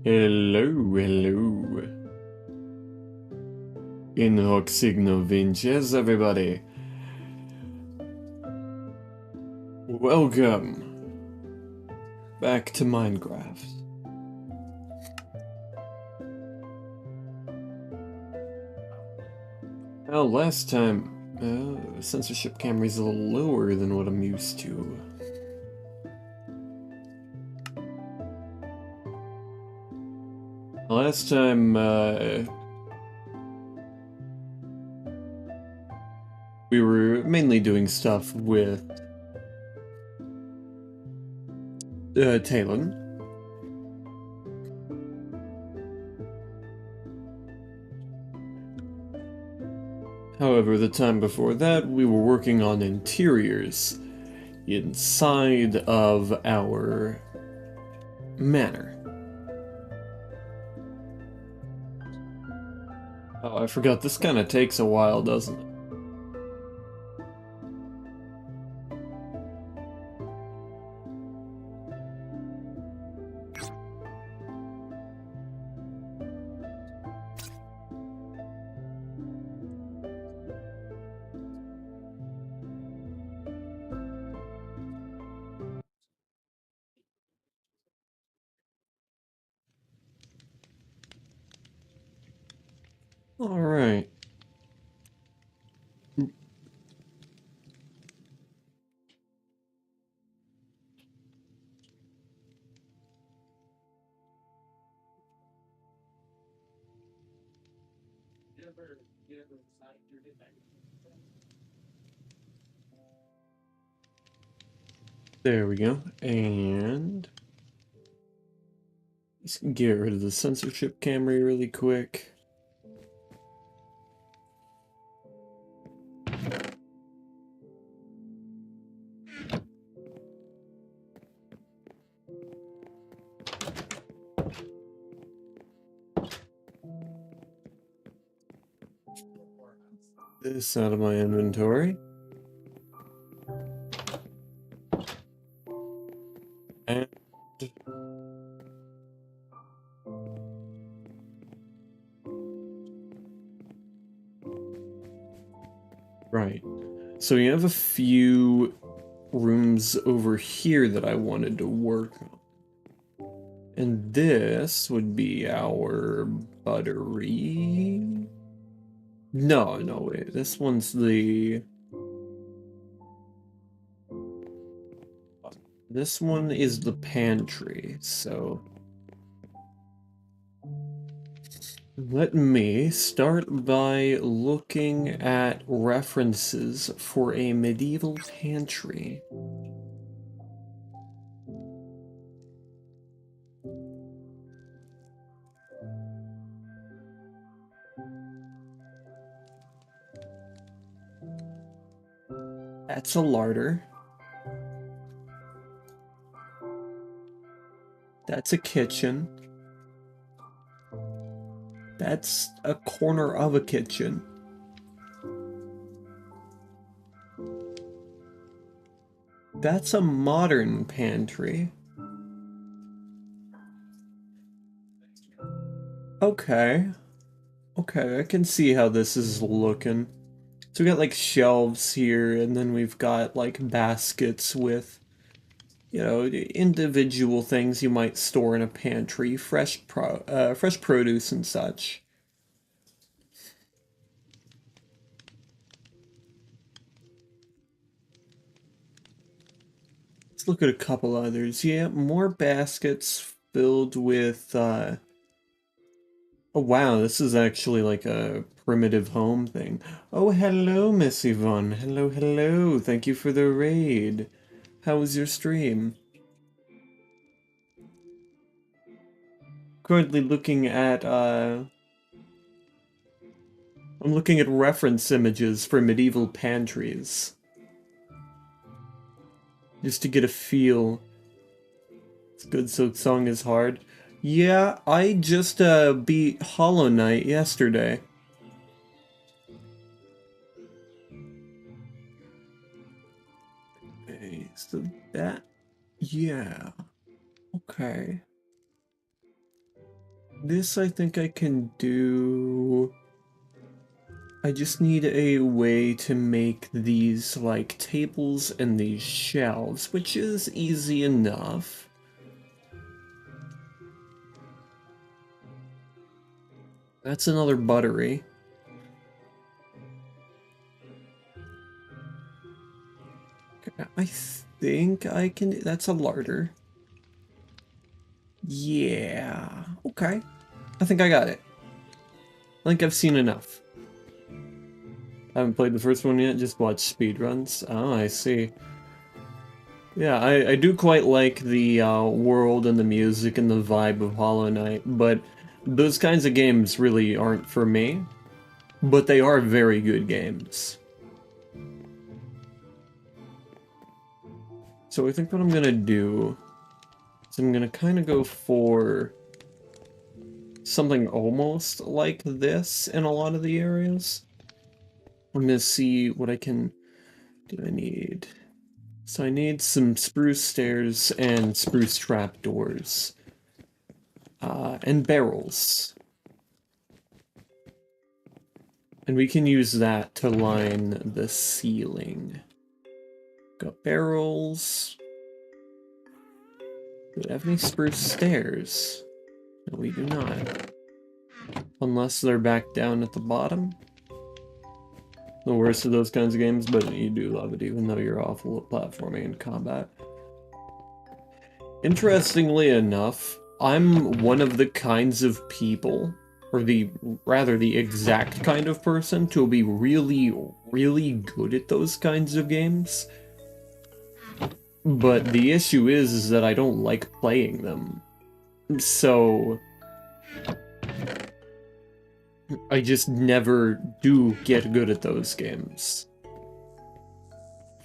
Hello, hello. In hoc signo vinces, everybody. Welcome back to Minecraft. Well, last time, the censorship camera's a little lower than what I'm used to. Last time, we were mainly doing stuff with Talon. However, the time before that, we were working on interiors inside of our manor. Oh, I forgot, this kind of takes a while, doesn't it? Alright. There we go. And let's get rid of the censorship camera really quick. This out of my inventory. And right. So we have a few rooms over here that I wanted to work on. And this would be our buttery. No, wait. This one's the... This one is the pantry, so... Let me start by looking at references for a medieval pantry. That's a larder. That's a kitchen. That's a corner of a kitchen. That's a modern pantry. Okay. Okay, I can see how this is looking. So we got like shelves here, and then we've got like baskets with, you know, individual things you might store in a pantry, fresh produce and such. Let's look at a couple others. Yeah, more baskets filled with, oh wow, this is actually like a primitive home thing. Oh, hello, Miss Yvonne. Hello, hello. Thank you for the raid. How was your stream? Currently looking at, I'm looking at reference images for medieval pantries. Just to get a feel. It's good, Silk Song is hard. Yeah, I just beat Hollow Knight yesterday. Okay, so that... Yeah. Okay. This I think I can do. I just need a way to make these like tables and these shelves, which is easy enough. That's another buttery. Okay, I think I can. That's a larder. Yeah. Okay. I think I got it. I think I've seen enough. I haven't played the first one yet, just watched speedruns. Oh, I see. Yeah, I do quite like the world and the music and the vibe of Hollow Knight, but those kinds of games really aren't for me. But they are very good games. So I think what I'm gonna do is I'm gonna kind of go for something almost like this in a lot of the areas. I'm gonna see what I can do. I need... So I need some spruce stairs and spruce trapdoors. And barrels. And we can use that to line the ceiling. Got barrels. Do we have any spruce stairs? No, we do not. Unless they're back down at the bottom. The worst of those kinds of games, but you do love it even though you're awful at platforming and combat. Interestingly enough, I'm one of the kinds of people, or rather the exact kind of person to be really, really good at those kinds of games. But the issue is that I don't like playing them. So I just never do get good at those games.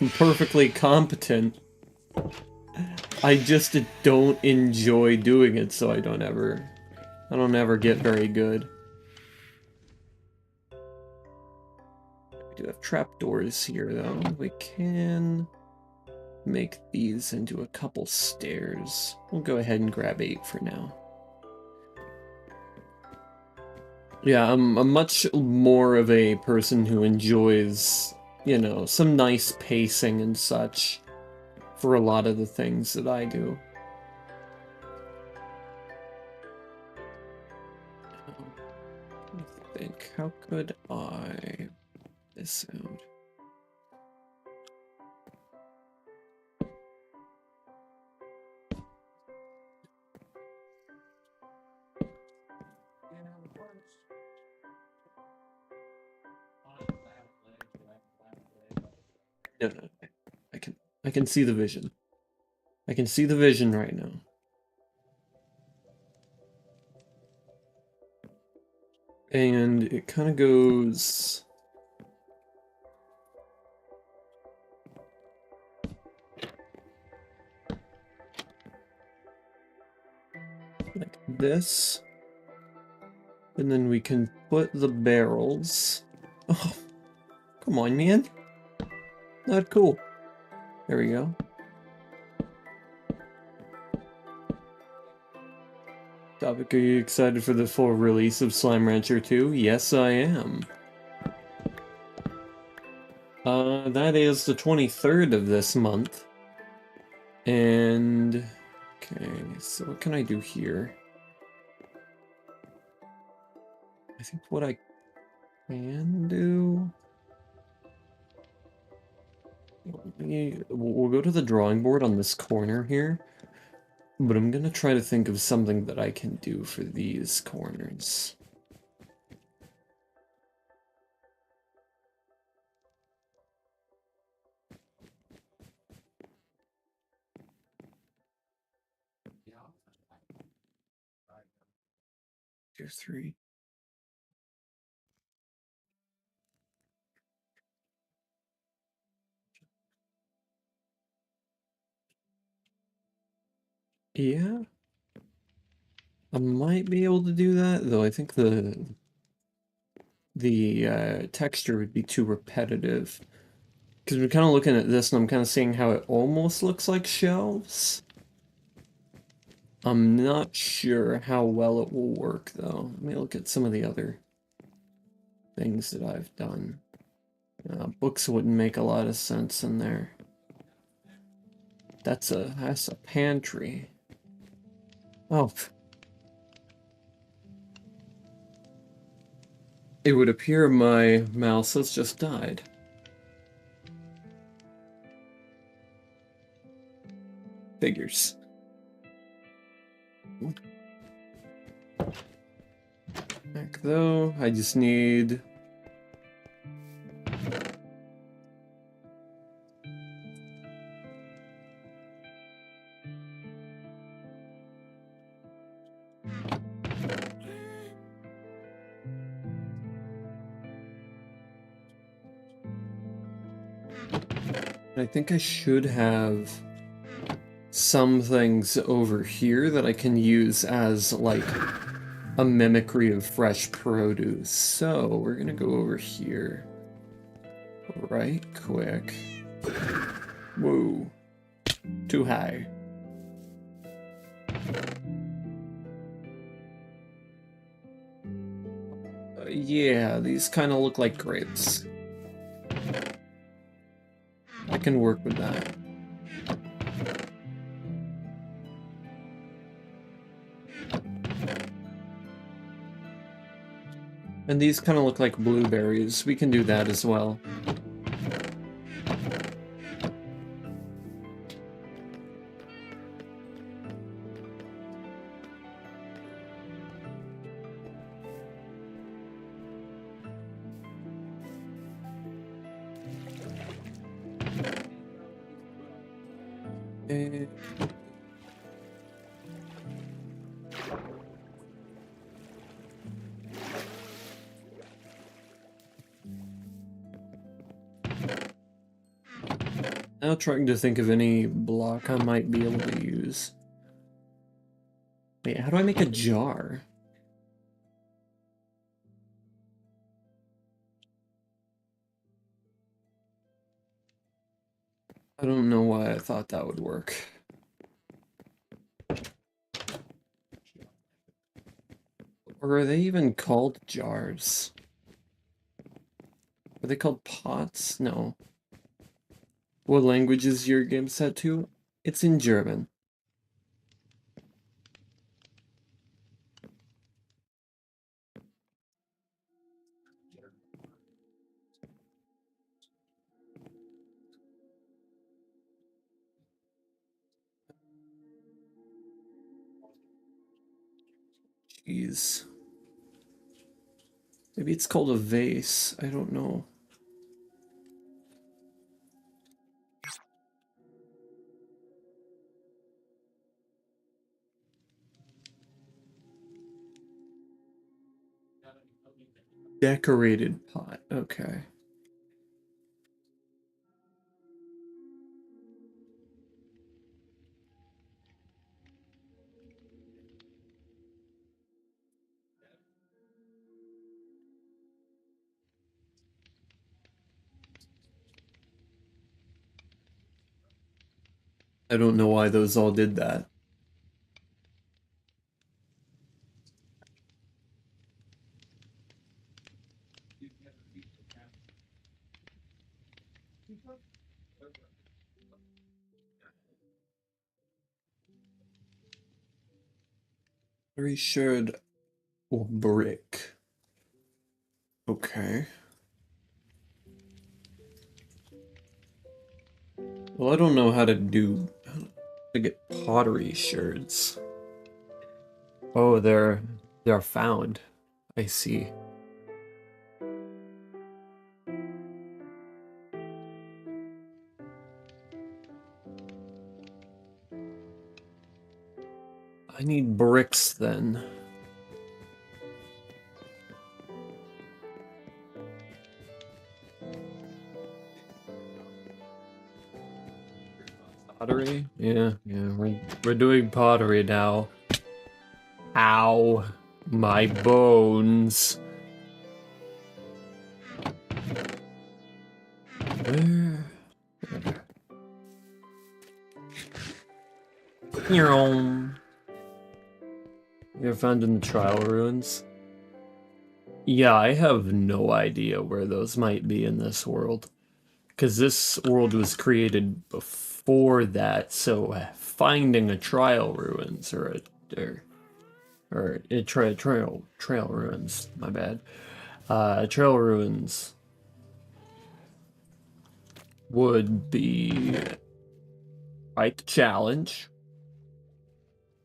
I'm perfectly competent. I just don't enjoy doing it, so I don't ever get very good. We do have trapdoors here, though. We can make these into a couple stairs. We'll go ahead and grab 8 for now. Yeah, I'm much more of a person who enjoys, you know, some nice pacing and such for a lot of the things that I do. I think, how could I this out? No, no, I can see the vision. I can see the vision right now. And it kind of goes like this. And then we can put the barrels. Oh, come on, man. Not cool. There we go. Topic, are you excited for the full release of Slime Rancher 2? Yes, I am. That is the 23rd of this month. And... okay, so what can I do here? I think what I can do... we'll go to the drawing board on this corner here. But I'm gonna try to think of something that I can do for these corners. Tier 3. Yeah. I might be able to do that, though I think the texture would be too repetitive. Because we're kind of looking at this and I'm kind of seeing how it almost looks like shelves. I'm not sure how well it will work, though. Let me look at some of the other things that I've done. Books wouldn't make a lot of sense in there. That's a pantry. Oh. It would appear my mouse has just died. Figures. Back though, I just need... I think I should have some things over here that I can use as, like, a mimicry of fresh produce. So, we're gonna go over here. Right quick. Whoa. Too high. Yeah, these kind of look like grapes. I can work with that. And these kind of look like blueberries. We can do that as well. Now trying to think of any block I might be able to use. Wait, how do I make a jar? I don't know why I thought that would work. Or are they even called jars? Are they called pots? No. What language is your game set to? It's in German. Jeez. Maybe it's called a vase. I don't know. Decorated pot. Okay. I don't know why those all did that. Very should. Oh, brick. Okay. Well, I don't know how to get pottery sherds. Oh, they're found. I see. I need bricks then. Pottery? Yeah, we're doing pottery now. Ow, my bones. Where? Here. You're found in the trial ruins? Yeah, I have no idea where those might be in this world. Because this world was created before that, so finding a trial ruins or a trail ruins, my bad. Trail ruins would be quite the challenge.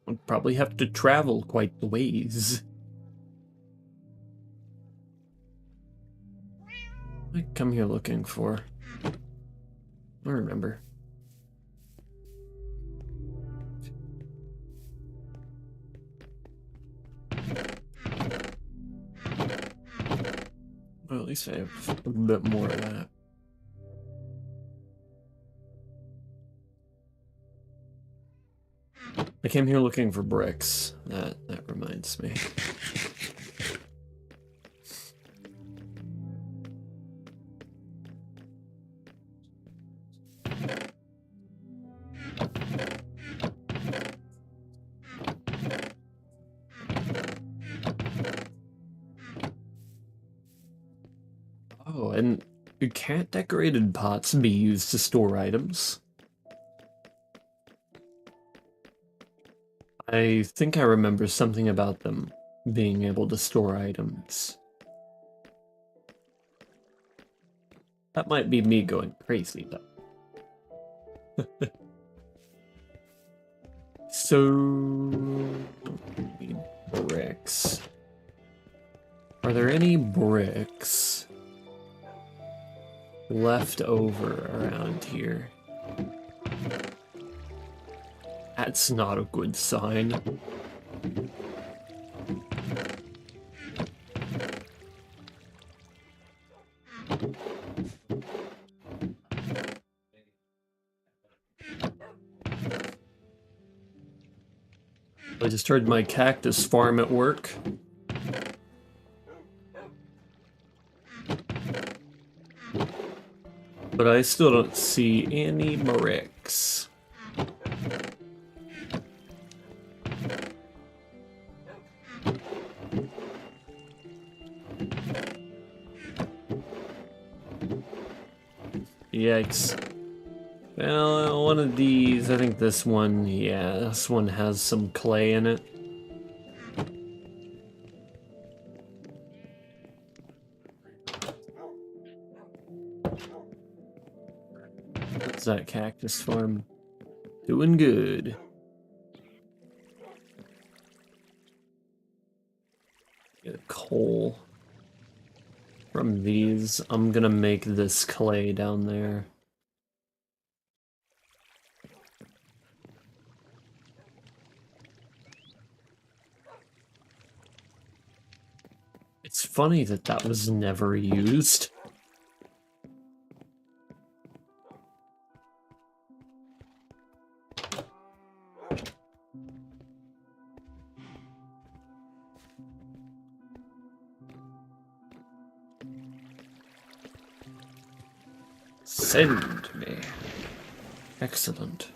Would probably have to travel quite the ways. I come here looking for. I remember. Well, at least I have a bit more of that. I came here looking for bricks. That reminds me. Oh, and can't decorated pots be used to store items? I think I remember something about them being able to store items. That might be me going crazy, though. So... bricks. Are there any bricks left over around here? That's not a good sign. I just heard my cactus farm at work. But I still don't see any bricks. Yikes. Well, one of these, I think this one, yeah, this one has some clay in it. What's that cactus farm? Doing good. Get coal. From these, I'm gonna make this clay down there. It's funny that that was never used. Send me. Excellent.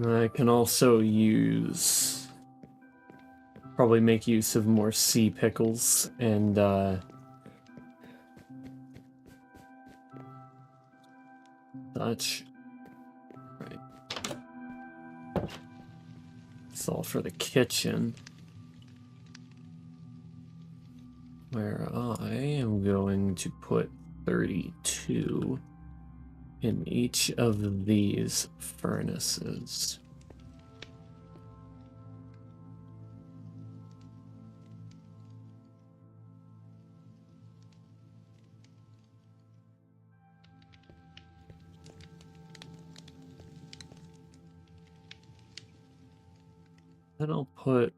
I can also use... probably make use of more sea pickles and, such. Right. It's all for the kitchen. Where I am going to put 32 in each of these furnaces. Then I'll put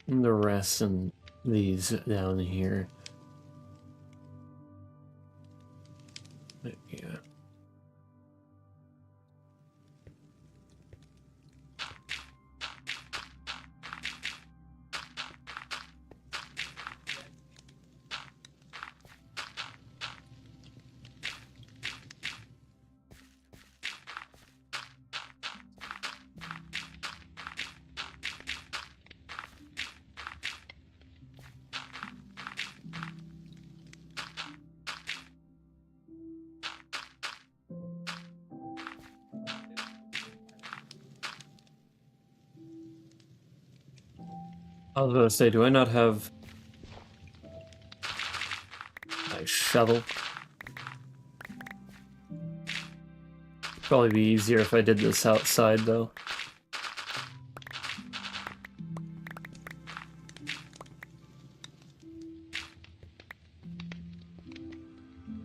the rest in these down here. Yeah. I was gonna say, do I not have my shovel? Probably be easier if I did this outside, though.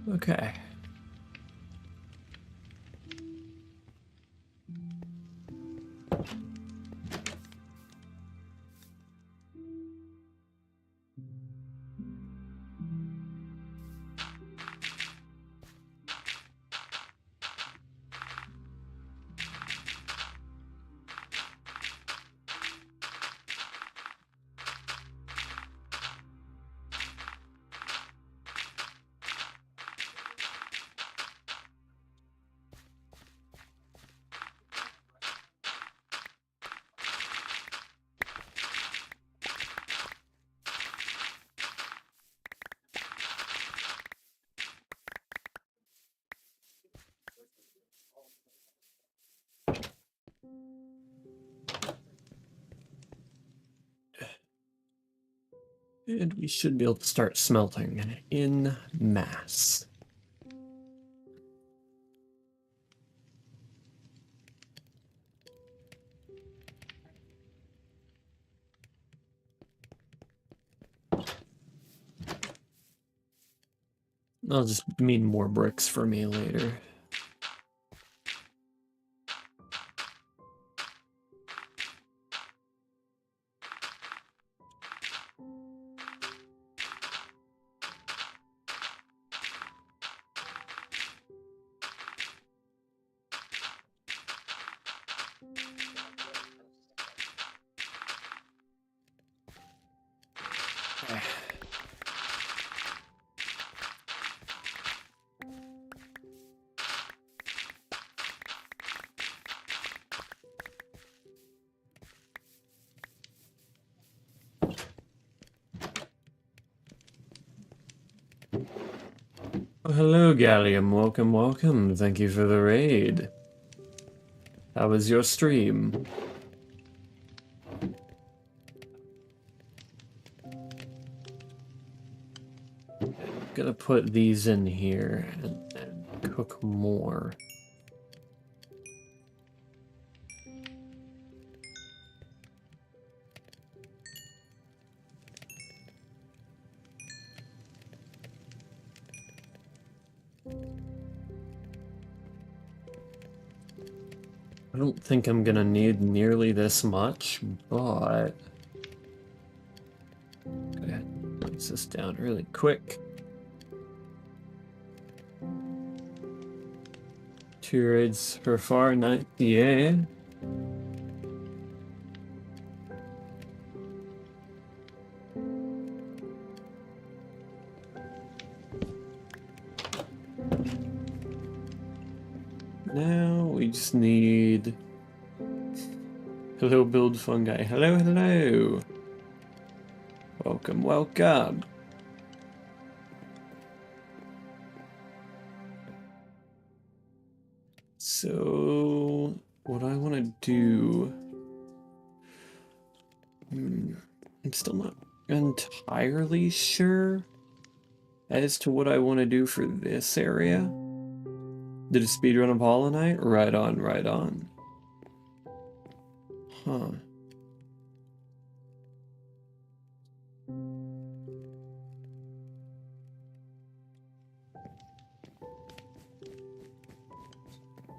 Okay. And we should be able to start smelting in mass. That'll just mean more bricks for me later. Oh, hello, Gallium. Welcome, welcome. Thank you for the raid. How was your stream? I'm gonna put these in here and cook more. I don't think I'm gonna need nearly this much, but go ahead and place this down really quick. 2 raids per far, 98. Now we just need... Hello, build fungi. Hello, hello. Welcome, welcome. So, what I want to do... I'm still not entirely sure as to what I want to do for this area. Did a speedrun of Hollow Knight? Right on, right on. Huh.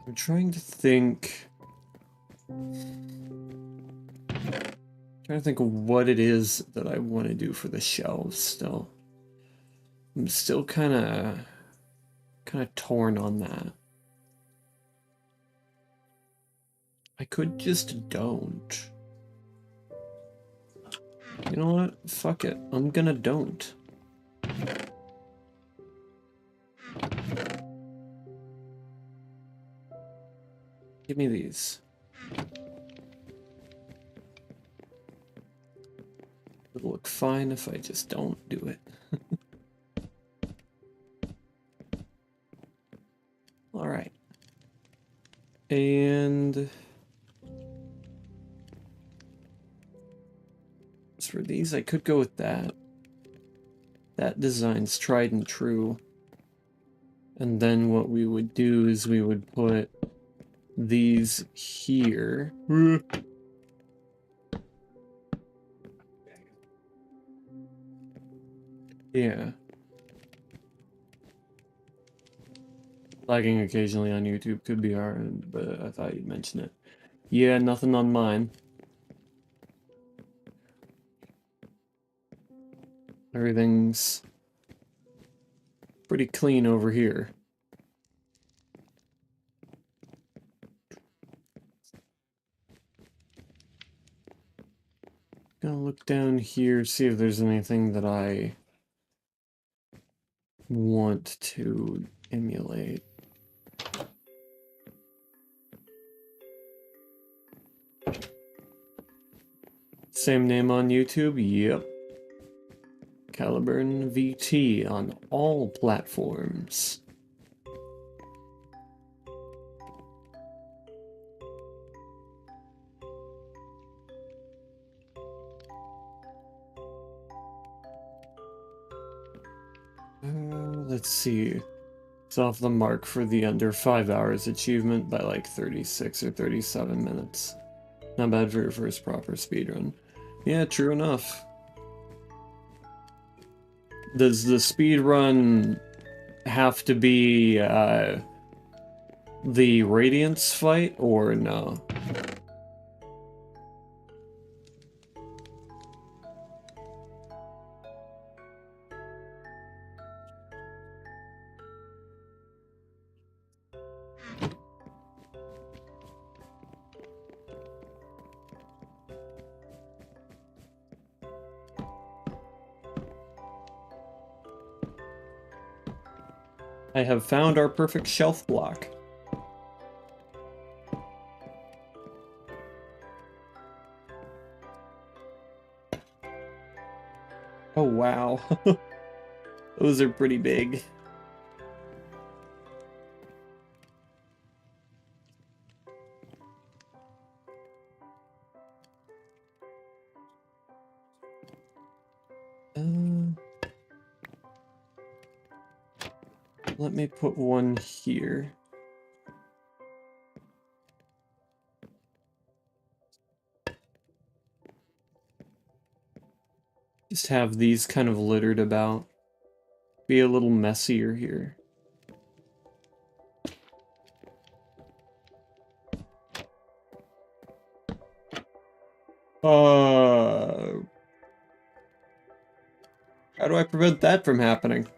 I'm trying to think... trying to think of what it is that I want to do for the shelves still. I'm still kind kind of torn on that. I could just don't. You know what? Fuck it. I'm gonna don't. Give me these. It'll look fine if I just don't do it. Alright. And as for these, I could go with that. That design's tried and true. And then what we would do is we would put these here. Yeah. Lagging occasionally on YouTube could be our end, but I thought you'd mention it. Yeah, nothing on mine. Everything's pretty clean over here. Gonna look down here, see if there's anything that I want to emulate. Same name on YouTube? Yep. Caliburn VT on all platforms. Let's see. It's off the mark for the under 5 hours achievement by like 36 or 37 minutes. Not bad for your first proper speedrun. Yeah, true enough. Does the speedrun have to be the Radiance fight or no? I have found our perfect shelf block. Oh wow. Those are pretty big. Let me put one here. Just have these kind of littered about. Be a little messier here. How do I prevent that from happening?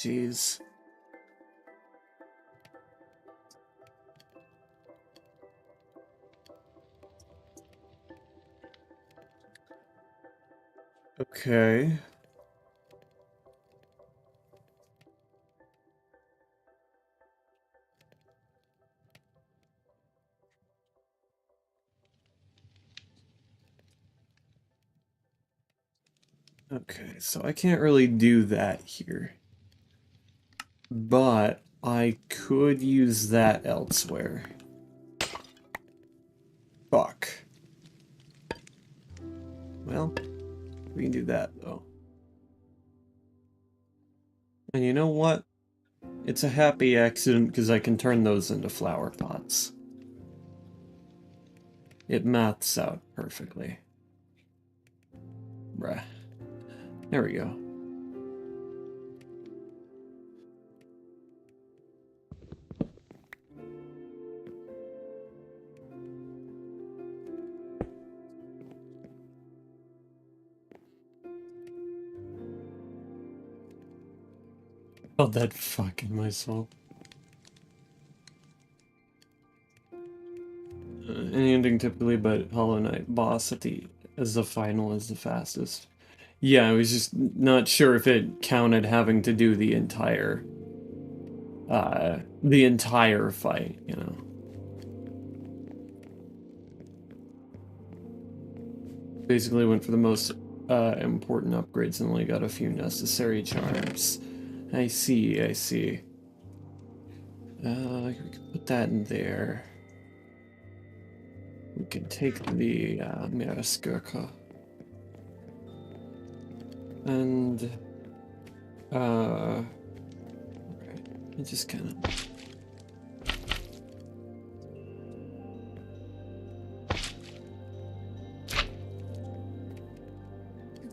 Jeez. Okay. Okay, so I can't really do that here. But I could use that elsewhere. Fuck. Well, we can do that, though. And you know what? It's a happy accident because I can turn those into flower pots. It maths out perfectly. Bruh. There we go. Oh, that fucking myself. Any ending typically, but Hollow Knight boss as the final is the fastest. Yeah, I was just not sure if it counted having to do the entire fight, you know. Basically went for the most important upgrades and only got a few necessary charms. I see, I see. We can put that in there. We can take the Miraskirka. And right, it just kind of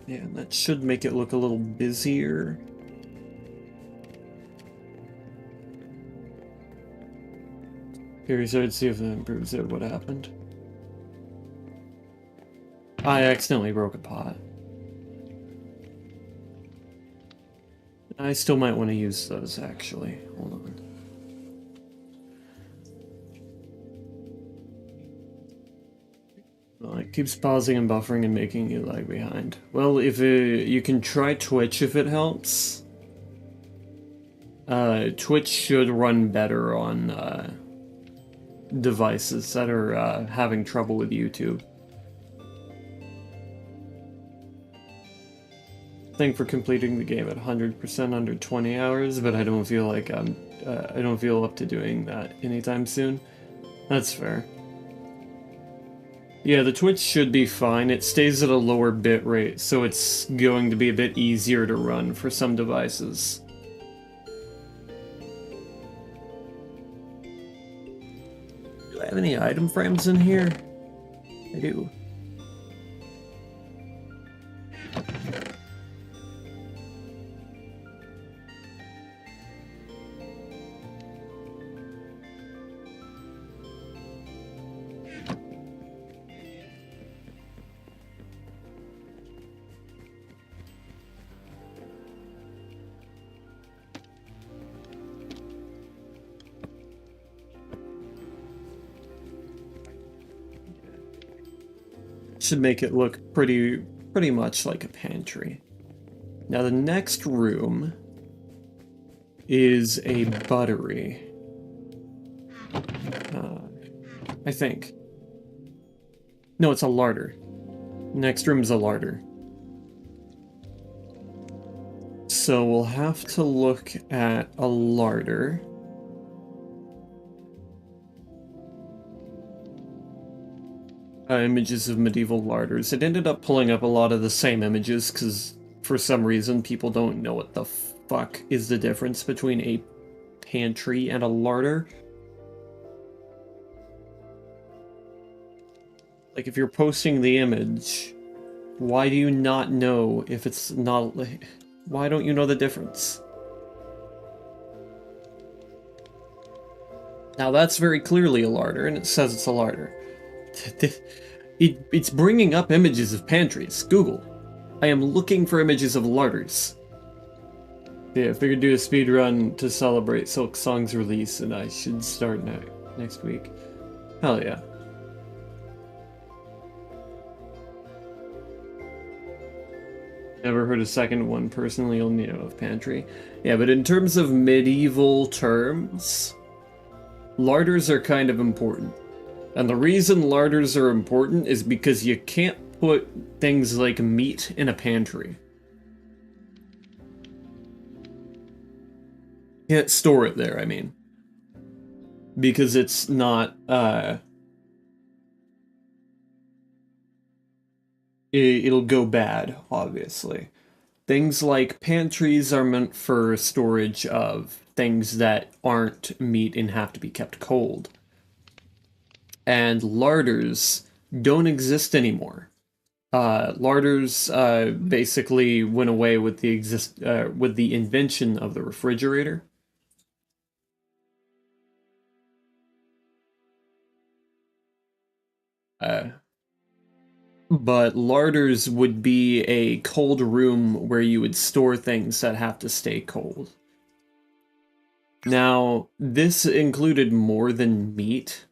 yeah, and that should make it look a little busier. Here, so let's see if that improves it. What happened? I accidentally broke a pot. I still might want to use those, actually. Hold on. Well, it keeps pausing and buffering and making you lag behind. Well, if you can try Twitch if it helps. Twitch should run better on devices that are having trouble with YouTube. Thank for completing the game at 100% under 20 hours, but I don't feel like I don't feel up to doing that anytime soon. That's fair. Yeah, the Twitch should be fine. It stays at a lower bit rate, so it's going to be a bit easier to run for some devices. Do I have any item frames in here? I do. Should make it look pretty much like a pantry. Now the next room is a buttery. I think. No, it's a larder. Next room is a larder. So we'll have to look at a larder. Images of medieval larders. It ended up pulling up a lot of the same images because for some reason people don't know what the fuck is the difference between a pantry and a larder. Like if you're posting the image, why do you not know if it's not... Why don't you know the difference? Now that's very clearly a larder, and it says it's a larder. It's bringing up images of pantries. Google. I am looking for images of larders. Yeah, I figured do a speed run to celebrate Silk Song's release, and I should start next week. Hell yeah. Never heard a second one personally, only know of pantry. Yeah, but in terms of medieval terms, larders are kind of important. And the reason larders are important is because you can't put things like meat in a pantry. You can't store it there, I mean. Because it's not, it'll go bad, obviously. Things like pantries are meant for storage of things that aren't meat and have to be kept cold. And larders don't exist anymore. Larders basically went away with the invention of the refrigerator. Uh, but larders would be a cold room where you would store things that have to stay cold. Now, this included more than meat,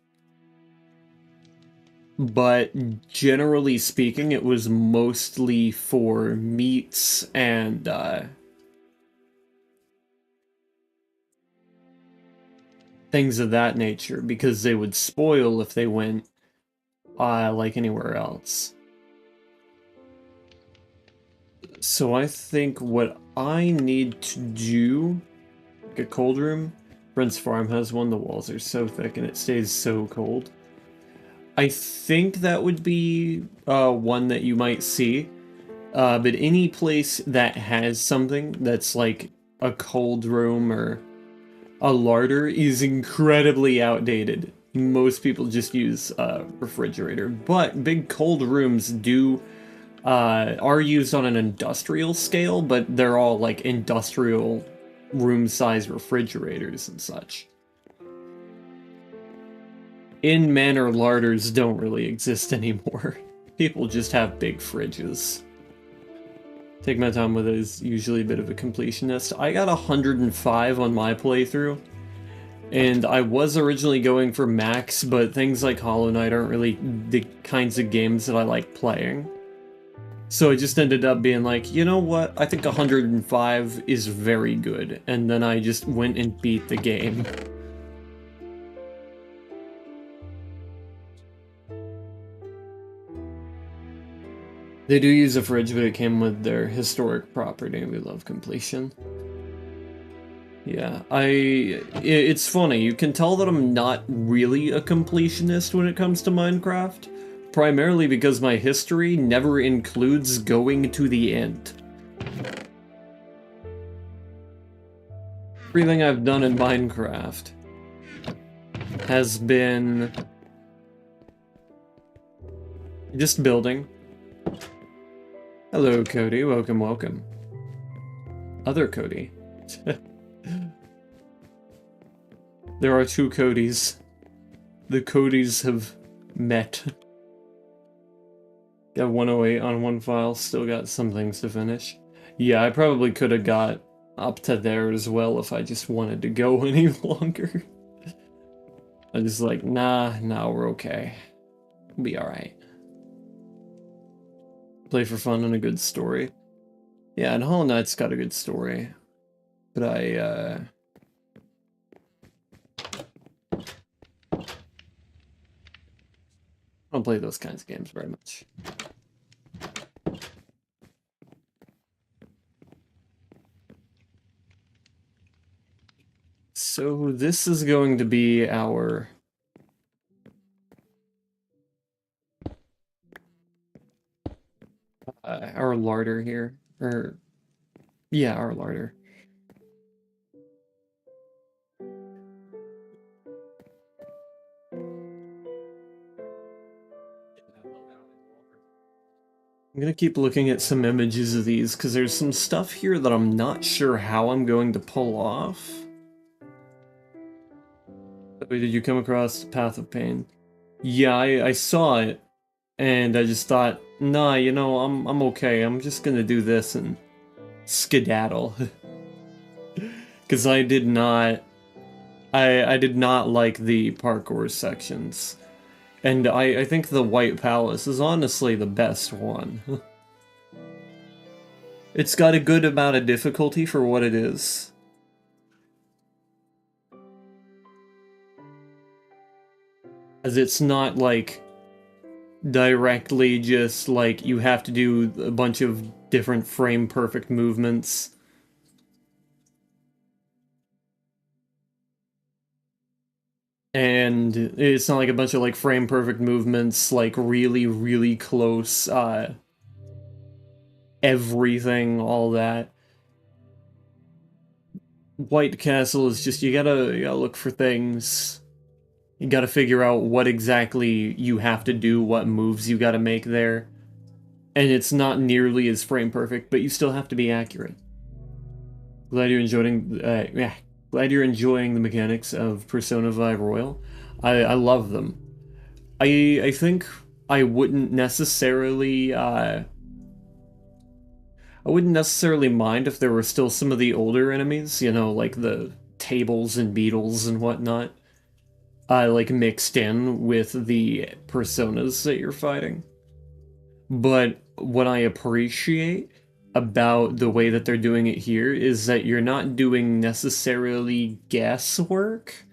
but generally speaking, it was mostly for meats and things of that nature, because they would spoil if they went like anywhere else. So I think what I need to do, like a cold room, Brent's farm has one, the walls are so thick and it stays so cold. I think that would be one that you might see, but any place that has something that's like a cold room or a larder is incredibly outdated. Most people just use a refrigerator, but big cold rooms are used on an industrial scale, but they're all like industrial room-sized refrigerators and such. In Manor, larders don't really exist anymore. People just have big fridges. Take my time with it is usually a bit of a completionist. I got 105 on my playthrough, and I was originally going for max, but things like Hollow Knight aren't really the kinds of games that I like playing. So it just ended up being like, you know what, I think 105 is very good, and then I just went and beat the game. They do use a fridge, but it came with their historic property. We love completion. Yeah, it's funny, you can tell that I'm not really a completionist when it comes to Minecraft, primarily because my history never includes going to the end. Everything I've done in Minecraft has been just building. Hello, Cody. Welcome, welcome. Other Cody. There are two Codys. The Codys have met. Got 108 on one file, still got some things to finish. Yeah, I probably could have got up to there as well if I just wanted to go any longer. I'm just like, nah, we're okay. We'll be alright. Play for fun and a good story. Yeah, and Hollow Knight's got a good story. But I don't play those kinds of games very much. So this is going to be our larder here, or yeah, our larder. I'm gonna keep looking at some images of these because there's some stuff here that I'm not sure how I'm going to pull off. Wait, did you come across the Path of Pain? Yeah, I saw it, and I just thought, nah, you know, I'm okay. I'm just gonna do this and skedaddle. Because I did not like the parkour sections. And I think the White Palace is honestly the best one. It's got a good amount of difficulty for what it is. As it's not like directly just like you have to do a bunch of different frame perfect movements. And it's not like a bunch of like frame perfect movements, like really, really close, everything, all that. White Castle is just you gotta look for things. You gotta figure out what exactly you have to do, what moves you gotta make there. And it's not nearly as frame perfect, but you still have to be accurate. Glad you're enjoying yeah. Glad you're enjoying the mechanics of Persona 5 Royal. I love them. I think I wouldn't necessarily I wouldn't necessarily mind if there were still some of the older enemies, you know, like the tables and beetles and whatnot, like mixed in with the personas that you're fighting. But what I appreciate about the way that they're doing it here is that you're not doing necessarily guesswork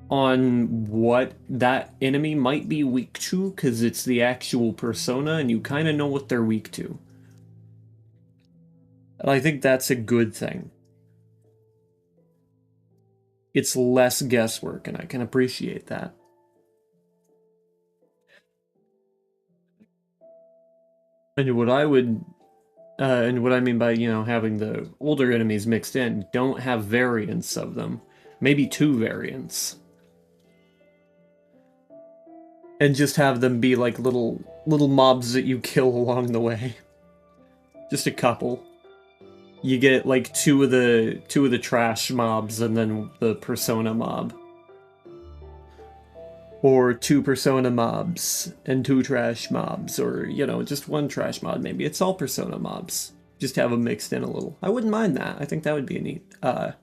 on what that enemy might be weak to, because it's the actual persona and you kind of know what they're weak to. And I think that's a good thing. It's less guesswork, and I can appreciate that. And what I mean by, you know, having the older enemies mixed in, don't have variants of them. Maybe two variants. And just have them be like little mobs that you kill along the way. Just a couple. You get like two of the trash mobs and then the persona mob. Or two persona mobs and two trash mobs, or you know, just one trash mob maybe. It's all persona mobs. Just have them mixed in a little. I wouldn't mind that. I think that would be a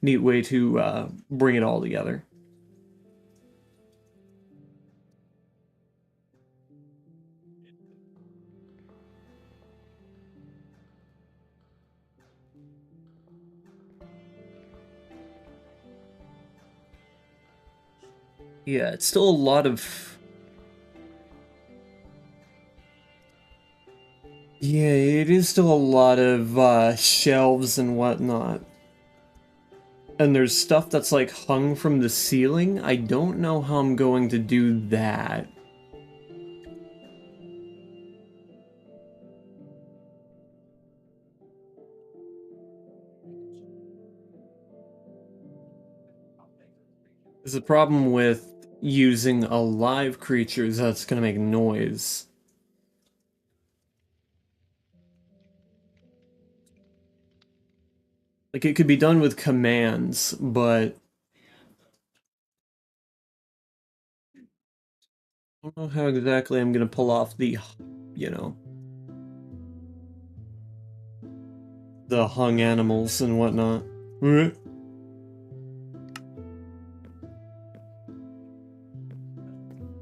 neat way to bring it all together. Yeah, it's still a lot of yeah, it is still a lot of shelves and whatnot. And there's stuff that's like hung from the ceiling. I don't know how I'm going to do that. There's a problem with using alive creatures that's gonna make noise. Like, it could be done with commands, but I don't know how exactly I'm gonna pull off the, you know, the hung animals and whatnot.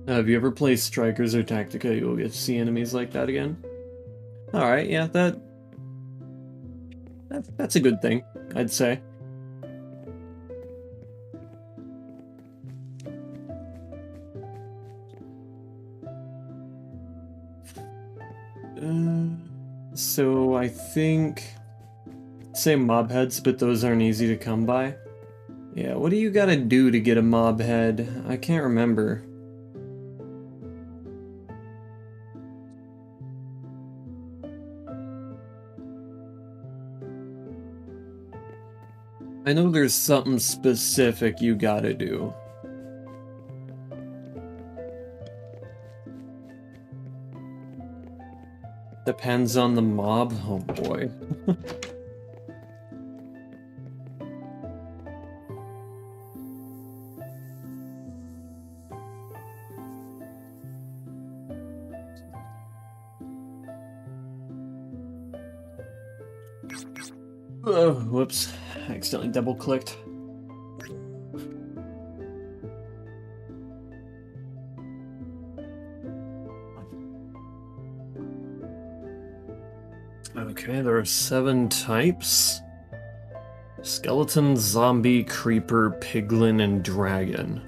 Have you ever played Strikers or Tactica? You'll get to see enemies like that again. Alright, yeah, that's a good thing, I'd say. So I think same mob heads, but those aren't easy to come by. Yeah, what do you gotta do to get a mob head? I can't remember. I know there's something specific you gotta do. Depends on the mob. Oh boy. Oh, whoops. I accidentally double clicked. Okay, there are 7 types. Skeleton, zombie, creeper, piglin, and dragon.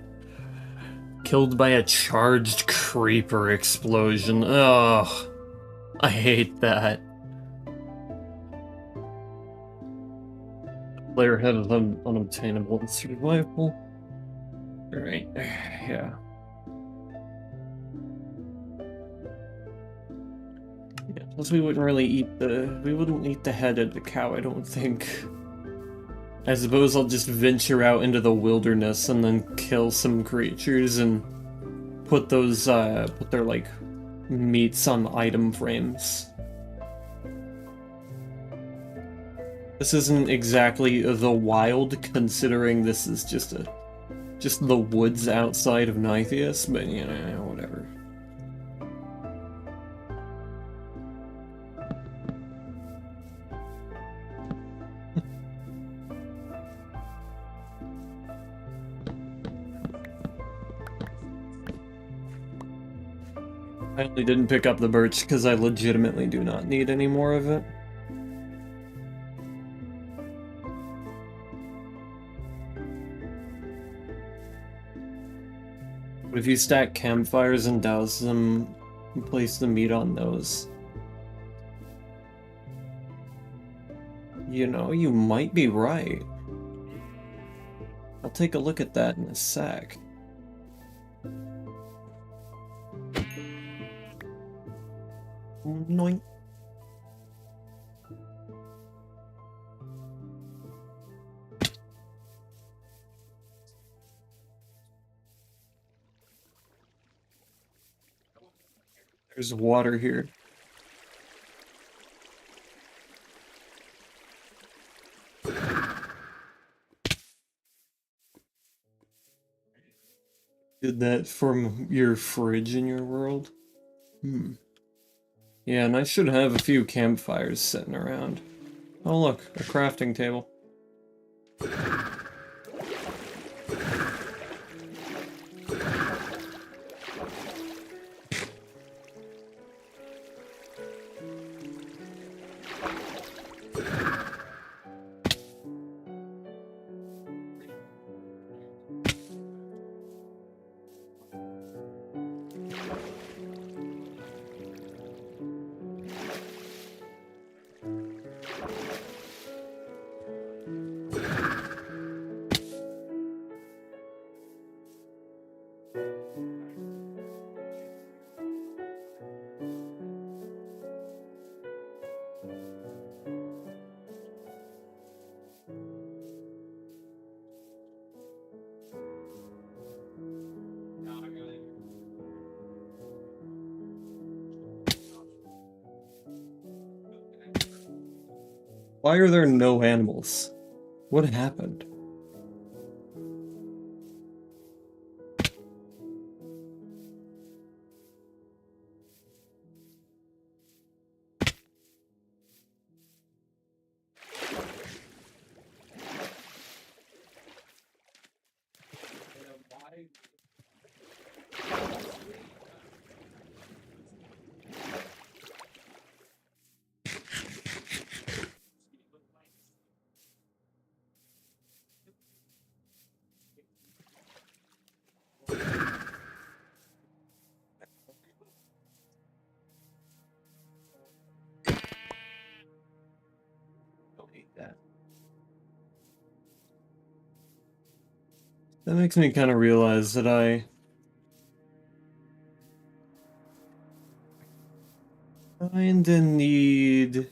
Killed by a charged creeper explosion. Ugh. I hate that. Player head is unobtainable and survivable. Alright, yeah. Yeah, plus we wouldn't eat the head of the cow, I don't think. I suppose I'll just venture out into the wilderness and then kill some creatures and put those, put their, like, meats on item frames. This isn't exactly the wild, considering this is just the woods outside of Nythias, but, you know, whatever. I only didn't pick up the birch because I legitimately do not need any more of it. But if you stack campfires and douse them, and place the meat on those, you know, you might be right. I'll take a look at that in a sec. Noink. There's water here. Did that from your fridge in your world? Hmm. Yeah, and I should have a few campfires sitting around. Oh look, a crafting table. Why are there no animals? What happened? That makes me kind of realize that I kinda need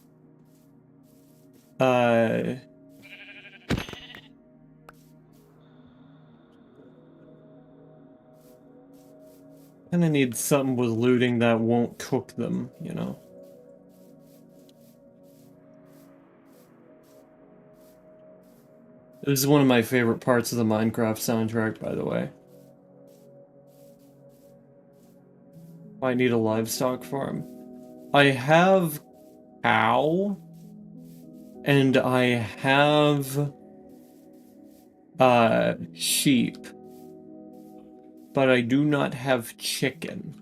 uh kinda need something with looting that won't cook them, you know? This is one of my favorite parts of the Minecraft soundtrack, by the way. I need a livestock farm. I have cow, and I have sheep, but I do not have chicken.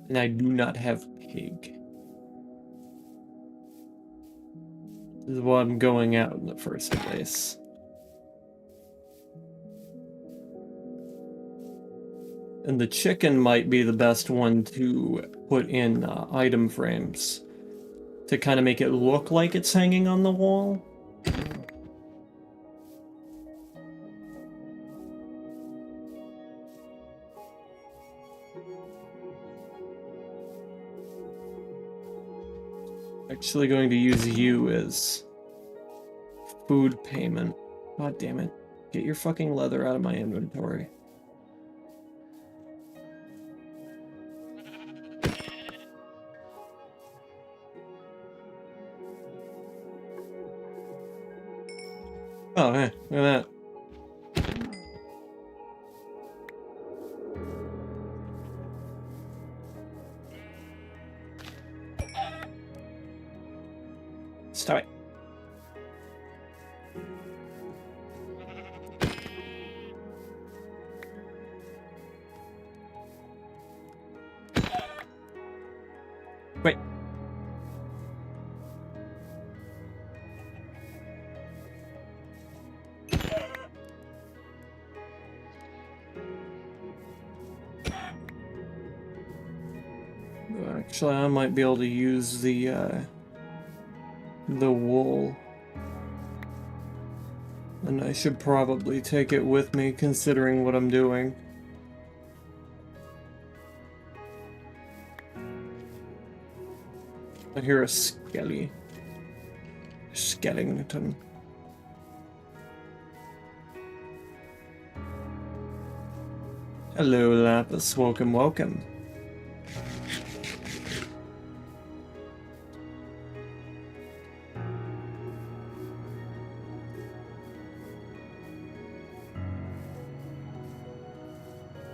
And I do not have pig. This is why I'm going out in the first place. And the chicken might be the best one to put in item frames to kind of make it look like it's hanging on the wall. actually going to use you as food payment. God damn it. Get your fucking leather out of my inventory. Oh, hey, look at that. Stop it. Wait. Actually, I might be able to use the wool. And I should probably take it with me, considering what I'm doing. I hear a skeleton. Hello, Lapis. Welcome, welcome.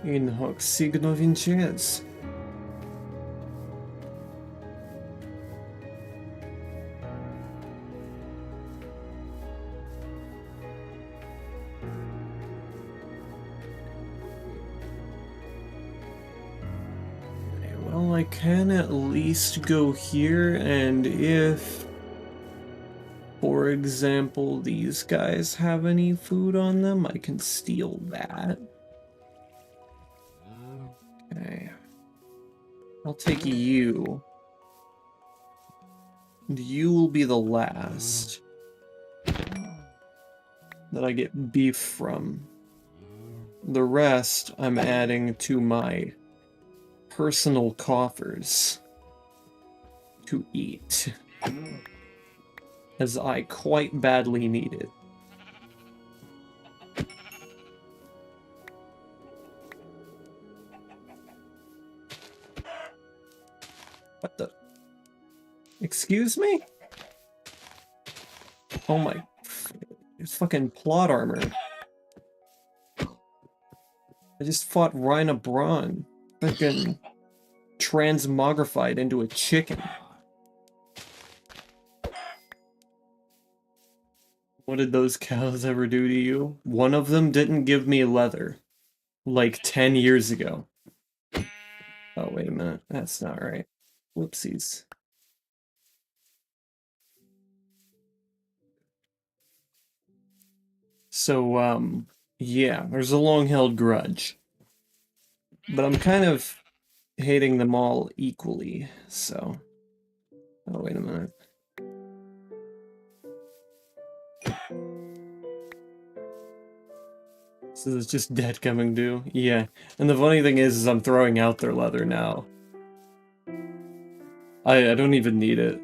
In hoc signo vinces. Well, I can at least go here, and if, for example, these guys have any food on them, I can steal that. Okay. I'll take you. And you will be the last that I get beef from. The rest I'm adding to my personal coffers to eat, as I quite badly need it. What the? Excuse me? Oh my... It's fucking plot armor. I just fought Rhina Braun. Fucking transmogrified into a chicken. What did those cows ever do to you? One of them didn't give me leather. Like 10 years ago. Oh, wait a minute. That's not right. Whoopsies. So, yeah, there's a long-held grudge. But I'm kind of hating them all equally, so... Oh, wait a minute. So it's just debt coming due? Yeah. And the funny thing is I'm throwing out their leather now. I don't even need it.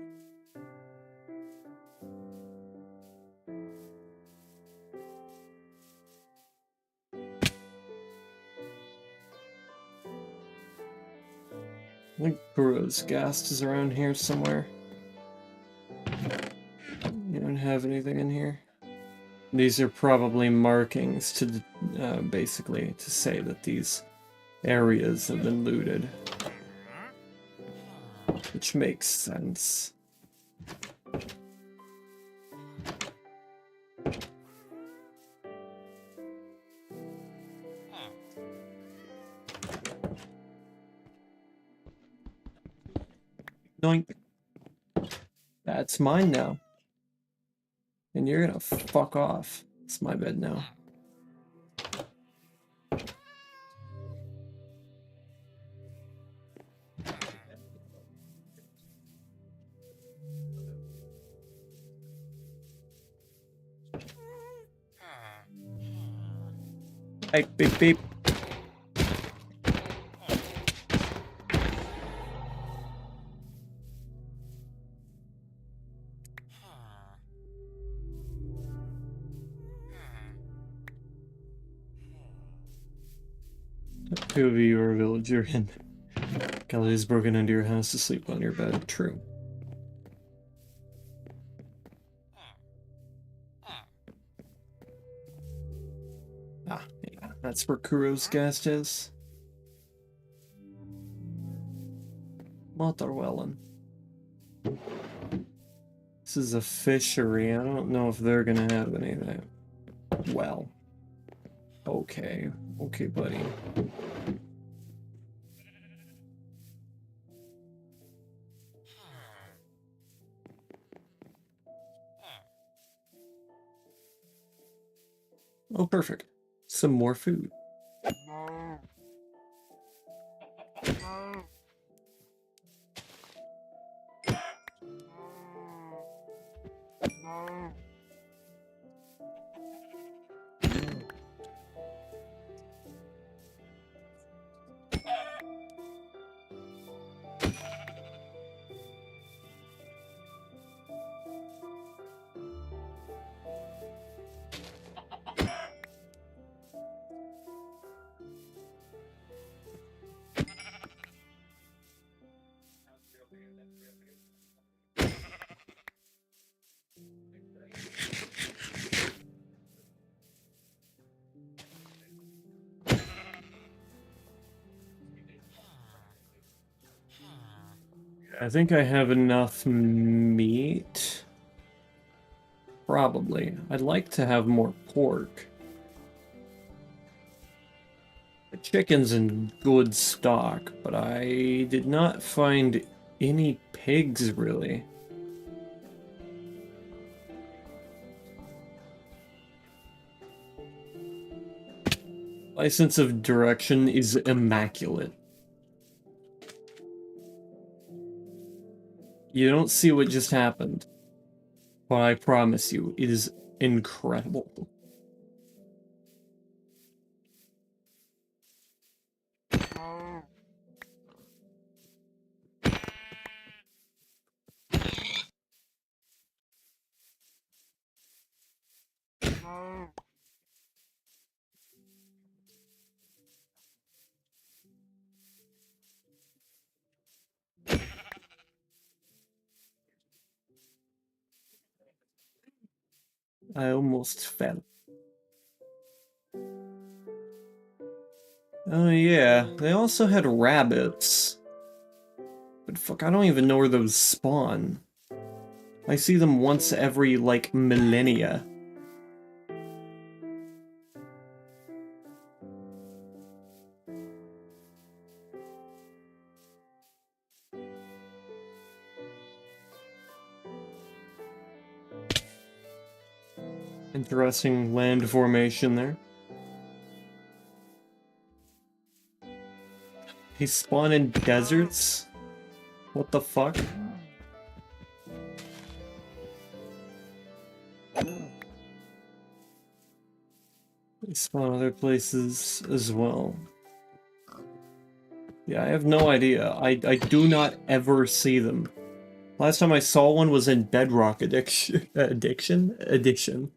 I think Kuro's Ghast is around here somewhere. You don't have anything in here? These are probably markings to, basically, to say that these areas have been looted. Which makes sense. Doink. That's mine now. And you're gonna fuck off. It's my bed now. Hey, beep beep. Whoever you are, village you're in. Kelly has broken into your house to sleep on your bed. True. Ah, yeah, that's where Kuro's guest is. Motherwellen. This is a fishery. I don't know if they're gonna have anything. Well. Okay. Okay, buddy. Oh, perfect. Some more food. I think I have enough meat. Probably. I'd like to have more pork. The chicken's in good stock, but I did not find any pigs, really. My sense of direction is immaculate. You don't see what just happened, but I promise you, it is incredible. I almost fell. Oh yeah, they also had rabbits. But fuck, I don't even know where those spawn. I see them once every, like, millennia. Interesting land formation there. They spawn in deserts? What the fuck? They spawn other places as well. Yeah, I have no idea. I do not ever see them. Last time I saw one was in Bedrock Addiction. Addiction.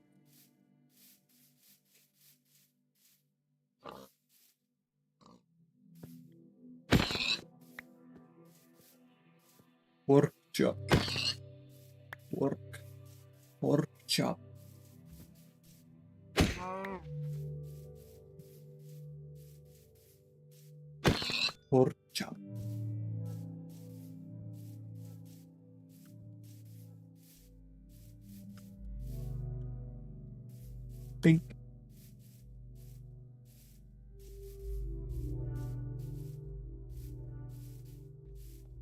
Pork chop. Pork chop. Pork chop. Pink.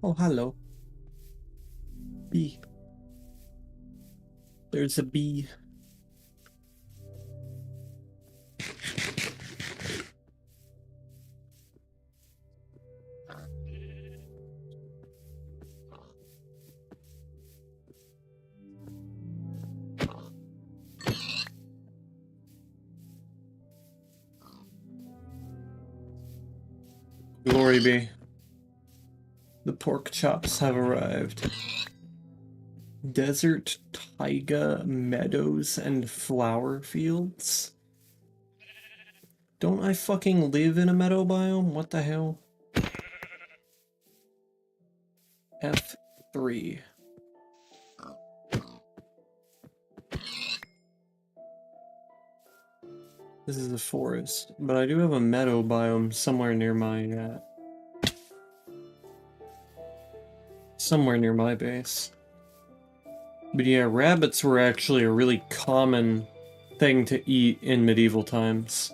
Oh, hello. Bee. There's a bee. Glory be. The pork chops have arrived. Desert, taiga, meadows, and flower fields? Don't I fucking live in a meadow biome? What the hell? F3. This is a forest, but I do have a meadow biome somewhere near my, somewhere near my base. But yeah, rabbits were actually a really common thing to eat in medieval times.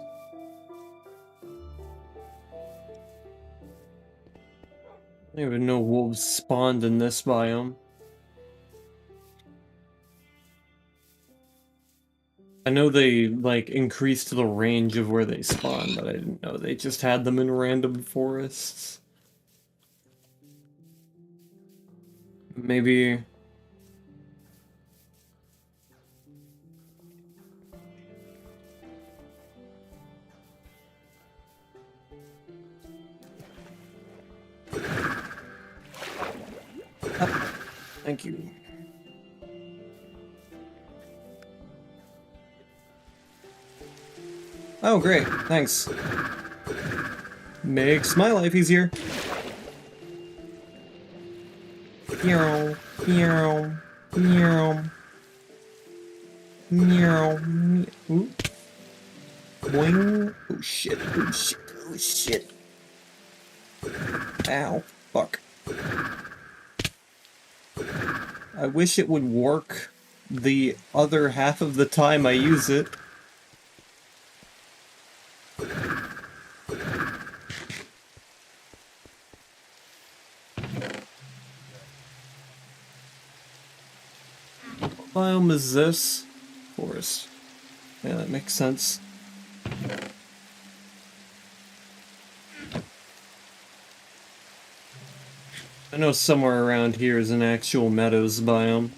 I don't even know wolves spawned in this biome. I know they, like, increased the range of where they spawn, but I didn't know they just had them in random forests. Maybe... Thank you. Oh, great. Thanks. Makes my life easier. Meow, meow, meow. Meow, meow. Ooh. Boing. Oh shit, oh shit, oh shit. Ow. Fuck. I wish it would work the other half of the time I use it. What biome is this? Forest. Yeah, that makes sense. I know somewhere around here is an actual meadows biome.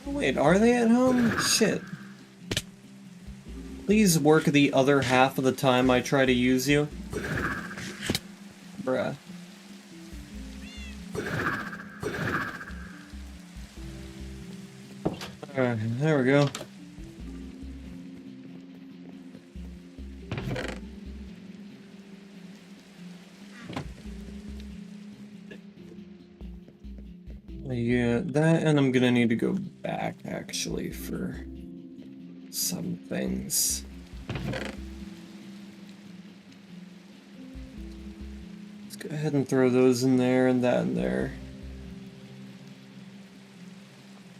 Wait, are they at home? Shit. Please work the other half of the time I try to use you. Bruh. Alright, there we go. Yeah, that, and I'm gonna need to go back, actually, for some things. Let's go ahead and throw those in there and that in there.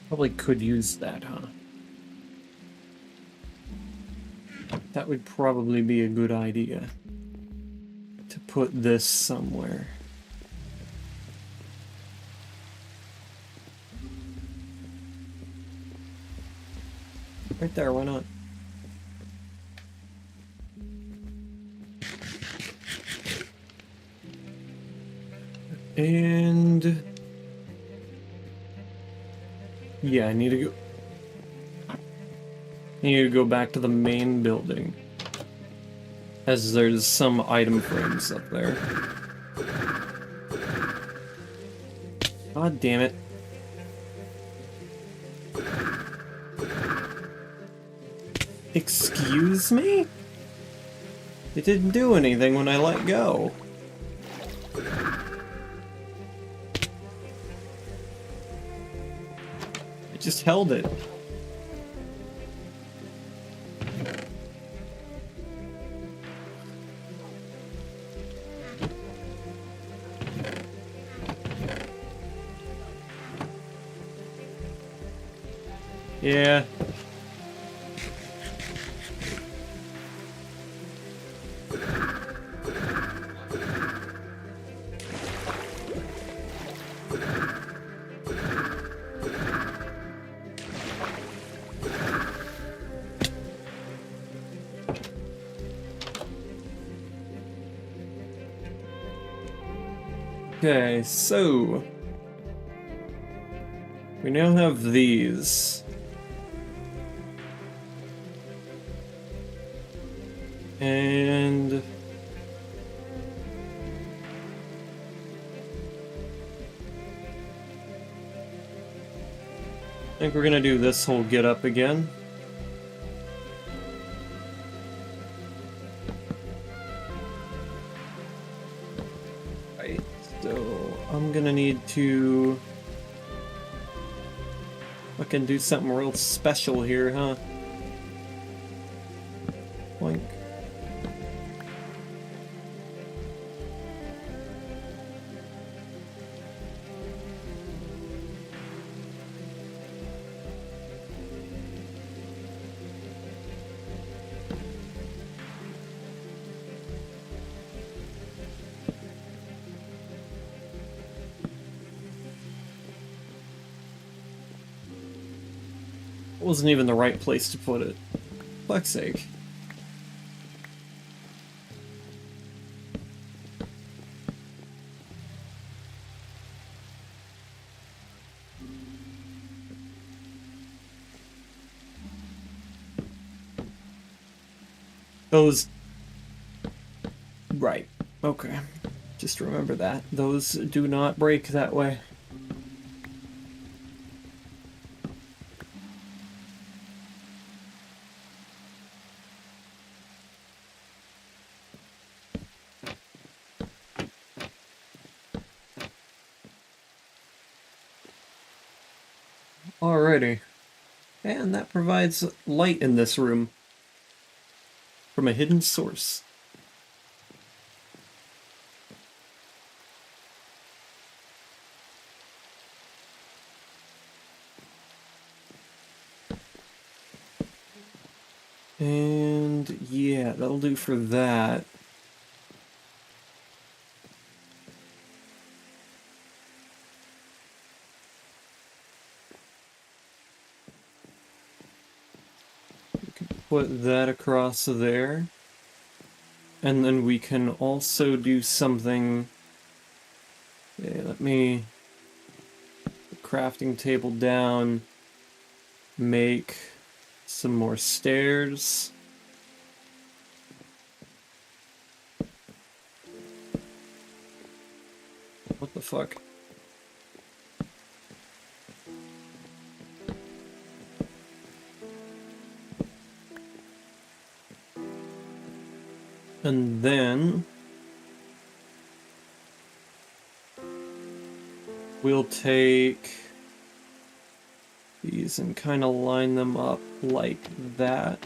Probably could use that, huh? That would probably be a good idea. To put this somewhere. Right there, why not? And... yeah, I need to go back to the main building. As there's some item frames up there. God damn it. Excuse me? It didn't do anything when I let go. It just held it. Yeah. Okay, so we now have these. And I think we're gonna do this whole get up again. Right, so I'm gonna need to fucking do something real special here, huh? Boink. Wasn't even the right place to put it. Fuck's sake. Those... Right. Okay. Just remember that. Those do not break that way. Alrighty. And that provides light in this room from a hidden source. And yeah, that'll do for that. Put that across there. And then we can also do something... Okay, let me... put the crafting table down. Make some more stairs. What the fuck? And then we'll take these and kind of line them up like that.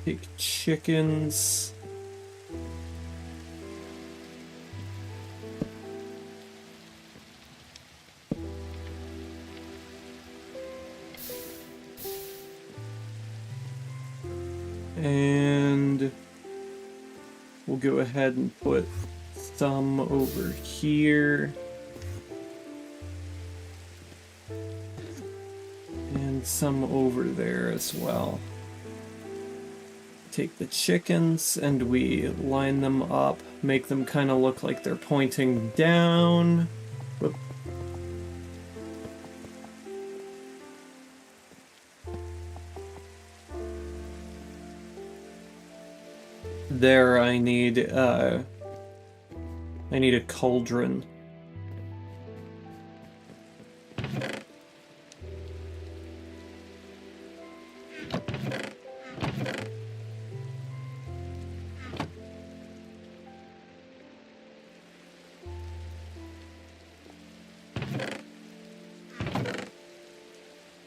Take chickens. And we'll go ahead and put some over here. And some over there as well. Take the chickens and we line them up, make them kind of look like they're pointing down. Whoop. There I need a cauldron.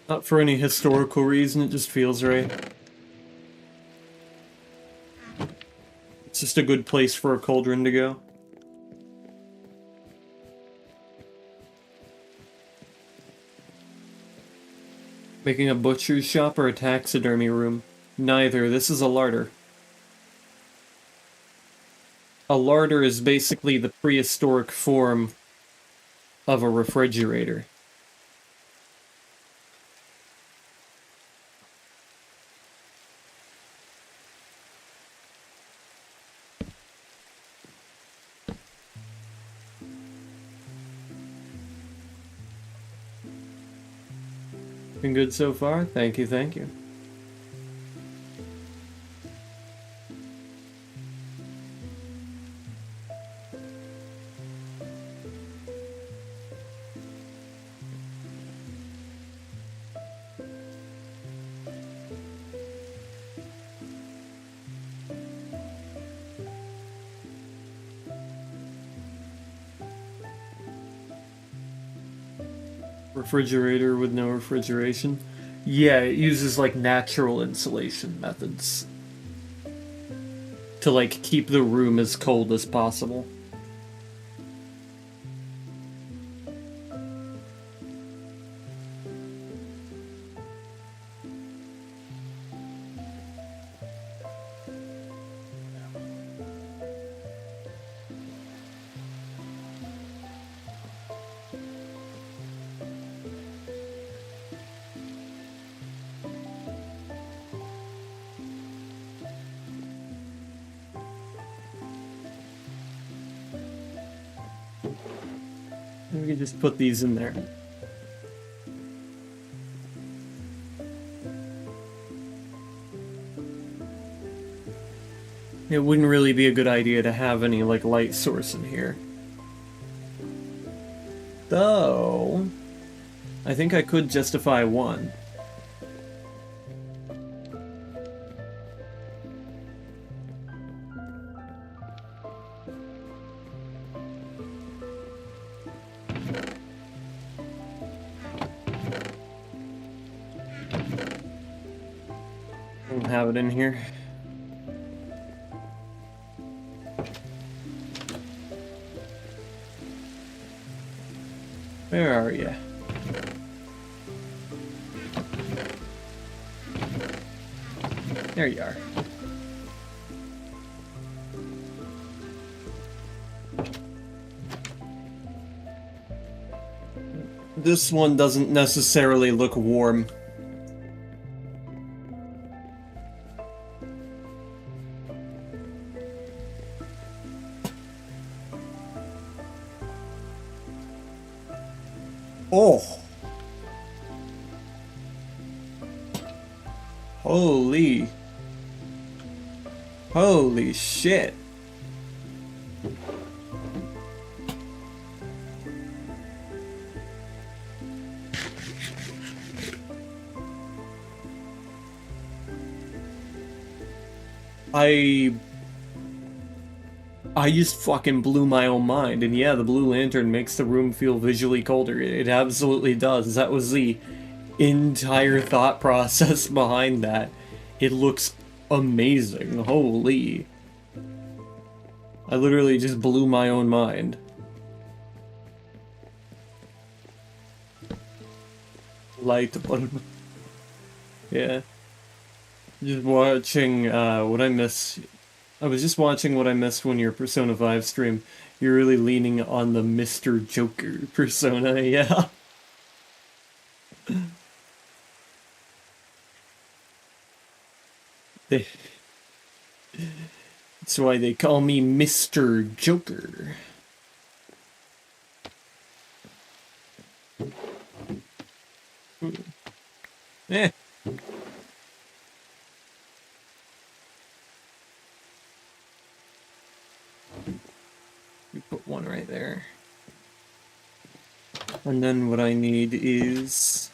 Not for any historical reason, it just feels right. It's just a good place for a cauldron to go. Making a butcher's shop or a taxidermy room? Neither. This is a larder. A larder is basically the prehistoric form of a refrigerator. Been good so far? Thank you, thank you. Refrigerator with no refrigeration? Yeah, it uses like natural insulation methods to like keep the room as cold as possible. We can just put these in there. It wouldn't really be a good idea to have any like light source in here. Though, I think I could justify one. Don't have it in here. Where are you? There you are. This one doesn't necessarily look warm. Oh! Holy... Holy shit! I just fucking blew my own mind, and yeah, the blue lantern makes the room feel visually colder. It absolutely does. That was the entire thought process behind that. It looks amazing. Holy. I literally just blew my own mind. Light bulb. Yeah. Just watching what I miss. I was just watching what I missed when your Persona 5 stream. You're really leaning on the Mr. Joker persona, yeah. That's why they call me Mr. Joker. Eh. We put one right there. And then what I need is...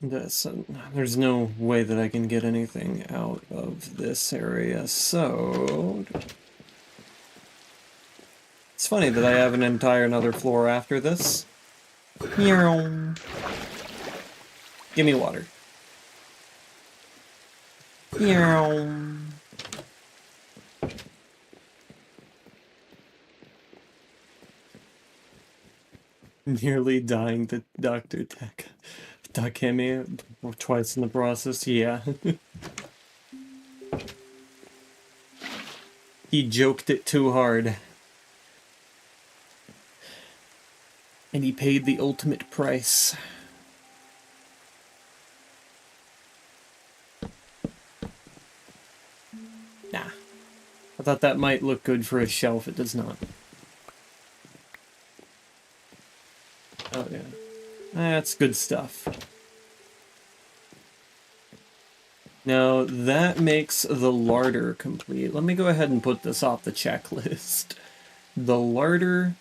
There's no way that I can get anything out of this area, so... It's funny that I have an entire another floor after this. Give me water. Nearly dying to Dr. Takemi twice in the process, yeah. He joked it too hard. And he paid the ultimate price. Nah. I thought that might look good for a shelf, it does not. Oh yeah. That's good stuff. Now, that makes the larder complete. Let me go ahead and put this off the checklist. The larder...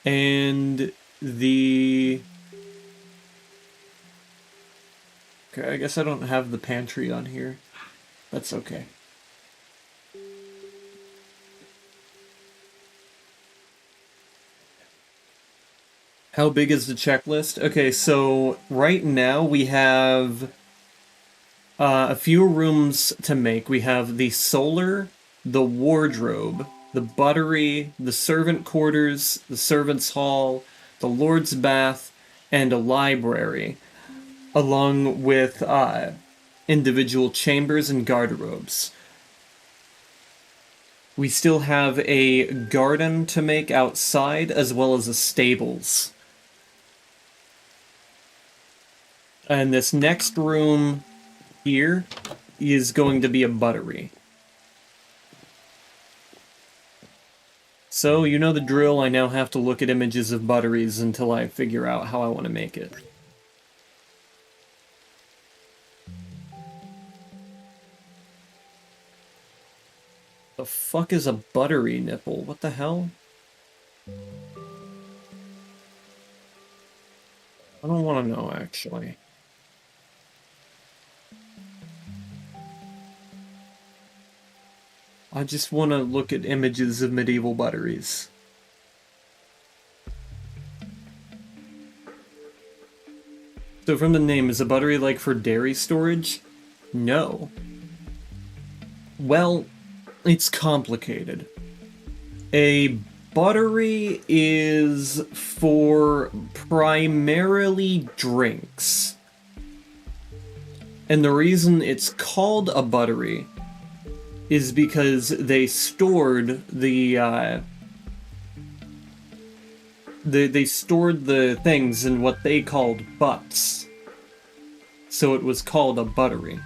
and the... Okay, I guess I don't have the pantry on here. That's okay. How big is the checklist? Okay, so right now we have a few rooms to make. We have the solar, the wardrobe, the buttery, the servant quarters, the servants' hall, the lord's bath, and a library, along with individual chambers and garderobes. We still have a garden to make outside, as well as a stables. And this next room here is going to be a buttery. So, you know the drill, I now have to look at images of butteries until I figure out how I want to make it. The fuck is a buttery nipple? What the hell? I don't want to know, actually. I just want to look at images of medieval butteries. So from the name, is a buttery like for dairy storage? No. Well, it's complicated. A buttery is for primarily drinks. And the reason it's called a buttery is because they stored the they stored the things in what they called butts. So it was called a buttery.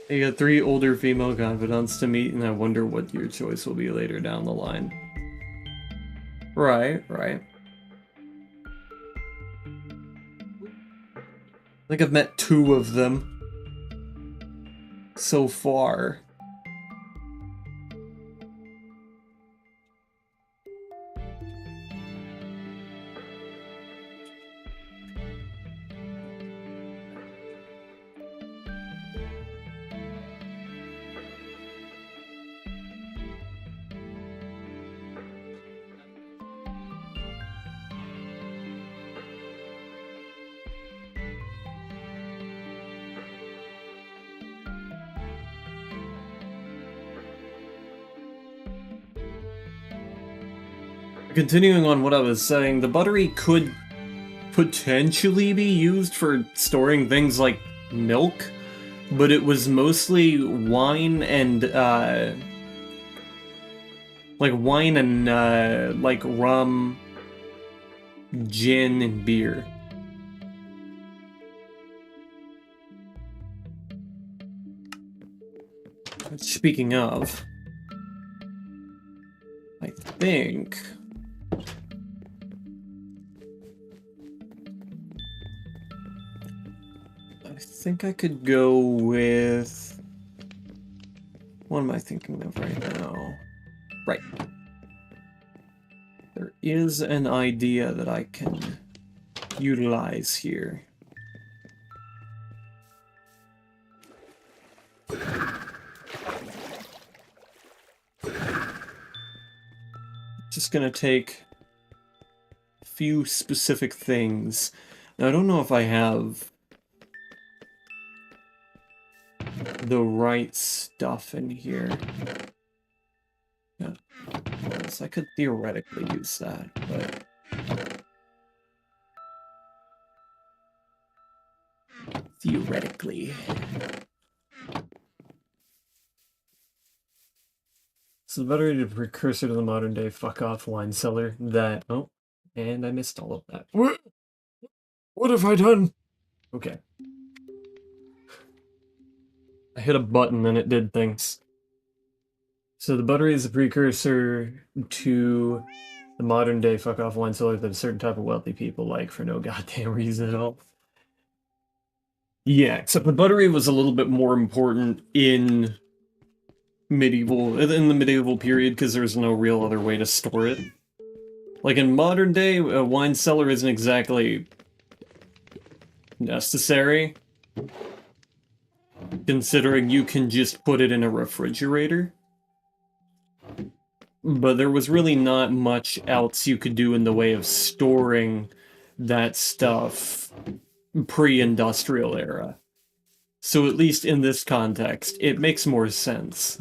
You got 3 older female confidants to meet, and I wonder what your choice will be later down the line. Right. I think I've met 2 of them so far. Continuing on what I was saying, the buttery could potentially be used for storing things like milk, but it was mostly wine and, like rum, gin, and beer. Speaking of, I think I could go with... What am I thinking of right now? Right. is an idea that I can utilize here. Just gonna take a few specific things. Now, I don't know if I have the right stuff in here. Yeah. So I could theoretically use that, but... Theoretically. So the battery is a precursor to the modern day fuck-off wine cellar that... Oh, and I missed all of that. What have I done? Okay. I hit a button and it did things. So the battery is a precursor to the modern day fuck-off wine cellar that a certain type of wealthy people like for no goddamn reason at all. Yeah, except the buttery was a little bit more important in the medieval period because there's no real other way to store it. Like in modern day, a wine cellar isn't exactly necessary, considering you can just put it in a refrigerator. But there was really not much else you could do in the way of storing that stuff pre-industrial era. So at least in this context, it makes more sense.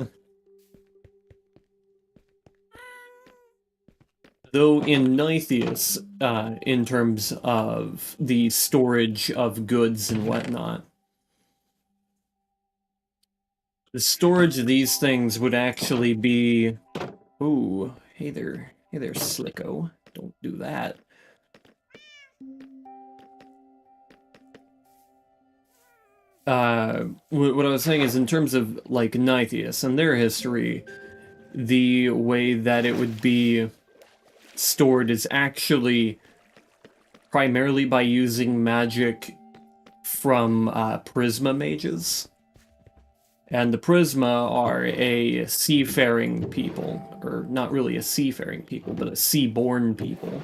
Though in Nithias, in terms of the storage of goods and whatnot, the storage of these things would actually be... Ooh, hey there, Slicko. Don't do that. What I was saying is in terms of, like, Nithias and their history, the way that it would be stored is actually primarily by using magic from Prisma mages. And the Prisma are a seafaring people, or not really a seafaring people, but a sea-born people.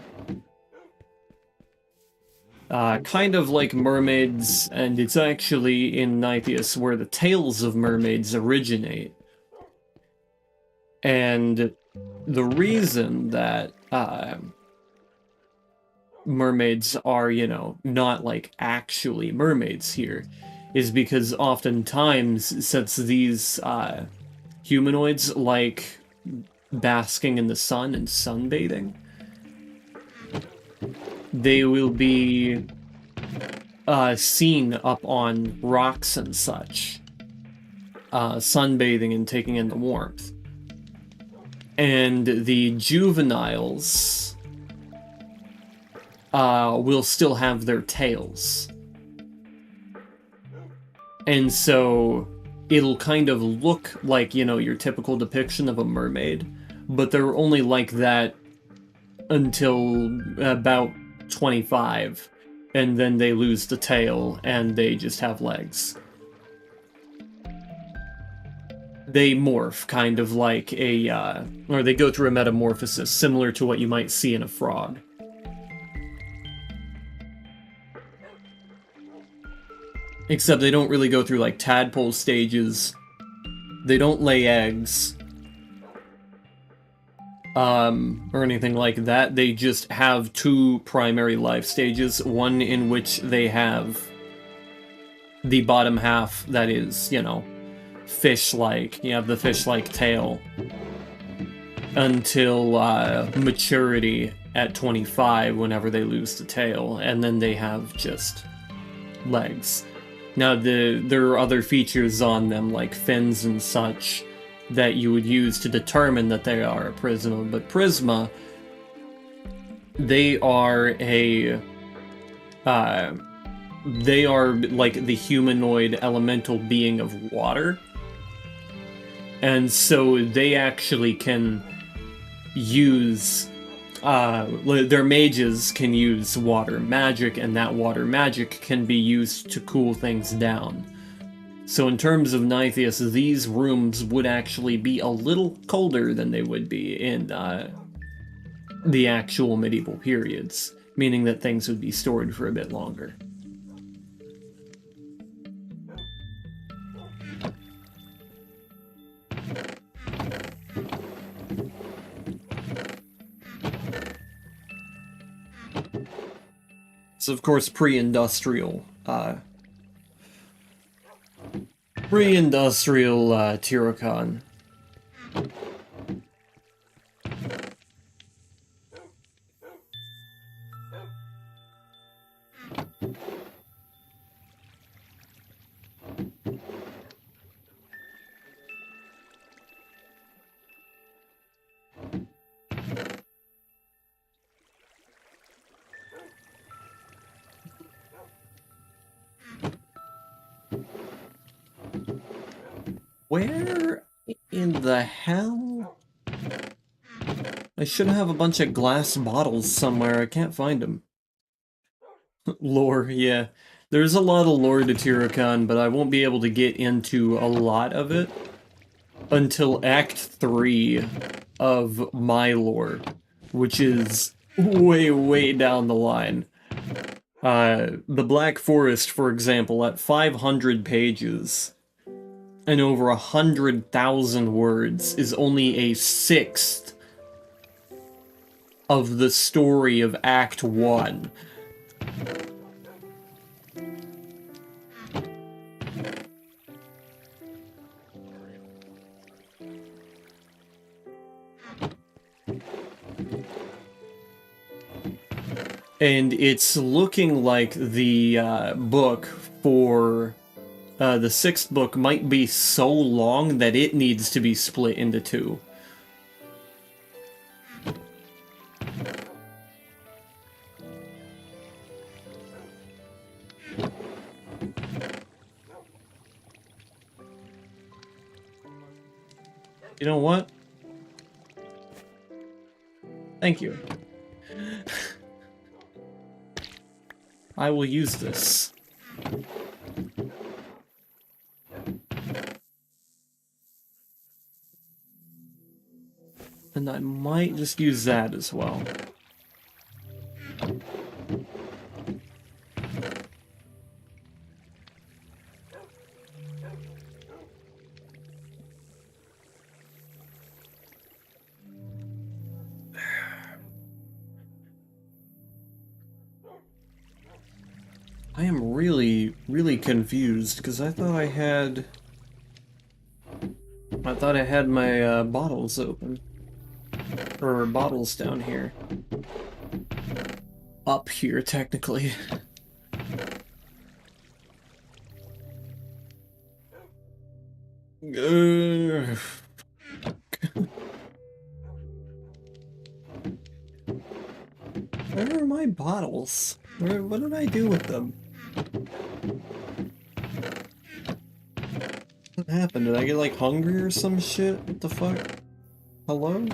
Kind of like mermaids, and it's actually in Nithias where the tales of mermaids originate. And the reason that mermaids are, you know, not like actually mermaids here is because oftentimes, since these humanoids like basking in the sun and sunbathing, they will be seen up on rocks and such, sunbathing and taking in the warmth. And the juveniles will still have their tails. And so it'll kind of look like, you know, your typical depiction of a mermaid, but they're only like that until about 25, and then they lose the tail and they just have legs. They morph kind of like a, or they go through a metamorphosis similar to what you might see in a frog. Except they don't really go through like tadpole stages. They don't lay eggs. Or anything like that. They just have two primary life stages. One in which they have the bottom half that is, you know, fish-like. You have the fish-like tail. Until maturity at 25, whenever they lose the tail. And then they have just legs. Now, there are other features on them, like fins and such, that you would use to determine that they are a Prisma. But Prisma, they are like the humanoid elemental being of water. And so they actually can use... their mages can use water magic, and that water magic can be used to cool things down. So in terms of Nithias, these rooms would actually be a little colder than they would be in the actual medieval periods, meaning that things would be stored for a bit longer. So of course pre-industrial Tyrocon. Where in the hell? I should have a bunch of glass bottles somewhere. I can't find them. Lore, yeah. There's a lot of lore to Tyrocon, but I won't be able to get into a lot of it until Act 3 of my lore, which is way, way down the line. The Black Forest, for example, at 500 pages and over 100,000 words is only a sixth of the story of Act 1. And it's looking like the book for the 6th book might be so long that it needs to be split into 2. You know what? Thank you. I will use this. And I might just use that as well. I am really, really confused, because I thought I had my bottles open. Or bottles down here. Up here, technically. Where are my bottles? What did I do with them? What happened? Did I get, like, hungry or some shit? What the fuck? Hello?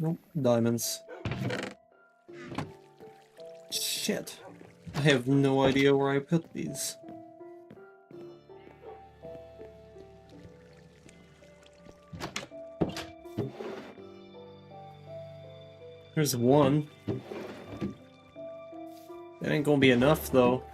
Nope, diamonds. Shit. I have no idea where I put these. There's one. That ain't gonna be enough, though.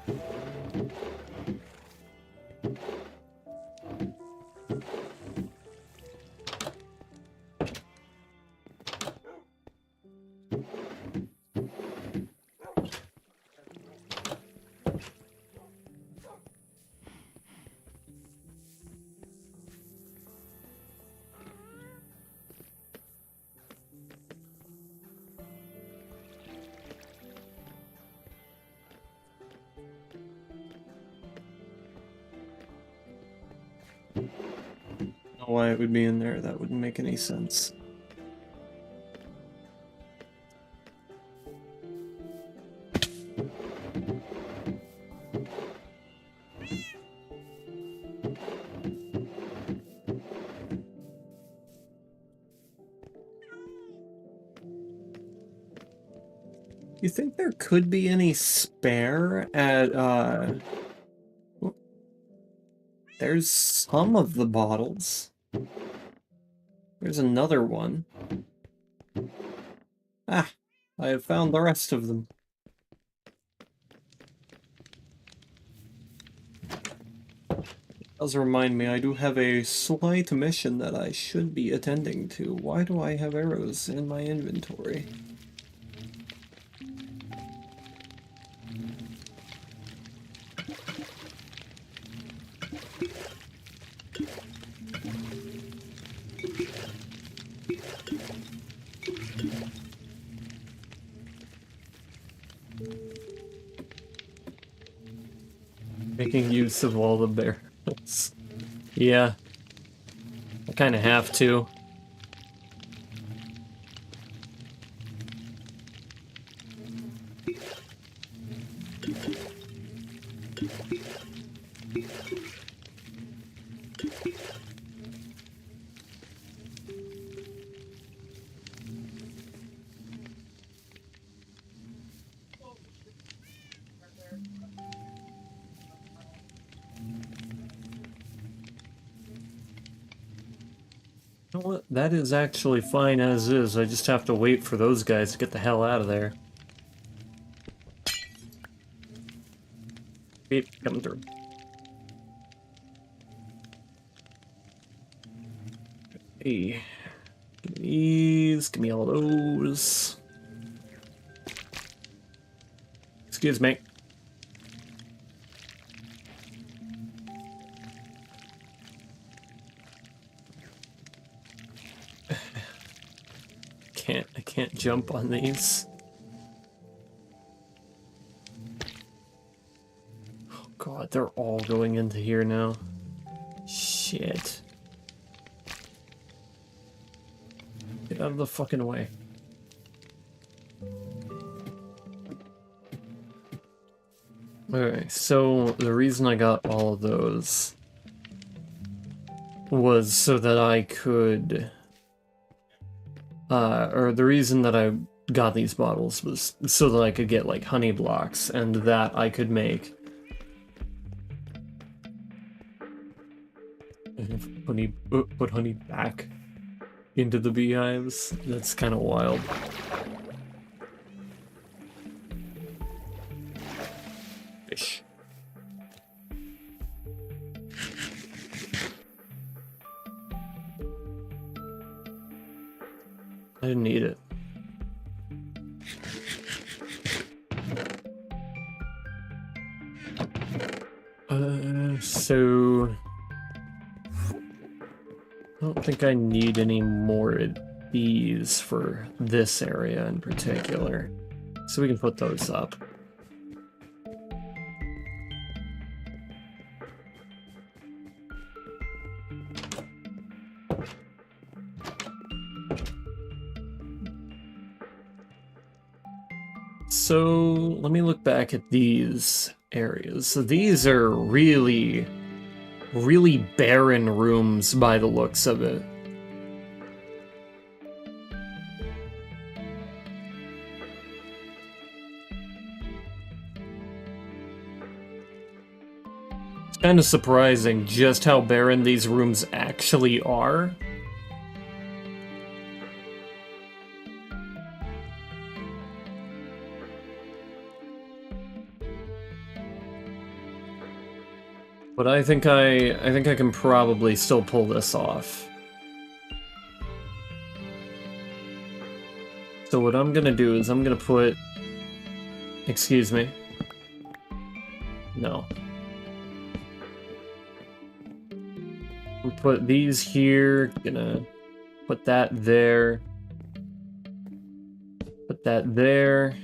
Why it would be in there, that wouldn't make any sense. You think there could be any spare at, there's some of the bottles. There's another one. Ah, I have found the rest of them. Does remind me, I do have a slight mission that I should be attending to. Why do I have arrows in my inventory? Making use of all the barrels. Yeah. I kind of have to. You know what? That is actually fine as is. I just have to wait for those guys to get the hell out of there. Beep, coming through. Hey. Give me these. Give me all those. Excuse me. I can't jump on these. Oh god, they're all going into here now. Shit. Get out of the fucking way. Alright, so the reason I got all of those was so that I could... or the reason that I got these bottles was so that I could get, like, honey blocks, and that I could make... Put honey back into the beehives. That's kind of wild. Fish. I didn't need it. So... I don't think I need any more bees for this area in particular. So we can put those up. So let me look back at these areas. So these are really barren rooms by the looks of it. It's kind of surprising just how barren these rooms actually are. But I think I can probably still pull this off. So what I'm gonna do is I'm gonna put... Excuse me. No. We'll put these here, gonna put that there. Put that there.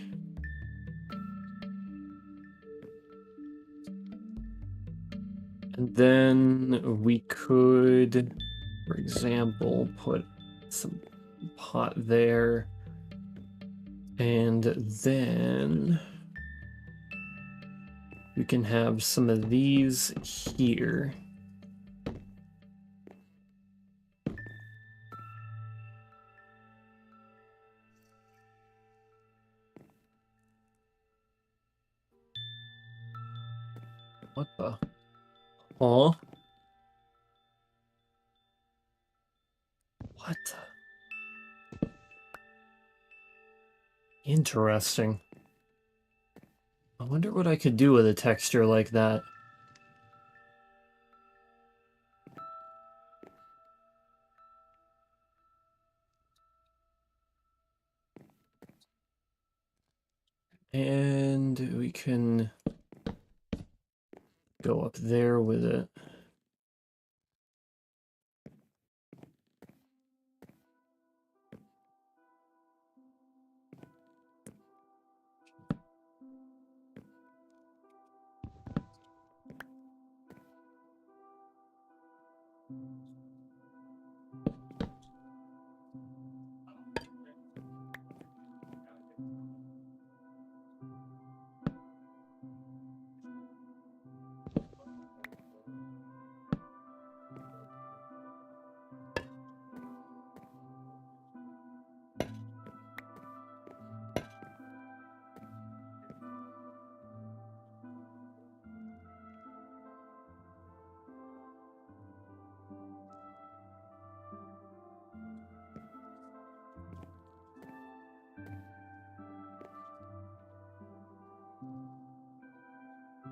And then we could, for example, put some pot there. And then we can have some of these here. What the? Oh. What the? Interesting. I wonder what I could do with a texture like that. And we can go up there with it.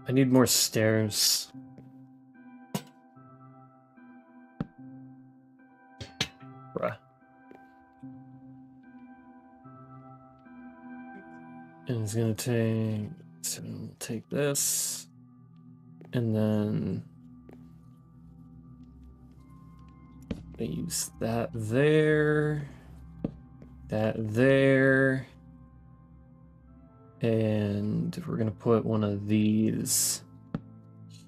I need more stairs. Bruh. And it's gonna take... So we'll take this. And then... I use that there. That there. And we're gonna put one of these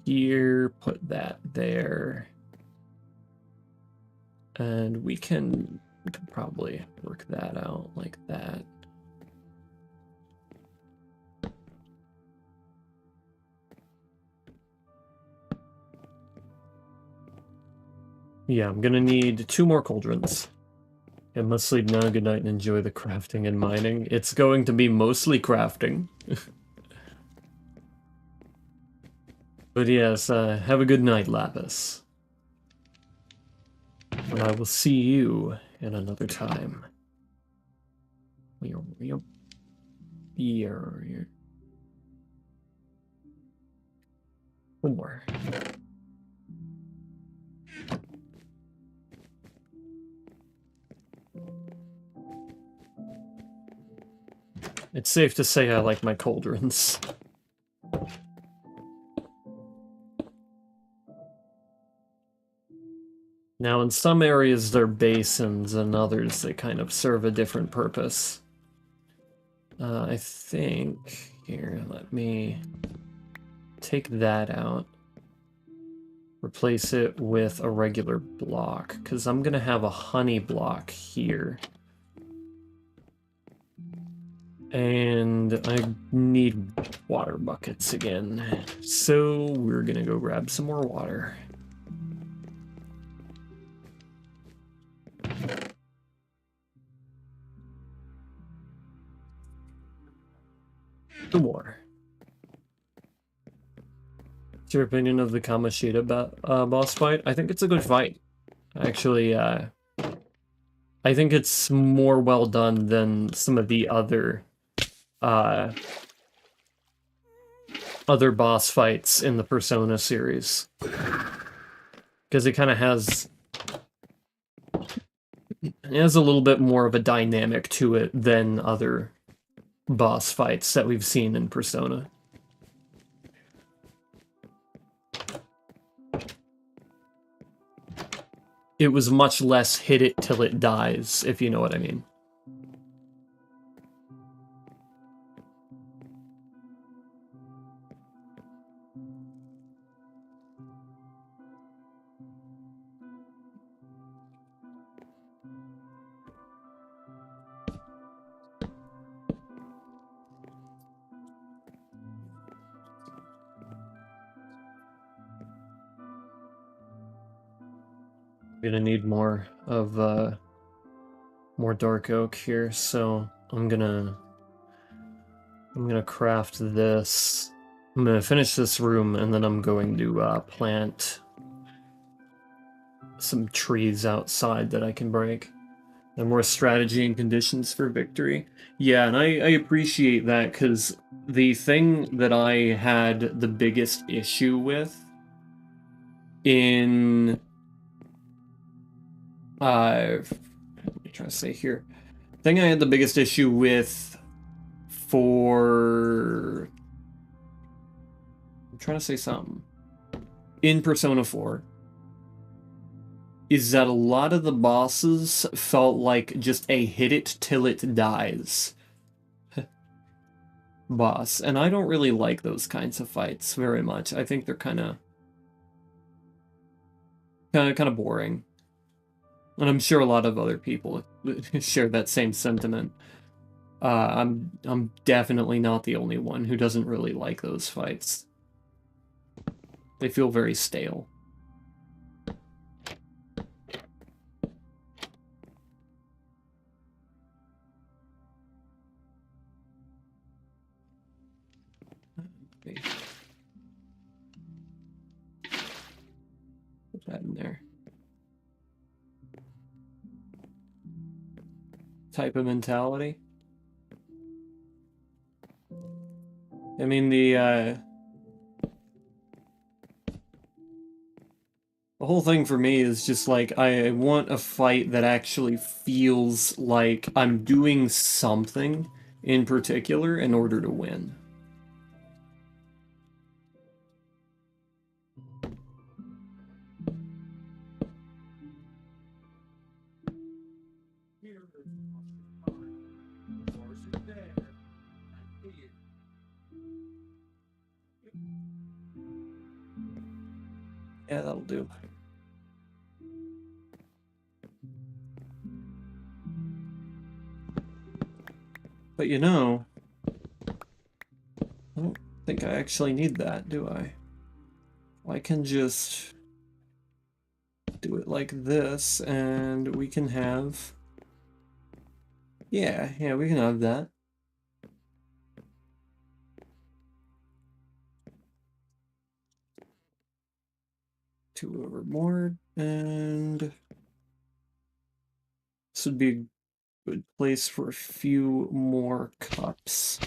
here, put that there. And we can probably work that out like that. Yeah, I'm gonna need 2 more cauldrons. I must sleep now, good night, and enjoy the crafting and mining. It's going to be mostly crafting. But yes, have a good night, Lapis. And I will see you in another time. One more. It's safe to say I like my cauldrons. Now, in some areas they're basins, and others they kind of serve a different purpose. I think... Here, let me take that out. Replace it with a regular block, because I'm going to have a honey block here. And I need water buckets again. So we're going to go grab some more water. Some more. What's your opinion of the Kamoshida boss fight? I think it's a good fight. Actually, I think it's more well done than some of the other boss fights in the Persona series. Because it kind of has... It has a little bit more of a dynamic to it than other boss fights that we've seen in Persona. It was much less hit it till it dies, if you know what I mean. Gonna need more of more dark oak here, so I'm gonna craft this I'm gonna finish this room and then I'm going to plant some trees outside that I can break. And more strategy and conditions for victory. Yeah, and I appreciate that, because the thing that I had the biggest issue with in what am I trying to say here? The thing I had the biggest issue with for I'm trying to say something. In Persona 4 is that a lot of the bosses felt like just a hit it till it dies boss, and I don't really like those kinds of fights very much. I think they're kind of boring, and I'm sure a lot of other people share that same sentiment. I'm definitely not the only one who doesn't really like those fights. They feel very stale. Okay. Put that in there. Type of mentality. I mean, the whole thing for me is just like, I want a fight that actually feels like I'm doing something in particular in order to win. Yeah, that'll do. But you know, I don't think I actually need that, do I? I can just do it like this, and we can have... Yeah, we can have that. Two overboard, and this would be a good place for a few more cups.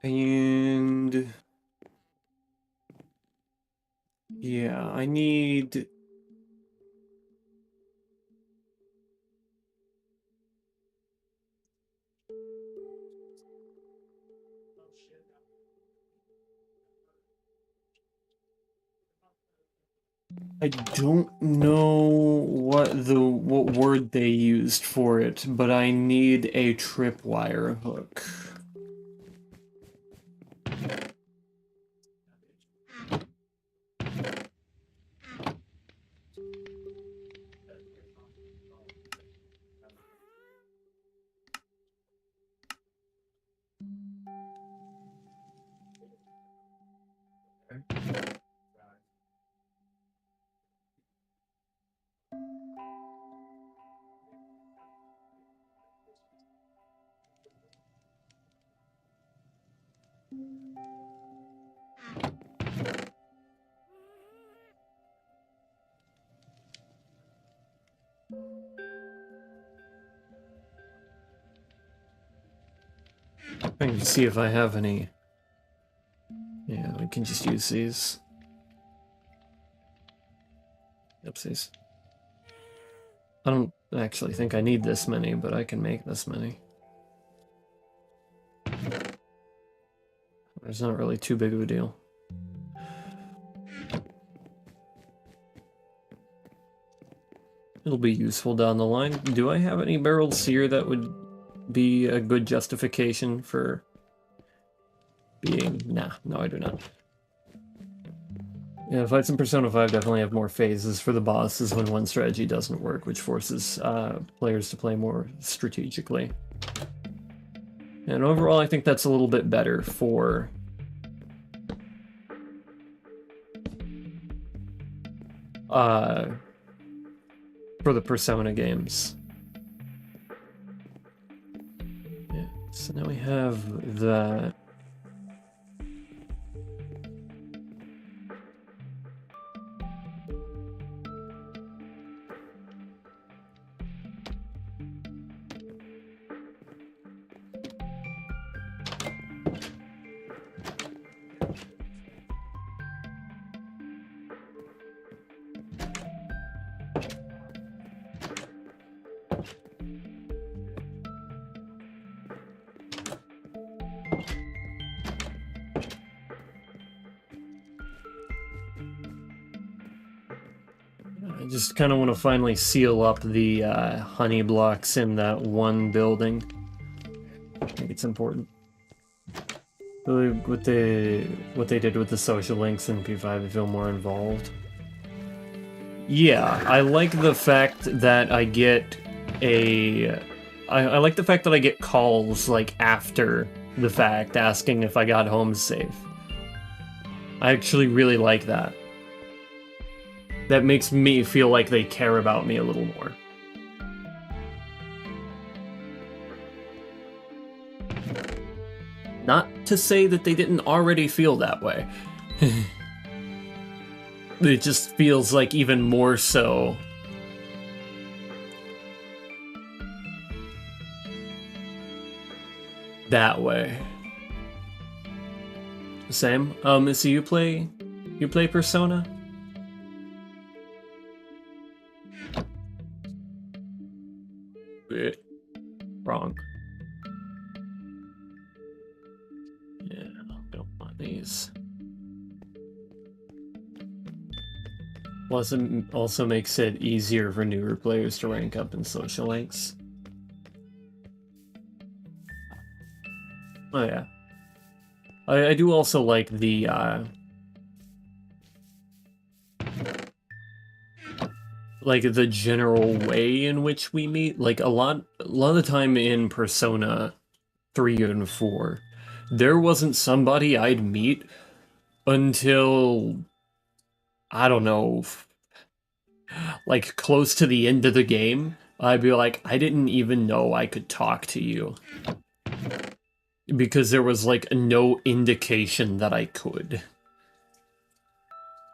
And yeah, I need... I don't know what word they used for it, but I need a tripwire hook. I can see if I have any. Yeah, we can just use these. Oopsies. I don't actually think I need this many, but I can make this many. It's not really too big of a deal. It'll be useful down the line. Do I have any barreled sear that would be a good justification for being... Nah, no I do not. Yeah, fights in Persona 5 definitely have more phases for the bosses when one strategy doesn't work, which forces players to play more strategically. And overall, I think that's a little bit better for for the Persona games. Yeah, so now we have that. I just kind of want to finally seal up the honey blocks in that one building. I think it's important. Really, what they did with the social links in P5, I feel more involved. Yeah, I like the fact that I get I like the fact that I get calls, like, after the fact, asking if I got home safe. I actually really like that. That makes me feel like they care about me a little more. Not to say that they didn't already feel that way. It just feels like even more so. That way. Same. So you play Persona? Wrong. Yeah, don't want these. Plus, it also makes it easier for newer players to rank up in social links. Oh yeah. I do also like the like the general way in which we meet. Like a lot of the time in Persona 3 and 4, there wasn't somebody I'd meet until, I don't know, like close to the end of the game. I'd be like, I didn't even know I could talk to you. Because there was like no indication that I could.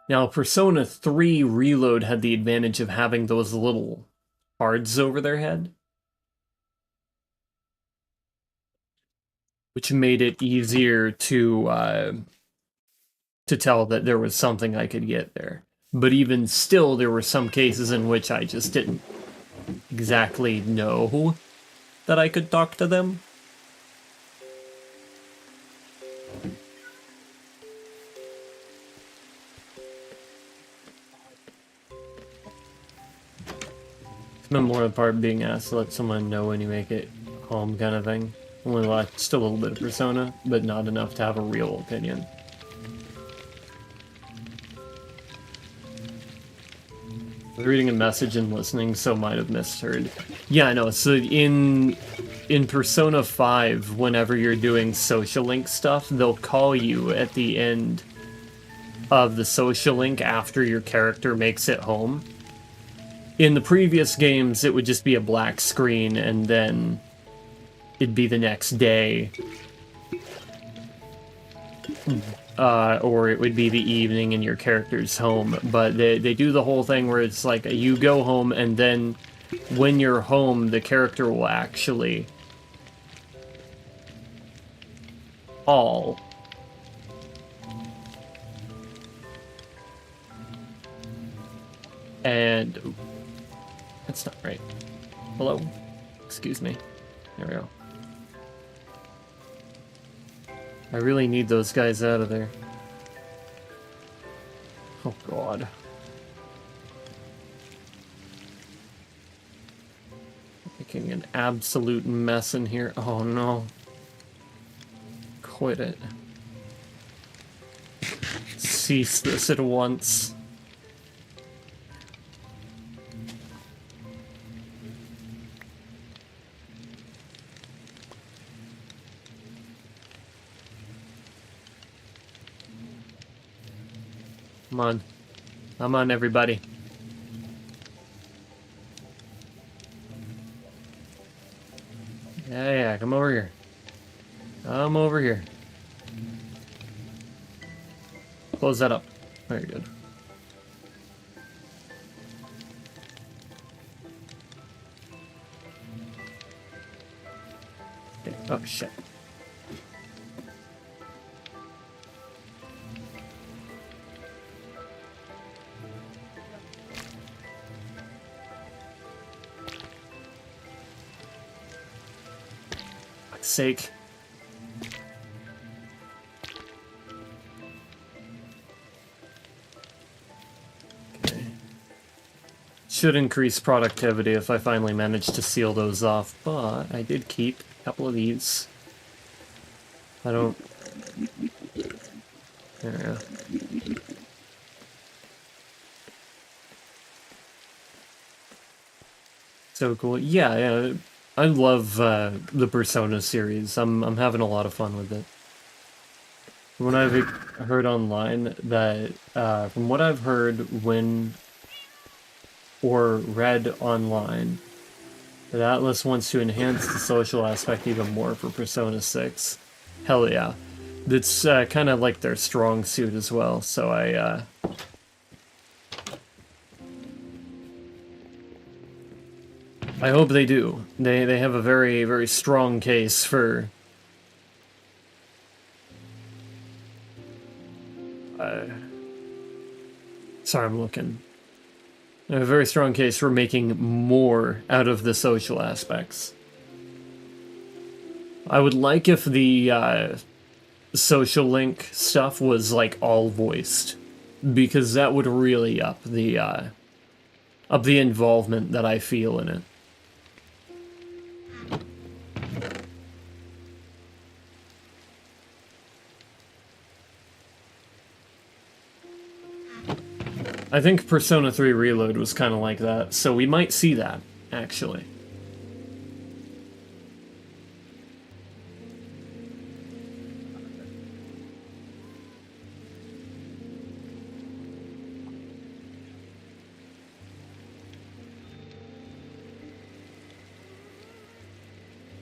Now, Persona 3 Reload had the advantage of having those little cards over their head, which made it easier to tell that there was something I could get there. But even still, there were some cases in which I just didn't exactly know that I could talk to them. The more part being asked to let someone know when you make it home kind of thing. Only still a little bit of Persona, but not enough to have a real opinion. I was reading a message and listening, so might have misheard. Yeah, I know. So in Persona 5, whenever you're doing social link stuff, they'll call you at the end of the social link after your character makes it home. In the previous games, it would just be a black screen, and then it'd be the next day. Or it would be the evening and your character's home. But they do the whole thing where it's like, you go home, and then when you're home, the character will actually call. And that's not right. Hello? Excuse me. There we go. I really need those guys out of there. Oh god. Making an absolute mess in here. Oh no. Quit it. Cease this at once. Come on. Come on, everybody. Yeah, come over here. Come over here. Close that up. Very good. Okay. Oh, shit. Fuck's sake. Okay. Should increase productivity if I finally manage to seal those off, but I did keep a couple of these. I don't... There we go. So cool. Yeah. I love the Persona series. I'm having a lot of fun with it. When I've heard online that, from what I've heard or read online, that Atlas wants to enhance the social aspect even more for Persona 6. Hell yeah. That's kind of like their strong suit as well, so I hope they do. They have a very, very strong case for... sorry, I'm looking. They have a very strong case for making more out of the social aspects. I would like if the social link stuff was like all voiced, because that would really up the involvement that I feel in it. I think Persona 3 Reload was kind of like that, so we might see that, actually.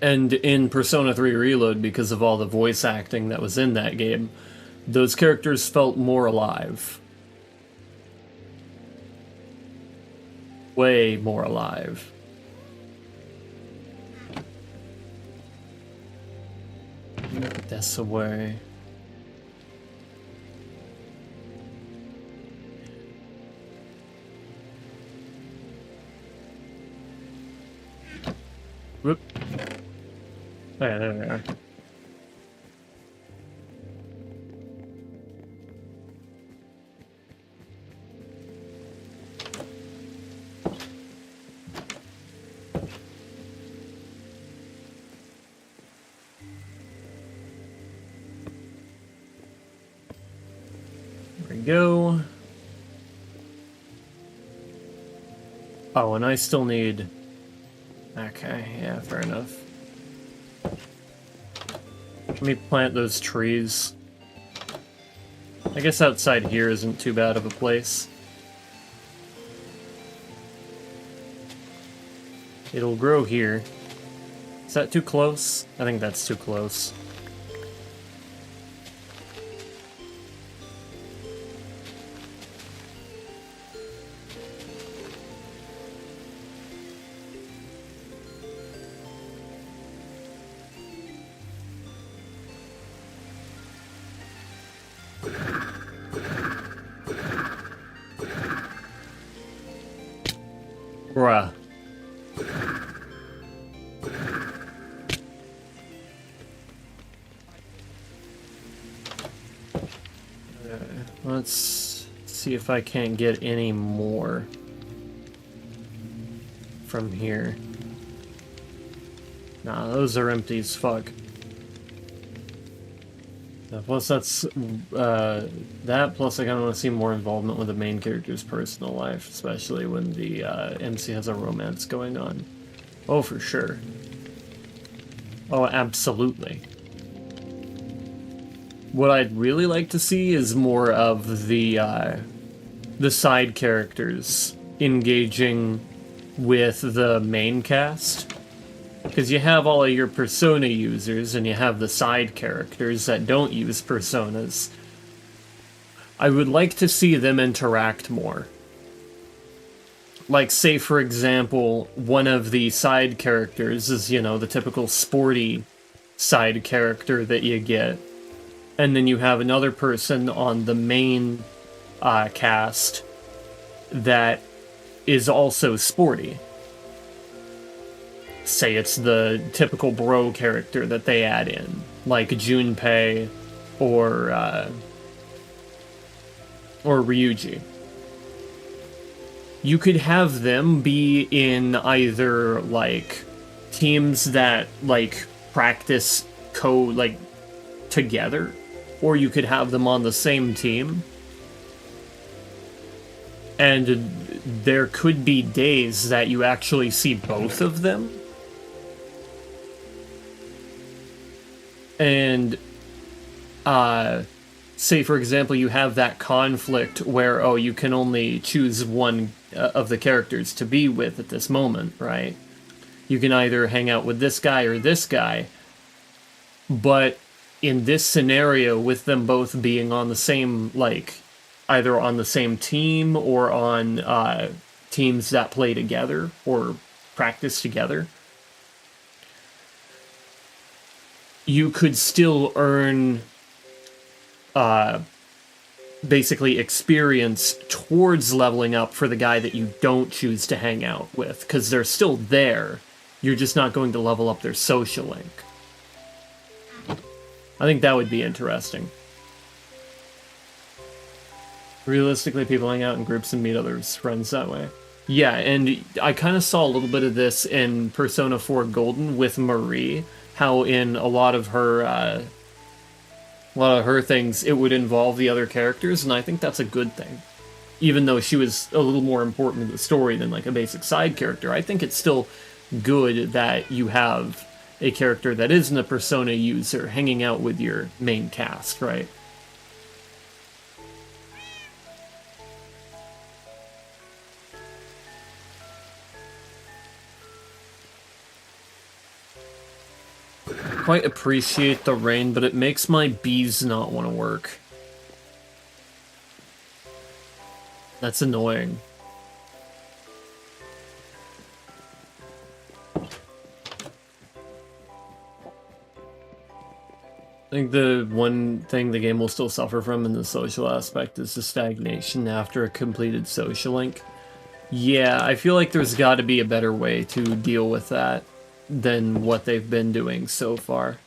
And in Persona 3 Reload, because of all the voice acting that was in that game, those characters felt more alive. Way more alive. Put this away. Whoop. Oh yeah, there we are. There we go. Oh, and I still need... Okay, yeah, fair enough. Let me plant those trees. I guess outside here isn't too bad of a place. It'll grow here. Is that too close? I think that's too close. Bruh. Let's see if I can't get any more from here. Nah, those are empty as fuck. Plus that's, that plus I kind of want to see more involvement with the main character's personal life, especially when the MC has a romance going on. Oh, for sure. Oh, absolutely. What I'd really like to see is more of the side characters engaging with the main cast. Because you have all of your persona users and you have the side characters that don't use personas. I would like to see them interact more. Like, say, for example, one of the side characters is, you know, the typical sporty side character that you get. And then you have another person on the main cast that is also sporty. Say it's the typical bro character that they add in, like Junpei or Ryuji. You could have them be in either like teams that like practice code like together, or you could have them on the same team. And there could be days that you actually see both of them. And say, for example, you have that conflict where, oh, you can only choose one of the characters to be with at this moment, right? You can either hang out with this guy or this guy. But in this scenario, with them both being on the same, like, either on the same team or on teams that play together or practice together, you could still earn basically experience towards leveling up for the guy that you don't choose to hang out with, because they're still there. You're just not going to level up their social link. I think that would be interesting. Realistically, people hang out in groups and meet other friends that way. Yeah, and I kind of saw a little bit of this in Persona 4 Golden with Marie, how in a lot of her things it would involve the other characters, and I think that's a good thing. Even though she was a little more important to the story than like a basic side character, I think it's still good that you have a character that isn't a Persona user hanging out with your main cast, right? Quite appreciate the rain, but it makes my bees not want to work. That's annoying. I think the one thing the game will still suffer from in the social aspect is the stagnation after a completed social link. Yeah, I feel like there's got to be a better way to deal with that than what they've been doing so far.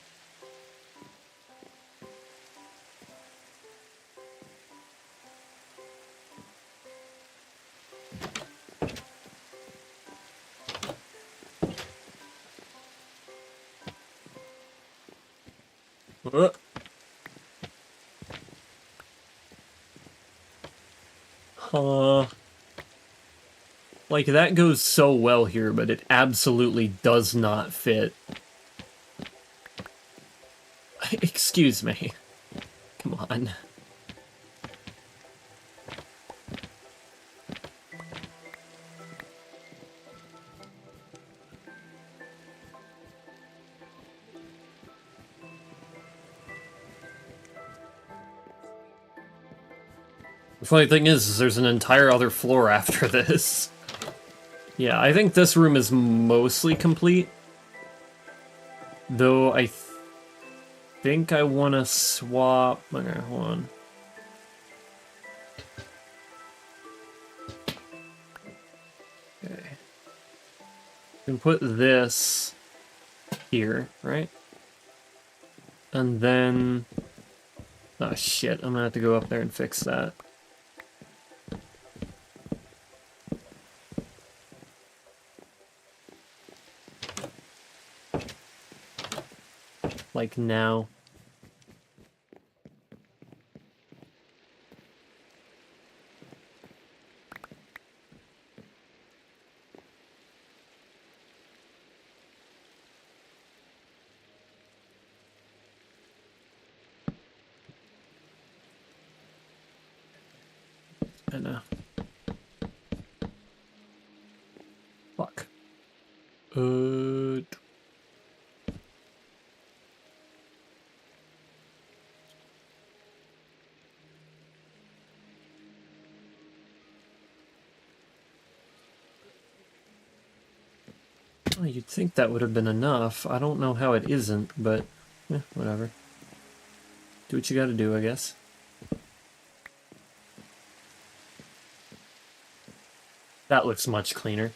Like, that goes so well here, but it absolutely does not fit. Excuse me. Come on. The funny thing is there's an entire other floor after this. Yeah, I think this room is mostly complete. Though I think I want to swap... Okay, hold on. Okay. We can put this here, right? And then... Oh shit, I'm gonna have to go up there and fix that. Like now. I know. Fuck. Well, you'd think that would have been enough. I don't know how it isn't, but whatever. Do what you gotta do, I guess. That looks much cleaner.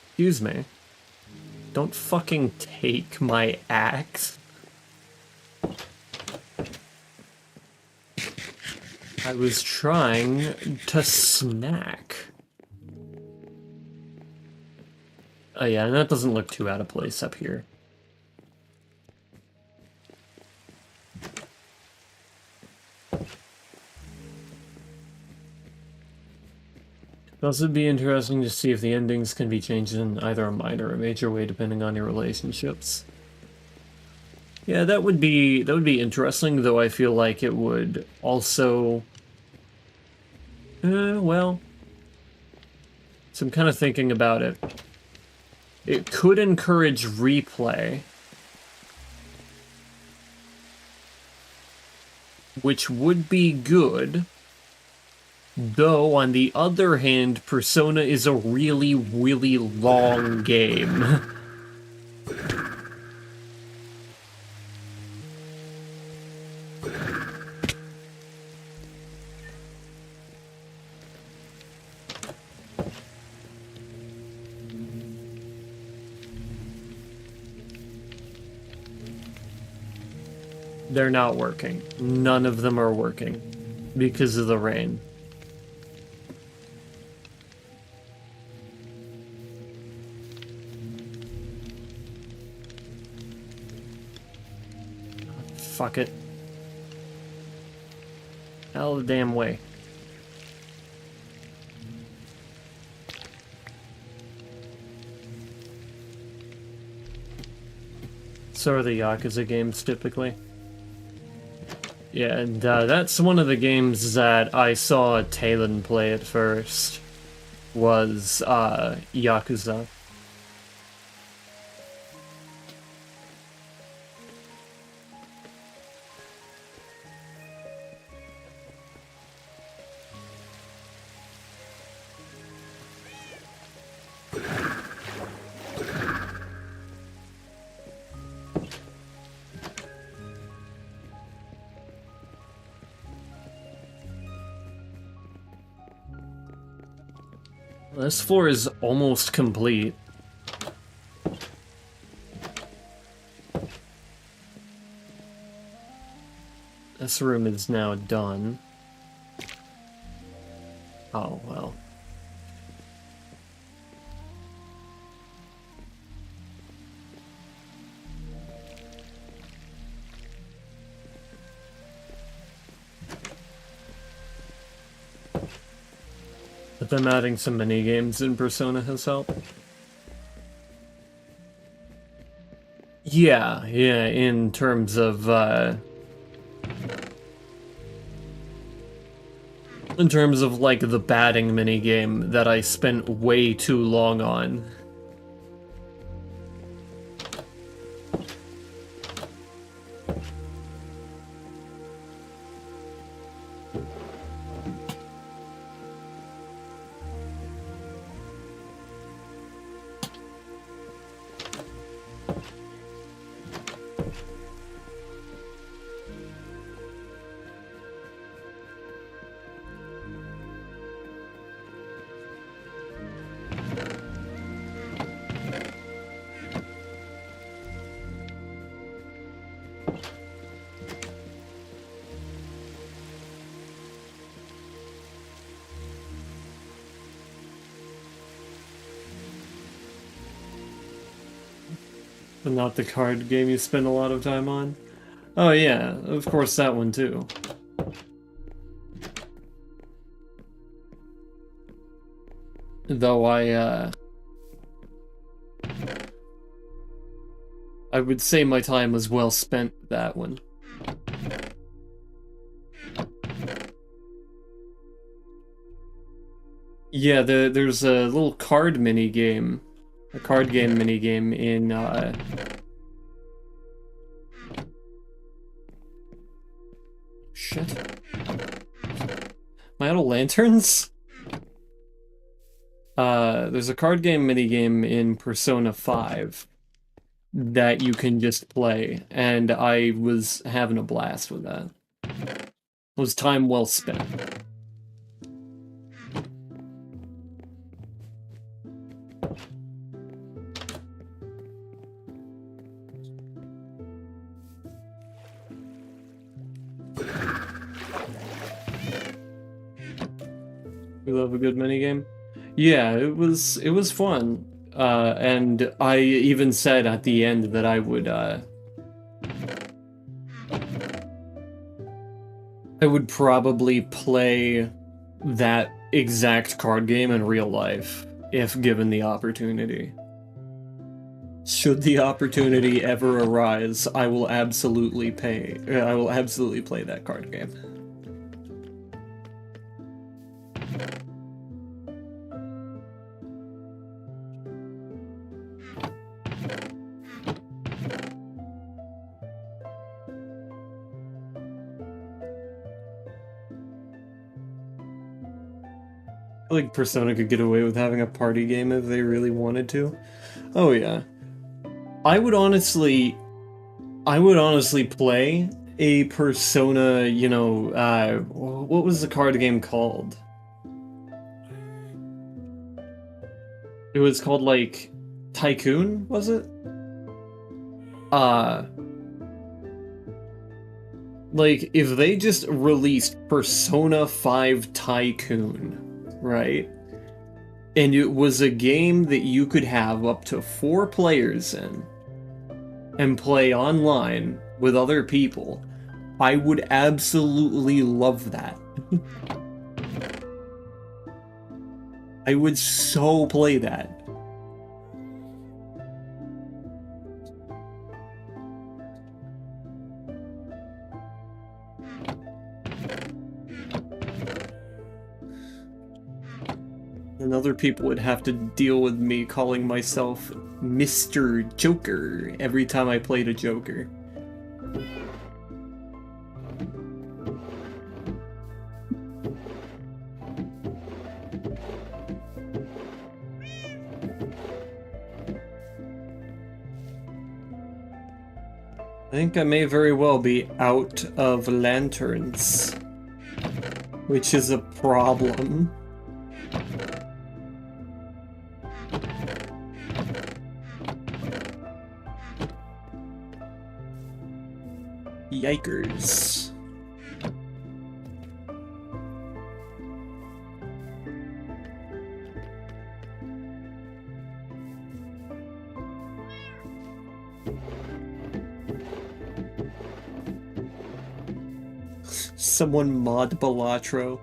Excuse me. Don't fucking take my axe. I was trying to snack. Oh yeah, and that doesn't look too out of place up here. It'd also be interesting to see if the endings can be changed in either a minor or a major way depending on your relationships. Yeah, that would be interesting, though I feel like it would also well, so I'm kind of thinking about it. It could encourage replay, which would be good. Though, on the other hand, Persona is a really, really long game. They're not working. None of them are working because of the rain. Fuck it. Out of the damn way. So are the Yakuza games typically. Yeah, and that's one of the games that I saw Talon play at first, was Yakuza. This floor is almost complete. This room is now done. Oh, well. But them adding some mini-games in Persona has helped. Yeah, in terms of, like, the batting minigame that I spent way too long on. But not the card game you spend a lot of time on? Oh yeah, of course that one too. Though I would say my time was well spent with that one. Yeah, there's a little card mini game. A card game minigame in Shit. Am I out of lanterns? There's a card game minigame in Persona 5 that you can just play, and I was having a blast with that. It was time well spent. We love a good minigame. Yeah, it was fun. And I even said at the end that I would probably play that exact card game in real life if given the opportunity. Should the opportunity ever arise, I will absolutely play that card game. I feel like Persona could get away with having a party game if they really wanted to. Oh yeah. I would honestly play a Persona, you know, what was the card game called? It was called, like, Tycoon, was it? Like, if they just released Persona 5 Tycoon, right? And it was a game that you could have up to 4 players in, and play online with other people, I would absolutely love that. I would so play that. And other people would have to deal with me calling myself Mr. Joker every time I played a Joker. I think I may very well be out of lanterns, which is a problem. Yikers. Someone mod Balatro.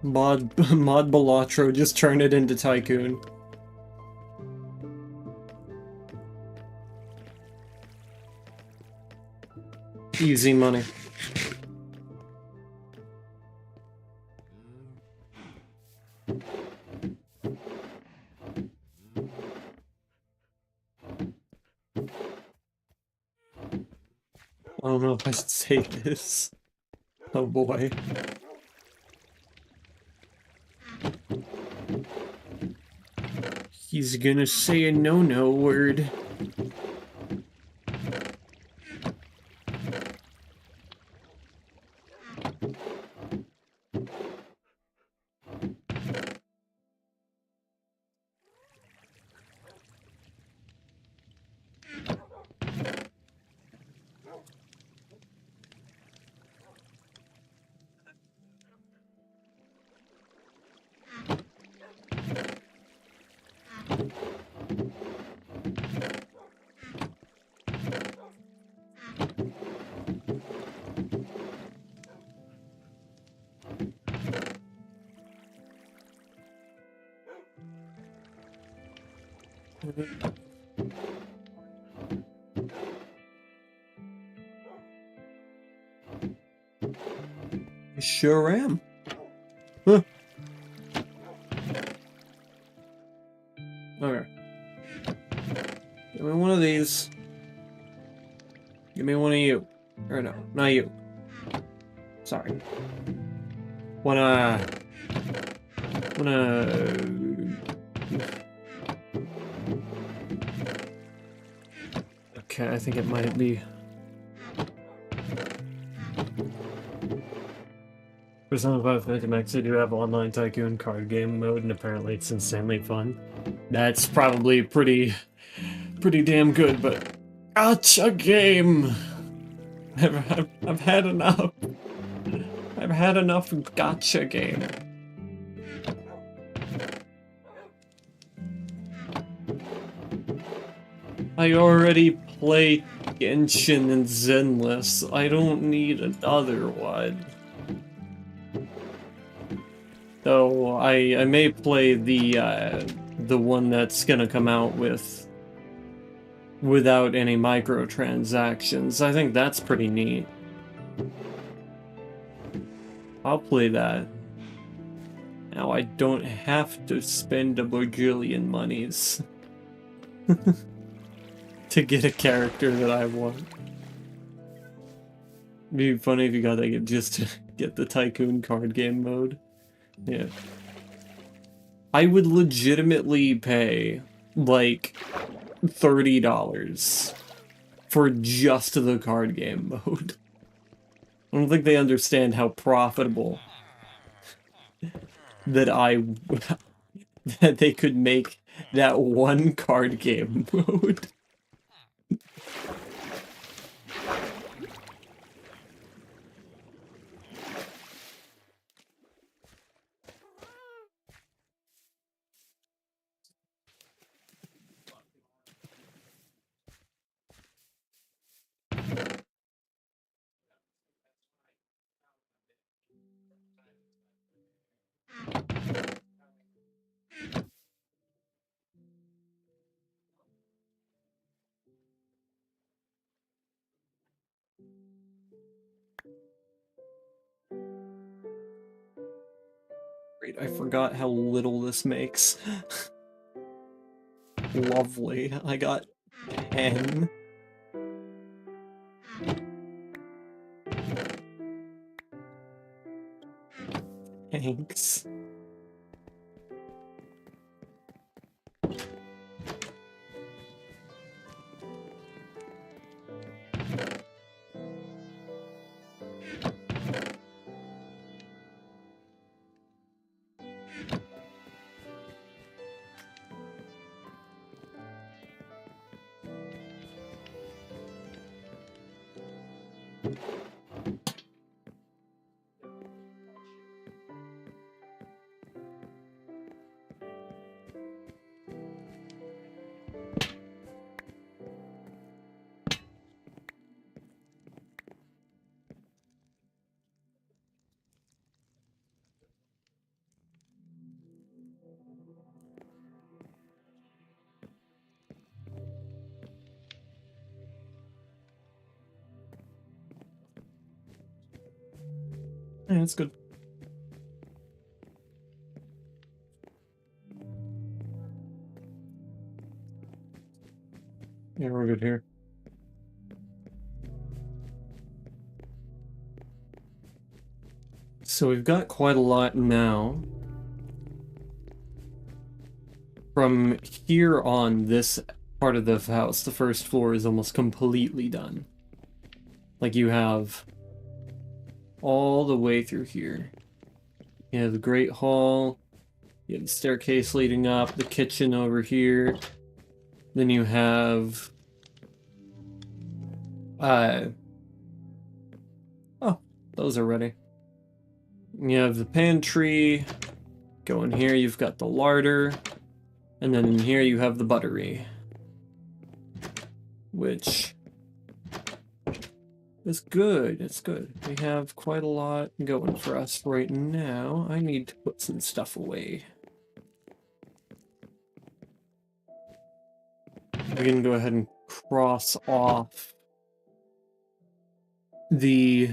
Mod Balatro, just turn it into Tycoon. Easy money. I don't know if I should say this. Oh boy. He's gonna say a no-no word. I sure am. Huh. Okay. Give me one of these. Give me one of you. Or no, not you. Sorry. Wanna... Okay, I think it might be... For some of us, Max, they do have online tycoon card game mode, and apparently it's insanely fun. That's probably pretty damn good, but... Gotcha game! I've had enough. I've had enough gotcha game. I already play Genshin and Zenless. I don't need another one. Though I may play the one that's gonna come out without any microtransactions. I think that's pretty neat. I'll play that. Now I don't have to spend a bajillion monies to get a character that I want. It'd be funny if you got that just to get the tycoon card game mode. Yeah. I would legitimately pay like $30 for just the card game mode. I don't think they understand how profitable that that they could make that one card game mode. Great, I forgot how little this makes. Lovely. I got 10. Thanks. Yeah, that's good. Yeah, we're good here. So we've got quite a lot now. From here on, this part of the house, the first floor, is almost completely done. Like, you have all the way through here. You have the Great Hall, you have the staircase leading up, the kitchen over here. Then you have... Oh, those are ready. You have the pantry. Go in here, you've got the larder. And then in here you have the buttery. Which is good, it's good. We have quite a lot going for us right now. I need to put some stuff away. We can go ahead and cross off the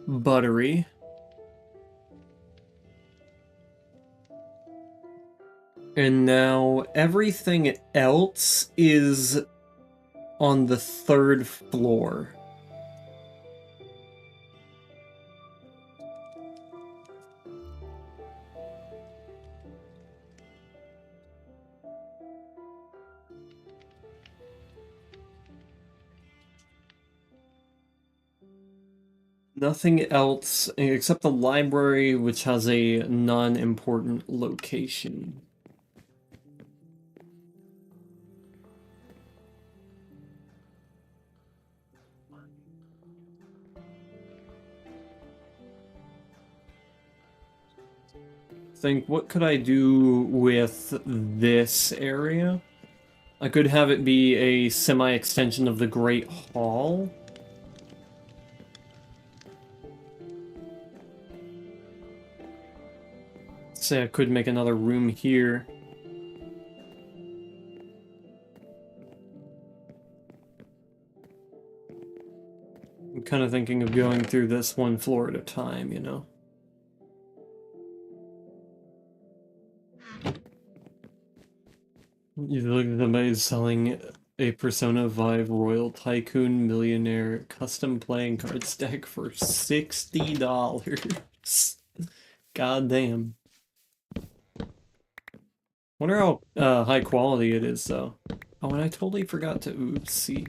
buttery. And now everything else is on the 3rd floor. Nothing else except the library, which has a non-important location. Think, what could I do with this area? I could have it be a semi-extension of the Great Hall. Say I could make another room here. I'm kind of thinking of going through this one floor at a time, you know? You look at somebody selling a Persona 5 Royal Tycoon Millionaire custom playing card stack for $60. God damn. Wonder how high quality it is, though. Oh, and I totally forgot to oopsie.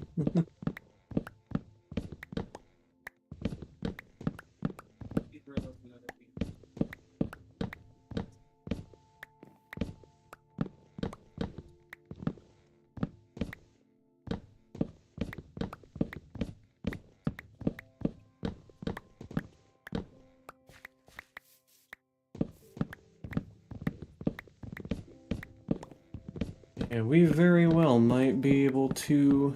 Yeah, we very well might be able to...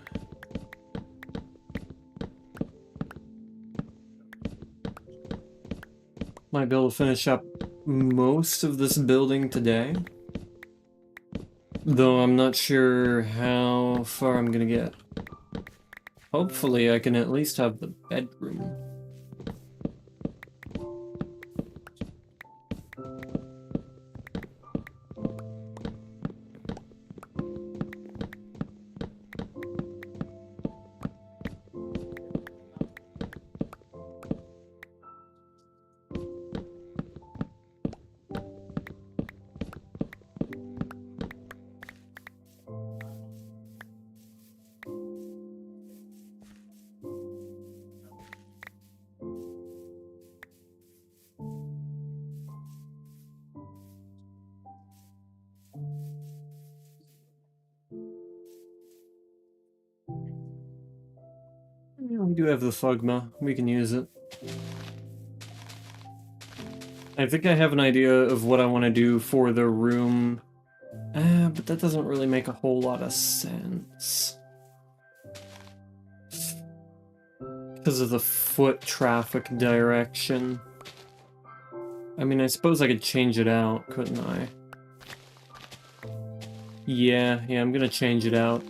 Might be able to finish up most of this building today. Though I'm not sure how far I'm gonna get. Hopefully I can at least have the bedroom. Yeah, we do have the Fugma. We can use it. I think I have an idea of what I want to do for the room. But that doesn't really make a whole lot of sense. Because of the foot traffic direction. I mean, I suppose I could change it out, couldn't I? Yeah, I'm gonna change it out.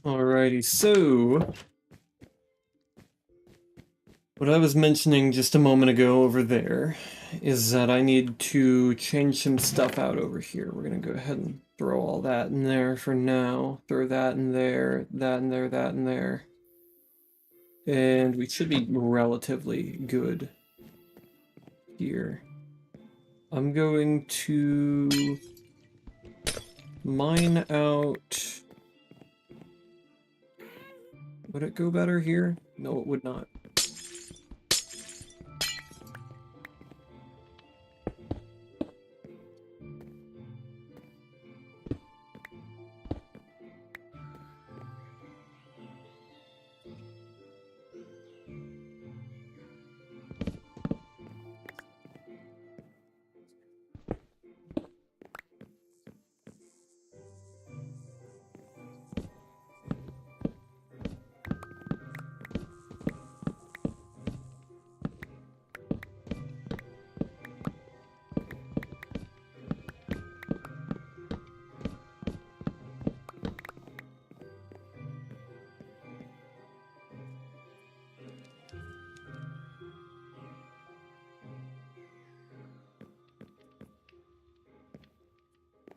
Alrighty, so... What I was mentioning just a moment ago over there is that I need to change some stuff out over here. We're gonna go ahead and throw all that in there for now. Throw that in there, that in there, that in there. And we should be relatively good here. I'm going to mine out... Would it go better here? No, it would not.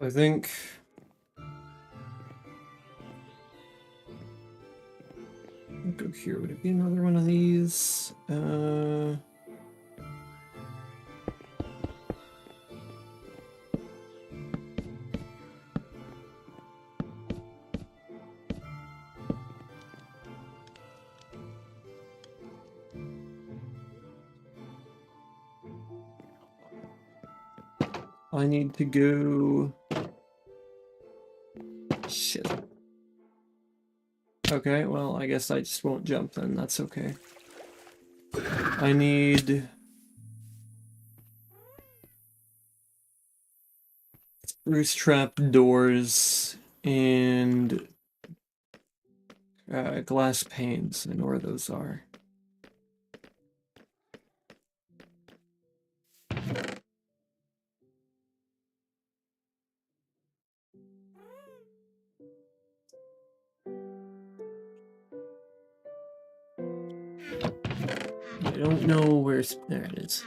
I think I'll go here. Would it be another one of these? I need to go. Shit. Okay, well, I guess I just won't jump then. That's okay. I need spruce trap doors and glass panes. I know where those are. I don't know where's... There it is.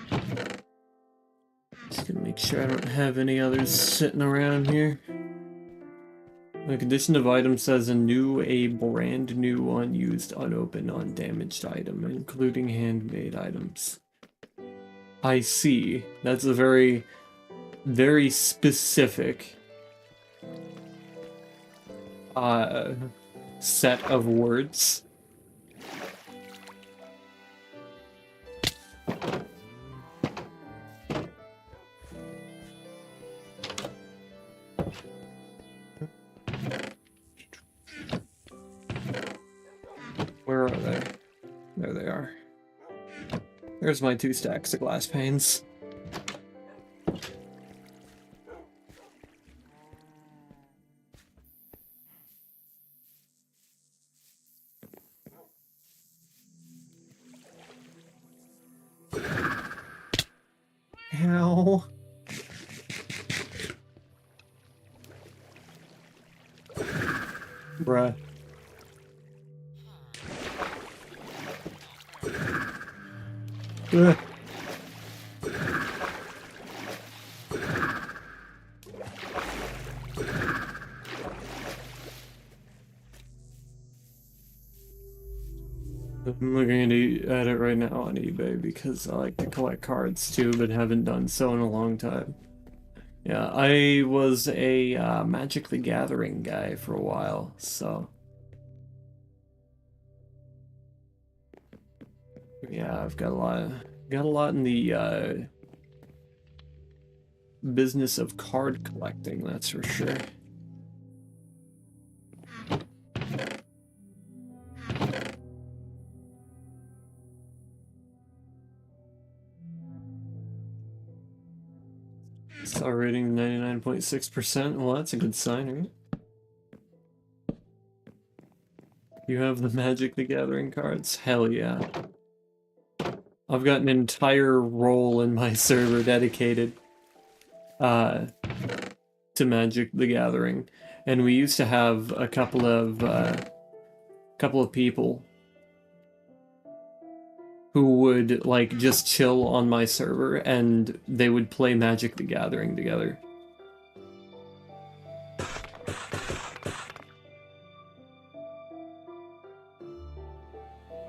Just gonna make sure I don't have any others sitting around here. The condition of item says a brand new, unused, unopened, undamaged item, including handmade items. I see. That's a very, very specific set of words. Where are they? There they are. There's my 2 stacks of glass panes. Ow. Bruh. Ugh. I'm looking at it right now on eBay because I like to collect cards too, but haven't done so in a long time. Yeah, I was a Magic the Gathering guy for a while, so... Yeah, I've got a lot in the business of card collecting, that's for sure. Star rating 99.6%. Well, that's a good sign, right? You have the Magic the Gathering cards? Hell yeah. I've got an entire role in my server dedicated to Magic the Gathering. And we used to have a couple of people who would like just chill on my server and they would play Magic the Gathering together.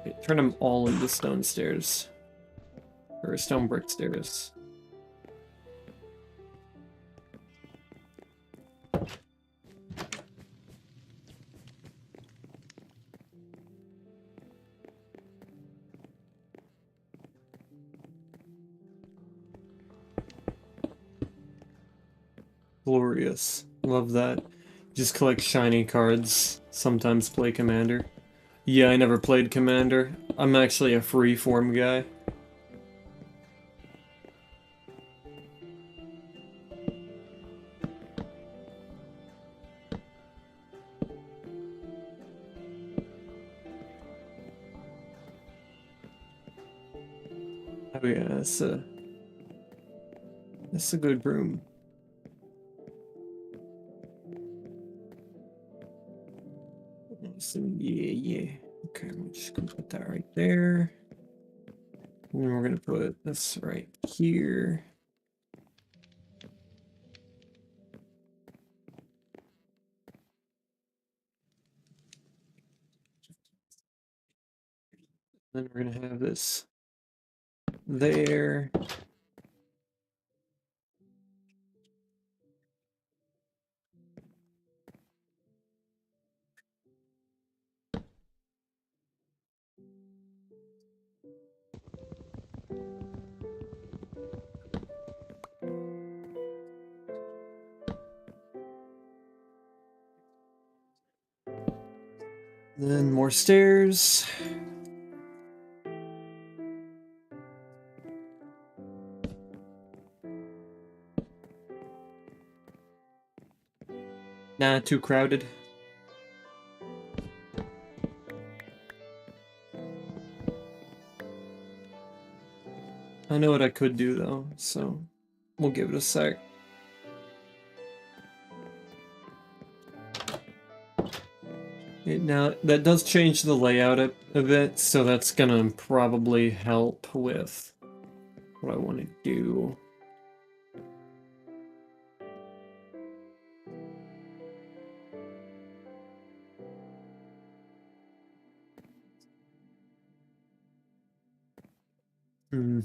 Okay, turn them all into stone stairs. Or stone brick stairs. Glorious. Love that. Just collect shiny cards. Sometimes play Commander. Yeah, I never played Commander. I'm actually a freeform guy. Oh yeah, that's a good room. So yeah. Okay, I'm just gonna put that right there. And then we're gonna put this right here. Then we're gonna have this there. Then more stairs. Nah, too crowded. I know what I could do though, so we'll give it a sec. Now, that does change the layout a bit, so that's gonna probably help with what I want to do. Hmm.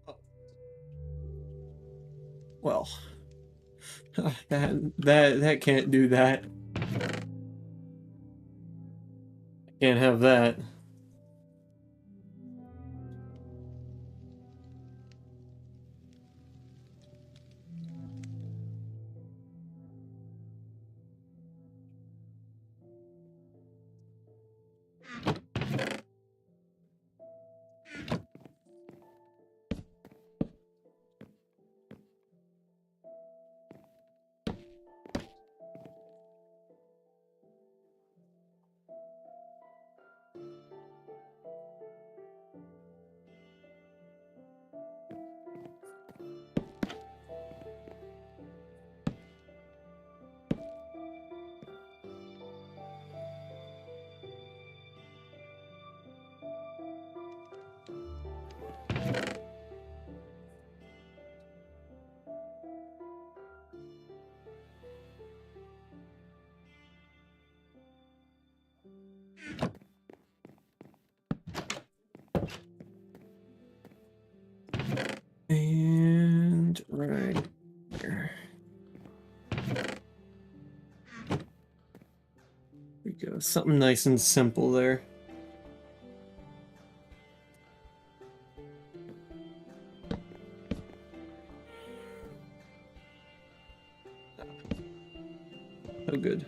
Oh. Well, that can't do that. Can't have that. And right here. We go. Something nice and simple there. Oh, good.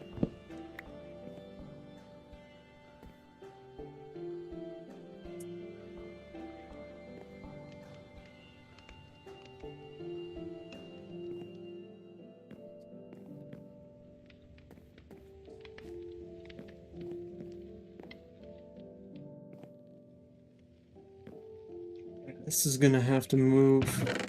This is gonna have to move.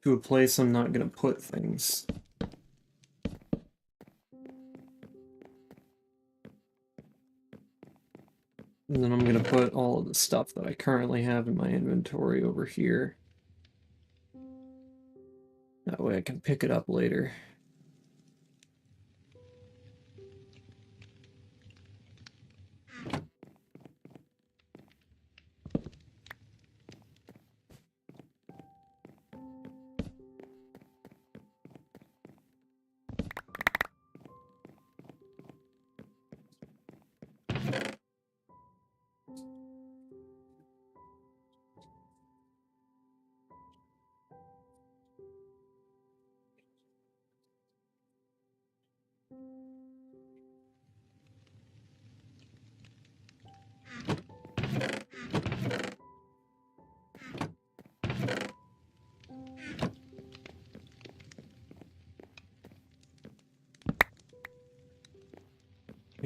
To a place I'm not gonna put things. And then I'm gonna put all of the stuff that I currently have in my inventory over here. That way I can pick it up later.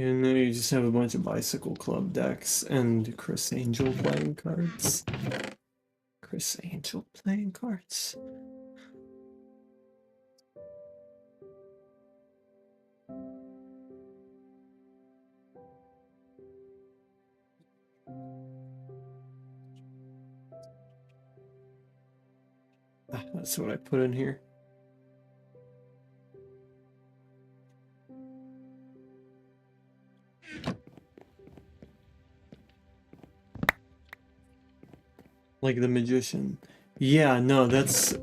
And then you just have a bunch of Bicycle Club decks and Chris Angel playing cards. Chris Angel playing cards. That's what I put in here. Like the Magician. Yeah, no, that's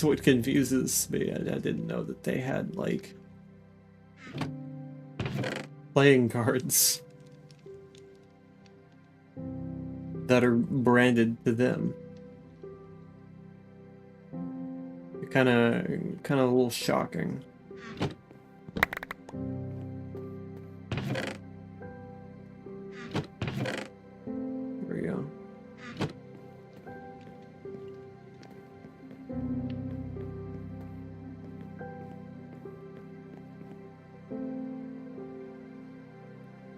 what confuses me. I didn't know that they had like playing cards that are branded to them. Kind of a little shocking. There we go.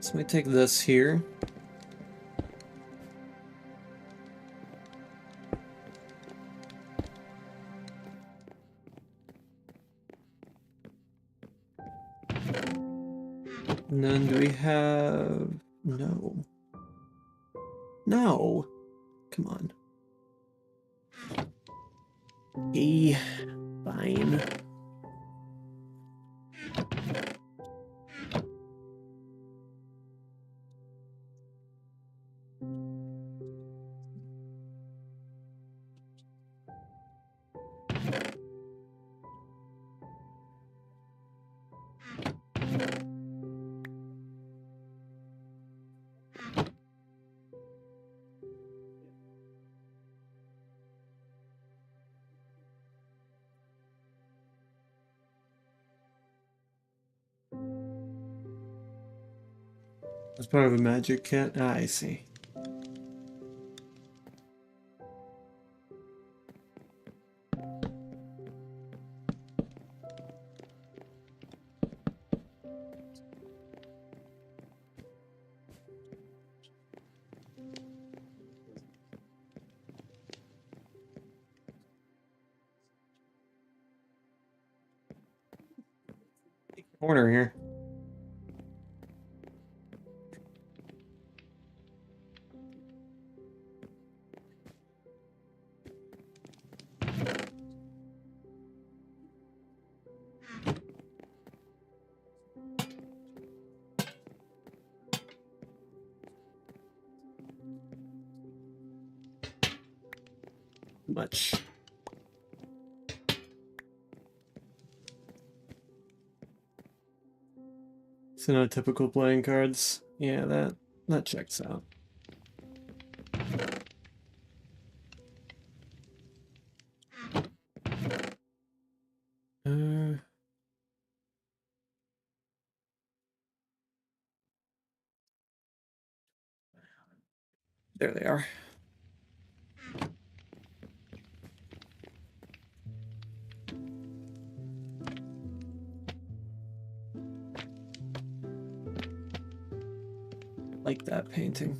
So we take this here. And then do we have... No. No! Come on. E. Fine. As part of a magic kit? Ah, I see. Corner here. Much. So no typical playing cards. Yeah, that checks out. There they are. Like that painting.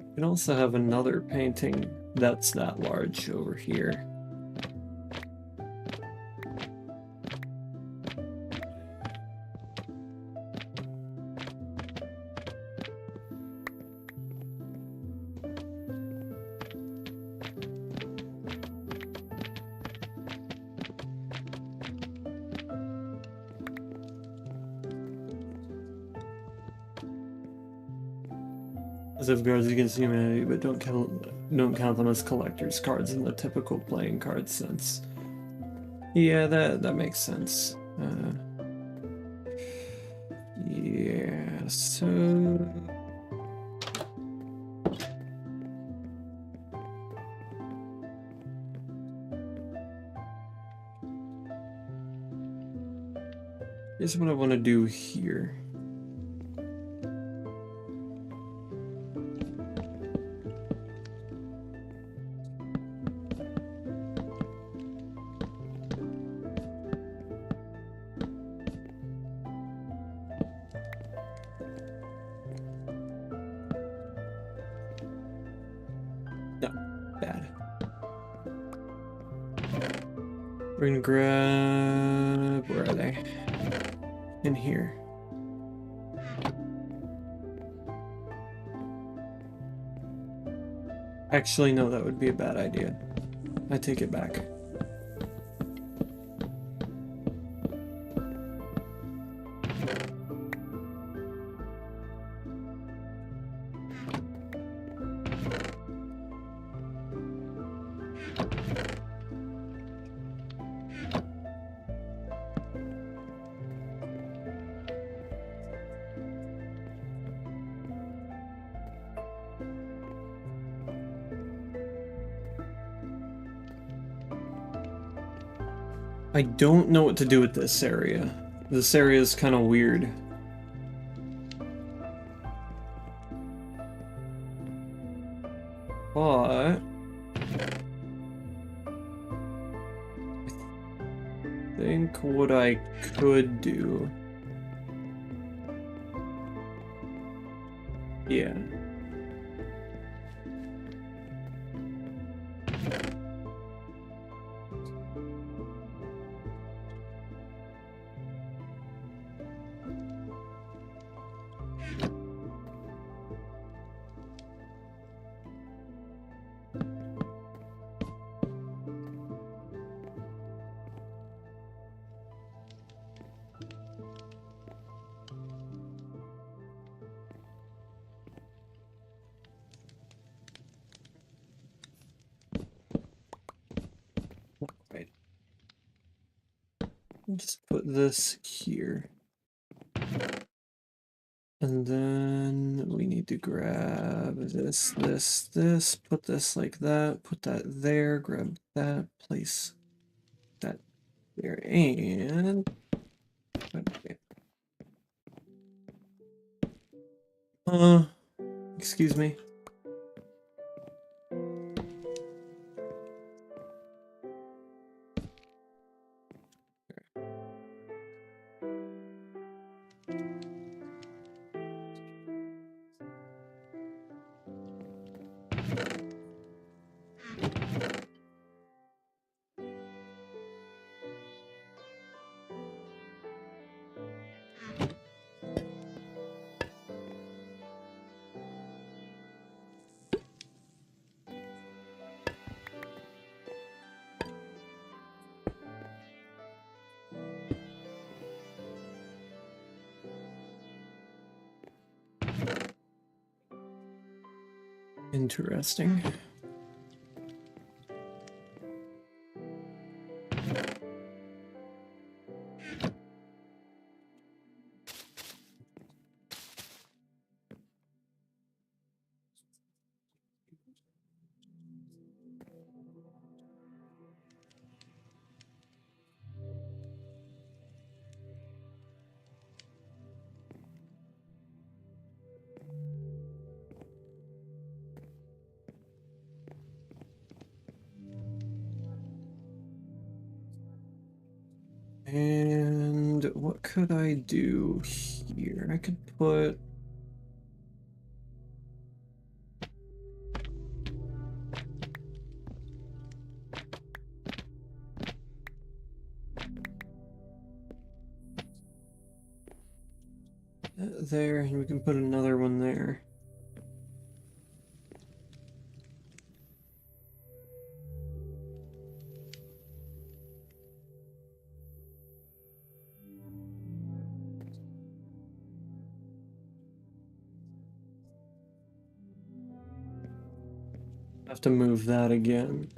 You can also have another painting that's that large over here. Cards against humanity, but don't count them as collector's cards in the typical playing card sense. Yeah, that makes sense. Yeah, so here's what I want to do here. Bad. We're gonna grab... Where are they? In here. Actually, no, that would be a bad idea. I take it back. I don't know what to do with this area. This area is kind of weird. But... I think what I could do... Yeah. Right. Just put this here. And then we need to grab this, put this like that, put that there, grab that, place that there, and... Okay. Excuse me. Interesting. And what could I do here? I could put... there, and we can put another one there. Have to move that again.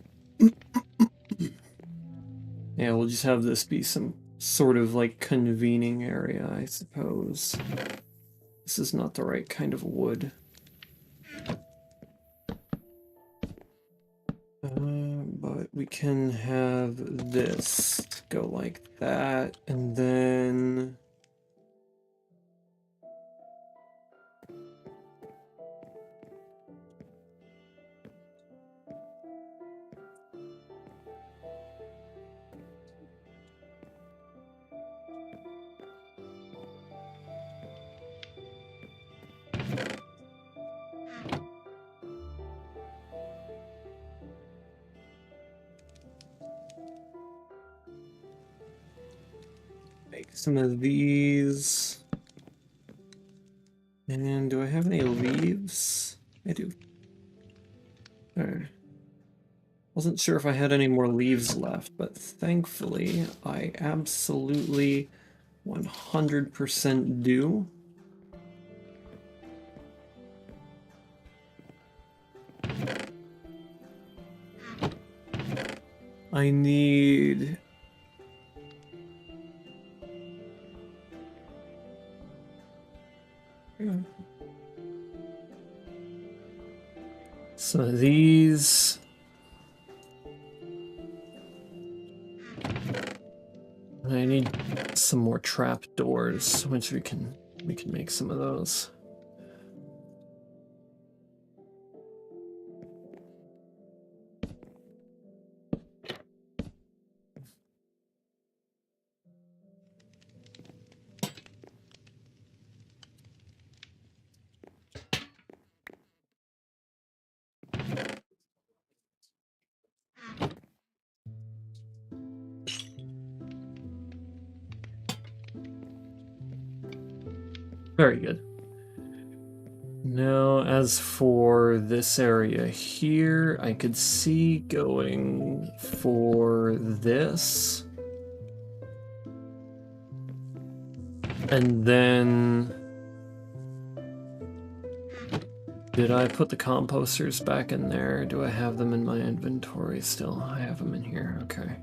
Yeah, we'll just have this be some sort of like convening area, I suppose. This is not the right kind of wood. But we can have this go like that, and then... some of these. And do I have any leaves? I do. Alright. Wasn't sure if I had any more leaves left, but thankfully I absolutely 100% do. I need... So these... I need some more trap doors, which we can make some of those. Very good. Now, as for this area here, I could see going for this. And then... Did I put the composters back in there? Do I have them in my inventory still? I have them in here, okay.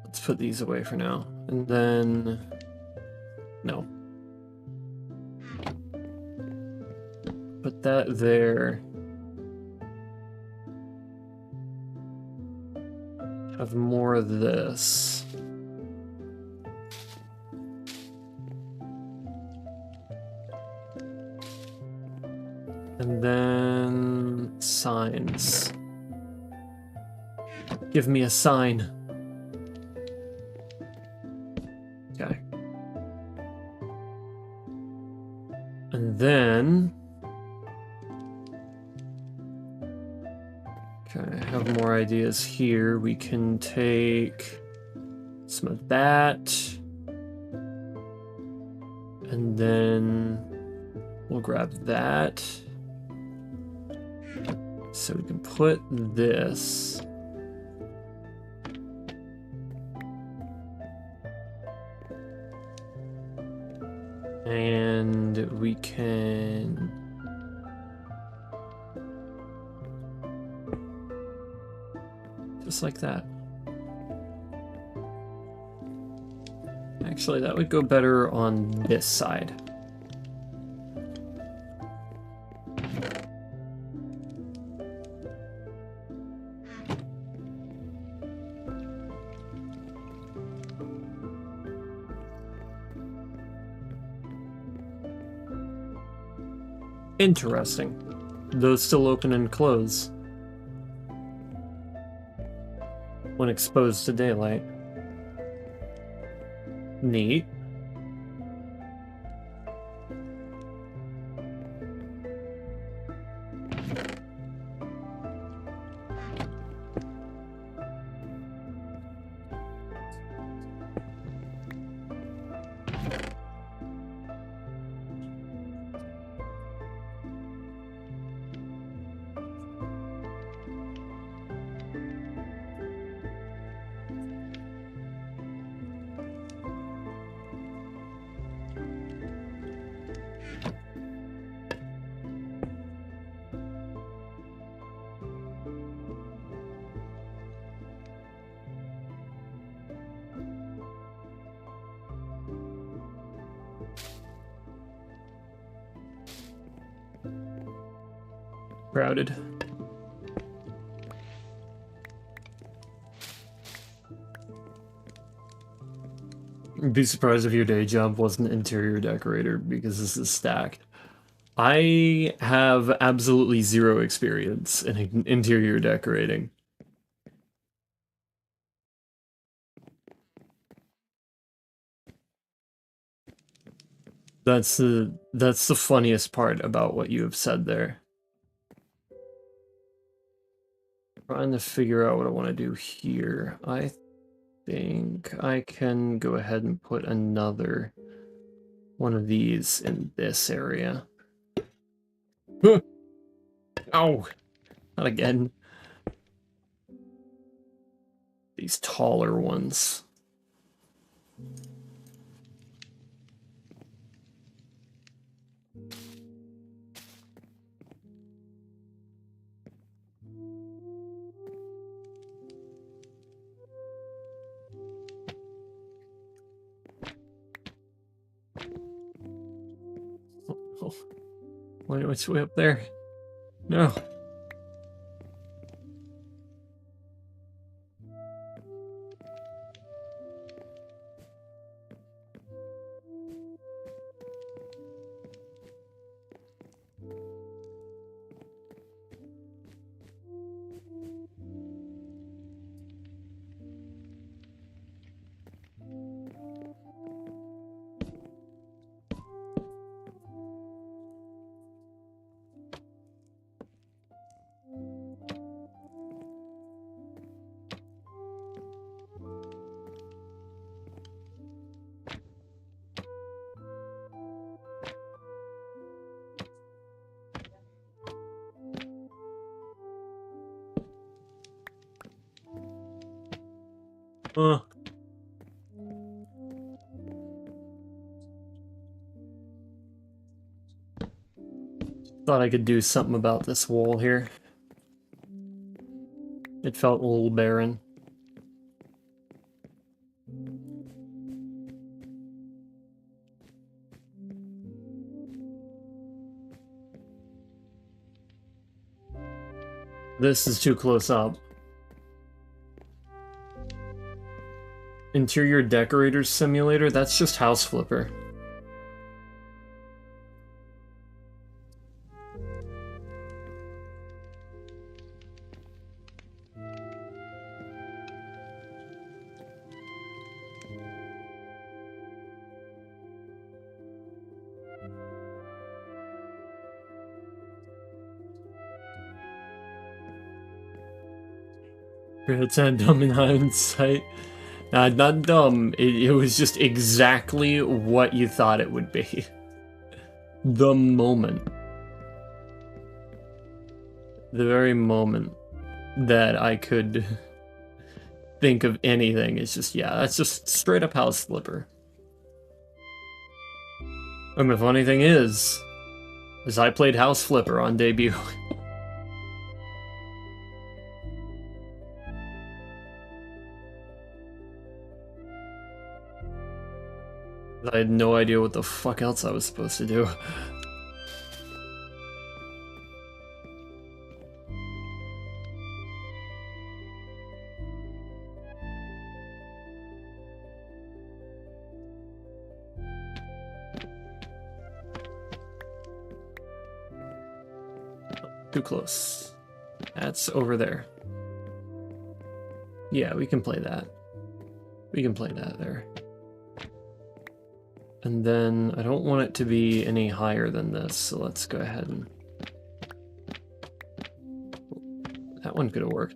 Let's put these away for now. And then... No. Put that there. Have more of this. And then... signs. Give me a sign. Okay. And then... Okay, I have more ideas here. We can take some of that. And then we'll grab that. So we can put this. And we can... Just like that. Actually, that would go better on this side. Interesting. Those still open and close when exposed to daylight. Neat. Crowded. I'd be surprised if your day job wasn't interior decorator because this is stacked. I have absolutely zero experience in interior decorating. That's the funniest part about what you have said there. Trying to figure out what I want to do here. I think I can go ahead and put another one of these in this area. Ow! Not again. These taller ones. Oh, which way up there? No. Uh. Thought I could do something about this wall here. It felt a little barren. This is too close up. Interior Decorator Simulator? That's just House Flipper. It's not dumb in hindsight. Not dumb. It was just exactly what you thought it would be. The moment. The very moment that I could think of anything is just, yeah, that's just straight up House Flipper. And the funny thing is I played House Flipper on debut. I had no idea what the fuck else I was supposed to do. Too close. That's over there. Yeah, we can play that. We can play that there. And then I don't want it to be any higher than this, so let's go ahead and... That one could have worked.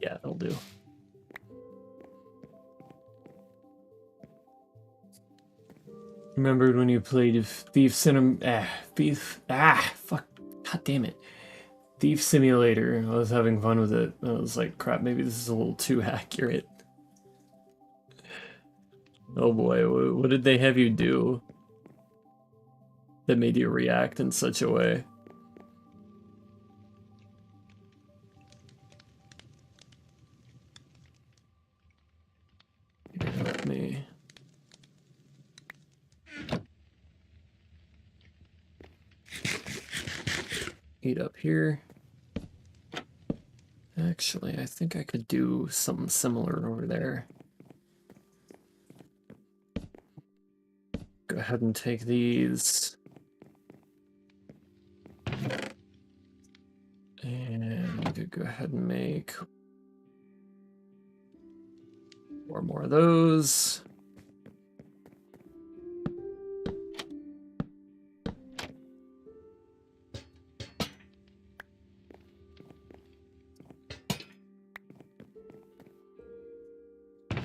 Yeah, that'll do. Remembered when you played Thief fuck, god damn it. Thief Simulator. I was having fun with it. I was like, crap, maybe this is a little too accurate. Oh boy, what did they have you do that made you react in such a way? Help me. Eat up here. Actually, I think I could do something similar over there. Go ahead and take these. could go ahead and make 4 more of those.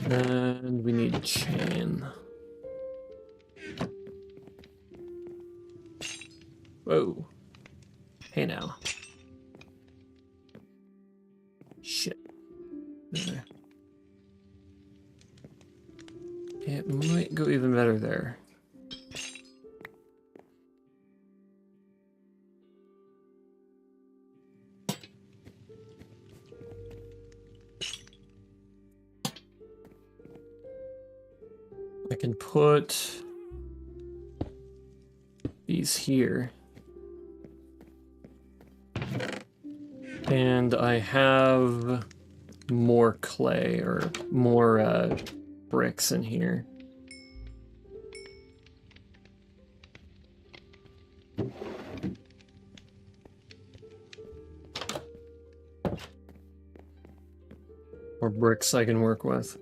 And we need chain. Whoa. Hey now. Shit. There. It might go even better there. I can put these here. And I have more clay or more bricks in here. Or bricks I can work with.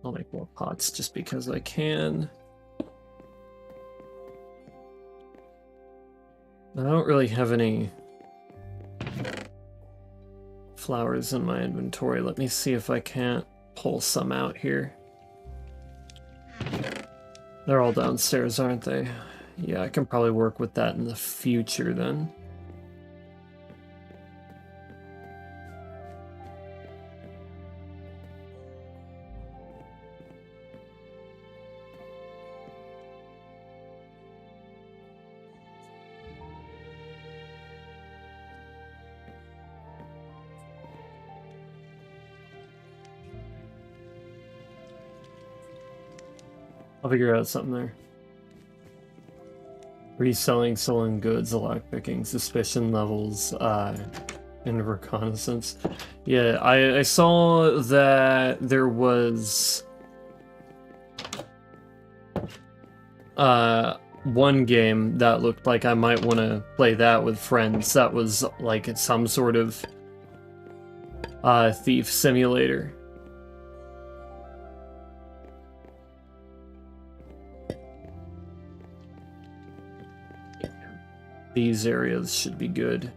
I'll make more pots just because I can. I don't really have any flowers in my inventory. Let me see if I can't pull some out here. They're all downstairs, aren't they? Yeah, I can probably work with that in the future then. I'll figure out something there. Reselling stolen goods, lockpicking, suspicion levels, and reconnaissance. Yeah, I saw that there was one game that looked like I might want to play that with friends. That was like some sort of thief simulator. These areas should be good.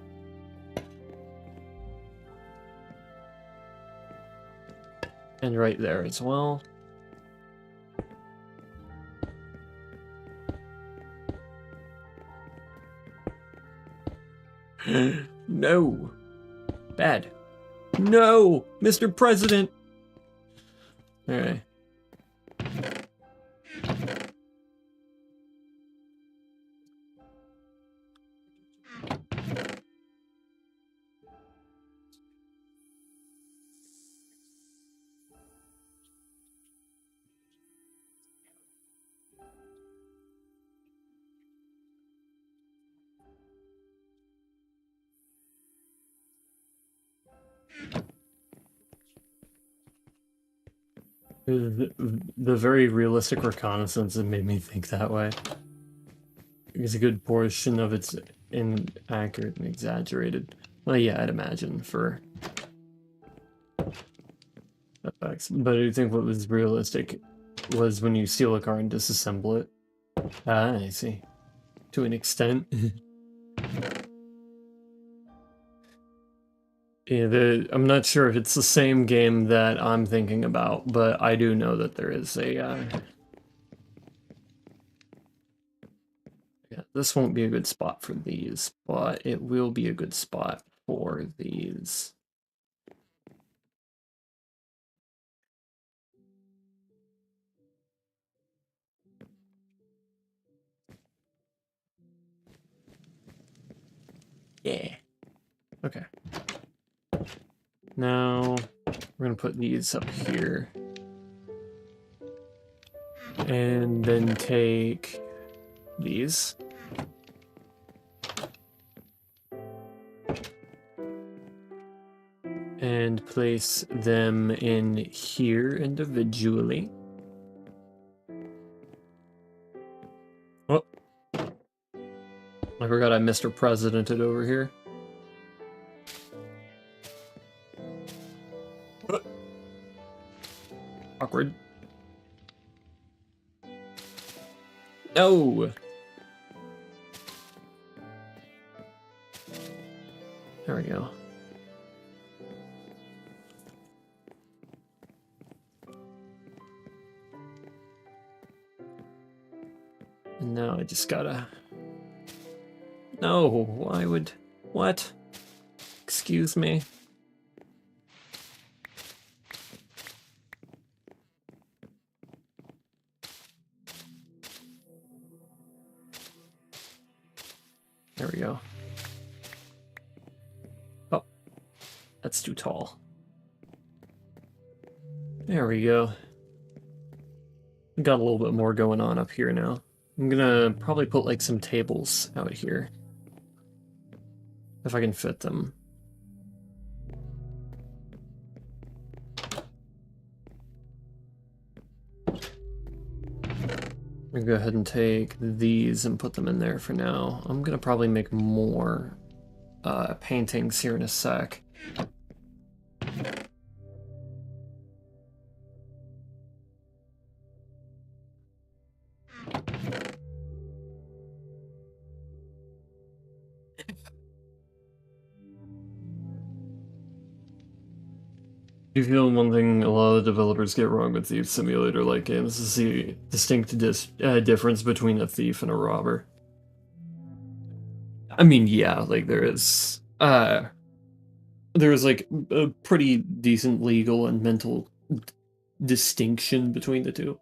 And right there as well. No! Bad. No! Mr. President! Alright. The very realistic reconnaissance that made me think that way. Because a good portion of it's inaccurate and exaggerated. Well, yeah, I'd imagine for effects. But I think what was realistic was when you steal a car and disassemble it. Ah, I see. To an extent. Yeah, I'm not sure if it's the same game that I'm thinking about, but I do know that there is a... Yeah, this won't be a good spot for these, but it will be a good spot for these. Yeah. Okay. Now, we're going to put these up here. And then take these. and place them in here individually. Oh, I forgot I Mr. Presidented over here. Awkward. No! There we go. And now I just gotta... No, why would... What? Excuse me? There we go. Oh, that's too tall. There we go. Got a little bit more going on up here now. I'm gonna probably put like some tables out here. If I can fit them. I'm gonna go ahead and take these and put them in there for now. I'm gonna probably make more paintings here in a sec. You feel one thing a lot of developers get wrong with Thief Simulator-like games is the distinct difference between a thief and a robber. I mean, yeah, like there is like a pretty decent legal and mental distinction between the two.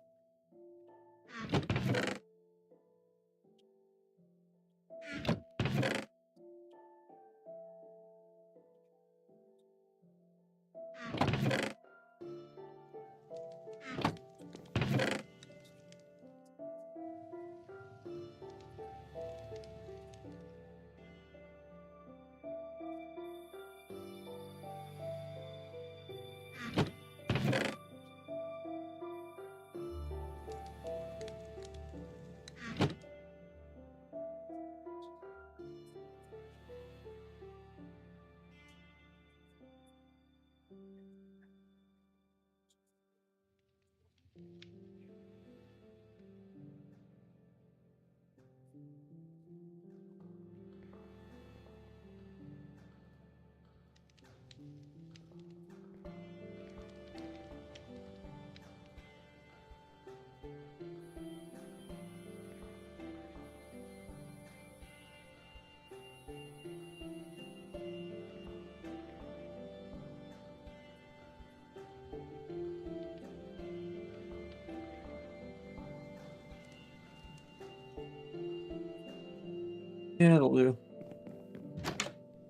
Yeah, it'll do.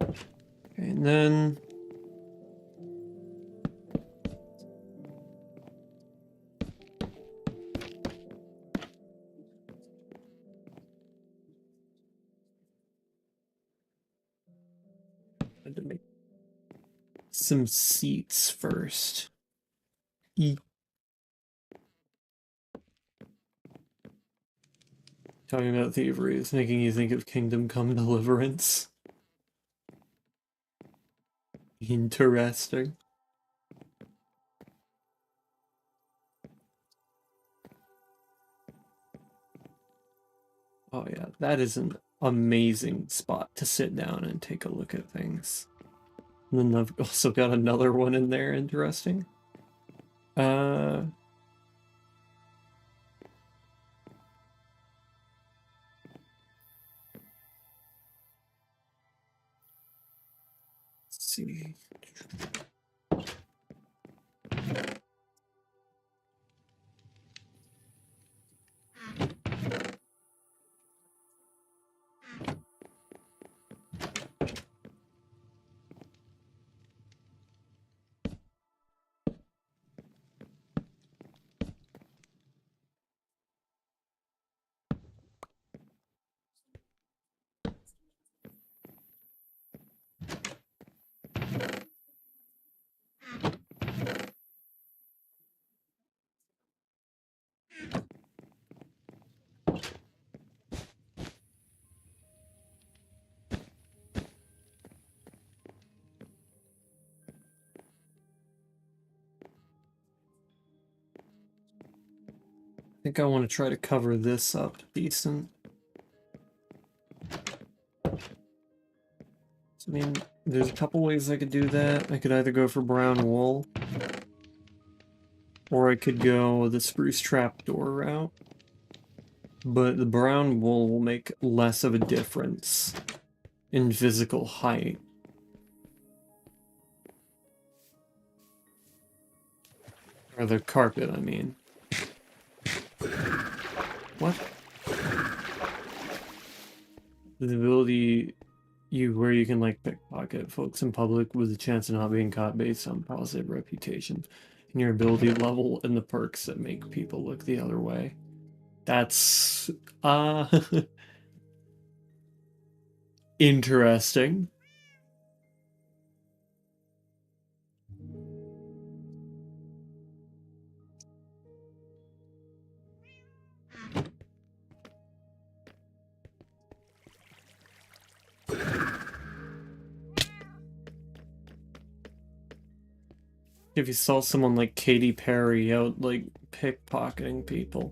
Okay, and then... I had to make some seats first. Talking about thievery is making you think of Kingdom Come Deliverance. Interesting. Oh yeah, that is an amazing spot to sit down and take a look at things. And then I've also got another one in there, interesting. Let's see. think I want to try to cover this up decent. So, I mean, there's a couple ways I could do that. I could either go for brown wool, or I could go the spruce trapdoor route. But the brown wool will make less of a difference in physical height. Or the carpet, I mean. What? The ability where you can like pickpocket folks in public with a chance of not being caught based on positive reputation and your ability level and the perks that make people look the other way. That's interesting. If you saw someone like Katy Perry out, like, pickpocketing people.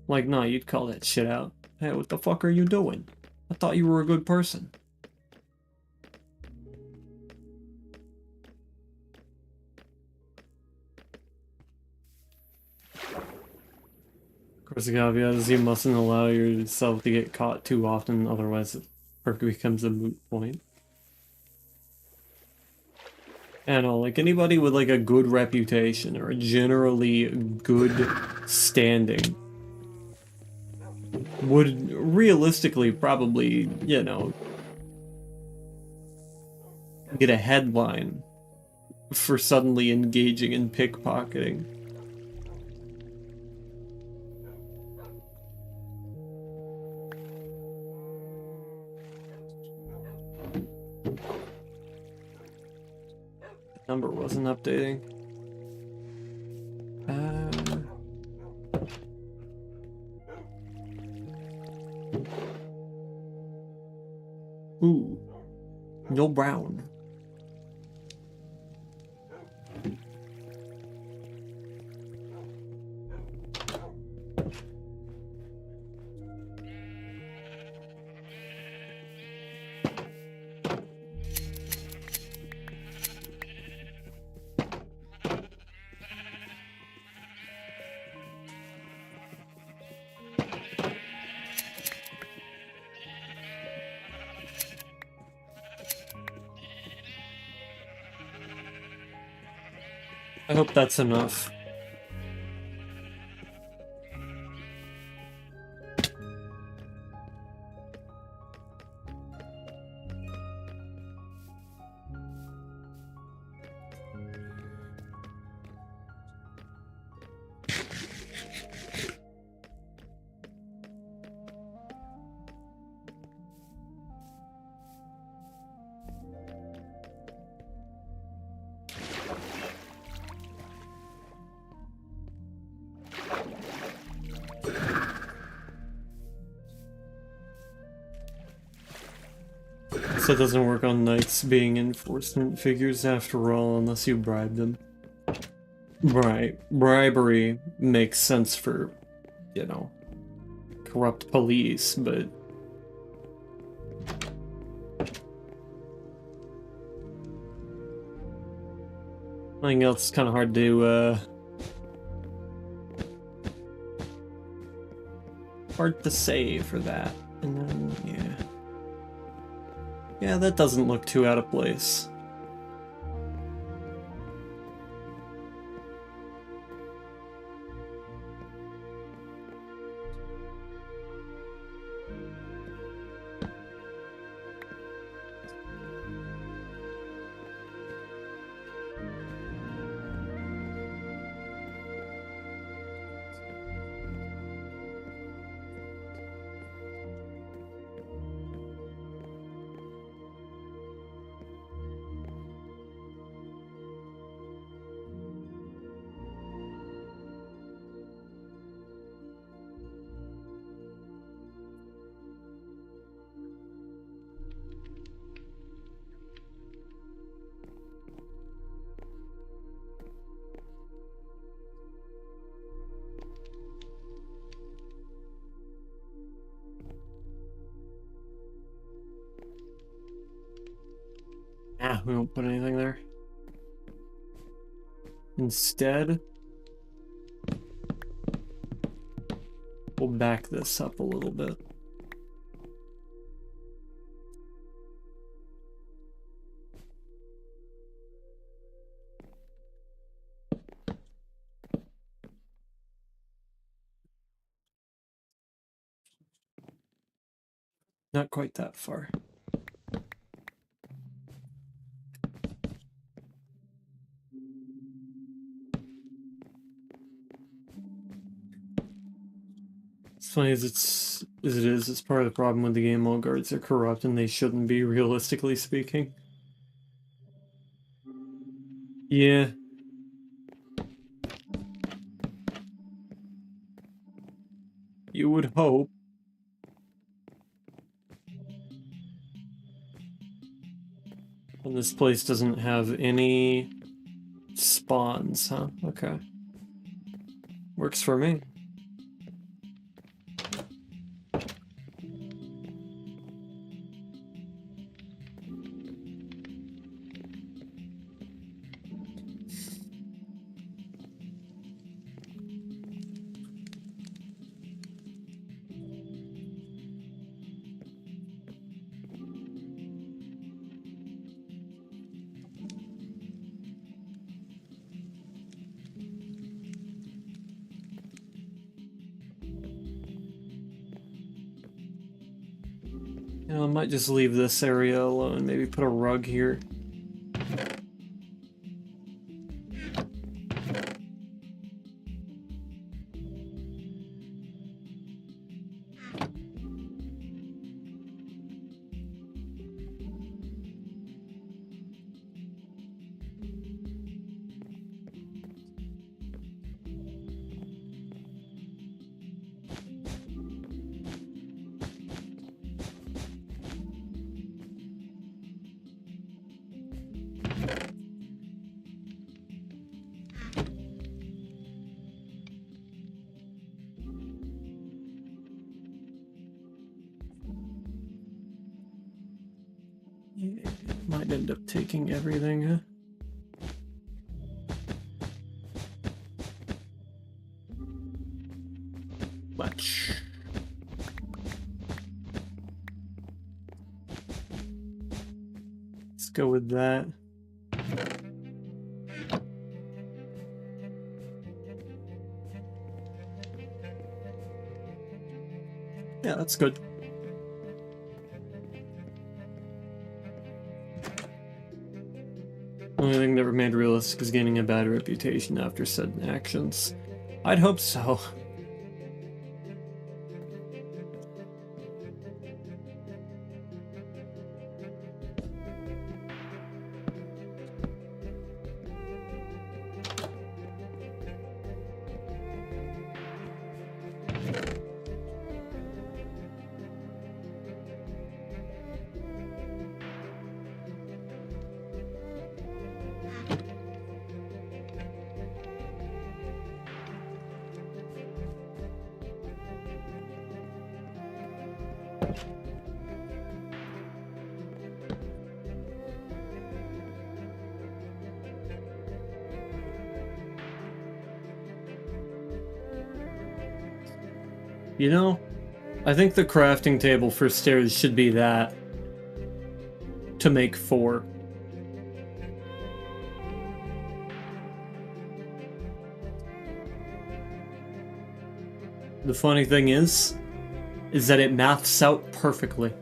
Like, nah, you'd call that shit out. Hey, what the fuck are you doing? I thought you were a good person. Of course, the caveat is you mustn't allow yourself to get caught too often, otherwise the perk becomes a moot point. I know, like anybody with like a good reputation or a generally good standing would realistically probably, you know, get a headline for suddenly engaging in pickpocketing. The number wasn't updating. Ooh, no brown. I hope that's enough. So it doesn't work on knights being enforcement figures after all, unless you bribe them. Right. Bribery makes sense for, you know, corrupt police, but I think else is kind of hard to say for that. And then, yeah. Yeah, that doesn't look too out of place. Nah, we won't put anything there. Instead, we'll back this up a little bit. Not quite that far. It's funny as it's part of the problem with the game. All guards are corrupt and they shouldn't be, realistically speaking. Yeah. You would hope. And this place doesn't have any spawns, huh? Okay. Works for me. You know, I might just leave this area alone. Maybe put a rug here. Yeah, might end up taking everything, huh? Much. Let's go with that. Yeah, that's good. Only thing that remained realistic is gaining a bad reputation after said actions. I'd hope so. You know, I think the crafting table for stairs should be that. To make 4. The funny thing is that it maths out perfectly.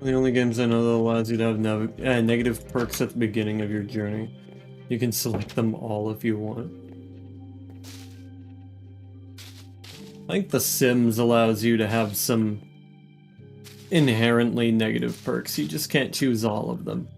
The only games I know that allows you to have negative perks at the beginning of your journey. You can select them all if you want. I think The Sims allows you to have some inherently negative perks. You just can't choose all of them.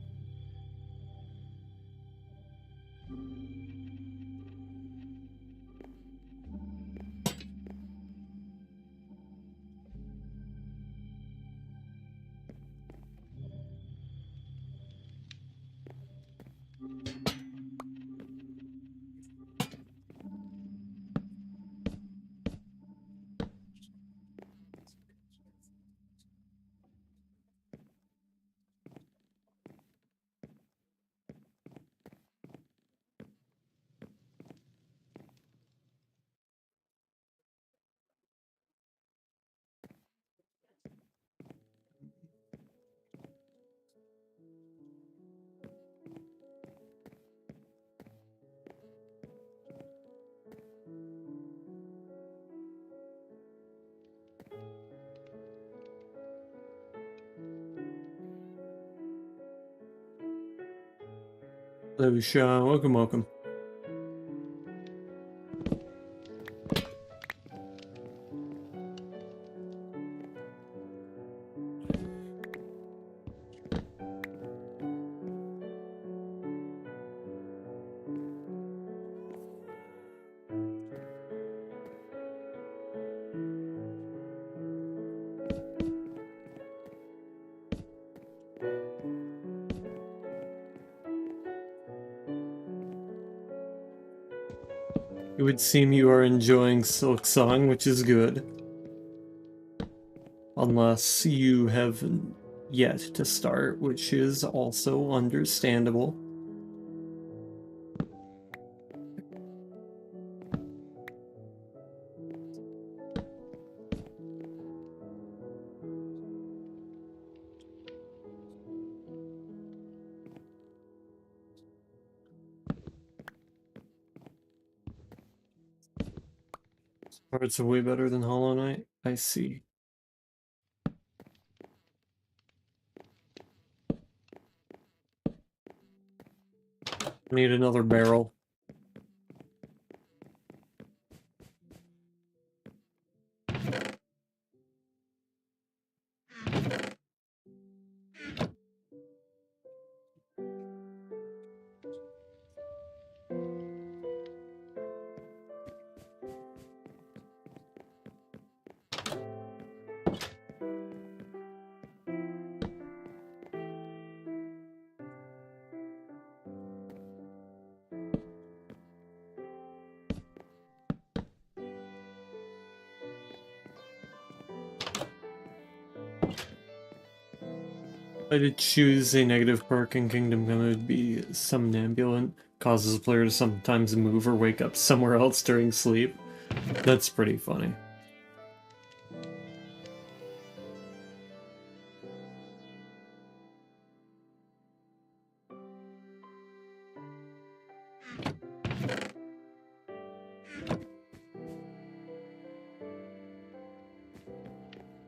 Hello, Sean. Welcome, welcome. It would seem you are enjoying Silk Song, which is good. Unless you have yet to start, which is also understandable. Parts are way better than Hollow Knight. I see. Need another barrel. If I did choose a negative perk in Kingdom Come, it would be Somnambulant. Causes a player to sometimes move or wake up somewhere else during sleep. That's pretty funny.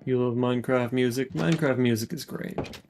You love Minecraft music? Minecraft music is great.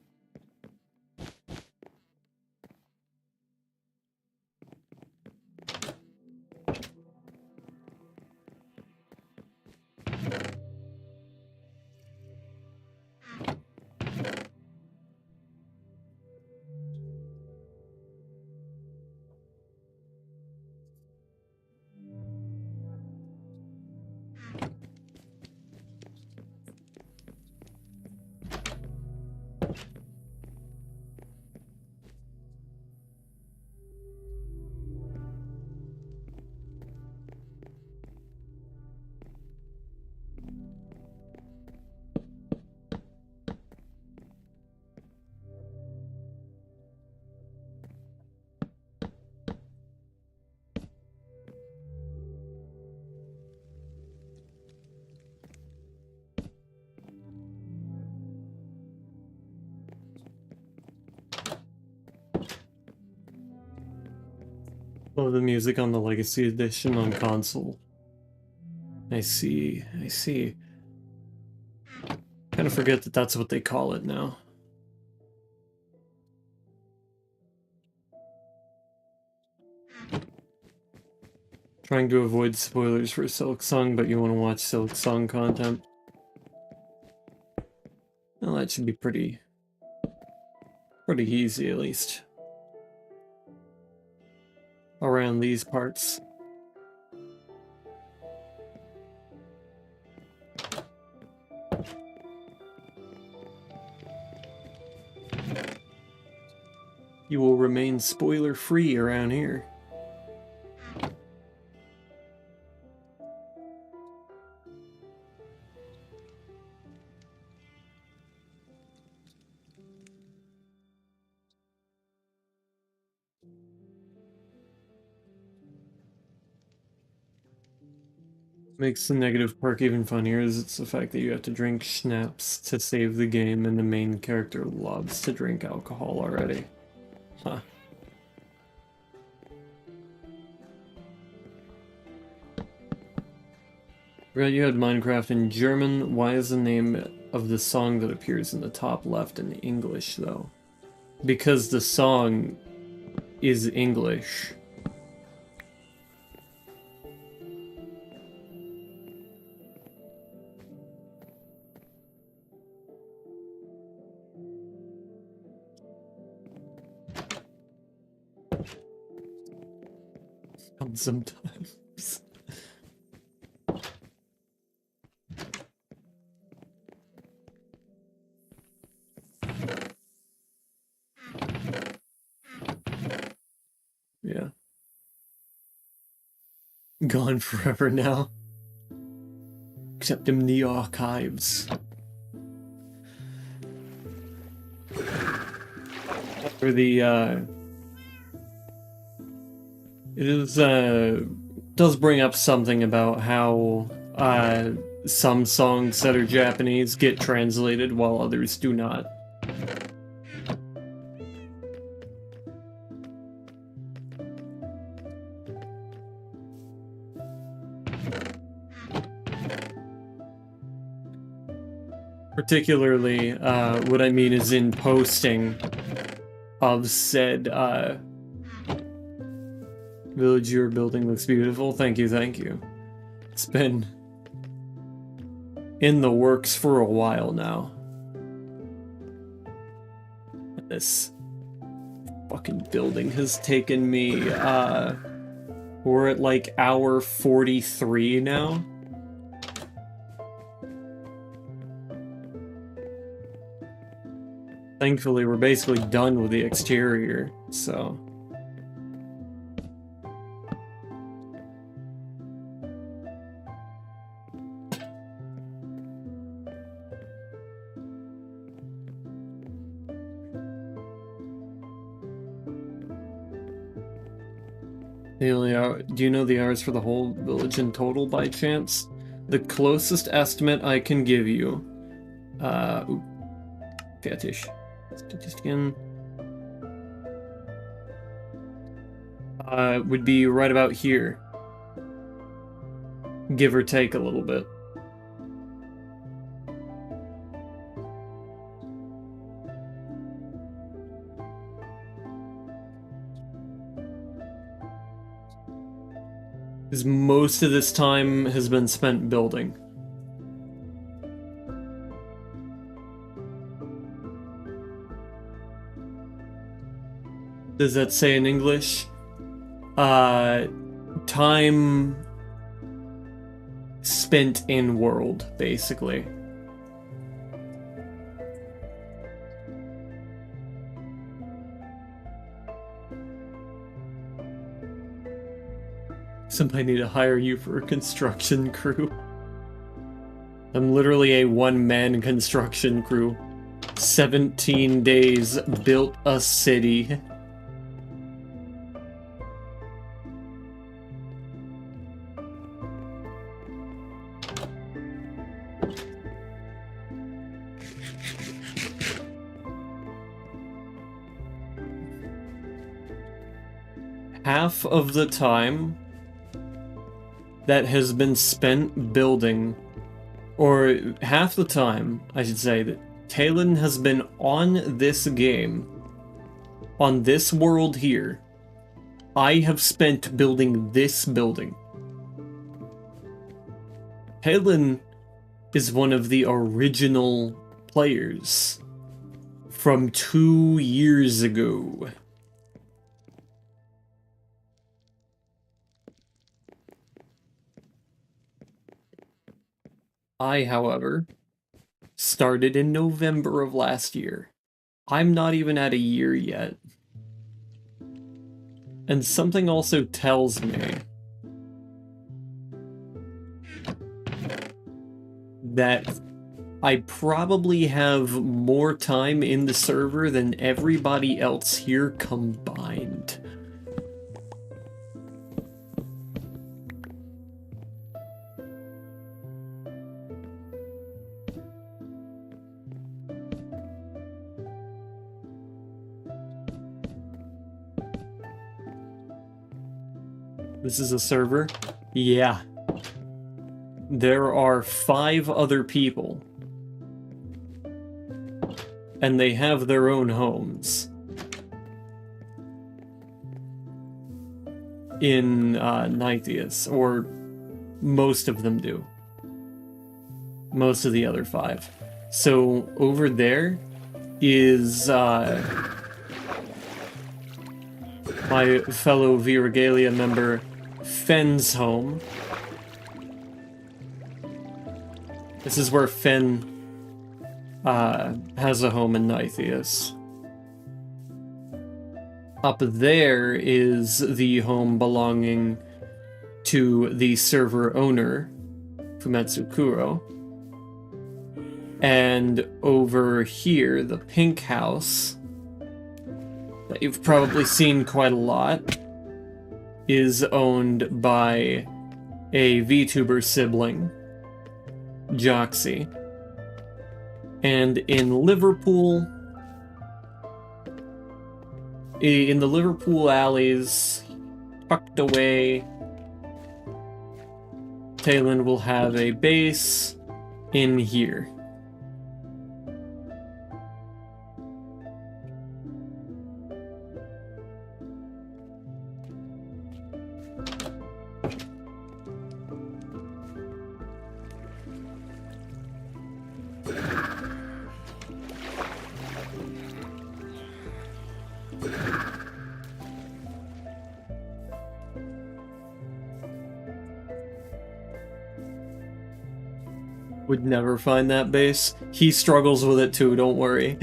Love the music on the Legacy Edition on console. I see, I see. Kind of forget that that's what they call it now. Trying to avoid spoilers for Silk Song, but you want to watch Silk Song content. Well, that should be pretty easy, at least. Around these parts. You will remain spoiler-free around here. Makes the negative perk even funnier is it's the fact that you have to drink schnapps to save the game, and the main character loves to drink alcohol already. Huh. Forgot you had Minecraft in German. Why is the name of the song that appears in the top left in English, though? Because the song is English. Sometimes. Yeah. Gone forever now. Except in the archives. For the, it is, does bring up something about how, some songs that are Japanese get translated while others do not. Particularly, what I mean is in posting of said, village you're building looks beautiful. Thank you, thank you. It's been in the works for a while now. This fucking building has taken me, we're at like hour 43 now. Thankfully, we're basically done with the exterior, so... The only hour, do you know the hours for the whole village in total by chance? The closest estimate I can give you, fetish. Just again. Would be right about here. Give or take a little bit. Because most of this time has been spent building. Does that say in English? Time spent in world, basically. Somebody need to hire you for a construction crew. I'm literally a one-man construction crew. 17 days, built a city. Half of the time that has been spent building, or half the time, I should say, that Talon has been on this game, on this world here, I have spent building this building. Helen is one of the original players from 2 years ago. I, however, started in November of last year. I'm not even at a year yet. And something also tells me that I probably have more time in the server than everybody else here combined. This is a server? Yeah. There are 5 other people. And they have their own homes. In Nithias, or most of them do. Most of the other 5. So over there is my fellow V-Regalia member Fenn's home. This is where Fenn has a home in Nithias. Up there is the home belonging to the server owner, Fumetsu Kuro. And over here, the pink house, that you've probably seen quite a lot, is owned by a VTuber sibling, Joxy. And in Liverpool, in the Liverpool alleys, tucked away, Talon will have a base in here. Would never find that base. He struggles with it too, don't worry.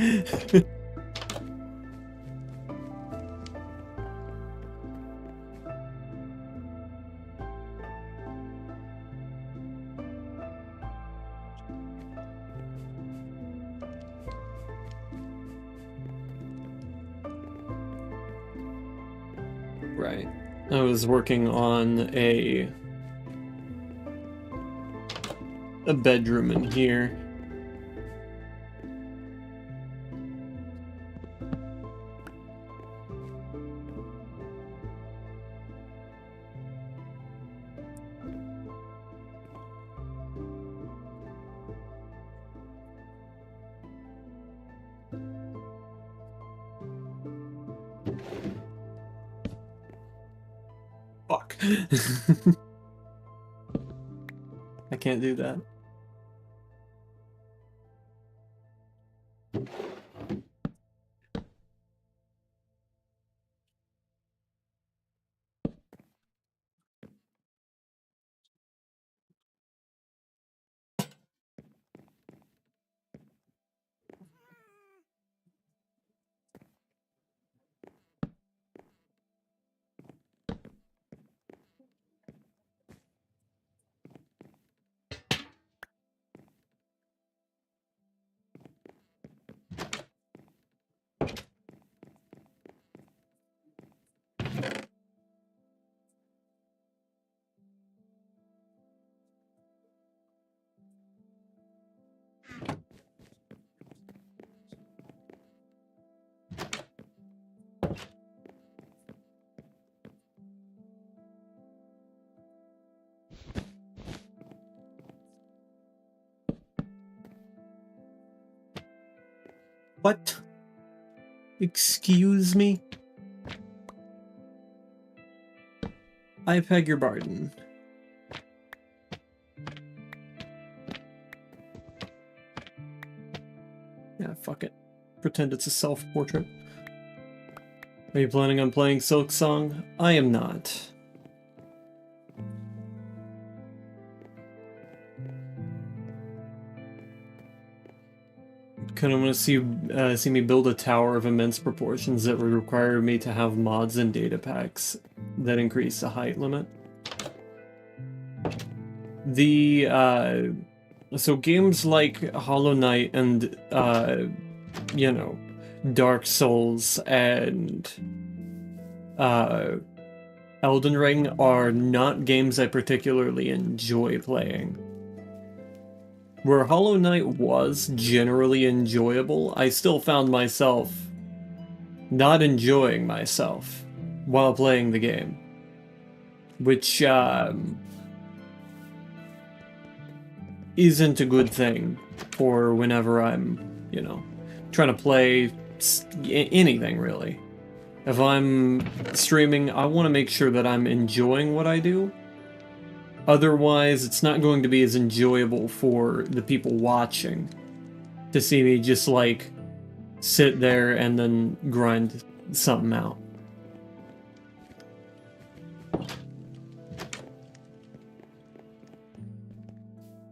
Right. I was working on a bedroom in here. Fuck. I can't do that. What? Excuse me? I beg your pardon. fuck it. Pretend it's a self-portrait. Are you planning on playing Silk Song? I am not. Kind of want to see me build a tower of immense proportions that would require me to have mods and data packs that increase the height limit. So games like Hollow Knight and, you know, Dark Souls and, Elden Ring are not games I particularly enjoy playing. Where Hollow Knight was generally enjoyable, I still found myself not enjoying myself while playing the game. Which, isn't a good thing for whenever I'm, you know, trying to play anything, really. If I'm streaming, I want to make sure that I'm enjoying what I do. Otherwise, it's not going to be as enjoyable for the people watching to see me just, like, sit there and then grind something out.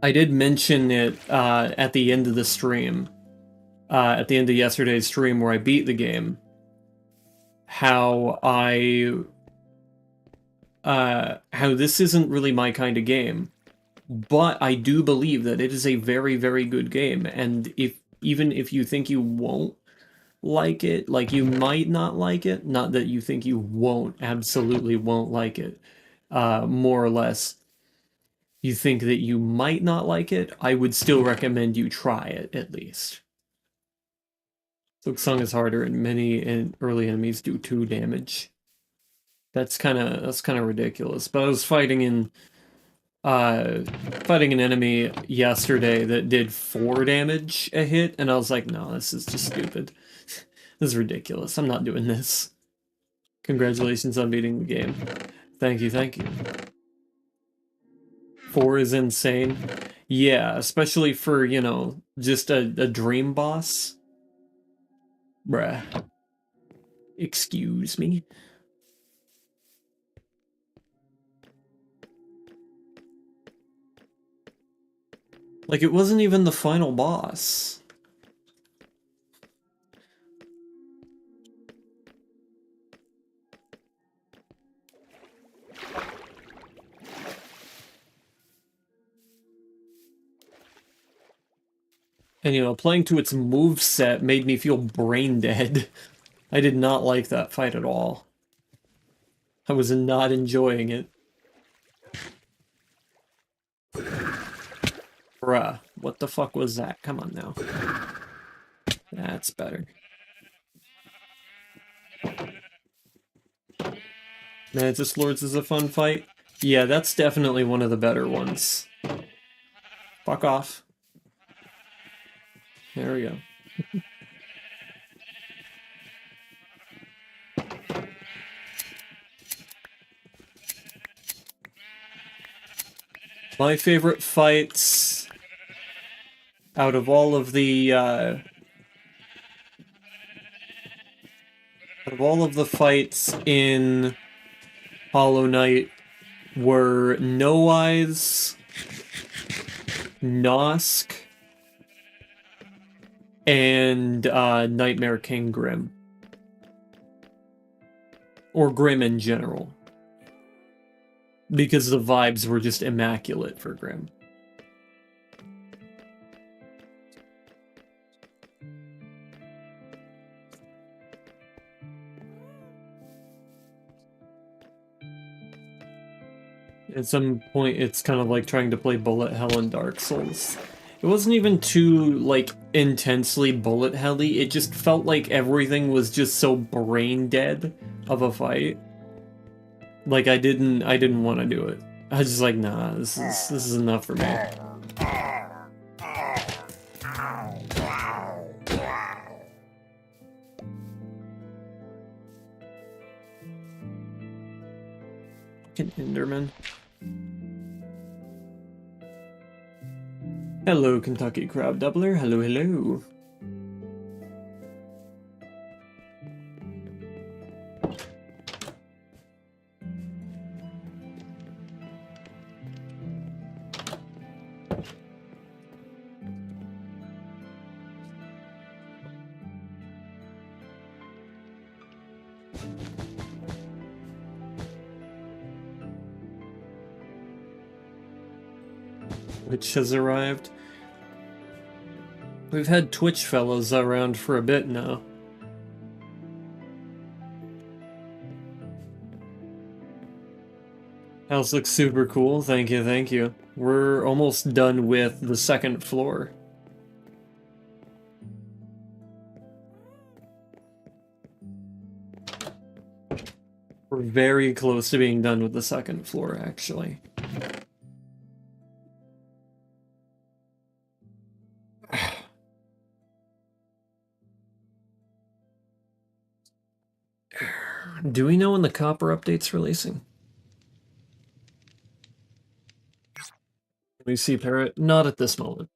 I did mention it at the end of the stream, at the end of yesterday's stream where I beat the game, how this isn't really my kind of game, but I do believe that it is a very, very good game, and even if you think you won't like it, like you might not like it, not that you think you won't, absolutely won't like it, more or less, you think that you might not like it, I would still recommend you try it, at least. Silk Song is harder, and many early enemies do 2 damage. That's kind of ridiculous. But I was fighting an enemy yesterday that did 4 damage a hit, and I was like, no, this is just stupid. This is ridiculous. I'm not doing this. Congratulations on beating the game. Thank you, thank you. 4 is insane. Yeah, especially for, you know, just a dream boss. Bruh. Excuse me. Like, it wasn't even the final boss. And, you know, playing to its moveset made me feel brain dead. I did not like that fight at all. I was not enjoying it. Bruh, what the fuck was that? Come on now. That's better. Mantis Lords is a fun fight. Yeah, that's definitely one of the better ones. Fuck off. There we go. My favorite fights out of all of the fights in Hollow Knight were No Eyes, Nosk, and Nightmare King Grim. Or Grim in general. Because the vibes were just immaculate for Grim. At some point, it's kind of like trying to play bullet hell in Dark Souls. It wasn't even too, like, intensely bullet helly. It just felt like everything was just so brain dead of a fight. Like, I didn't want to do it. I was just like, nah, this is enough for me. Fucking Enderman. Hello, Kentucky Crowd Doubler. Hello, hello. Twitch has arrived. We've had Twitch fellows around for a bit now. House looks super cool. Thank you, thank you. We're almost done with the second floor. We're very close to being done with the second floor, actually. Do we know when the copper update's releasing? We see Parrot? Not at this moment.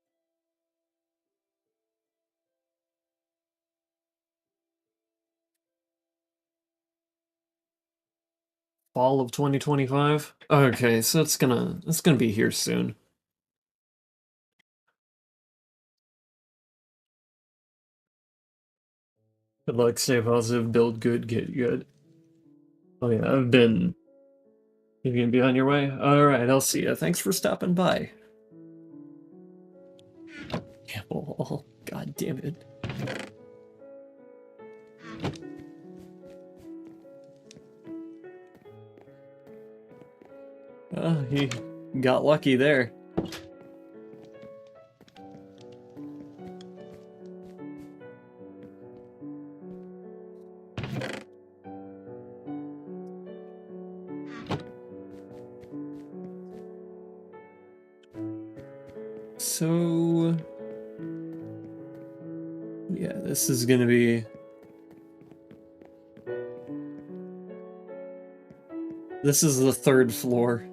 Fall of 2025? Okay, so it's gonna be here soon. Good luck, stay positive, build good, get good. Oh yeah, you're gonna be on your way? Alright, I'll see ya. Thanks for stopping by. Oh, god damn it. He got lucky there. So... yeah, this is gonna be... this is the third floor.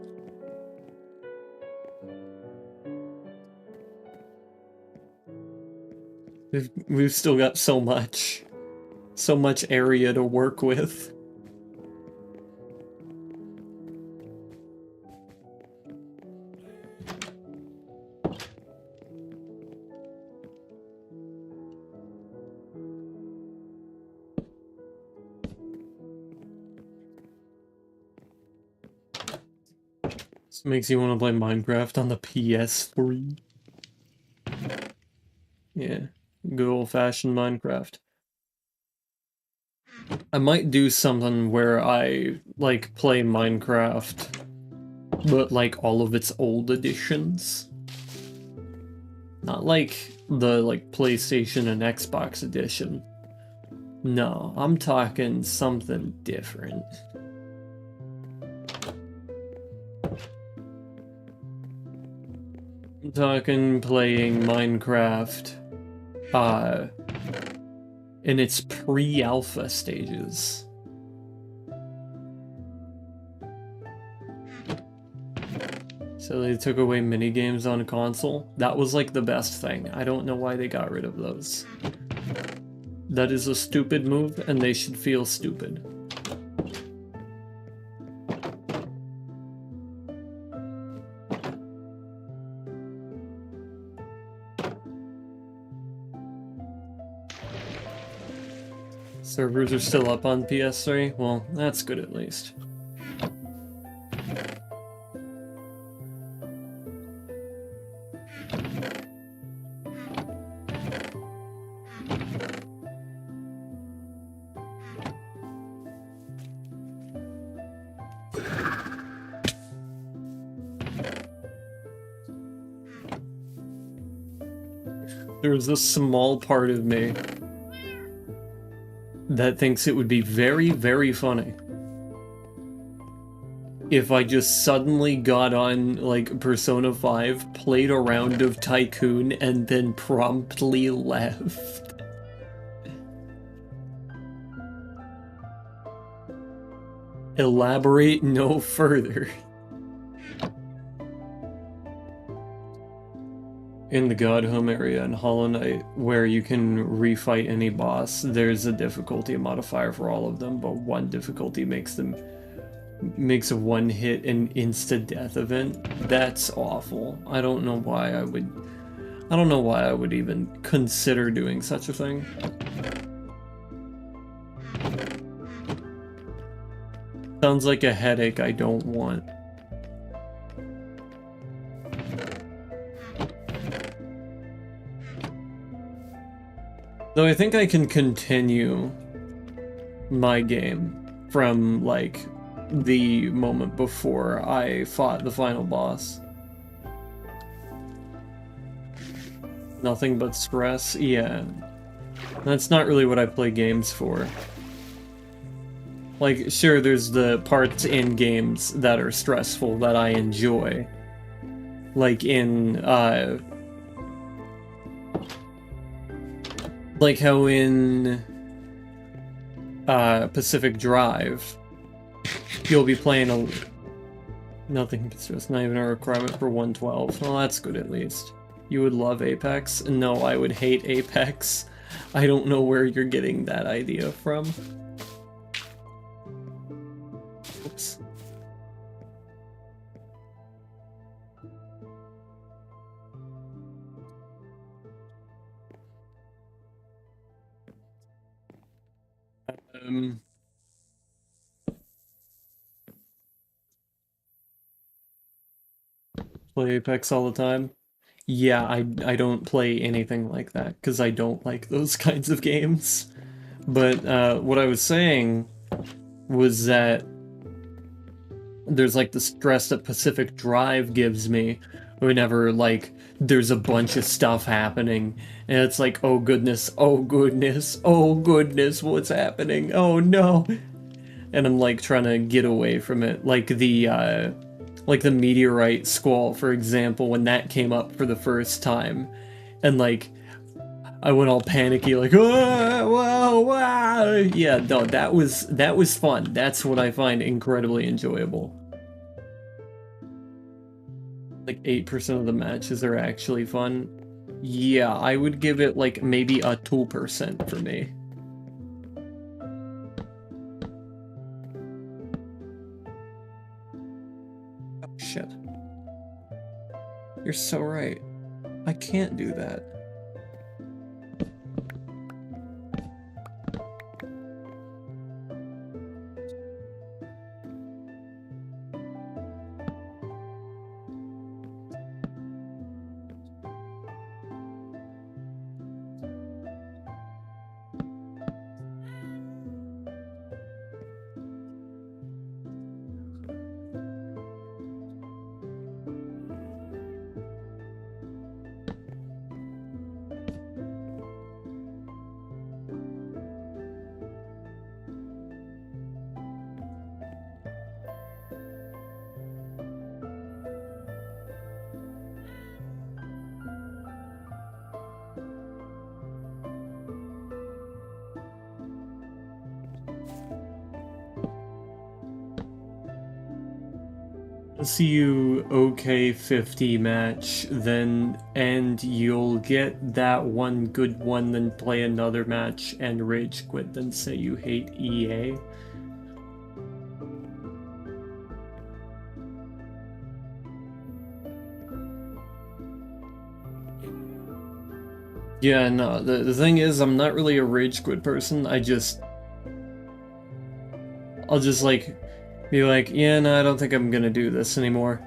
We've still got so much area to work with. This makes you want to play Minecraft on the PS3. Yeah, good old-fashioned Minecraft. I might do something where I, like, play Minecraft, but, like, all of its old editions. Not like the, like, PlayStation and Xbox edition. No, I'm talking something different. I'm talking playing Minecraft, in its pre-alpha stages. So they took away minigames on console. That was like the best thing. I don't know why they got rid of those. That is a stupid move, and they should feel stupid. Servers are still up on PS3? Well, that's good at least. There's a small part of me that thinks it would be very, very funny if I just suddenly got on, like, Persona 5, played a round of Tycoon, and then promptly left. Elaborate no further. In the God Home area in Hollow Knight, where you can refight any boss, there's a difficulty modifier for all of them, but one difficulty makes a one-hit and insta-death event. That's awful. I don't know why I would even consider doing such a thing. Sounds like a headache I don't want. Though I think I can continue my game from, like, the moment before I fought the final boss. Nothing but stress? Yeah. That's not really what I play games for. Like, sure, there's the parts in games that are stressful that I enjoy. Like like how in, Pacific Drive, you'll be playing a... Nothing but stress, not even a requirement for 112. Well, that's good at least. You would love Apex? No, I would hate Apex. I don't know where you're getting that idea from. Oops. Um... Play Apex all the time? Yeah, I don't play anything like that, because I don't like those kinds of games. But, what I was saying was that there's, like, the stress that Pacific Drive gives me whenever, like, there's a bunch of stuff happening, and it's like, oh goodness, oh goodness, oh goodness, what's happening? Oh no! And I'm, like, trying to get away from it. Like the meteorite squall, for example, when that came up for the first time. And, like, I went all panicky, like, whoa, whoa, whoa. Yeah, no, that was fun. That's what I find incredibly enjoyable. Like, 8% of the matches are actually fun. Yeah, I would give it, like, maybe a 2% for me. Oh, shit. You're so right. I can't do that. See you okay 50 match, then, and you'll get that one good one, then play another match and rage quit, then say you hate EA. Yeah, no, the thing is, I'm not really a rage quit person. I'll just, like, be like, yeah, no, I don't think I'm gonna do this anymore.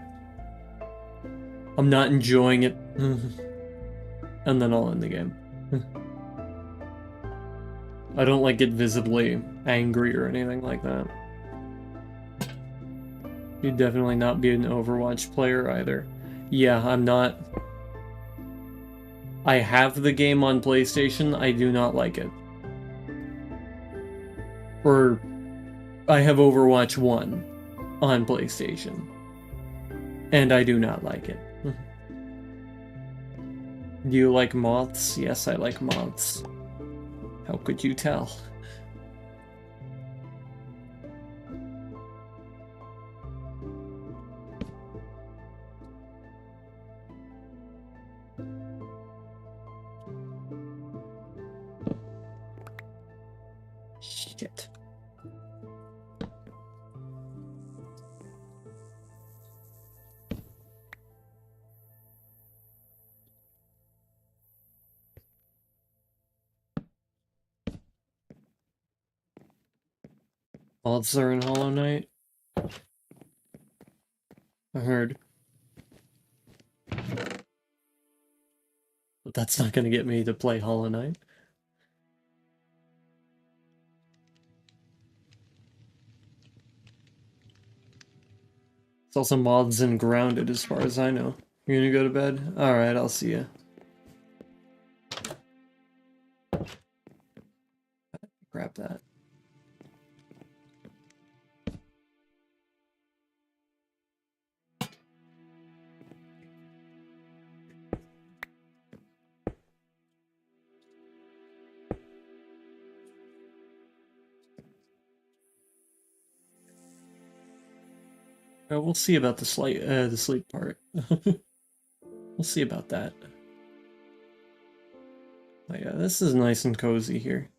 I'm not enjoying it. And then I'll end the game. I don't, like, get visibly angry or anything like that. You'd definitely not be an Overwatch player either. Yeah, I'm not. I have the game on PlayStation, I do not like it. Or, I have Overwatch 1 on PlayStation, and I do not like it. Do you like moths? Yes, I like moths. How could you tell? Shit. Moths are in Hollow Knight? I heard. But that's not gonna get me to play Hollow Knight. It's also mods and grounded as far as I know. You're gonna go to bed? Alright, I'll see you. Grab that. We'll see about the sleep part. We'll see about that. Oh yeah, this is nice and cozy here.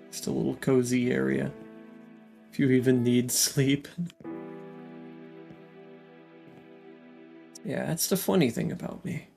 Just a little cozy area. If you even need sleep. Yeah, that's the funny thing about me.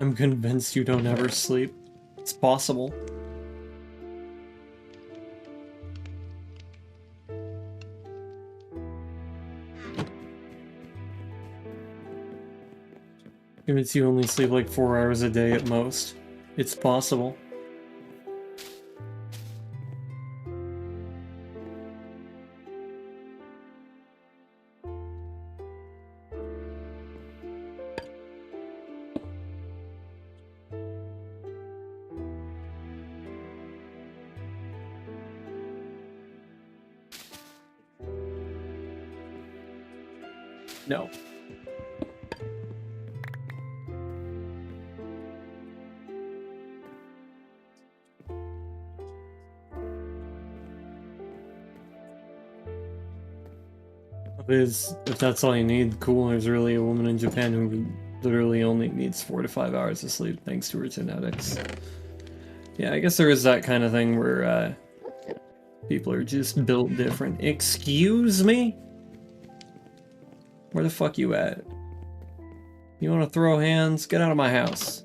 I'm convinced you don't ever sleep. It's possible. Convinced you only sleep like 4 hours a day at most. It's possible. No. If that's all you need, cool. There's really a woman in Japan who literally only needs 4 to 5 hours of sleep thanks to her genetics. Yeah, I guess there is that kind of thing where people are just built different. Excuse me? Where the fuck you at? You wanna throw hands? Get out of my house.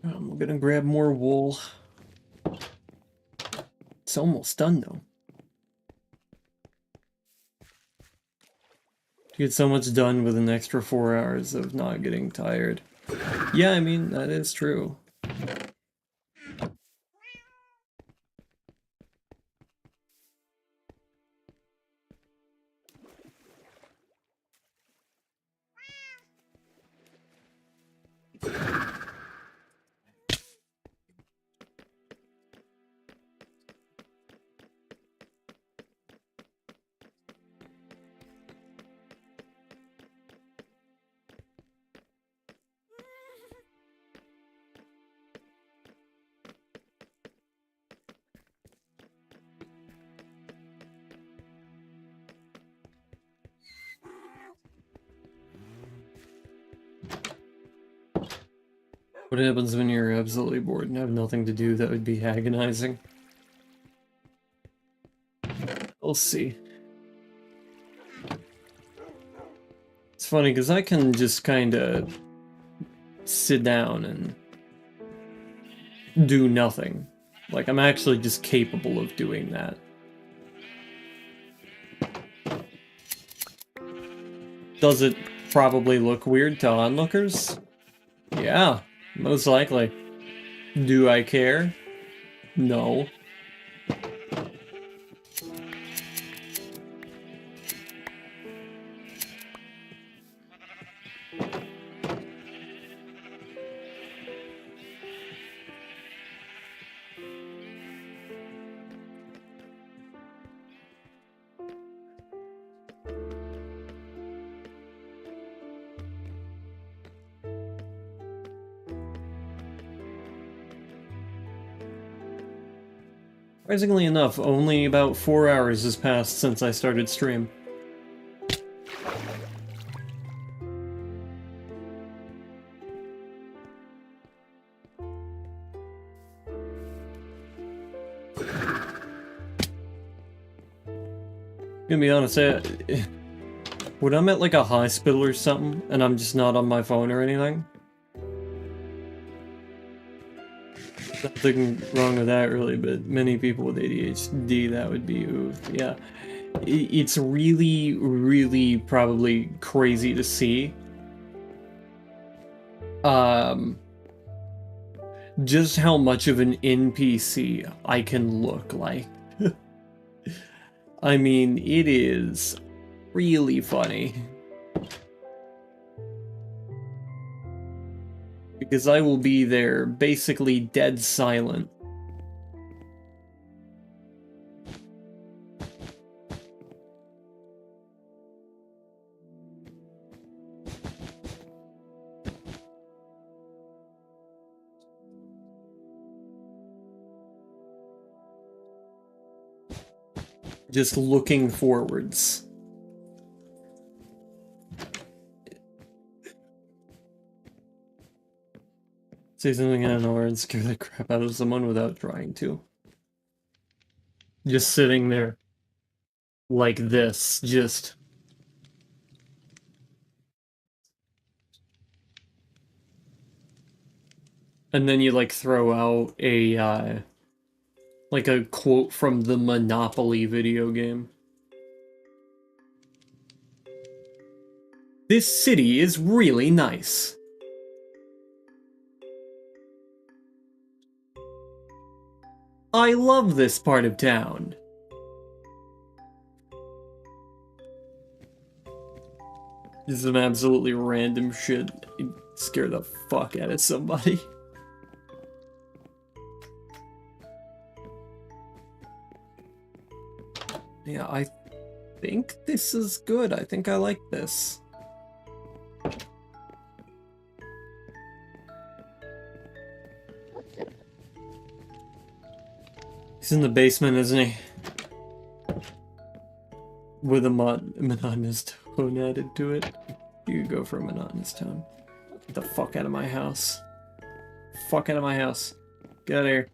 I'm gonna grab more wool. It's almost done though. You get so much done with an extra 4 hours of not getting tired. Yeah, I mean, that is true. What happens when you're absolutely bored and have nothing to do that would be agonizing? We'll see. It's funny because I can just kind of sit down and do nothing. Like, I'm actually just capable of doing that. Does it probably look weird to onlookers? Yeah, most likely. Do I care? No. Surprisingly enough, only about 4 hours has passed since I started stream. Gonna be honest, when I'm at like a hospital or something, and I'm just not on my phone or anything, nothing wrong with that really, but many people with ADHD, that would be, ooh, yeah. It's really, really probably crazy to see. Just how much of an NPC I can look like. I mean, it is really funny. Because I will be there basically dead silent. Just looking forwards. Say something out of nowhere and scare the crap out of someone without trying to. Just sitting there. Like this. Just... And then you like throw out a, like a quote from the Monopoly video game. This city is really nice. I love this part of town. This is some absolutely random shit. It'd scare the fuck out of somebody. Yeah, I think this is good. I think I like this. He's in the basement, isn't he? With a monotonous tone added to it. You could go for a monotonous tone. Get the fuck out of my house. Fuck out of my house. Get out of here.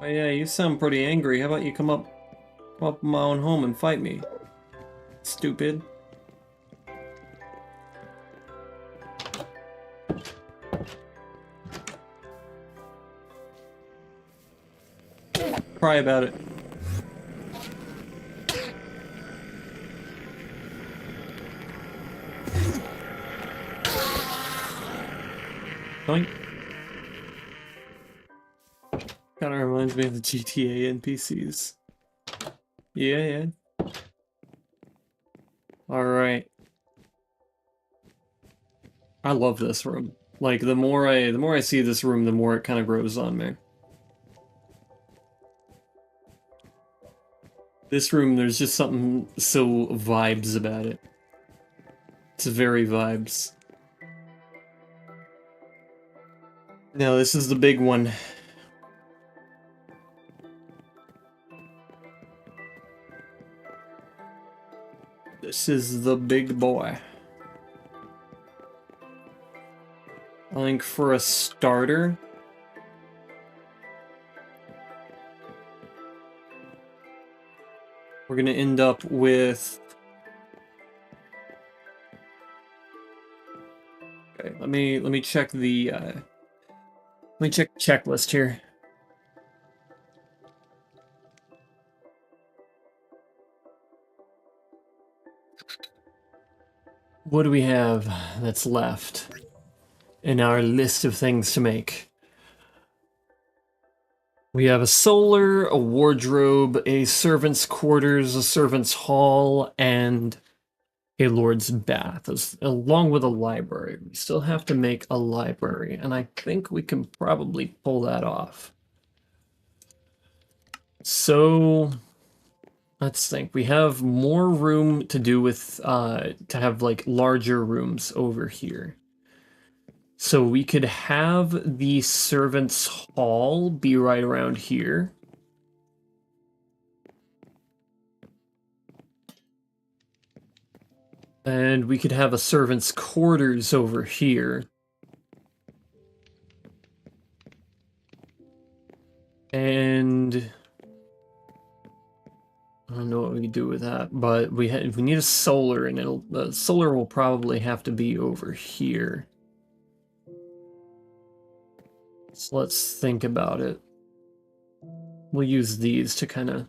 Oh yeah, you sound pretty angry. How about you come up in my own home and fight me? Stupid. Cry about it. Doink. Kinda reminds me of the GTA NPCs. Yeah. Alright. I love this room. Like, the more I see this room, the more it kind of grows on me. This room, there's just something so vibes about it. It's very vibes. Now, this is the big one. This is the big boy. I think for a starter, we're gonna end up with... Okay, let me check the let me check checklist here. What do we have that's left in our list of things to make? We have a solar, a wardrobe, a servant's quarters, a servant's hall, and a lord's bath, along with a library. We still have to make a library, and I think we can probably pull that off. So let's think. We have more room to do with to have like larger rooms over here. So we could have the servants' hall be right around here. And we could have a servants' quarters over here. And I don't know what we do with that, but we need a solar, and solar will probably have to be over here. So let's think about it. We'll use these to kind of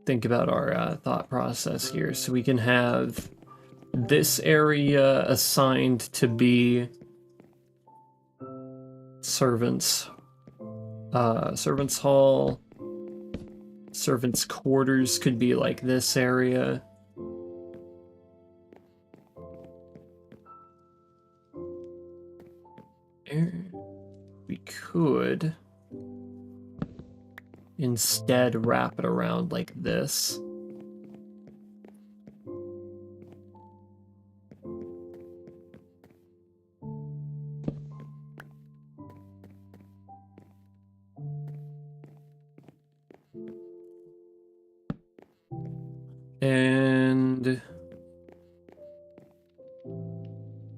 think about our thought process here. So we can have this area assigned to be servants' hall. Servants' quarters could be like this area. We could instead wrap it around like this. And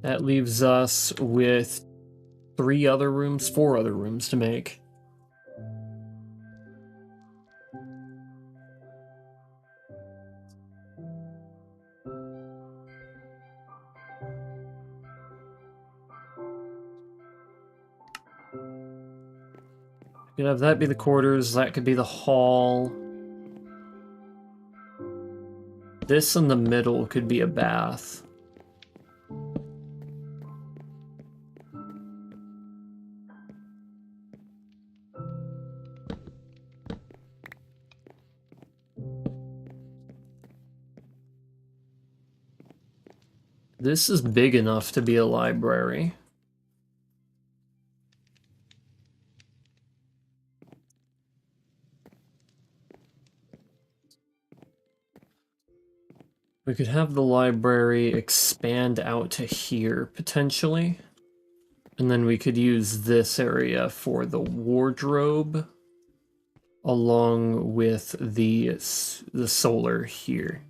that leaves us with 4 other rooms to make. You could have that be the quarters, that could be the hall. This in the middle could be a bath. This is big enough to be a library. We could have the library expand out to here, potentially. And then we could use this area for the wardrobe, along with the solar here.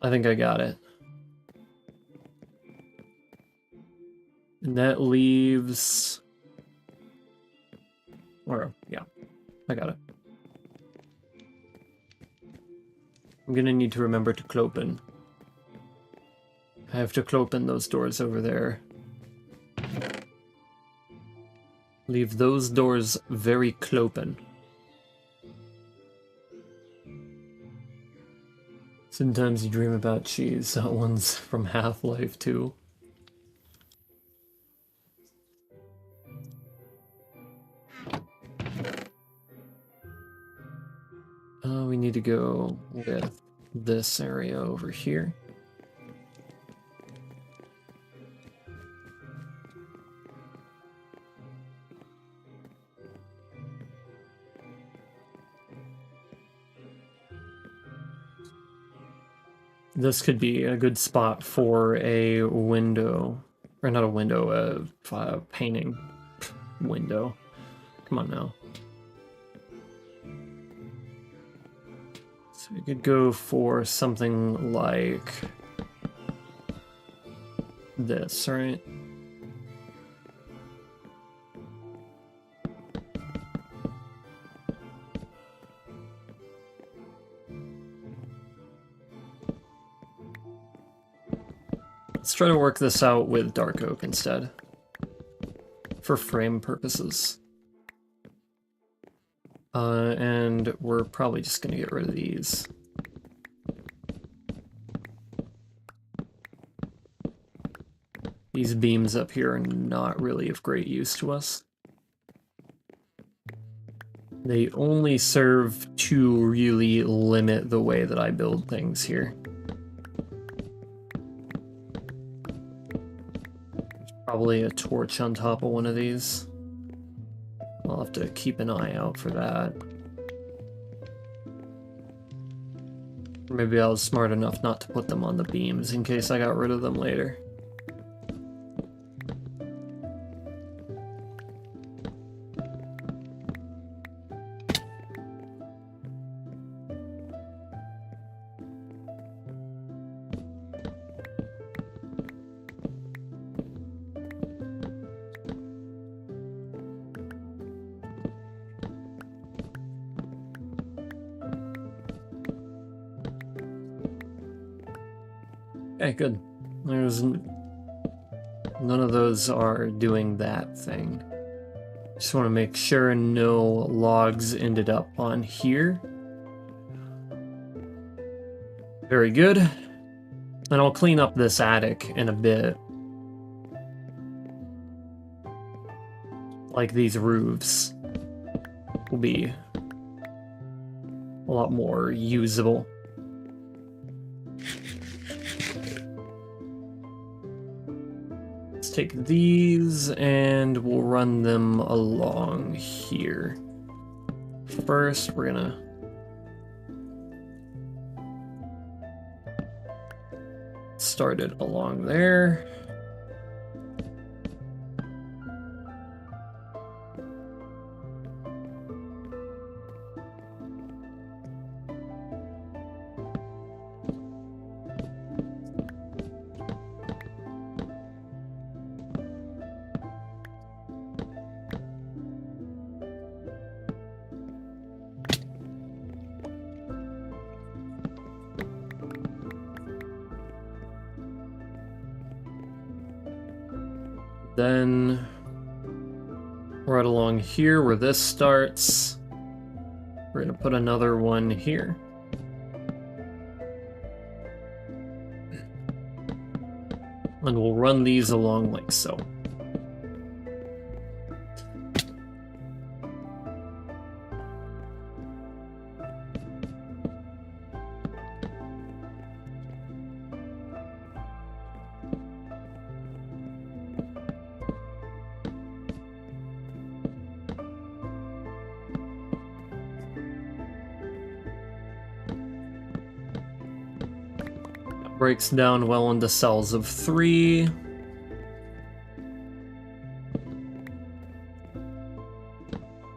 I think I got it. And that leaves... Or, yeah, I got it. I'm gonna need to remember to clopen. I have to clopen those doors over there. Leave those doors very clopen. Sometimes you dream about cheese. That one's from Half-Life 2. We need to go with this area over here. This could be a good spot for a window, or not a window, a painting window. Come on now. So we could go for something like this, right? Let's try to work this out with dark oak instead, for frame purposes. And we're probably just gonna get rid of these. These beams up here are not really of great use to us. They only serve to really limit the way that I build things here. There's probably a torch on top of one of these. I'll have to keep an eye out for that. Or maybe I was smart enough not to put them on the beams in case I got rid of them later. Okay, good. There's none of those are doing that thing. Just want to make sure no logs ended up on here. Very good. And I'll clean up this attic in a bit. Like these roofs will be a lot more usable. Let's take these and we'll run them along here. First, we're gonna start it along there. Then right along here where this starts, we're going to put another one here. And we'll run these along like so. Breaks down well into cells of 3.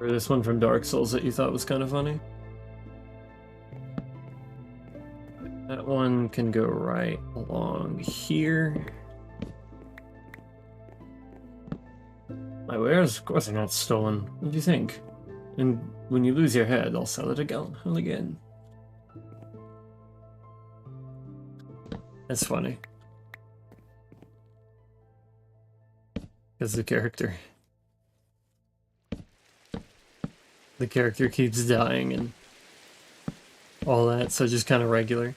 Or this one from Dark Souls that you thought was kind of funny. That one can go right along here. My wares, of course, are not stolen. What do you think? And when you lose your head, I'll sell it again. That's funny. Because the character keeps dying and all that, so just kind of regular.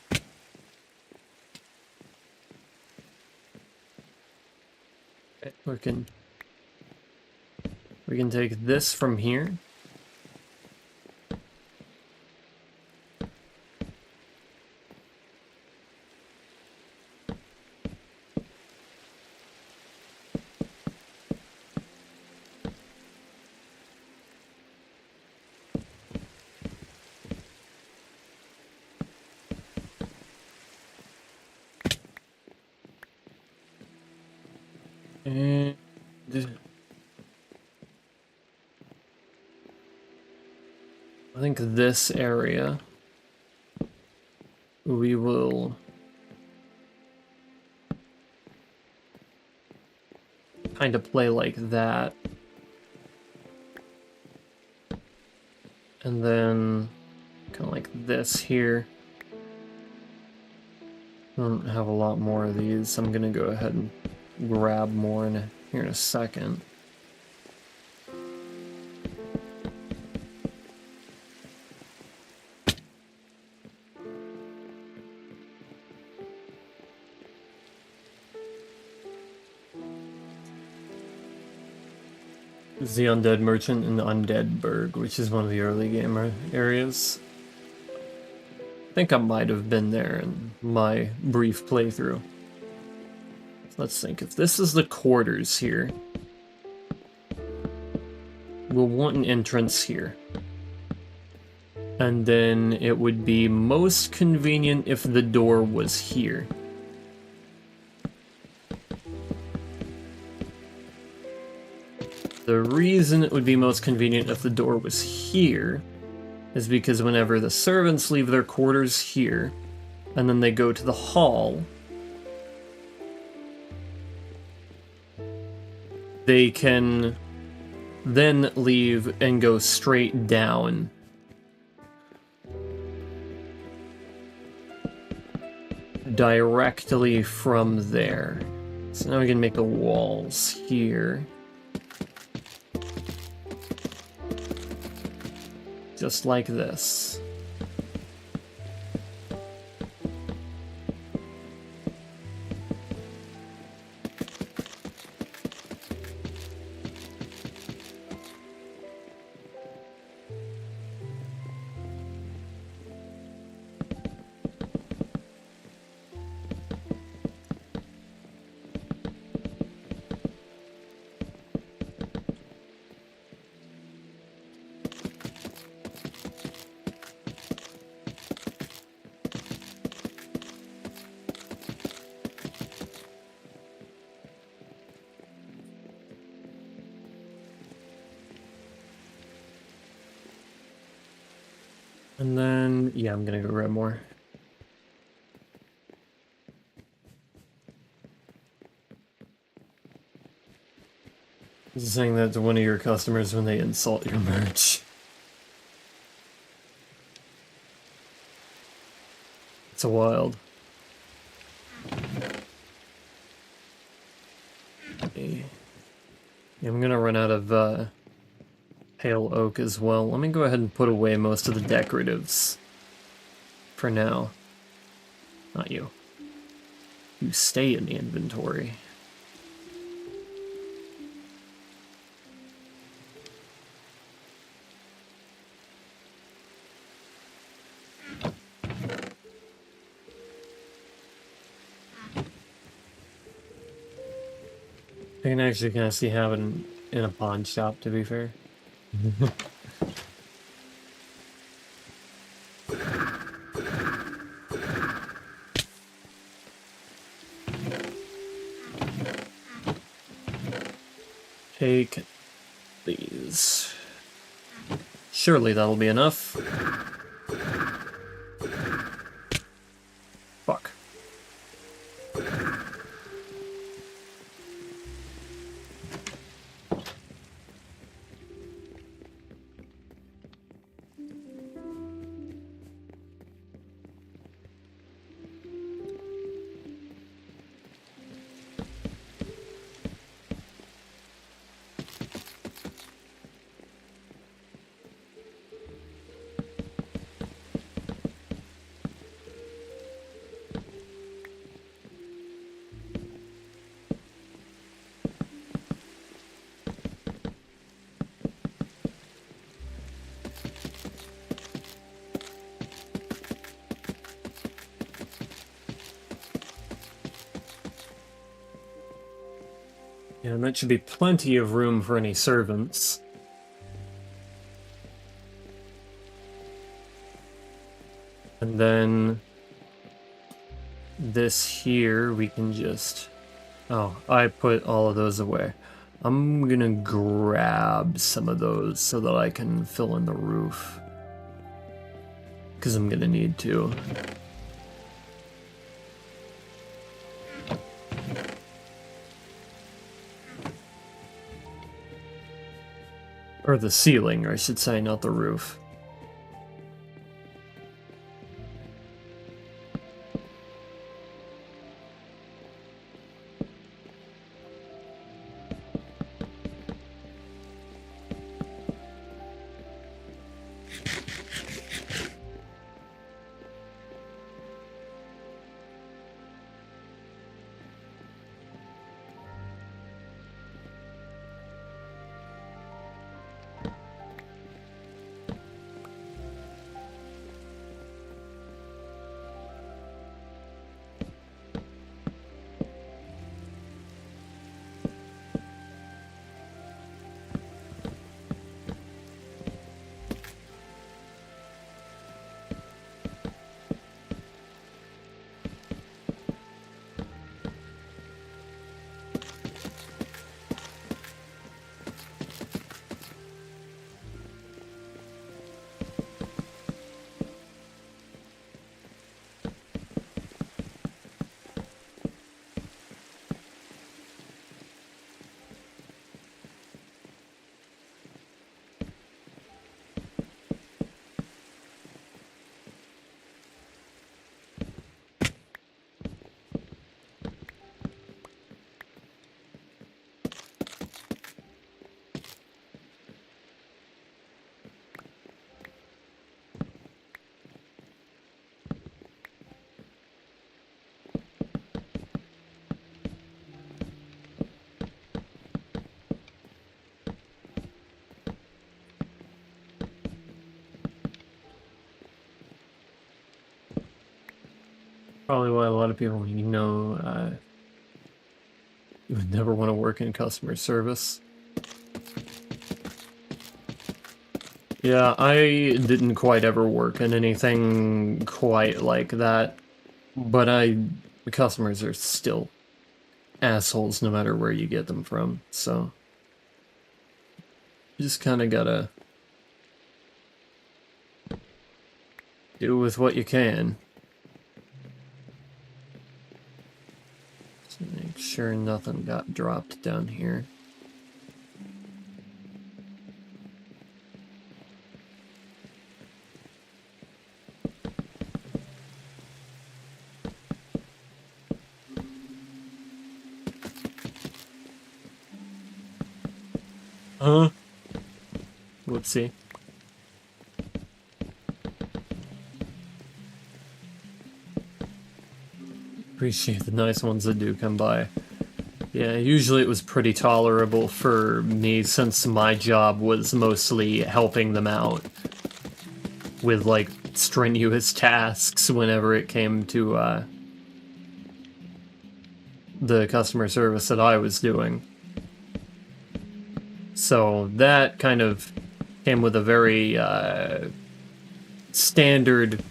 Okay, we can take this from here. And I think this area we will kind of play like that. And then kind of like this here. I don't have a lot more of these, so I'm gonna go ahead and grab more here in a second. This is the Undead Merchant in the Undead Burg, which is one of the early game areas. I think I might have been there in my brief playthrough. Let's think, if this is the quarters here, we'll want an entrance here. And then it would be most convenient if the door was here. The reason it would be most convenient if the door was here is because whenever the servants leave their quarters here, and then they go to the hall, they can then leave and go straight down. Directly from there. So now we can make the walls here. Just like this. And then, yeah, I'm gonna go grab more. Saying that to one of your customers when they insult your merch. It's a wild. Okay. Yeah, I'm gonna run out of pale oak as well. Let me go ahead and put away most of the decoratives for now. Not you. You stay in the inventory. I can actually kind of see having in a pawn shop, to be fair. Take these. Surely that'll be enough. Fuck. Yeah, and that should be plenty of room for any servants. And then this here, we can just... Oh, I put all of those away. I'm gonna grab some of those so that I can fill in the roof. Because I'm gonna need to. Or the ceiling, I should say, not the roof. Probably why a lot of people, you would never want to work in customer service. Yeah, I didn't quite ever work in anything quite like that, but the customers are still assholes no matter where you get them from, so you just kind of gotta do with what you can. Just make sure nothing got dropped down here. Whoopsie. Appreciate the nice ones that do come by. Yeah, usually it was pretty tolerable for me since my job was mostly helping them out with, like, strenuous tasks whenever it came to, the customer service that I was doing. So that kind of came with a very, standard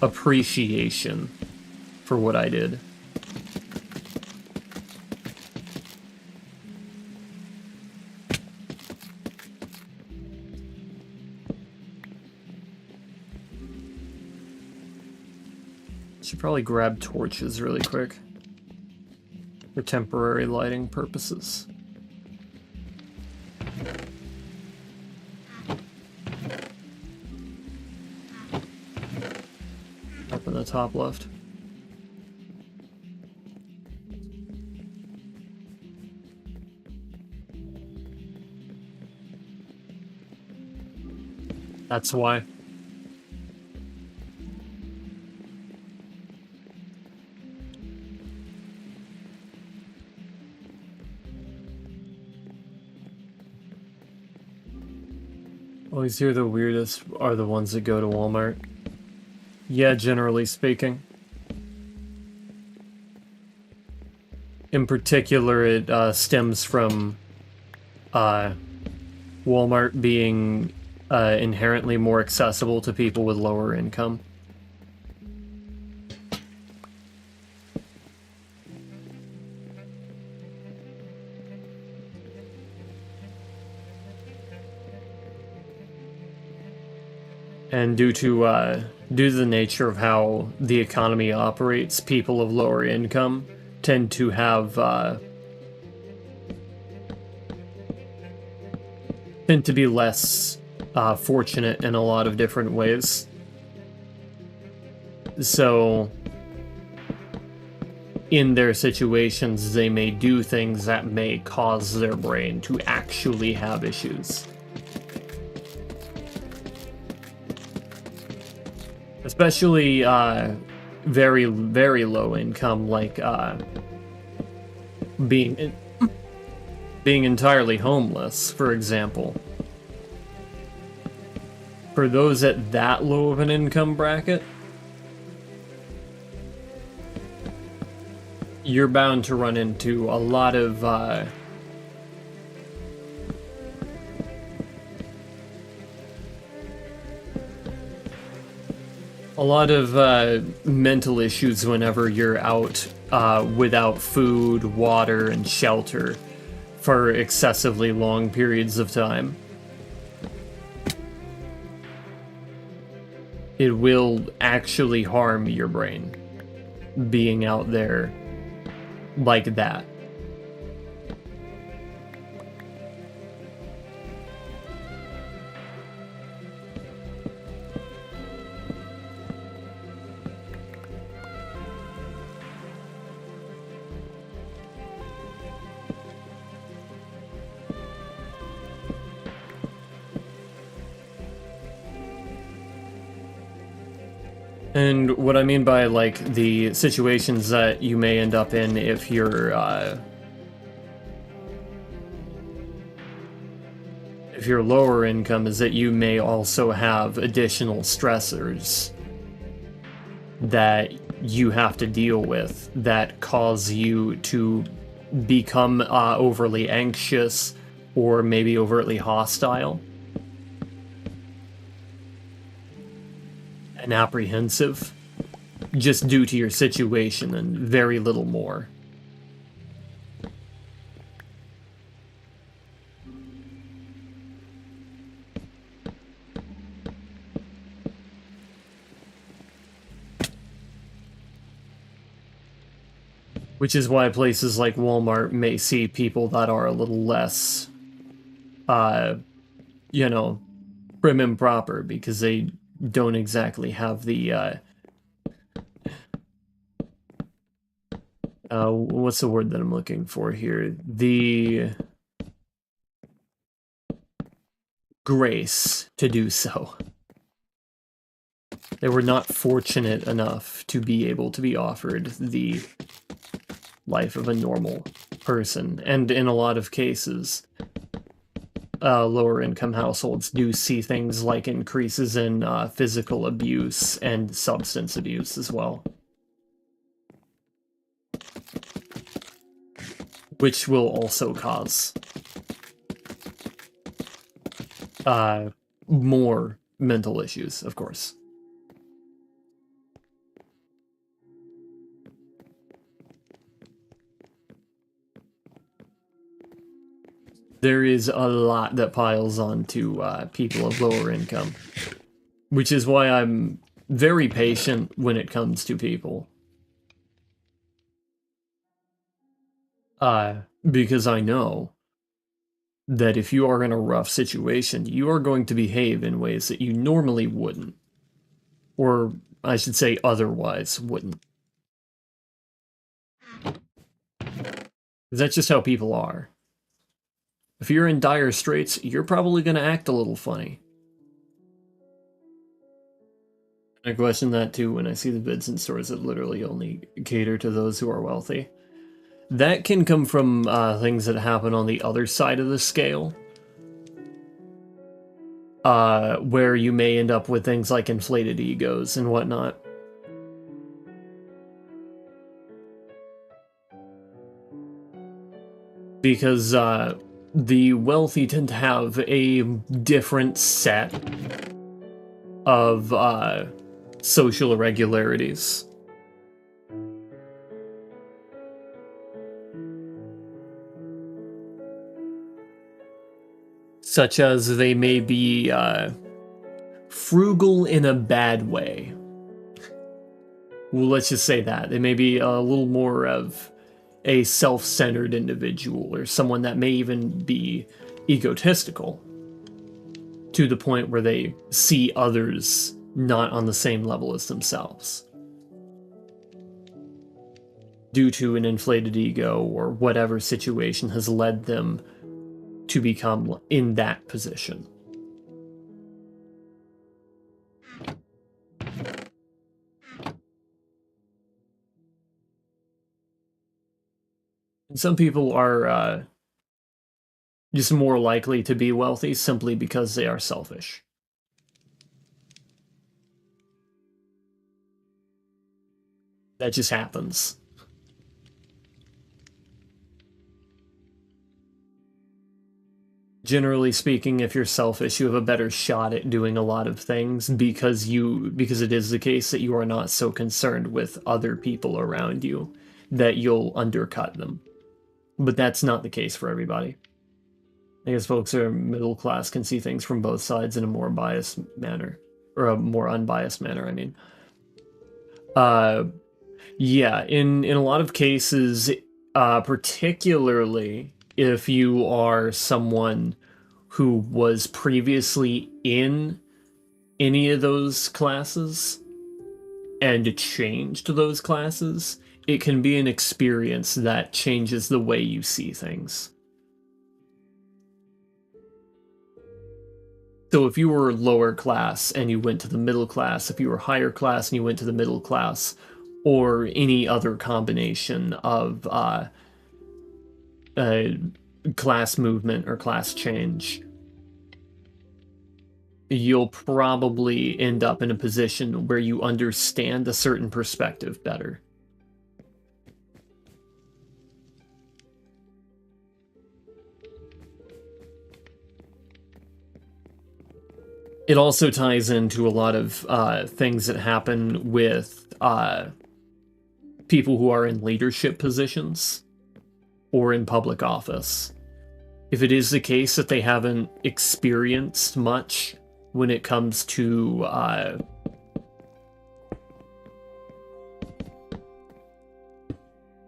appreciation for what I did. Should probably grab torches really quick for temporary lighting purposes. Up in the top left. That's why. Always hear the weirdest are the ones that go to Walmart. Yeah, generally speaking. In particular, it stems from Walmart being inherently more accessible to people with lower income. And due to the nature of how the economy operates, people of lower income tend to have tend to be less fortunate in a lot of different ways. So, in their situations, they may do things that may cause their brain to actually have issues. Especially very, very low income, like being entirely homeless, for example. For those at that low of an income bracket, you're bound to run into a lot of mental issues whenever you're out without food, water, and shelter for excessively long periods of time. It will actually harm your brain being out there like that. And what I mean by, like, the situations that you may end up in if you're lower income is that you may also have additional stressors that you have to deal with that cause you to become overly anxious or maybe overtly hostile and apprehensive just due to your situation and very little more. Which is why places like Walmart may see people that are a little less, you know, prim and proper, because they don't exactly have the, what's the word that I'm looking for here? The grace to do so. They were not fortunate enough to be able to be offered the life of a normal person. And in a lot of cases, lower income households do see things like increases in physical abuse and substance abuse as well. Which will also cause more mental issues, of course. There is a lot that piles on to people of lower income, which is why I'm very patient when it comes to people. Because I know that if you are in a rough situation, you are going to behave in ways that you normally wouldn't. Or I should say otherwise wouldn't. That's just how people are. If you're in dire straits, you're probably going to act a little funny. I question that too when I see the bids in stores that literally only cater to those who are wealthy. That can come from things that happen on the other side of the scale. Where you may end up with things like inflated egos and whatnot. Because the wealthy tend to have a different set of social irregularities. Such as they may be frugal in a bad way. Well, let's just say that. They may be a little more of a self-centered individual, or someone that may even be egotistical to the point where they see others not on the same level as themselves due to an inflated ego or whatever situation has led them to become in that position. And some people are just more likely to be wealthy simply because they are selfish. That just happens. Generally speaking, if you're selfish, you have a better shot at doing a lot of things because it is the case that you are not so concerned with other people around you that you'll undercut them. But that's not the case for everybody. I guess folks who are middle class can see things from both sides in a more biased manner, or a more unbiased manner, I mean. Yeah, in a lot of cases, particularly if you are someone who was previously in any of those classes and changed those classes, it can be an experience that changes the way you see things. So if you were lower class and you went to the middle class, if you were higher class and you went to the middle class, or any other combination of class movement or class change, you'll probably end up in a position where you understand a certain perspective better. It also ties into a lot of things that happen with people who are in leadership positions or in public office. If it is the case that they haven't experienced much when it comes to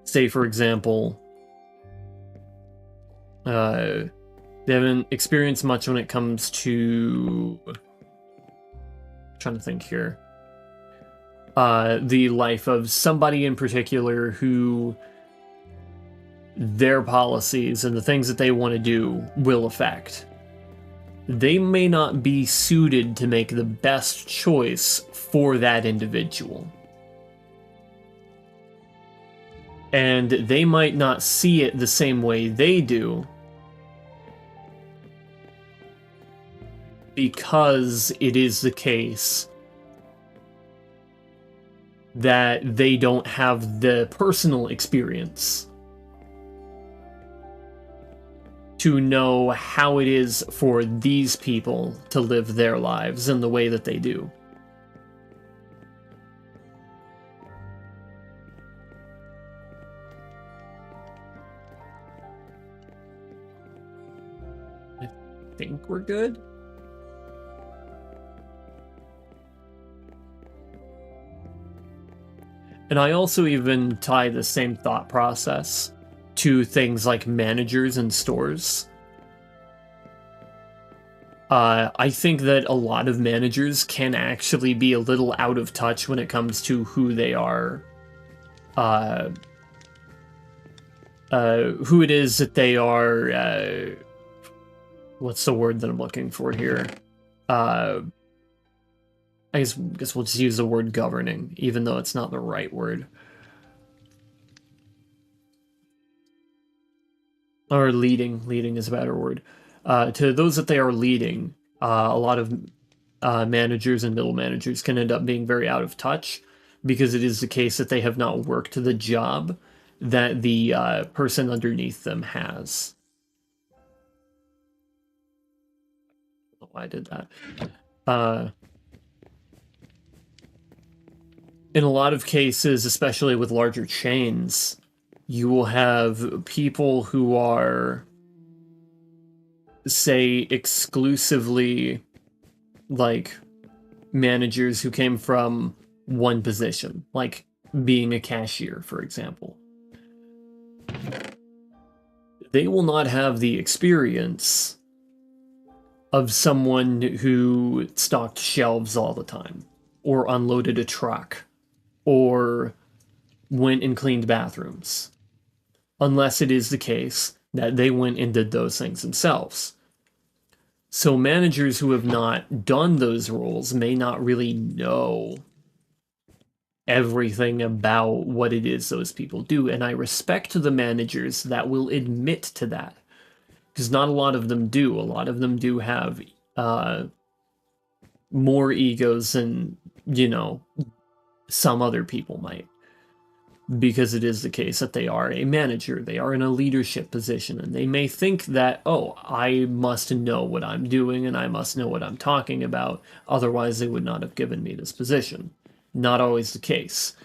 say, for example, they haven't experienced much when it comes to, trying to think here, the life of somebody in particular who their policies and the things that they want to do will affect. They may not be suited to make the best choice for that individual. And they might not see it the same way they do, because it is the case that they don't have the personal experience to know how it is for these people to live their lives in the way that they do. I think we're good. And I also even tie the same thought process to things like managers and stores. I think that a lot of managers can actually be a little out of touch when it comes to who they are, who it is that they are, what's the word that I'm looking for here? I guess we'll just use the word governing, even though it's not the right word. Or leading. Leading is a better word. To those that they are leading, a lot of managers and middle managers can end up being very out of touch, because it is the case that they have not worked the job that the person underneath them has. I don't know why I did that. In a lot of cases, especially with larger chains, you will have people who are, say, exclusively like managers who came from one position, like being a cashier, for example. They will not have the experience of someone who stocked shelves all the time, or unloaded a truck, or went and cleaned bathrooms, unless it is the case that they went and did those things themselves. So managers who have not done those roles may not really know everything about what it is those people do, and I respect the managers that will admit to that, because not a lot of them do. A lot of them do have more egos than, you know, some other people might, because it is the case that they are a manager, they are in a leadership position, and they may think that, oh, I must know what I'm doing and I must know what I'm talking about, otherwise they would not have given me this position. Not always the case.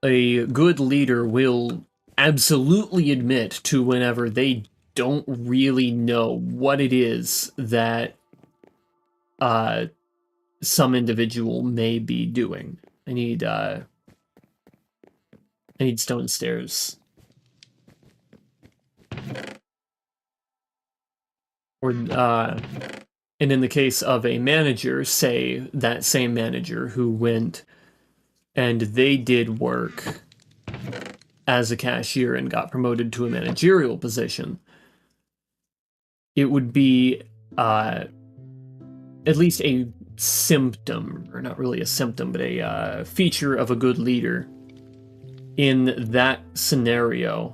A good leader will absolutely admit to whenever they don't really know what it is that some individual may be doing. I need stone stairs. Or and in the case of a manager, say that same manager who went and they did work as a cashier and got promoted to a managerial position, it would be at least a symptom, or not really a symptom, but a feature of a good leader in that scenario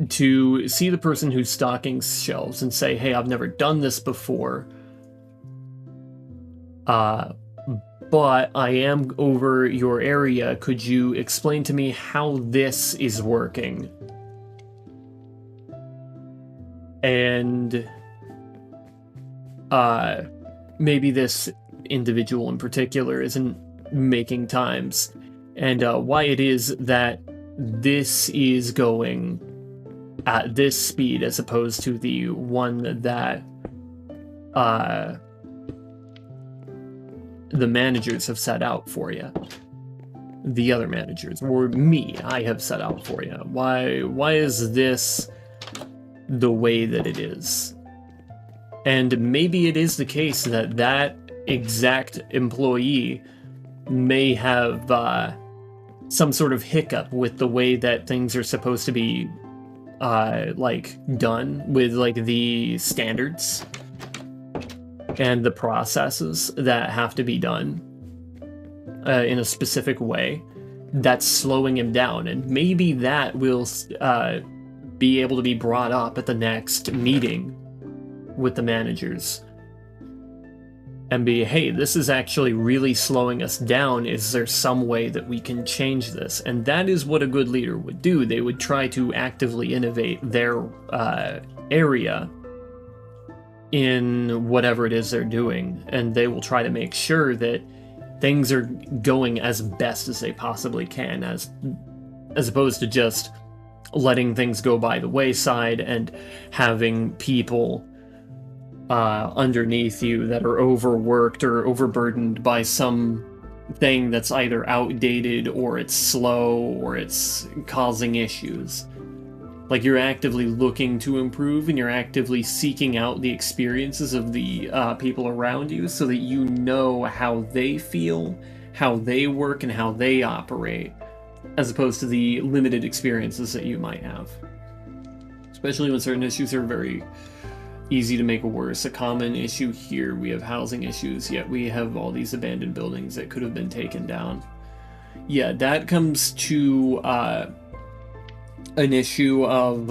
to see the person who's stocking shelves and say, hey, I've never done this before, but I am over your area. Could you explain to me how this is working? And maybe this individual in particular isn't making times, and why it is that this is going at this speed as opposed to the one that the managers have set out for you. The other managers, or me, I have set out for you. Why is this the way that it is? And maybe it is the case that that exact employee may have some sort of hiccup with the way that things are supposed to be like done with like the standards and the processes that have to be done in a specific way that's slowing him down. And maybe that will be able to be brought up at the next meeting with the managers and be, hey, this is actually really slowing us down. Is there some way that we can change this? And that is what a good leader would do. They would try to actively innovate their area in whatever it is they're doing, and they will try to make sure that things are going as best as they possibly can, as opposed to just letting things go by the wayside and having people underneath you that are overworked or overburdened by some thing that's either outdated or it's slow or it's causing issues. Like, you're actively looking to improve and you're actively seeking out the experiences of the people around you so that you know how they feel, how they work, and how they operate, as opposed to the limited experiences that you might have. Especially when certain issues are very easy to make worse. A common issue here, we have housing issues, yet we have all these abandoned buildings that could have been taken down. Yeah, that comes to an issue of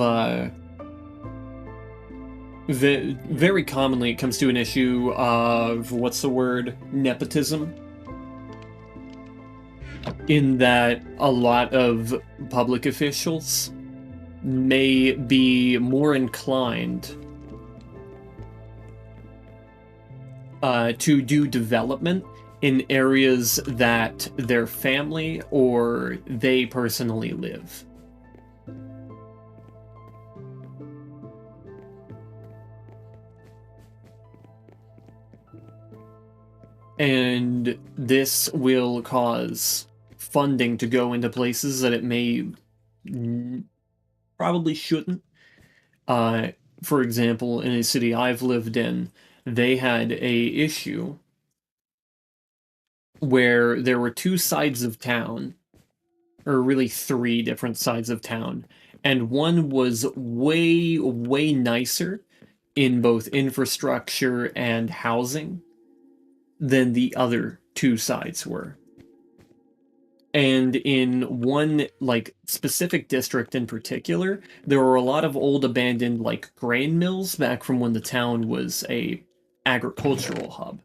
very commonly it comes to an issue of, what's the word, nepotism, in that a lot of public officials may be more inclined to do development in areas that their family or they personally live. And this will cause funding to go into places that it may probably shouldn't. For example, in a city I've lived in, they had a issue where there were two sides of town, or really three different sides of town, and one was way, way nicer in both infrastructure and housing than the other two sides were. And in one, like, specific district in particular, there were a lot of old abandoned, like, grain mills back from when the town was a agricultural hub.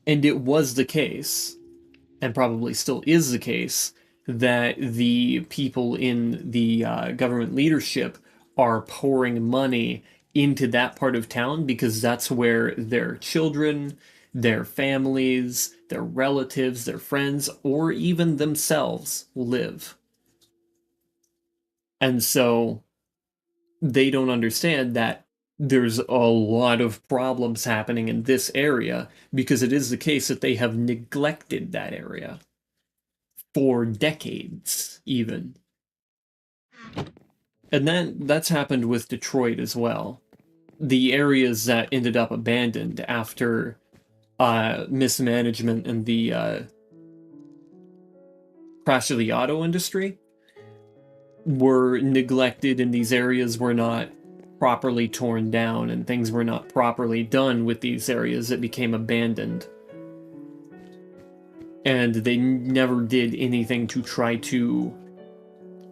And it was the case, and probably still is the case, that the people in the government leadership are pouring money into that part of town because that's where their children, their families, their relatives, their friends, or even themselves live. And so they don't understand that there's a lot of problems happening in this area because it is the case that they have neglected that area for decades, even. And that's happened with Detroit as well. The areas that ended up abandoned after mismanagement and the crash of the auto industry were neglected, and these areas were not properly torn down, and things were not properly done with these areas that became abandoned. And they never did anything to try to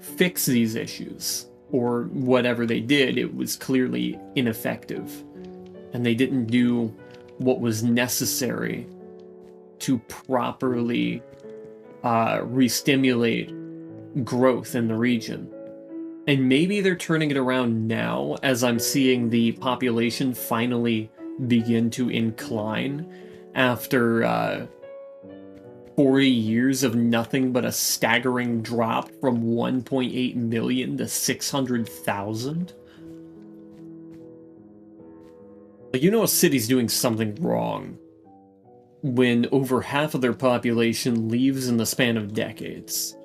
fix these issues, or whatever they did, it was clearly ineffective, and they didn't do what was necessary to properly re-stimulate growth in the region. And maybe they're turning it around now as I'm seeing the population finally begin to incline after 40 years of nothing but a staggering drop from 1.8 million to 600,000. Like, you know, a city's doing something wrong when over half of their population leaves in the span of decades.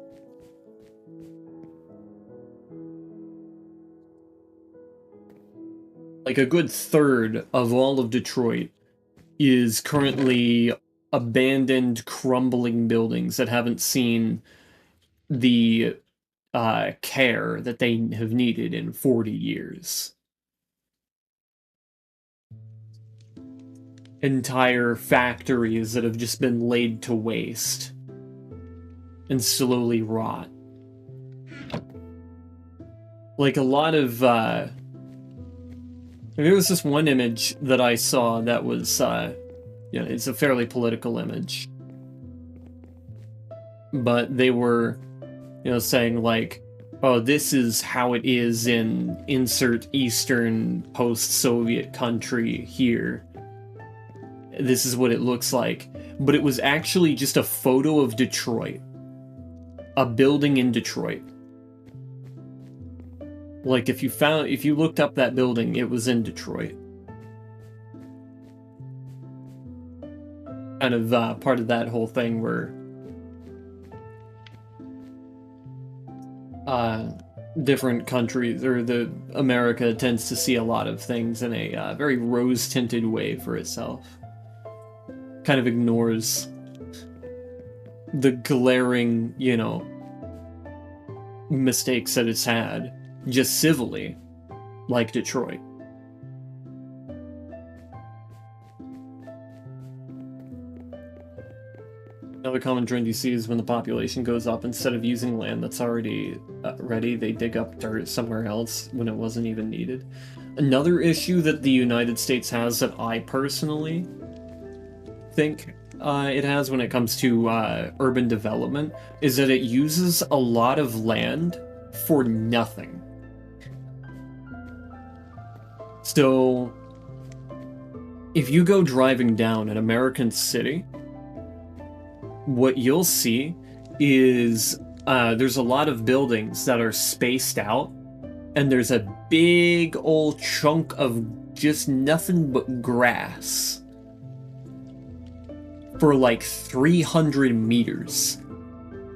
Like, a good third of all of Detroit is currently abandoned, crumbling buildings that haven't seen the care that they have needed in 40 years. Entire factories that have just been laid to waste and slowly rot. Like, a lot of there was this one image that I saw that was it's a fairly political image, but they were saying like, oh, this is how it is in insert Eastern post-Soviet country here. This is what it looks like. But it was actually just a photo of Detroit. A building in Detroit. Like, if you looked up that building, it was in Detroit. Kind of part of that whole thing where different countries, or America tends to see a lot of things in a very rose-tinted way for itself. Kind of ignores the glaring, mistakes that it's had, just civilly, like Detroit. Another common trend you see is when the population goes up, instead of using land that's already ready, they dig up dirt somewhere else when it wasn't even needed. Another issue that the United States has that I personally think it has when it comes to urban development is that it uses a lot of land for nothing. So, if you go driving down an American city, what you'll see is there's a lot of buildings that are spaced out, and there's a big old chunk of just nothing but grass for like 300 meters.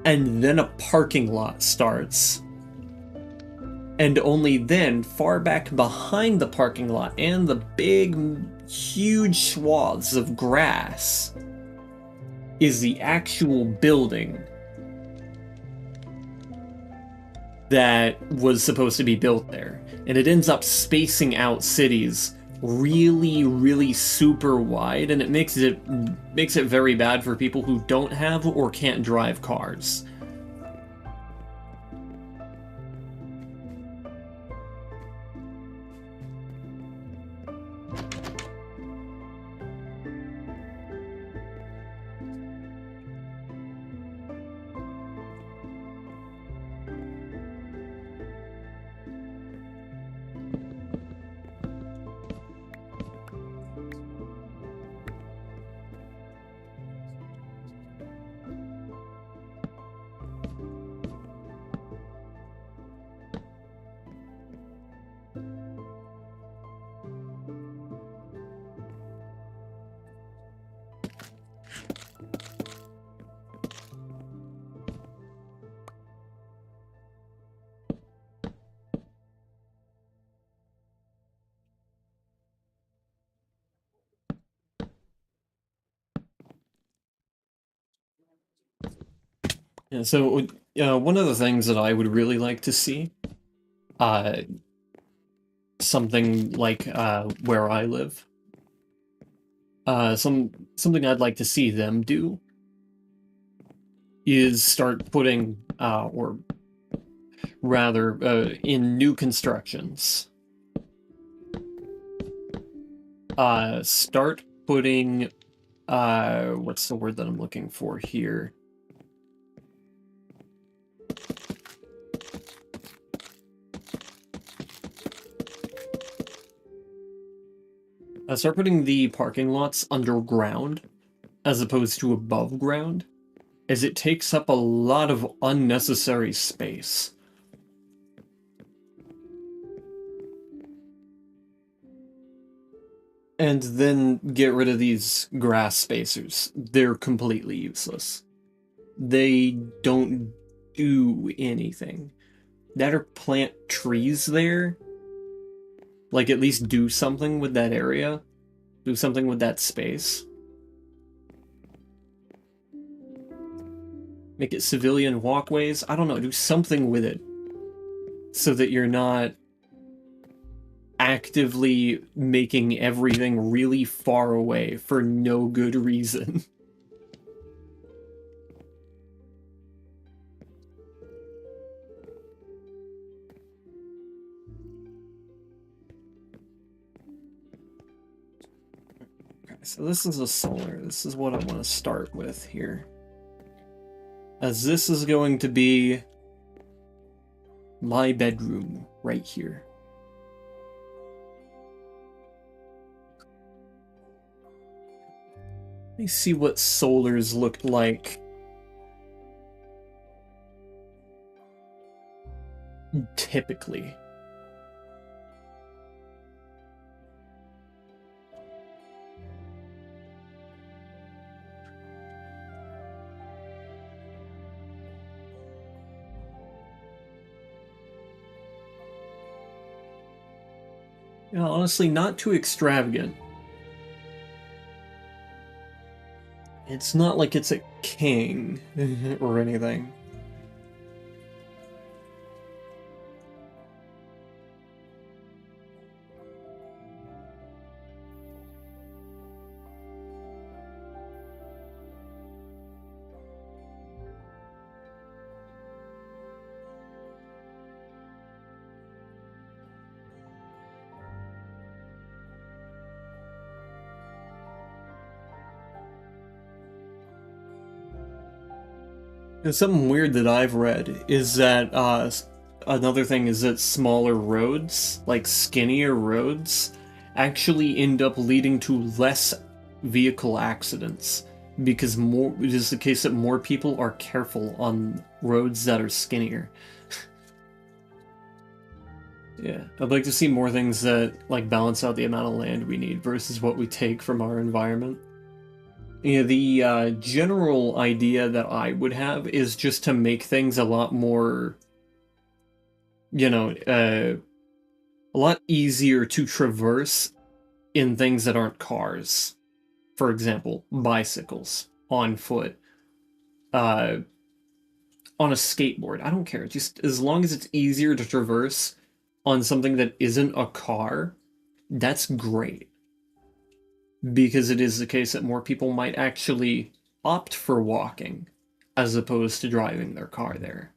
And then a parking lot starts. And only then, far back behind the parking lot and the big, huge swaths of grass, is the actual building that was supposed to be built there. And it ends up spacing out cities really, really super wide, and it makes it very bad for people who don't have or can't drive cars. Yeah, so one of the things that I would really like to see, something like where I live, something I'd like to see them do is start putting or rather, in new constructions. Start putting, what's the word that I'm looking for here? Start putting the parking lots underground as opposed to above ground, as it takes up a lot of unnecessary space. And then get rid of these grass spacers. They're completely useless. They don't do anything. That or plant trees there. Like, at least do something with that area. Do something with that space. Make it civilian walkways. I don't know, do something with it. So that you're not actively making everything really far away for no good reason. Okay, so this is a solar. This is what I want to start with here. As this is going to be my bedroom right here. Let me see what solars looked like typically. Yeah, honestly, not too extravagant. It's not like it's a king or anything. And something weird that I've read is that another thing is that smaller roads, like skinnier roads, actually end up leading to less vehicle accidents because more it is the case that more people are careful on roads that are skinnier. Yeah, I'd like to see more things that like balance out the amount of land we need versus what we take from our environment. Yeah, the general idea that I would have is just to make things a lot more, you know, a lot easier to traverse in things that aren't cars. For example, bicycles, on foot, uh, on a skateboard. I don't care. Just as long as it's easier to traverse on something that isn't a car, that's great. Because it is the case that more people might actually opt for walking as opposed to driving their car there.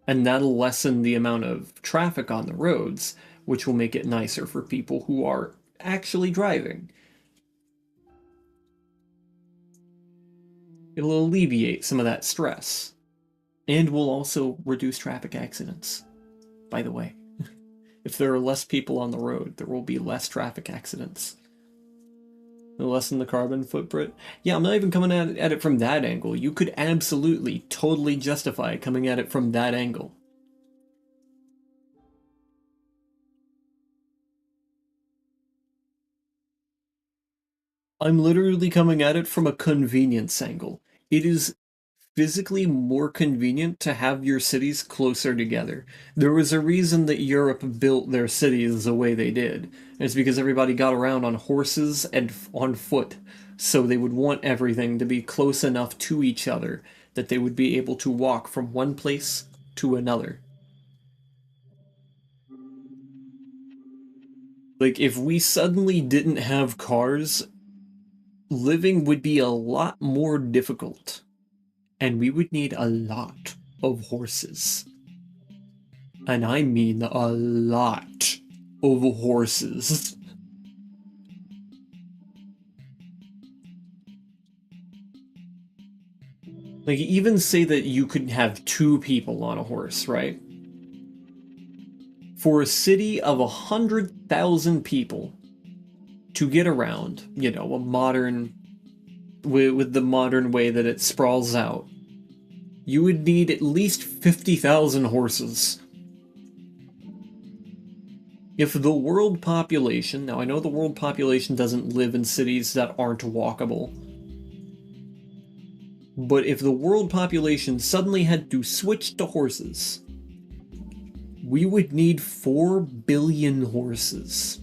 And that'll lessen the amount of traffic on the roads, which will make it nicer for people who are actually driving. It'll alleviate some of that stress. And will also reduce traffic accidents, by the way. If there are less people on the road, there will be less traffic accidents. Lessen the carbon footprint. Yeah, I'm not even coming at it from that angle. You could absolutely, totally justify coming at it from that angle. I'm literally coming at it from a convenience angle. It is physically more convenient to have your cities closer together. There was a reason that Europe built their cities the way they did. And it's because everybody got around on horses and on foot. So they would want everything to be close enough to each other that they would be able to walk from one place to another. Like, if we suddenly didn't have cars, living would be a lot more difficult. And we would need a lot of horses. And I mean a lot of horses. Like, even say that you could have 2 people on a horse, right? For a city of 100,000 people to get around, a modern, with the modern way that it sprawls out, you would need at least 50,000 horses. If the world population, now I know the world population doesn't live in cities that aren't walkable, but if the world population suddenly had to switch to horses, we would need 4 billion horses.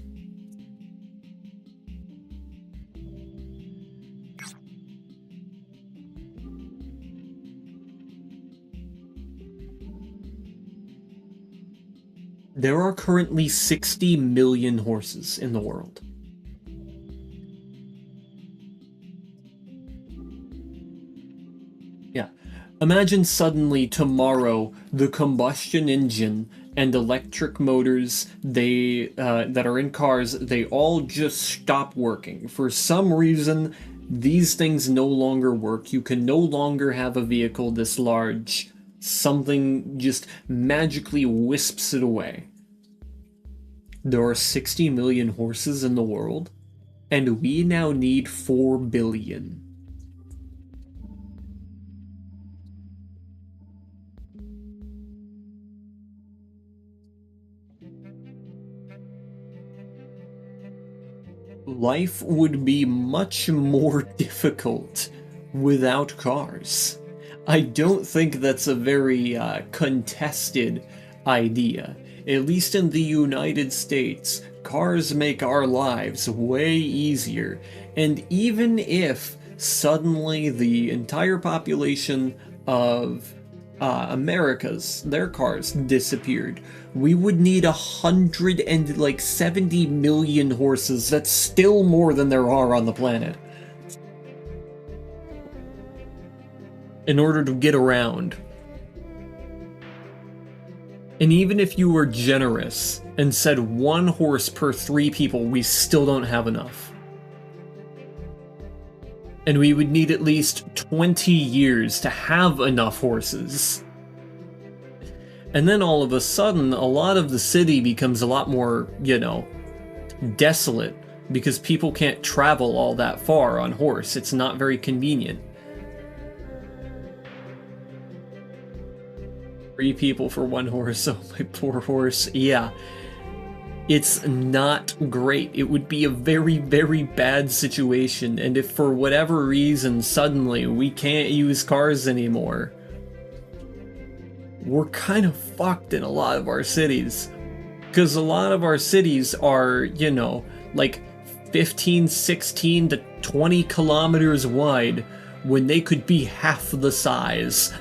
There are currently 60 million horses in the world. Yeah. Imagine suddenly tomorrow the combustion engine and electric motors that are in cars, they all just stop working. For some reason, these things no longer work. You can no longer have a vehicle this large. Something just magically wisps it away. There are 60 million horses in the world, and we now need 4 billion. Life would be much more difficult without cars. I don't think that's a very contested idea. At least in the United States, cars make our lives way easier. And even if suddenly the entire population of their cars disappeared, we would need 170 million horses. That's still more than there are on the planet. In order to get around. And even if you were generous and said 1 horse per 3 people, we still don't have enough. And we would need at least 20 years to have enough horses. And then all of a sudden, a lot of the city becomes a lot more, desolate, because people can't travel all that far on horse. It's not very convenient. 3 people for 1 horse, oh my poor horse. Yeah. It's not great. It would be a very, very bad situation, and if for whatever reason suddenly we can't use cars anymore, we're kind of fucked in a lot of our cities. Because a lot of our cities are, like 15, 16 to 20 kilometers wide when they could be half the size.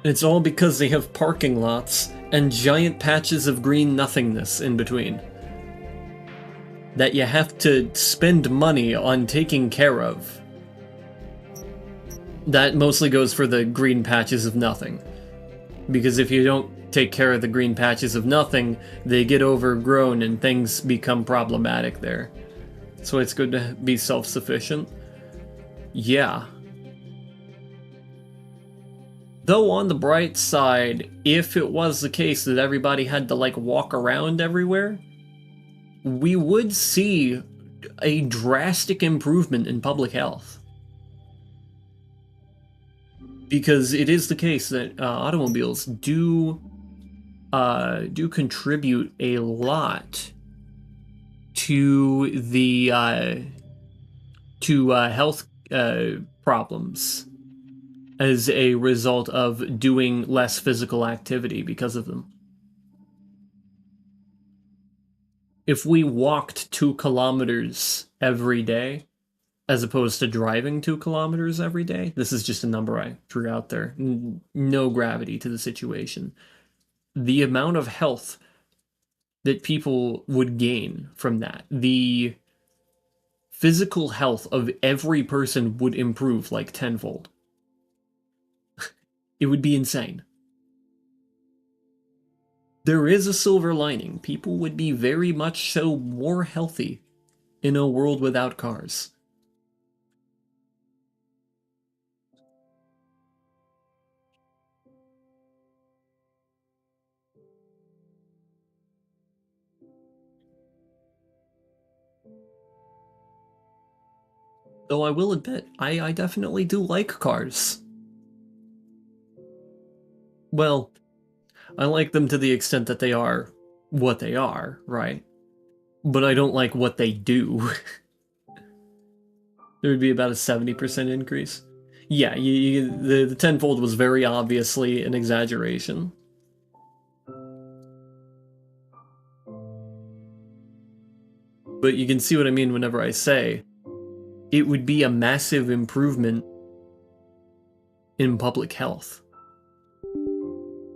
It's all because they have parking lots and giant patches of green nothingness in between that you have to spend money on taking care of. That mostly goes for the green patches of nothing. Because if you don't take care of the green patches of nothing, they get overgrown and things become problematic there. So it's good to be self-sufficient. Yeah. Though on the bright side, if it was the case that everybody had to walk around everywhere, we would see a drastic improvement in public health. Because it is the case that automobiles do contribute a lot to the health problems as a result of doing less physical activity because of them. If we walked 2 kilometers every day, as opposed to driving 2 kilometers every day, this is just a number I threw out there, no gravity to the situation, the amount of health that people would gain from that, the physical health of every person would improve like tenfold. It would be insane. There is a silver lining. People would be very much so more healthy in a world without cars. Though I will admit, I definitely do like cars. Well, I like them to the extent that they are what they are, right? But I don't like what they do. There would be about a 70% increase. Yeah, the tenfold was very obviously an exaggeration. But you can see what I mean whenever I say it would be a massive improvement in public health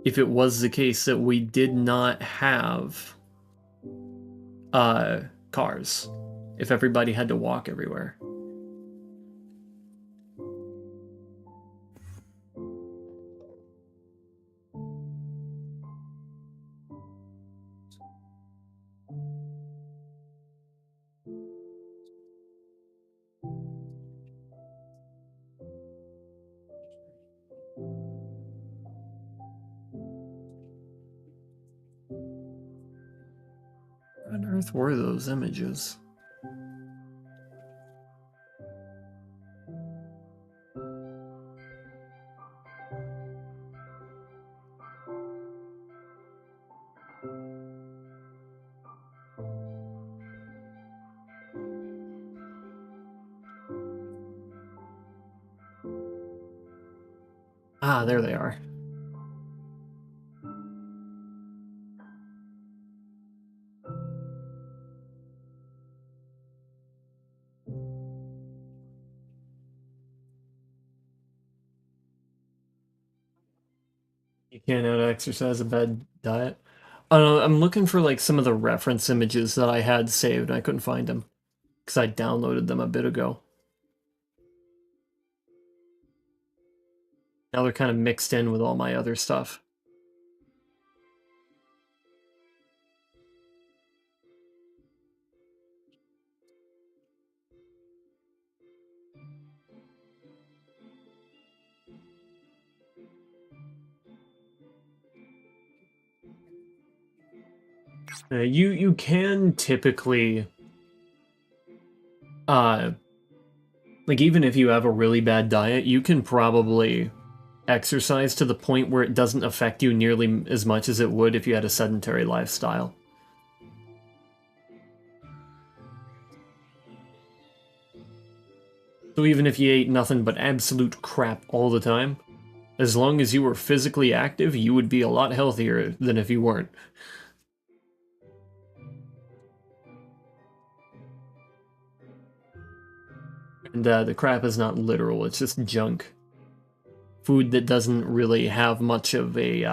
if it was the case that we did not have cars, if everybody had to walk everywhere. What on earth were those images? Ah, there they are. You can't out exercise a bad diet. I don't know, I'm looking for like some of the reference images that I had saved and I couldn't find them because I downloaded them a bit ago. Now they're kind of mixed in with all my other stuff. You can typically uh like even if you have a really bad diet, you can probably exercise to the point where it doesn't affect you nearly as much as it would if you had a sedentary lifestyle. So even if you ate nothing but absolute crap all the time, as long as you were physically active, you would be a lot healthier than if you weren't. And the crap is not literal, it's just junk. Food that doesn't really have much of a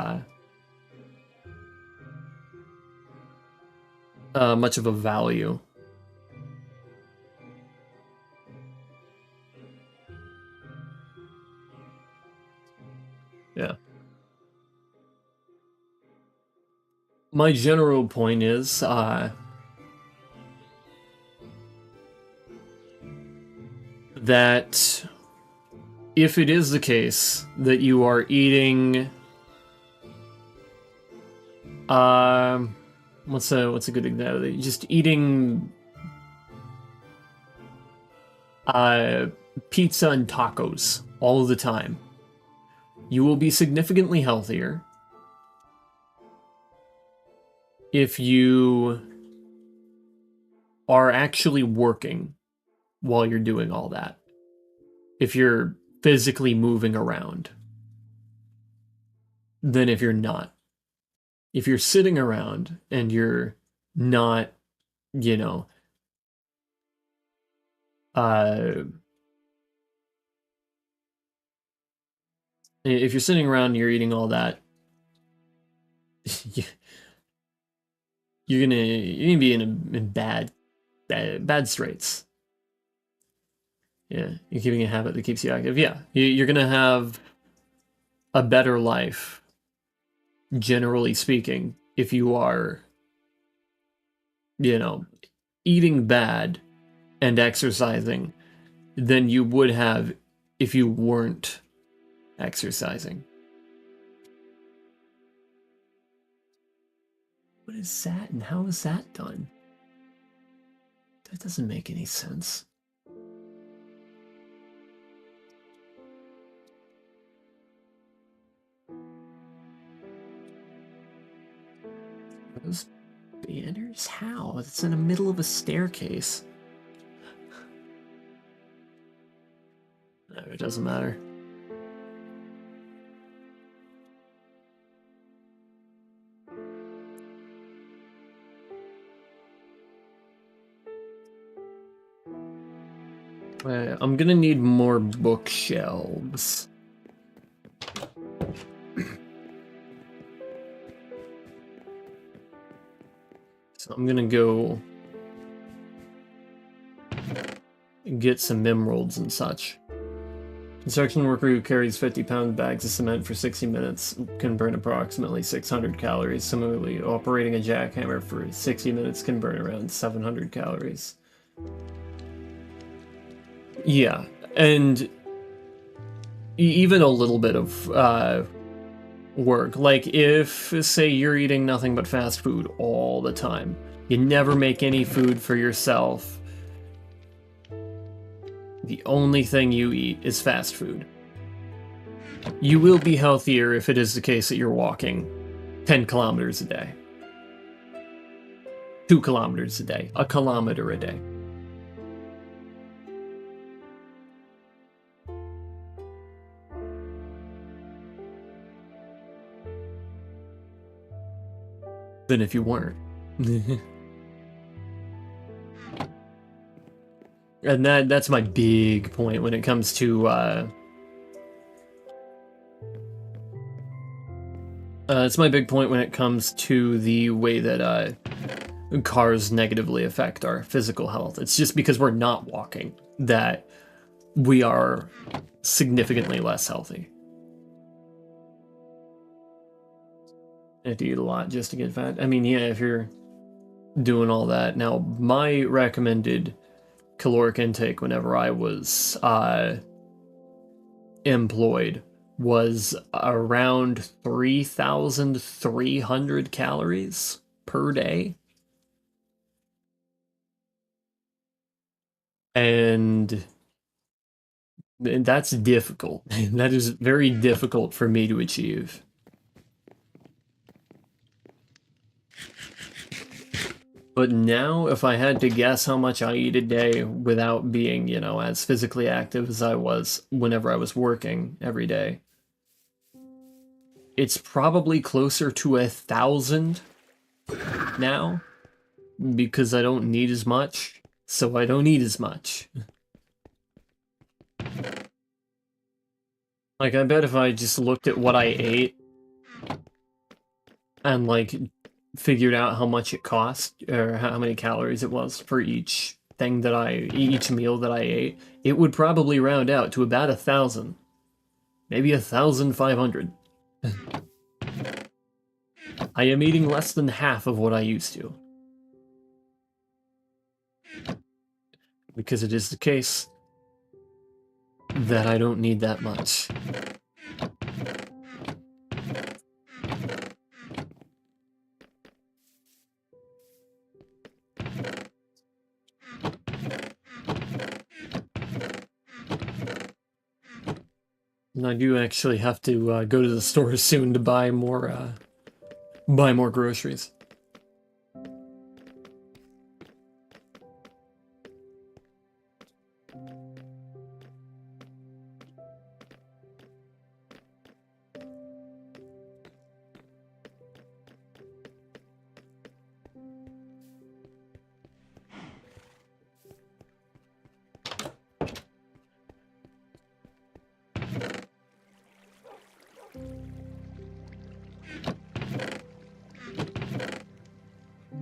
value. Yeah. My general point is, that if it is the case that you are eating, what's a good example? Just eating, pizza and tacos all the time, you will be significantly healthier if you are actually working while you're doing all that. If you're physically moving around, than if you're not. If you're sitting around and you're not, you know, uh, if you're sitting around and you're eating all that, you're gonna be in bad straits. Yeah, you're keeping a habit that keeps you active. Yeah, you're gonna have a better life, generally speaking, if you are, you know, eating bad and exercising than you would have if you weren't exercising. What is that, and how is that done? That doesn't make any sense. Those banners? How? It's in the middle of a staircase. No, it doesn't matter. I'm gonna need more bookshelves. So I'm gonna go get some emeralds and such. Construction worker who carries 50-pound bags of cement for 60 minutes can burn approximately 600 calories. Similarly, operating a jackhammer for 60 minutes can burn around 700 calories. Yeah, and even a little bit of work. Like if, say, you're eating nothing but fast food all the time, you never make any food for yourself, the only thing you eat is fast food. You will be healthier if it is the case that you're walking 10 kilometers a day. 2 kilometers a day. A kilometer a day. Than if you weren't. And that's my big point when it comes to it's my big point when it comes to the way that cars negatively affect our physical health. It's just because we're not walking that we are significantly less healthy. I have to eat a lot just to get fat. I mean, yeah, if you're doing all that. Now, my recommended caloric intake whenever I was employed was around 3,300 calories per day. And that's difficult. That is very difficult for me to achieve. But now, if I had to guess how much I eat a day without being, you know, as physically active as I was whenever I was working every day, it's probably closer to 1,000 now, because I don't need as much, so I don't eat as much. Like, I bet if I just looked at what I ate and, like, figured out how much it cost, or how many calories it was for each thing that each meal that I ate, it would probably round out to about 1,000. Maybe 1,500. I am eating less than half of what I used to. Because it is the case that I don't need that much. And I do actually have to go to the store soon to buy more groceries.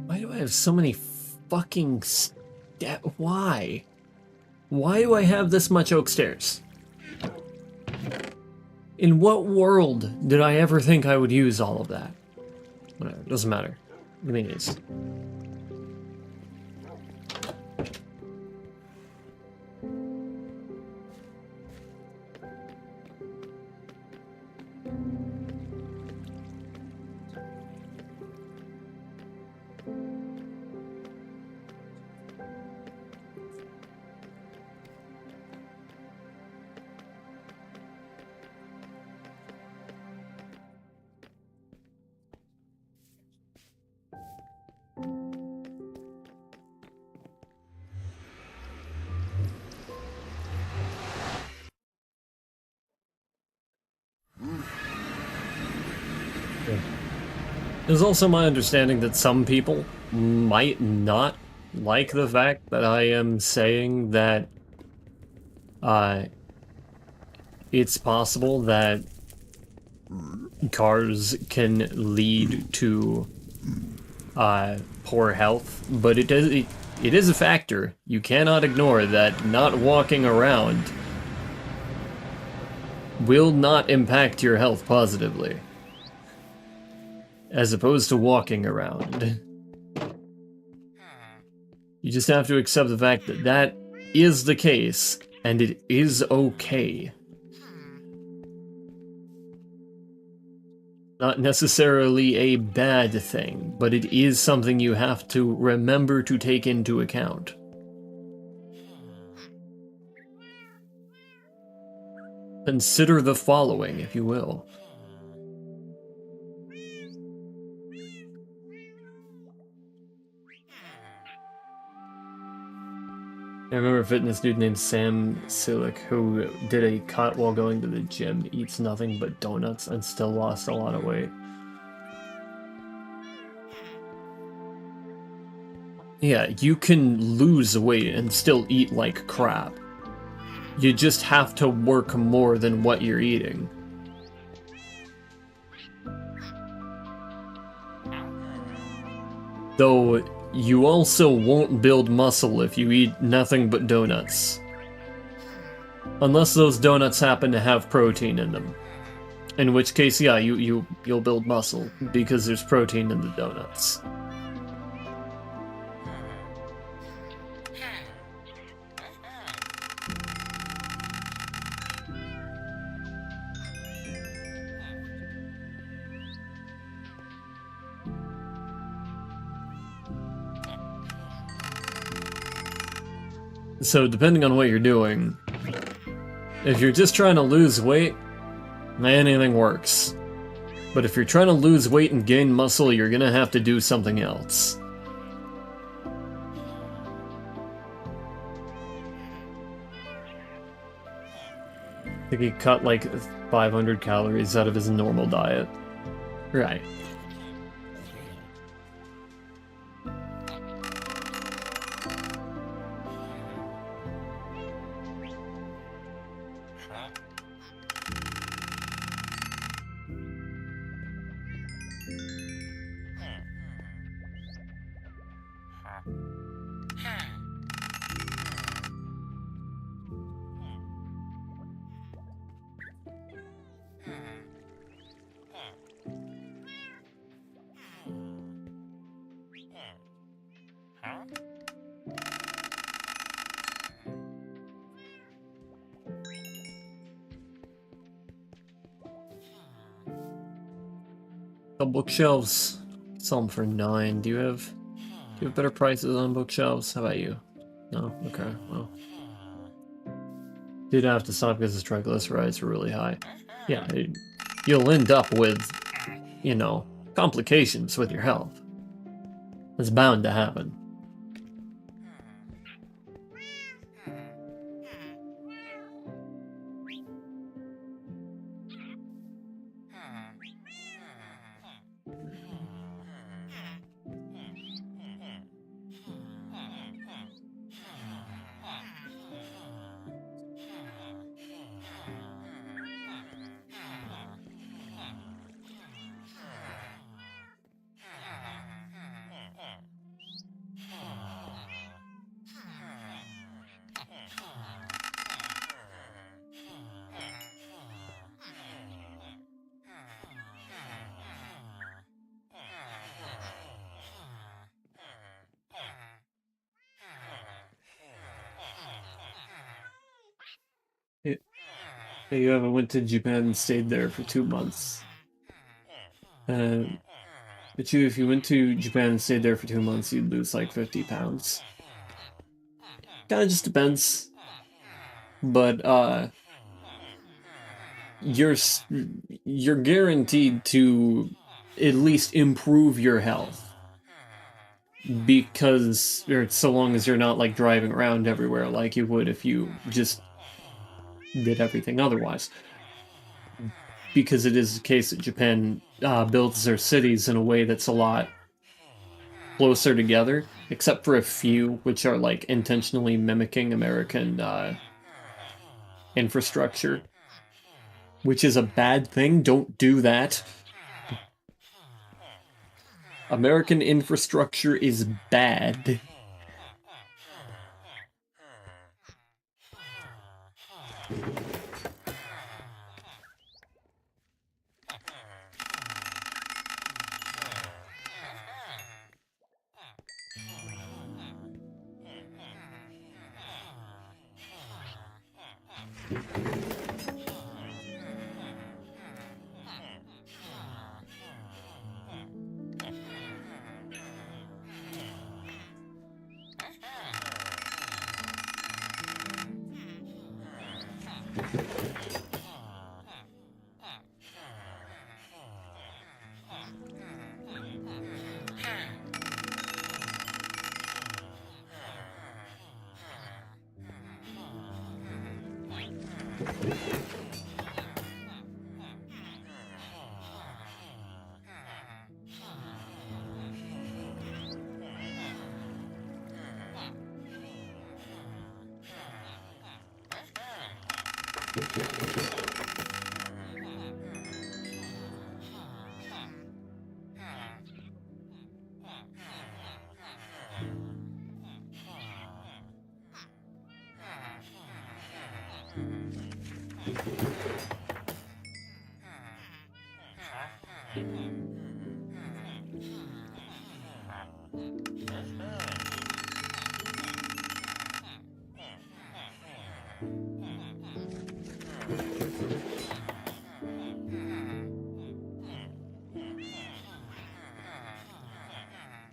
Why do I have so many fucking why? Why do I have this much oak stairs? In what world did I ever think I would use all of that? Whatever, doesn't matter. Give me these. It is also my understanding that some people might not like the fact that I am saying that it's possible that cars can lead to poor health, but it is a factor. You cannot ignore that not walking around will not impact your health positively, as opposed to walking around. You just have to accept the fact that that is the case, and it is okay. Not necessarily a bad thing, but it is something you have to remember to take into account. Consider the following, if you will. I remember a fitness dude named Sam Silic who did a cut while going to the gym, eats nothing but donuts, and still lost a lot of weight. Yeah, you can lose weight and still eat like crap. You just have to work more than what you're eating. Though, you also won't build muscle if you eat nothing but donuts. Unless those donuts happen to have protein in them. In which case, yeah, you'll build muscle, because there's protein in the donuts. So, depending on what you're doing, if you're just trying to lose weight, anything works. But if you're trying to lose weight and gain muscle, you're gonna have to do something else. I think he cut like 500 calories out of his normal diet. Right. Bookshelves, sell them for 9. Do you have better prices on bookshelves? How about you? No? Okay, well. Did have to stop because his triglycerides were really high. Yeah, you'll end up with, you know, complications with your health. It's bound to happen. Say you ever went to Japan and stayed there for 2 months. Uh, but if you went to Japan and stayed there for 2 months, you'd lose like 50 pounds. Kind of just depends. But you're you're guaranteed to at least improve your health because or so long as you're not like driving around everywhere like you would if you just did everything otherwise. Because it is the case that Japan builds their cities in a way that's a lot closer together, except for a few which are like intentionally mimicking American infrastructure, which is a bad thing. Don't do that. American infrastructure is bad.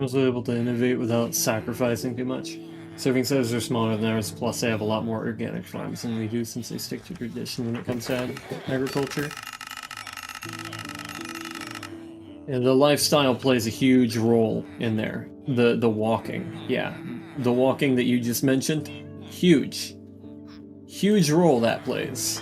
Also able to innovate without sacrificing too much. Serving sizes are smaller than ours, plus they have a lot more organic farms than we do since they stick to tradition when it comes to agriculture. And the lifestyle plays a huge role in there. The walking, yeah. The walking that you just mentioned, huge. Huge role that plays.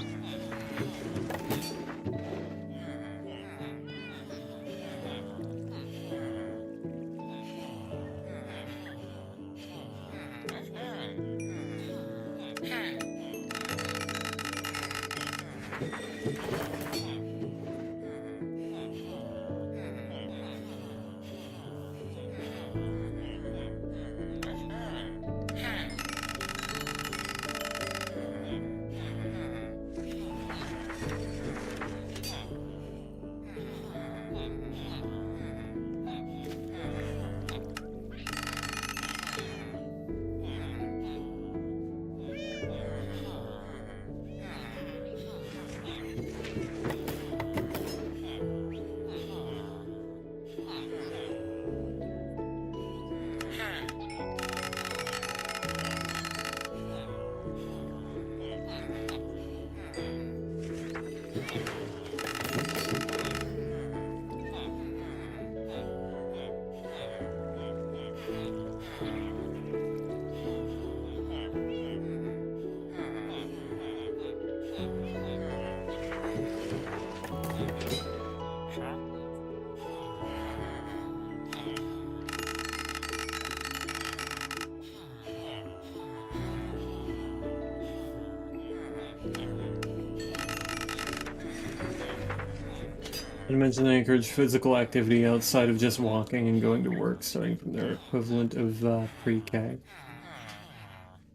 I mentioned they encourage physical activity outside of just walking and going to work, starting from their equivalent of pre-K.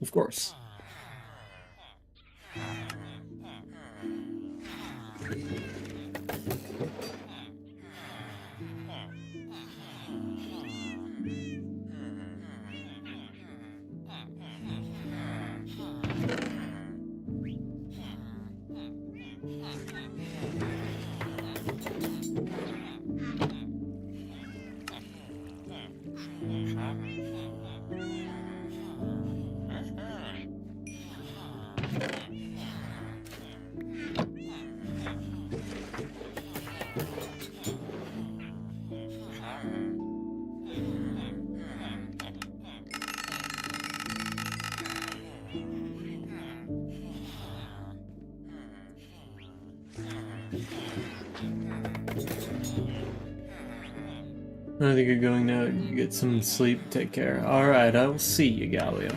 Of course. I think you're going now. Get some sleep. Take care. Alright, I will see you, Gallium.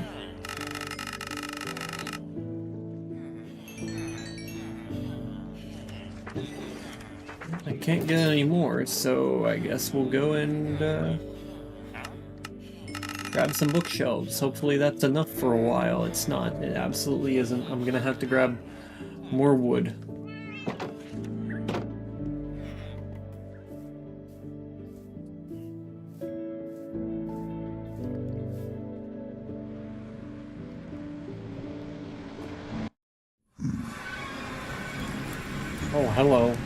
I can't get any more, so I guess we'll go and grab some bookshelves. Hopefully that's enough for a while. It's not. It absolutely isn't. I'm gonna have to grab more wood. Oh, hello.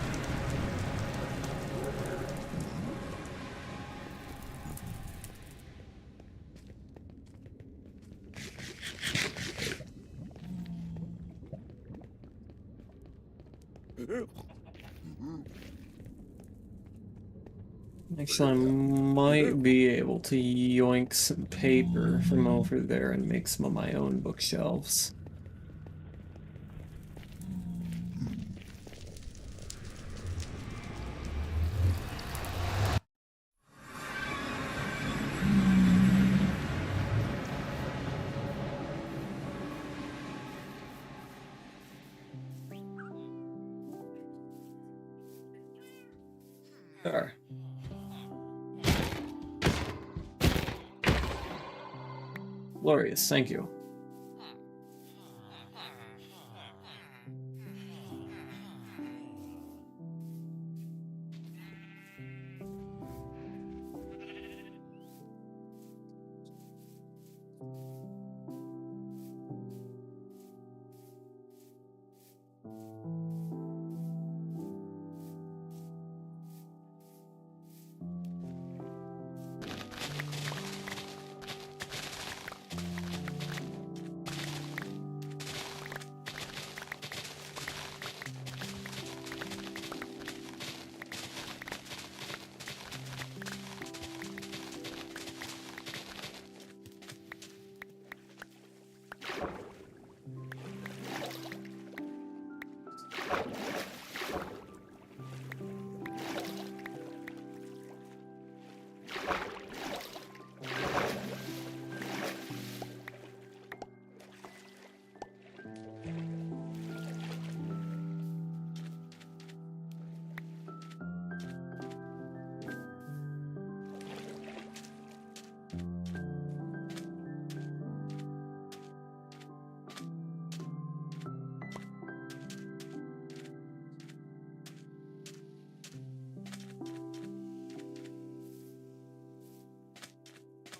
Actually, I might be able to yoink some paper from over there and make some of my own bookshelves. There. Glorious, thank you.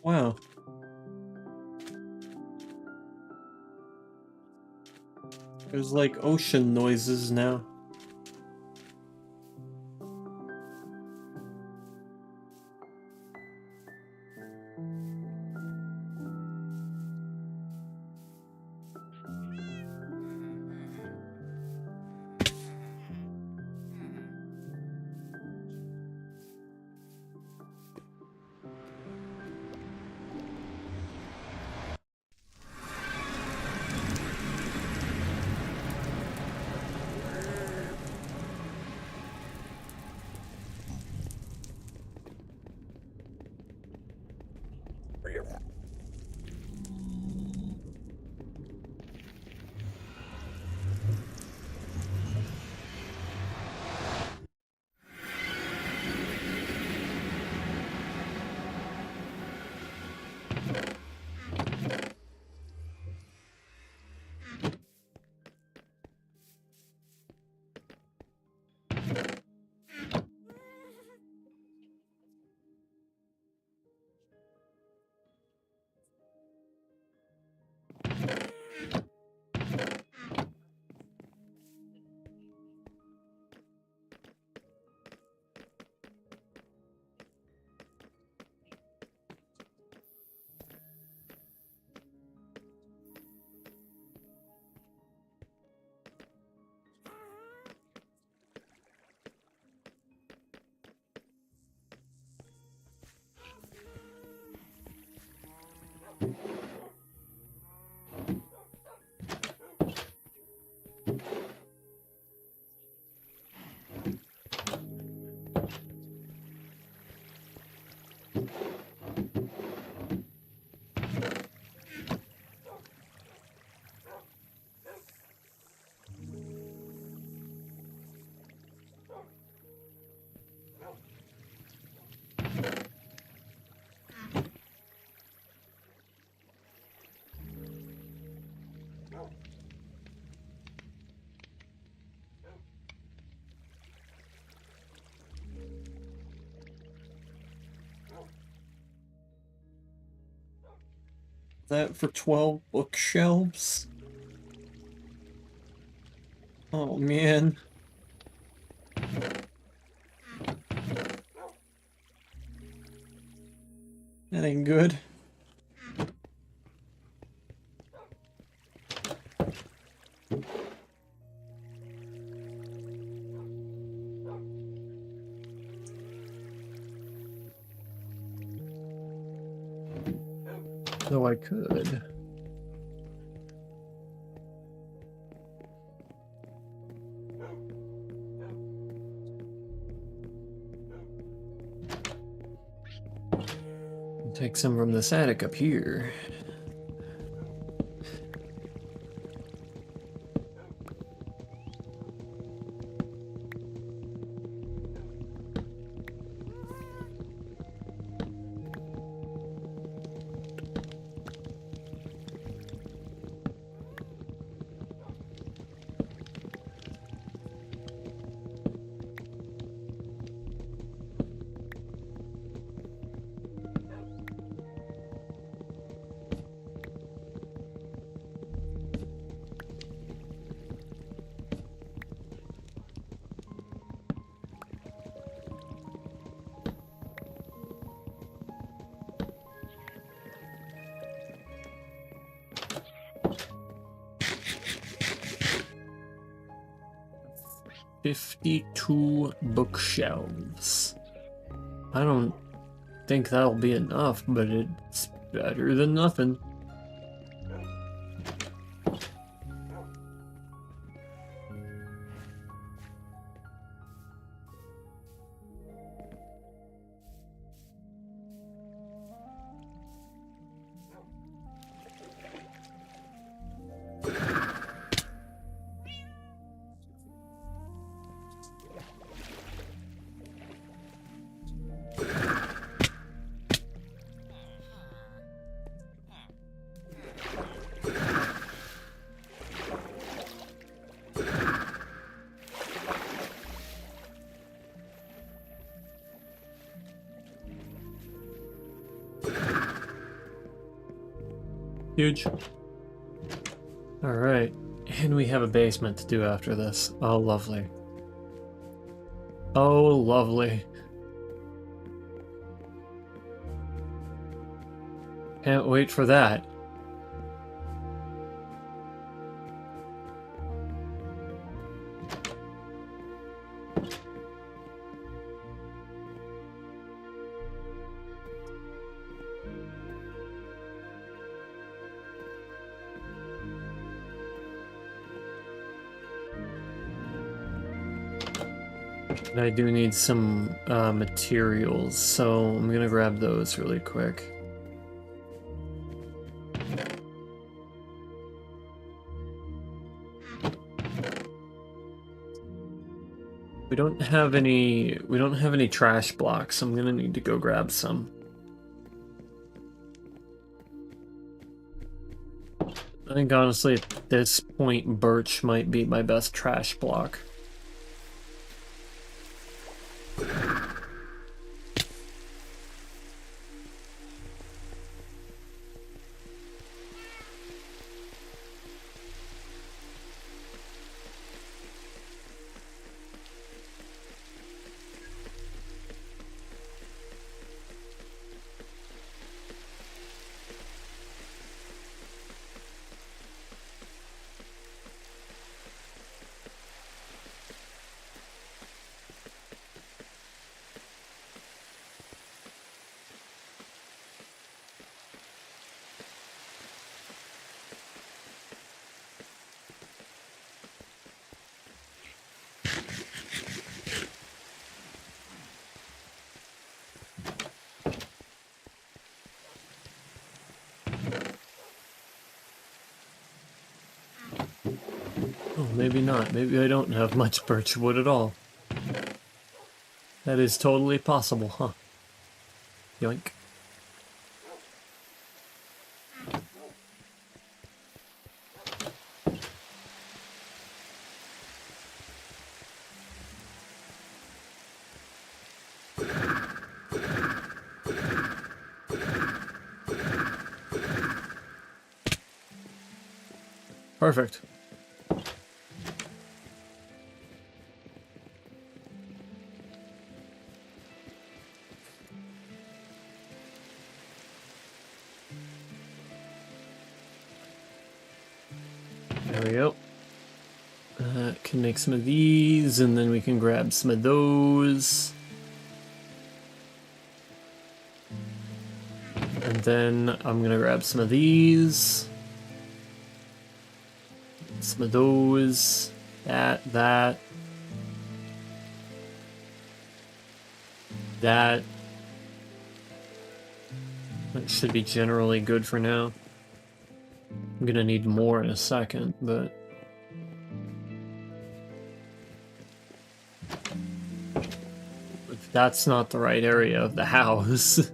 Wow. There's like ocean noises now. that for 12 bookshelves? Oh man. That ain't good. Though I could. Take some from this attic up here. $52 bookshelves. I don't think that'll be enough, but it's better than nothing. Huge. Alright, and we have a basement to do after this. Oh, lovely. Oh, lovely. Can't wait for that. And I do need some materials, so I'm gonna grab those really quick. We don't have any trash blocks. I'm gonna need to go grab some. I think honestly at this point birch might be my best trash block. Oh, maybe not. Maybe I don't have much birch wood at all. That is totally possible, huh? Yoink. Perfect. There we go. Can make some of these, and then we can grab some of those. And then I'm gonna grab some of these. Some of those. That. That should be generally good for now. I'm gonna need more in a second, but... that's not the right area of the house.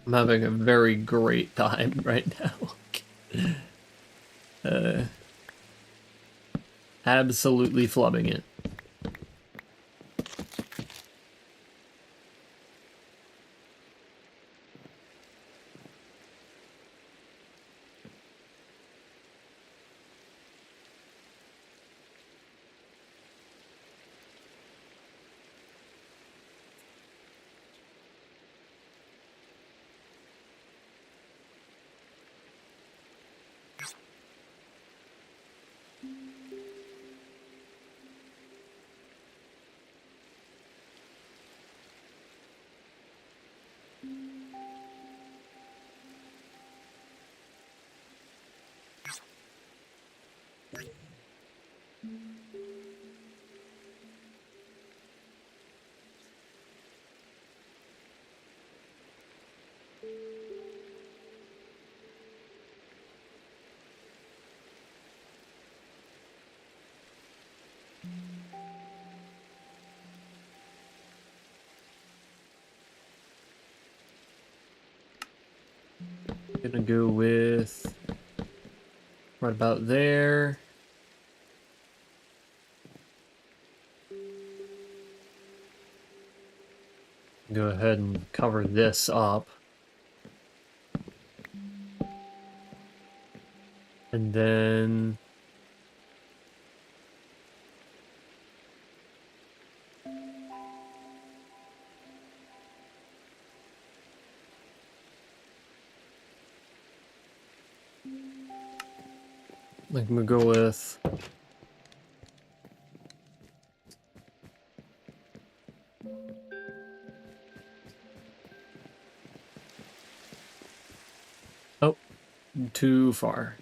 I'm having a very great time right now. Absolutely flubbing it. Gonna go with right about there. Go ahead and cover this up. And then I'm gonna go with too far.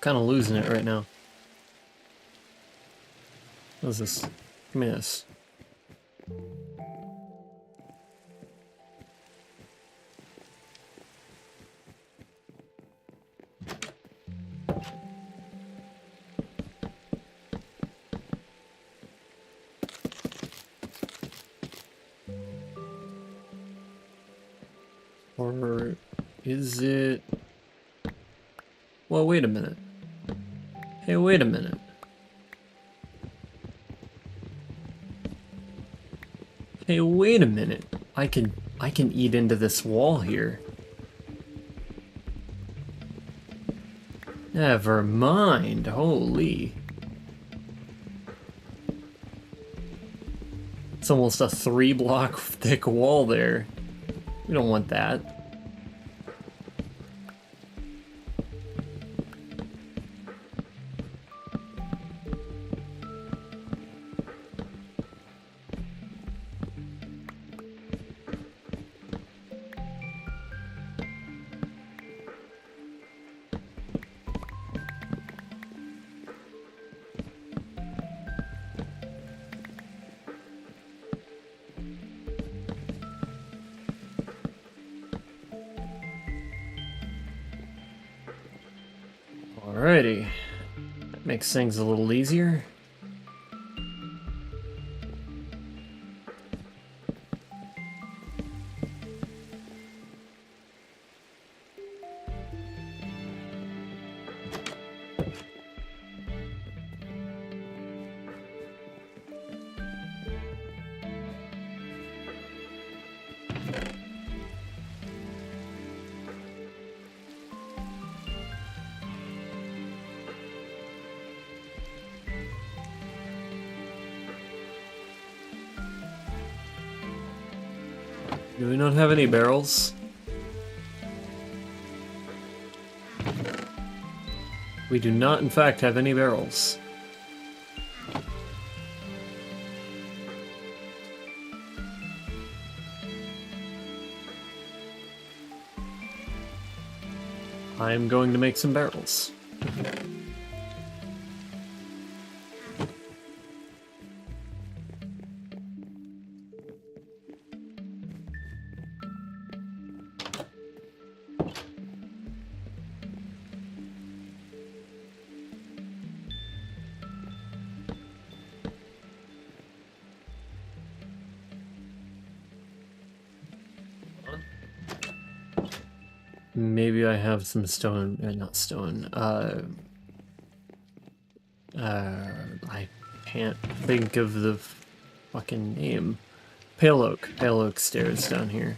Kind of losing it right now. What is this? Give me this. Or is it... well, wait a minute. Hey, wait a minute. Hey, wait a minute. I can eat into this wall here. Never mind. Holy. It's almost a 3-block thick wall there. We don't want that. Alrighty. That makes things a little easier. Do we not have any barrels? We do not, in fact, have any barrels. I'm going to make some barrels. Maybe I have some stone, not stone, I can't think of the fucking name. Pale oak stairs down here.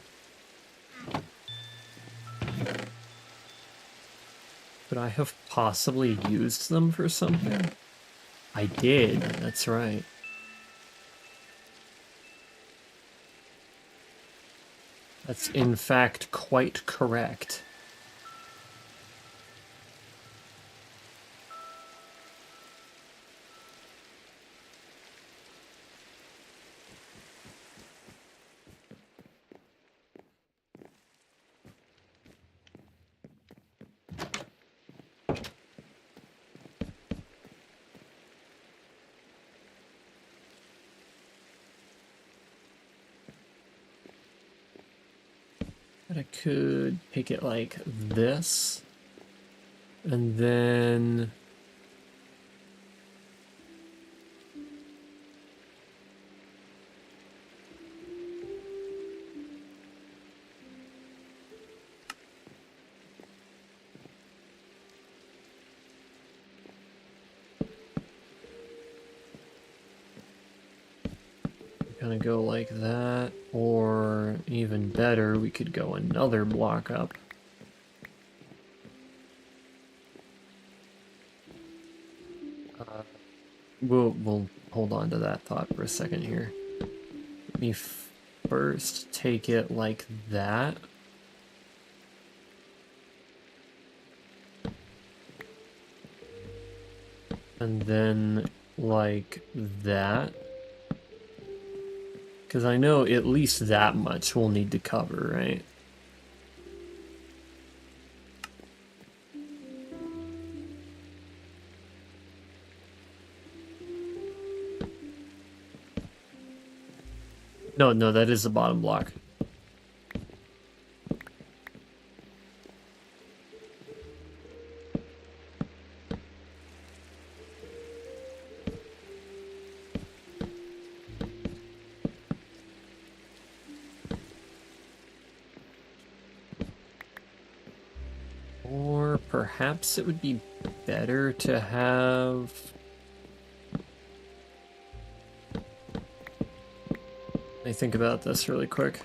Could I have possibly used them for something? I did, that's right. That's in fact quite correct. But I could pick it like this, and then kind of go like that, or even better, we could go another block up. We'll hold on to that thought for a second here. Let me first take it like that. And then like that. Because I know at least that much we'll need to cover, right? No, that is the bottom block. Or perhaps it would be better to have... Let me think about this really quick.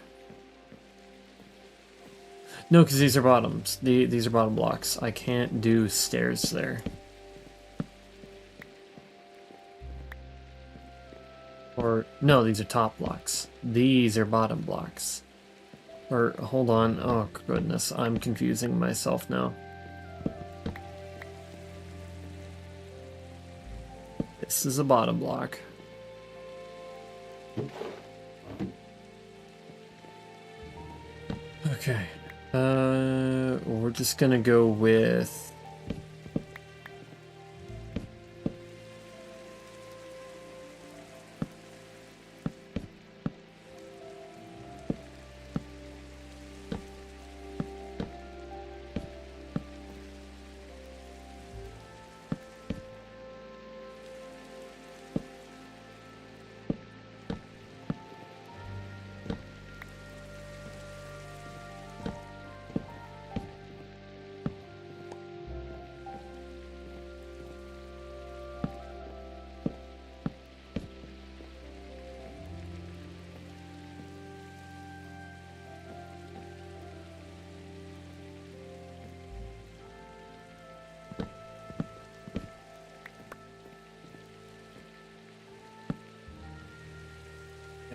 No, because these are bottoms. These are bottom blocks. I can't do stairs there. Or, no, these are top blocks. These are bottom blocks. Or, hold on. Oh, goodness. I'm confusing myself now. This is a bottom block. Okay. We're just gonna go with...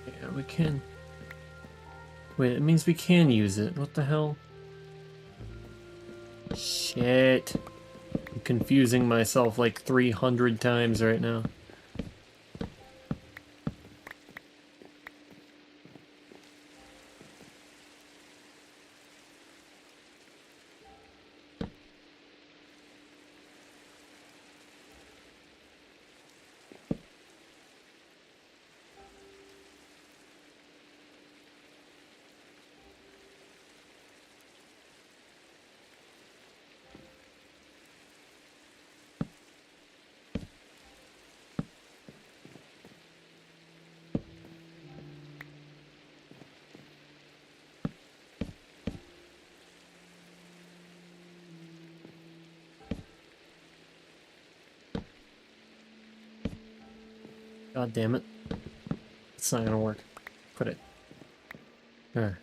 Yeah, we can. Wait, it means we can use it. What the hell? Shit. I'm confusing myself like 300 times right now. God damn it. It's not gonna work. Put it. There.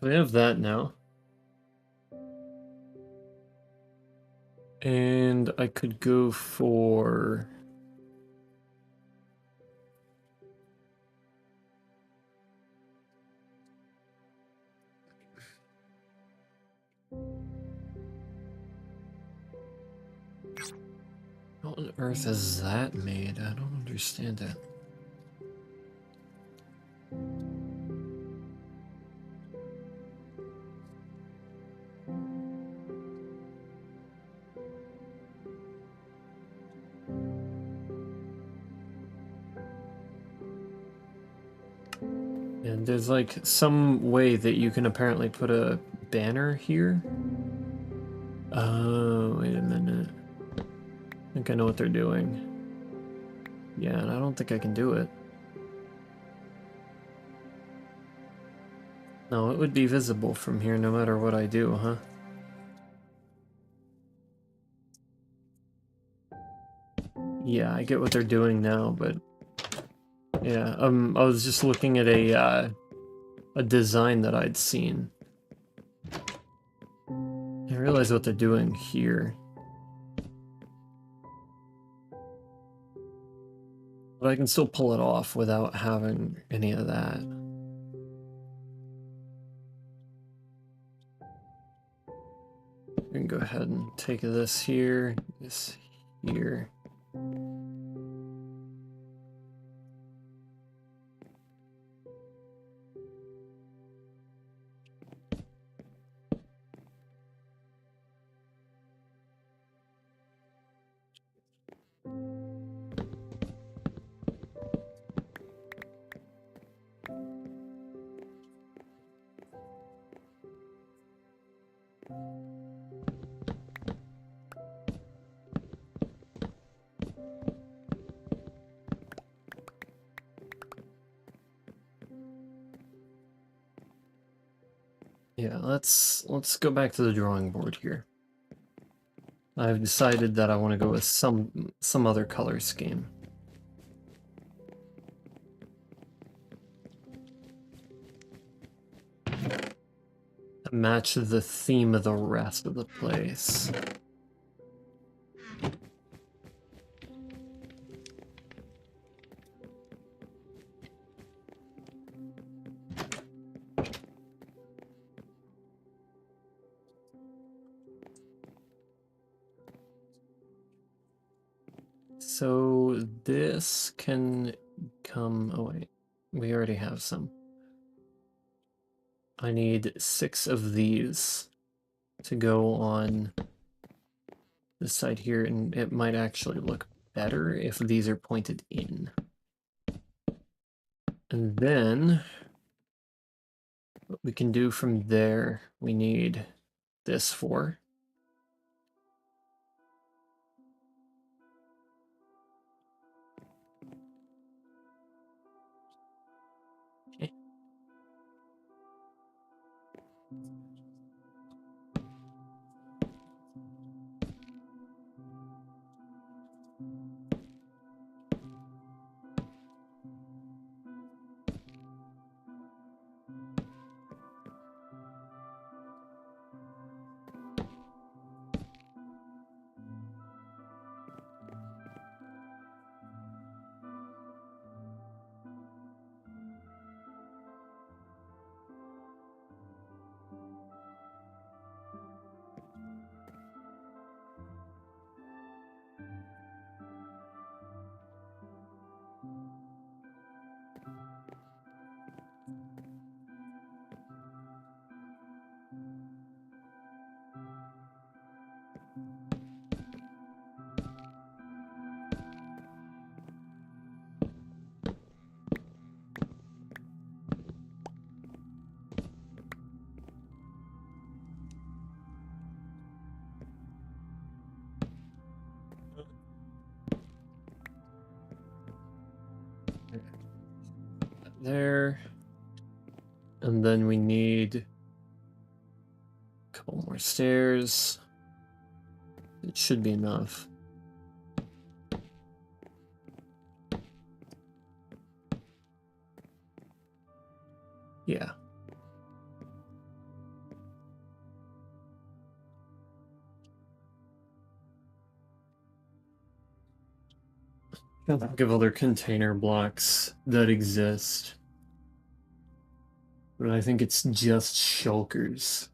We have that now. And I could go for... How on earth is that made? I don't understand it. And there's like some way that you can apparently put a banner here. Wait a minute. I think I know what they're doing. Yeah, and I don't think I can do it. No, it would be visible from here no matter what I do, huh? Yeah, I get what they're doing now, but... Yeah, I was just looking at a design that I'd seen. I realize what they're doing here. But I can still pull it off without having any of that. We can go ahead and take this here, this here. Yeah, let's go back to the drawing board here. I've decided that I want to go with some other color scheme. Match the theme of the rest of the place. So this can come, oh wait, we already have some. I need 6 of these to go on this side here, and it might actually look better if these are pointed in. And then what we can do from there, we need this for. Okay. There. And then we need a couple more stairs. It should be enough. Yeah. Can't think of other container blocks that exist. But I think it's just shulkers.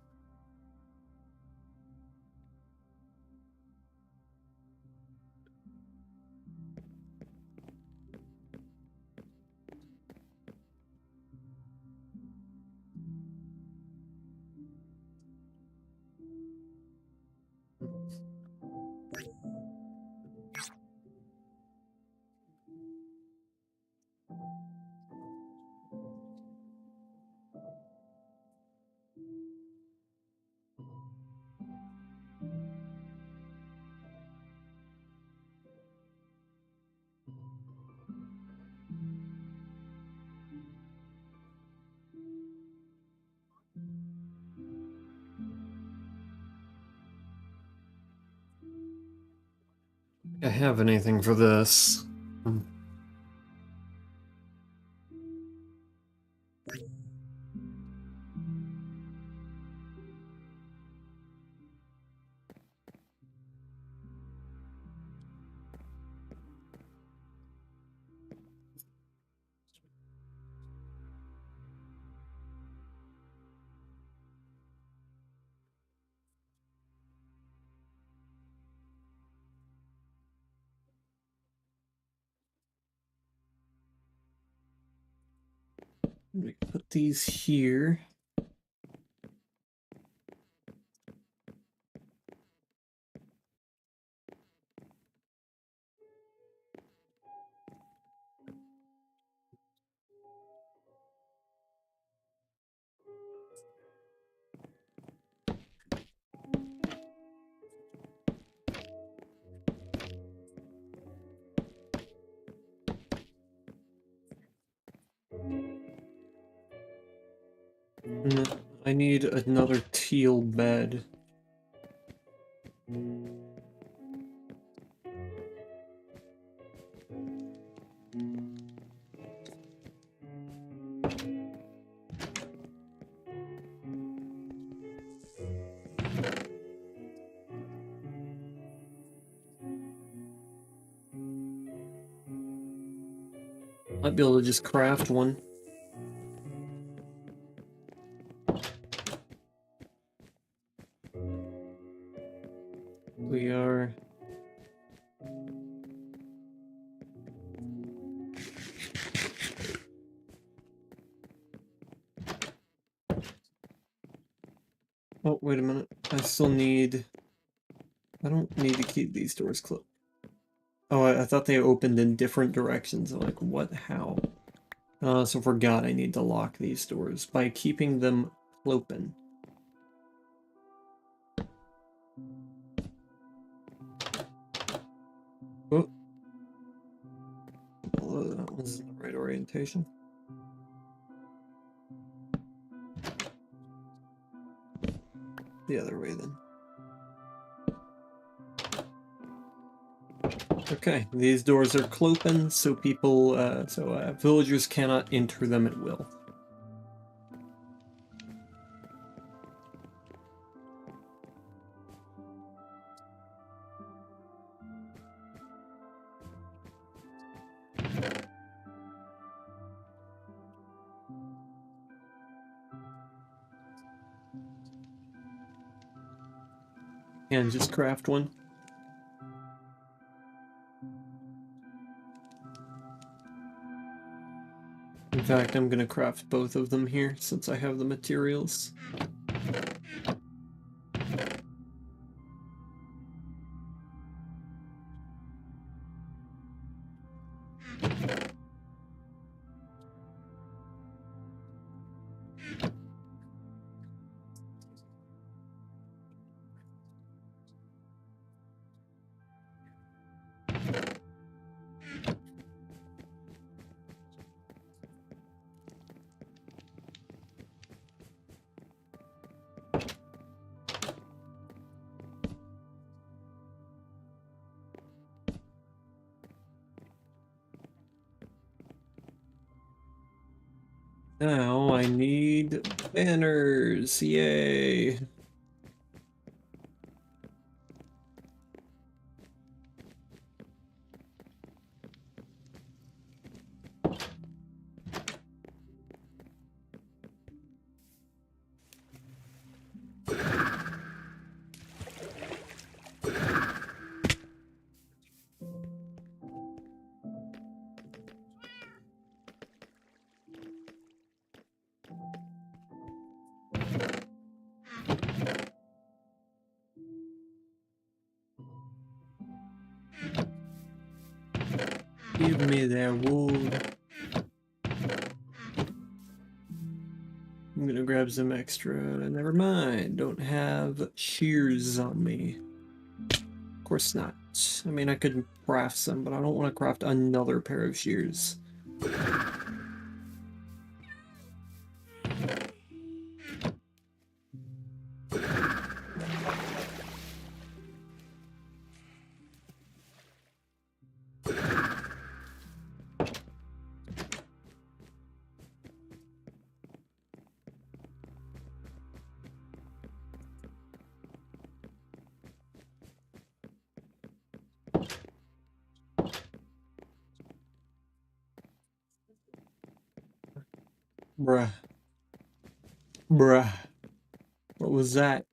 I have anything for this. We put these here. I need another teal bed. Might be able to just craft one. We are... Oh, wait a minute. I still need... I don't need to keep these doors closed. Oh, I thought they opened in different directions. I'm like, what? How? So forgot I need to lock these doors by keeping them open. Oh. Although that one's in the right orientation. The other way then. Okay, these doors are clopen, so people, villagers cannot enter them at will. And just craft one. In fact, I'm gonna craft both of them here since I have the materials. Now I need banners, yay! Give me that wood. I'm gonna grab some extra. Never mind, don't have shears on me. Of course not. I mean, I could craft some, but I don't want to craft another pair of shears. Bruh. Bruh. What was that?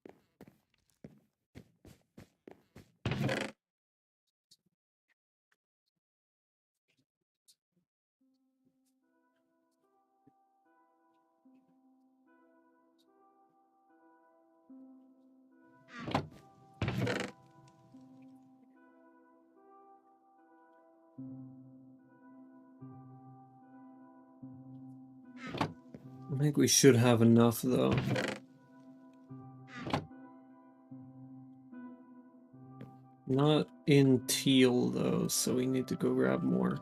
I think we should have enough, though. Not in teal, though, so we need to go grab more.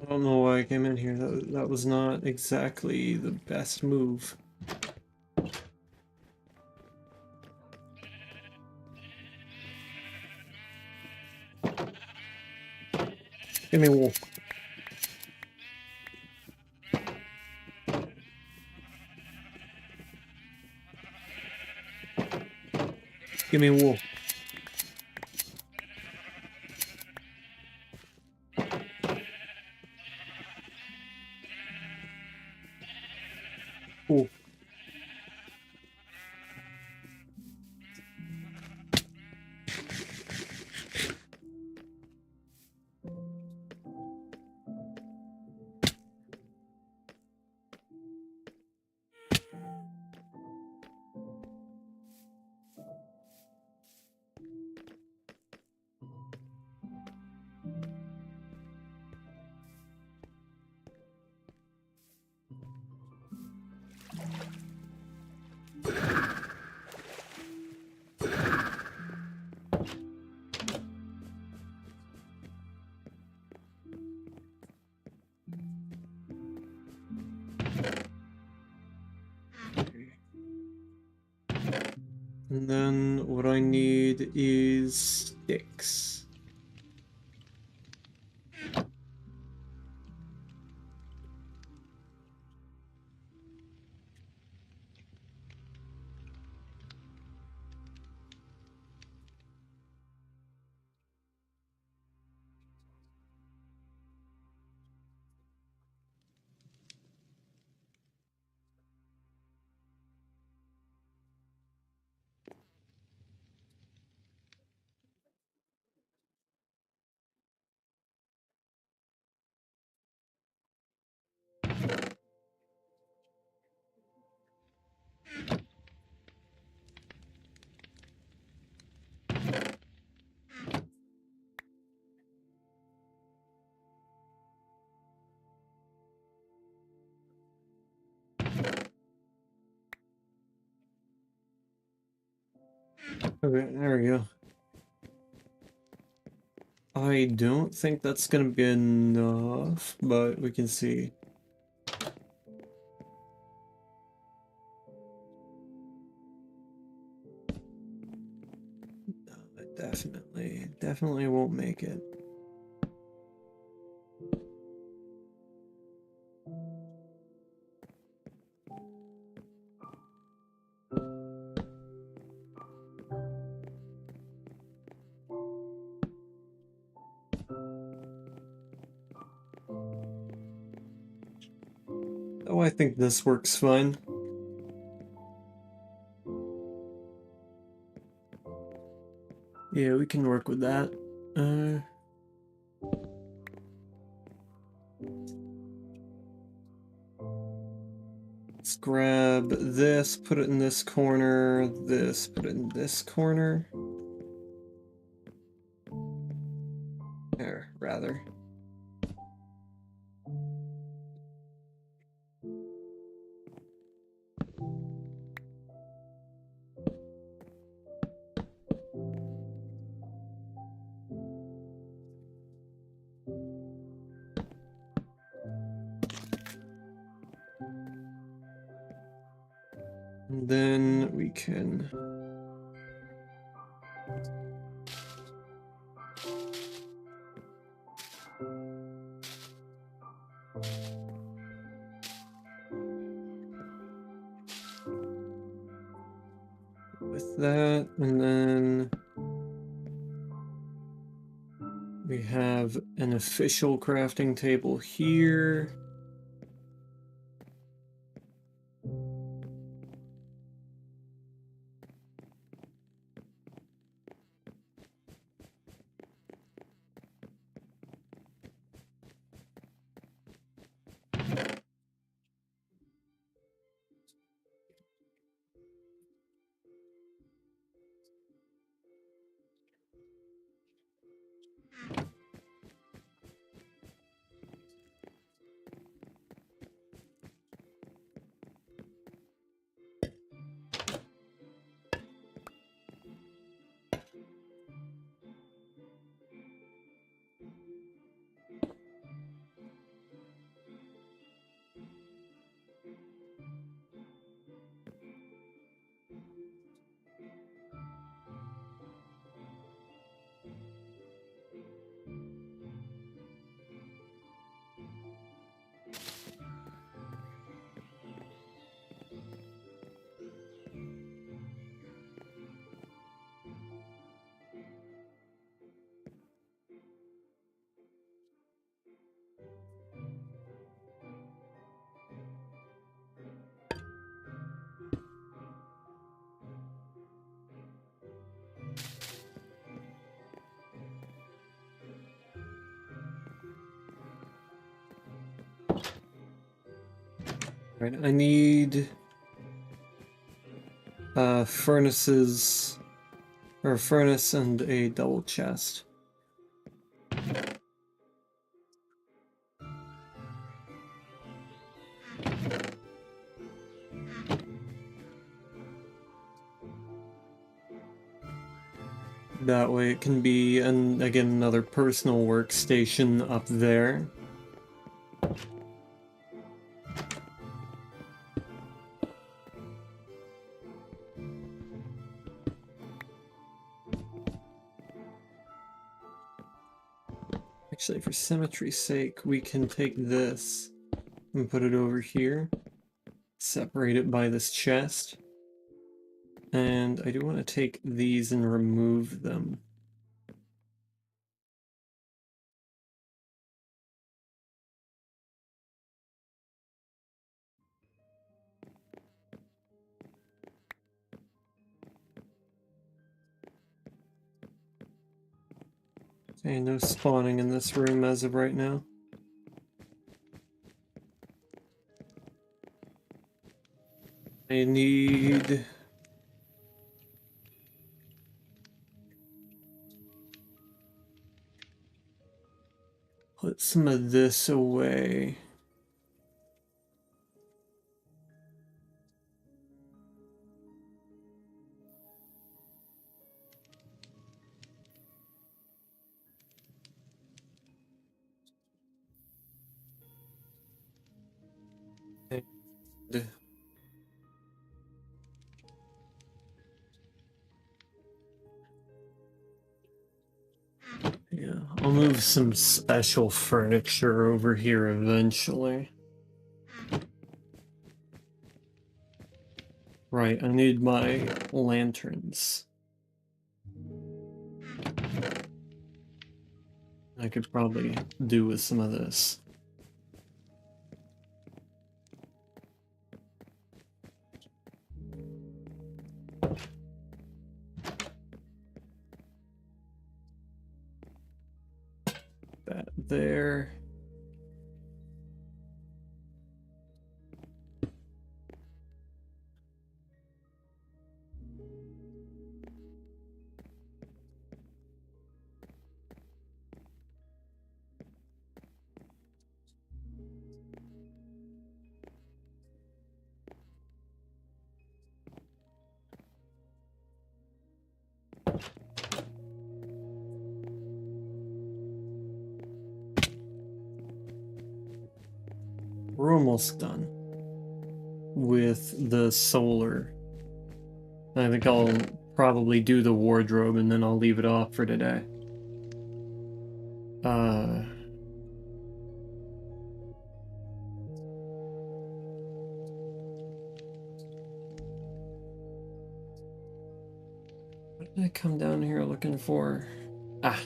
I don't know why I came in here. That was not exactly the best move. Give me wool. Give me wool. Wool. And then what I need is sticks. Okay, there we go. I don't think that's gonna be enough, but we can see. No, it definitely won't make it. Oh, I think this works fine. Yeah, we can work with that. Let's grab this, put it in this corner, this, put it in this corner. Or rather. And then we can with that, and then we have an official crafting table here. Right, I need furnaces, or a furnace and a double chest. That way it can be, and again, another personal workstation up there. Actually, for symmetry's sake, we can take this and put it over here. Separate it by this chest. And I do want to take these and remove them. Okay, no spawning in this room as of right now. I need... put some of this away. And yeah, I'll move some special furniture over here eventually. Right, I need my lanterns. I could probably do with some of this. That there. We're almost done with the solar. I think I'll probably do the wardrobe and then I'll leave it off for today. What did I come down here looking for? Ah.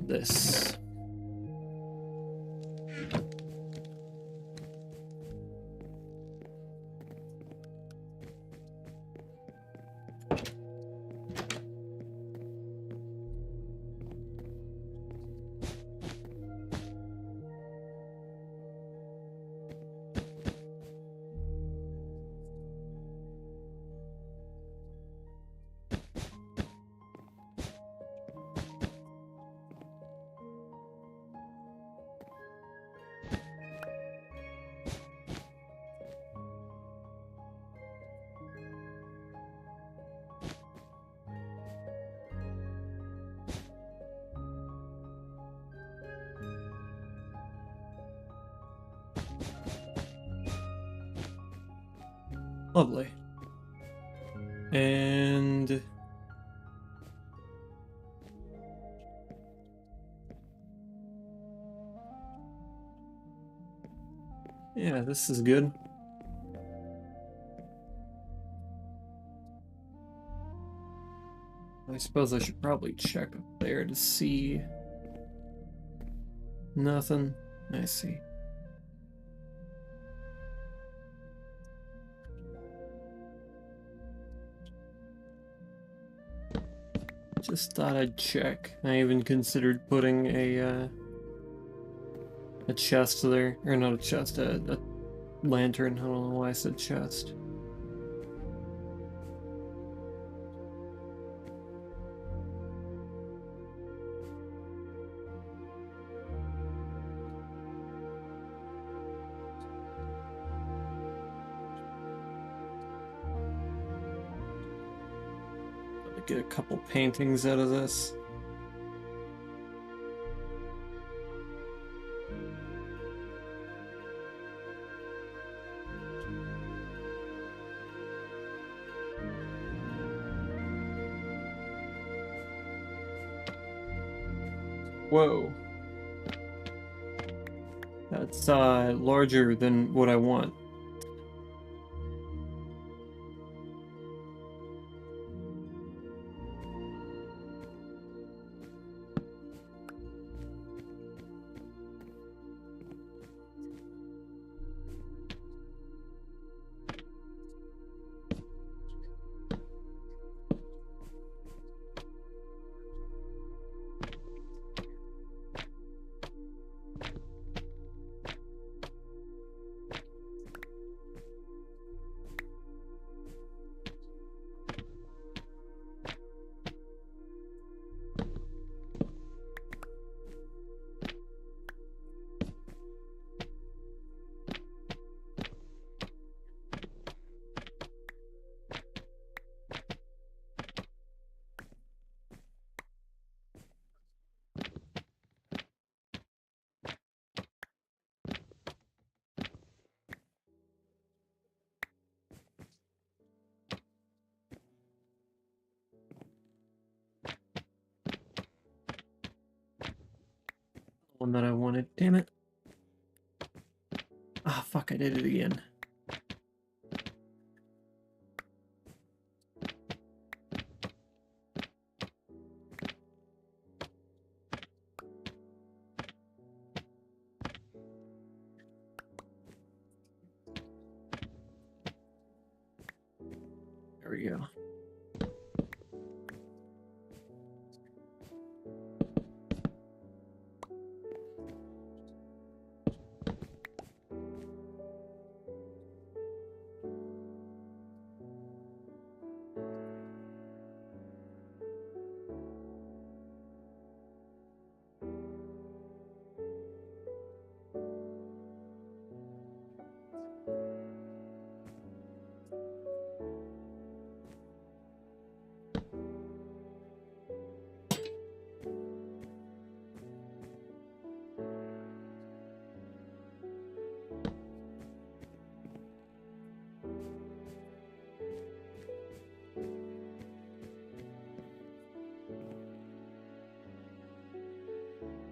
This. Lovely. And yeah, this is good. I suppose I should probably check up there to see. Nothing. I see. Just thought I'd check. I even considered putting a a chest there, or not a chest, a lantern. I don't know why I said chest. Get a couple paintings out of this. Whoa. That's larger than what I want. One that I wanted. Damn it. Ah, fuck, I did it again. There we go.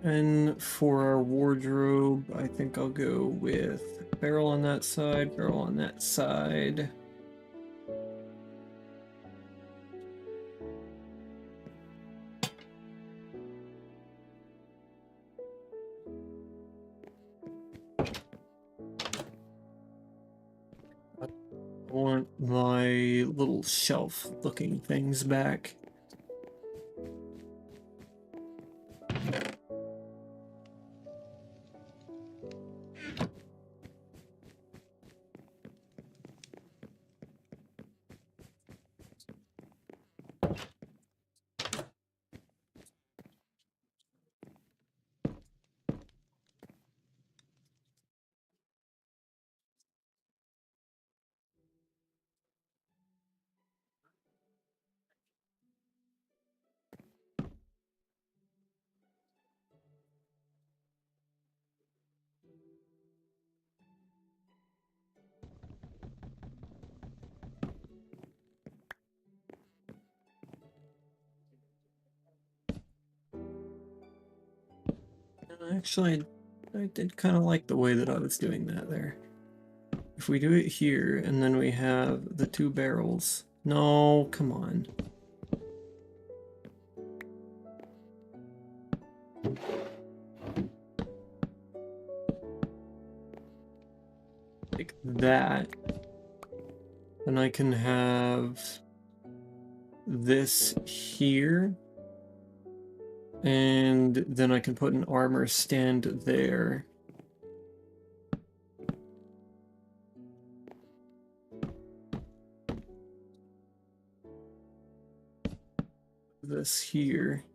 And for our wardrobe, I think I'll go with barrel on that side, barrel on that side. I want my little shelf looking things back. Actually, I did kind of like the way that I was doing that there. If we do it here, and then we have the two barrels. No, come on. Like that. And I can have this here. And then I can put an armor stand there. this here.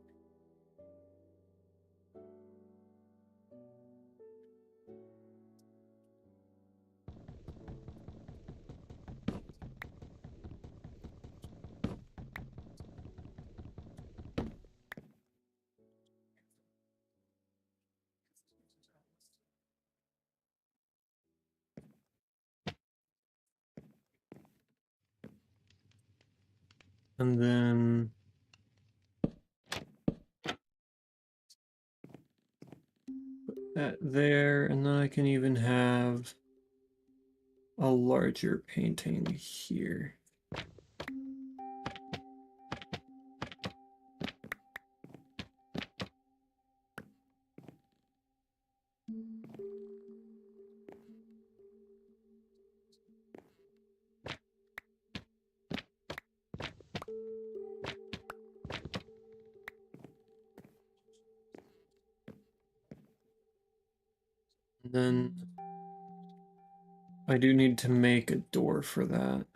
And then put that there, and then I can even have a larger painting here. And then I do need to make a door for that.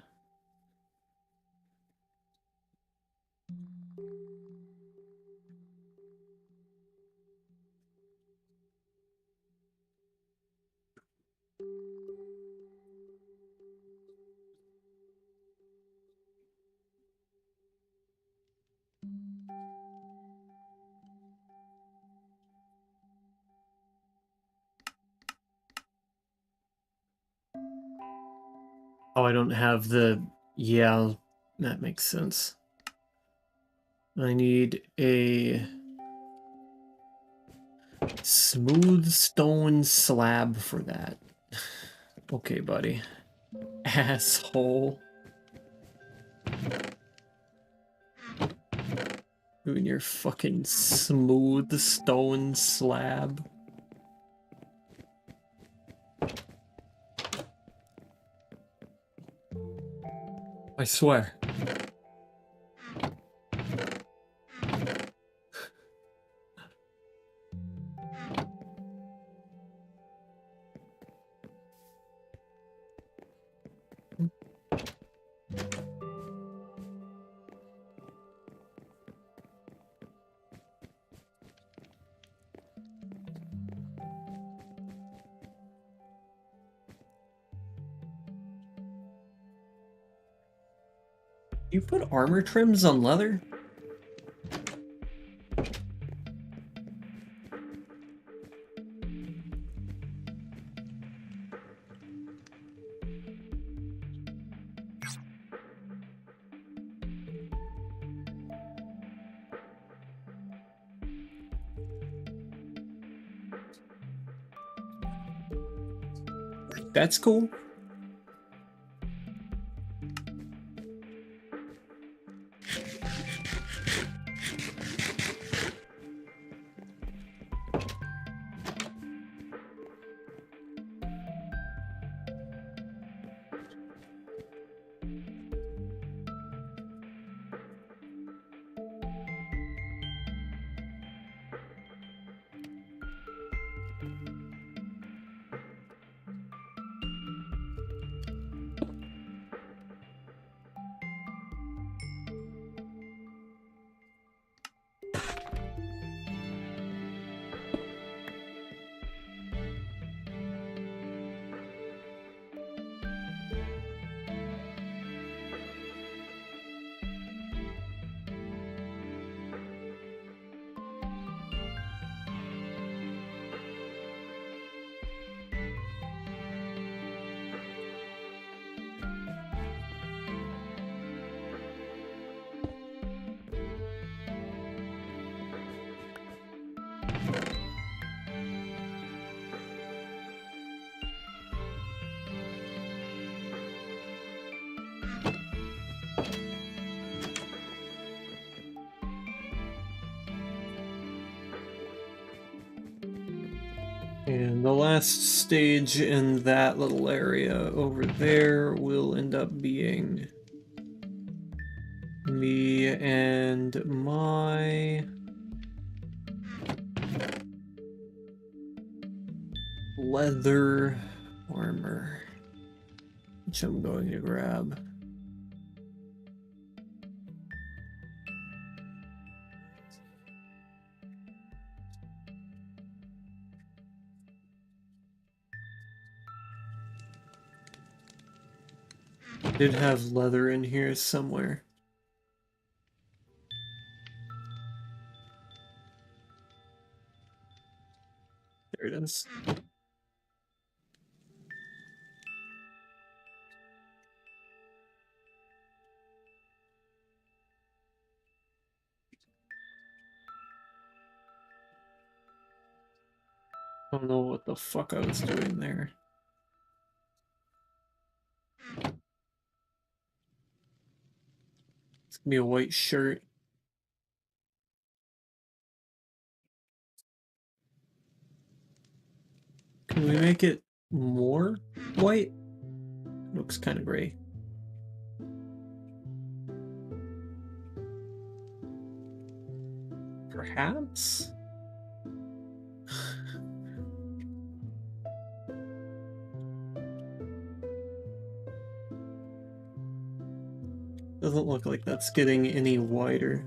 Oh, I don't have the... Yeah, that makes sense. I need a smooth stone slab for that. Okay, buddy. Asshole. Doing your fucking smooth stone slab. I swear. You put armor trims on leather? That's cool. And the last stage in that little area over there will end up being me and my leather armor, which I'm going to grab. Did have leather in here somewhere. There it is. I don't know what the fuck I was doing there. It's gonna be a white shirt. Can we make it more white? Looks kind of gray. Perhaps? Doesn't look like that's getting any whiter.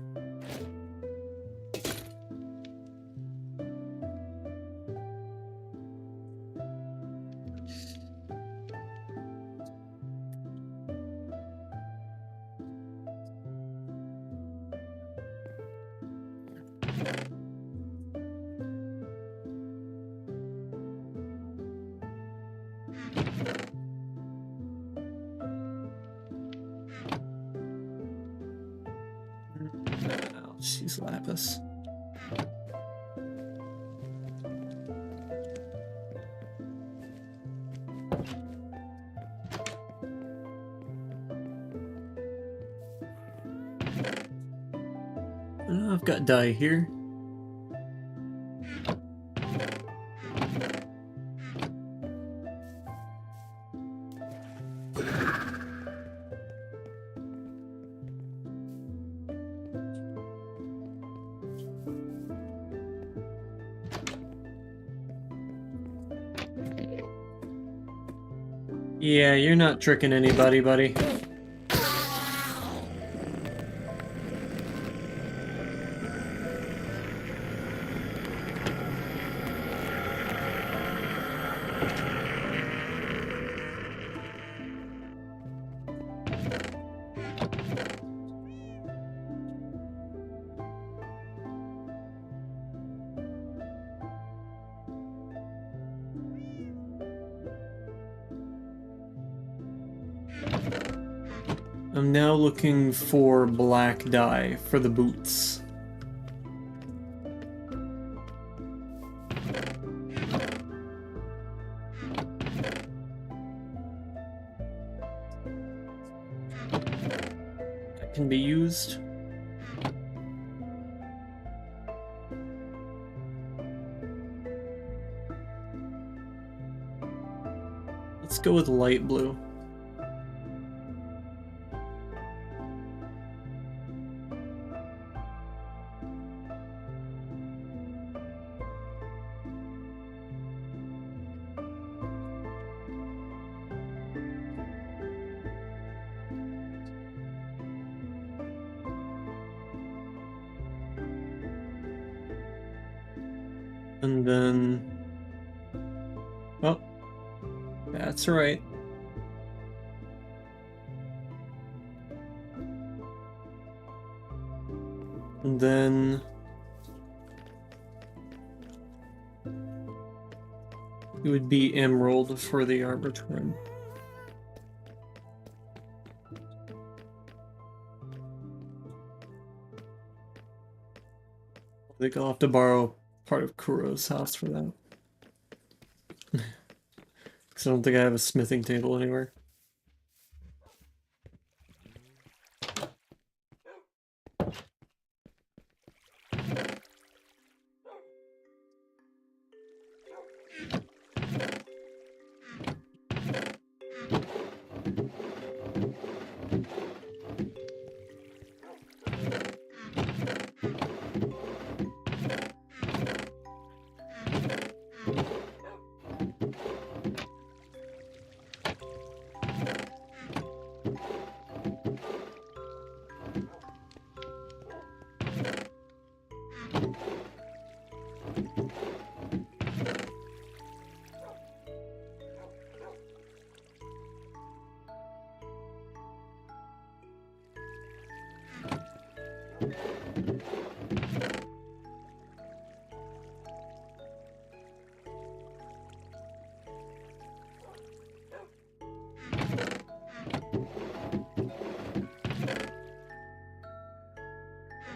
Oh, she's lapis. I've got dye here. Yeah, you're not tricking anybody, buddy. I'm now looking for black dye for the boots. That can be used. Let's go with light blue. And then... Oh, that's right. And then... it would be emerald for the arbitrum. I think I'll have to borrow part of Kuro's house for that. Because I don't think I have a smithing table anywhere.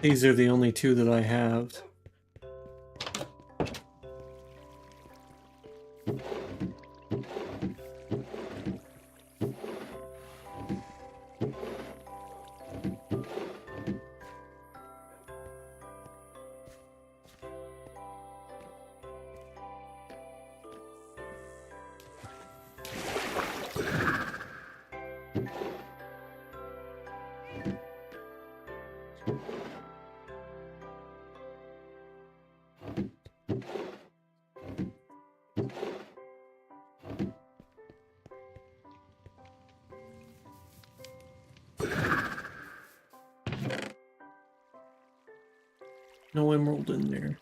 These are the only two that I have. No emerald in there.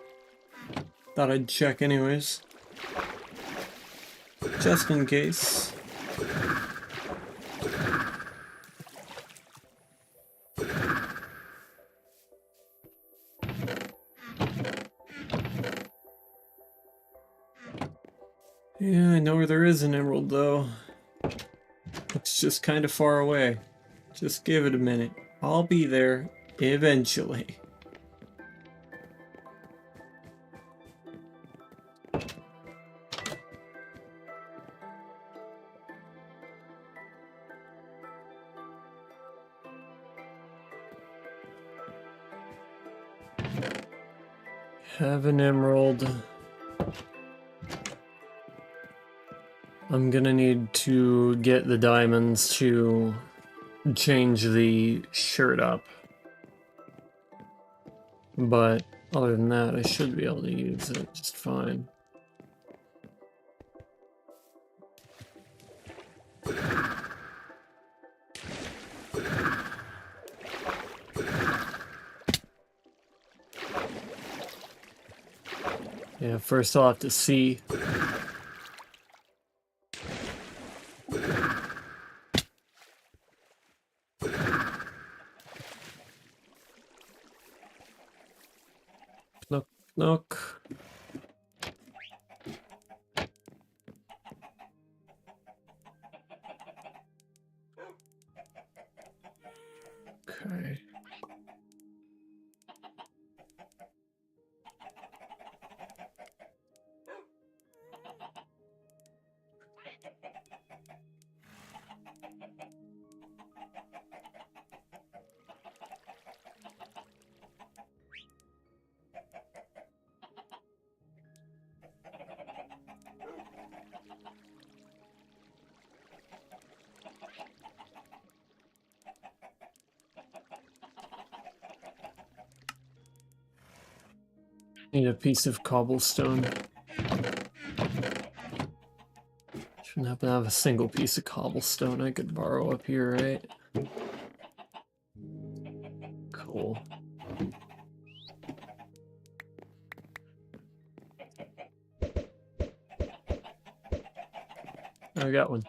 Thought I'd check anyways. Just in case. Yeah, I know where there is an emerald though. It's just kind of far away. Just give it a minute. I'll be there eventually. Have an emerald. I'm gonna need to get the diamonds to change the shirt up. But other than that, I should be able to use it just fine. Yeah, first I'll have to see. Knock, knock. Okay. Need a piece of cobblestone. Shouldn't happen to have a single piece of cobblestone I could borrow up here, right? Cool. I got one.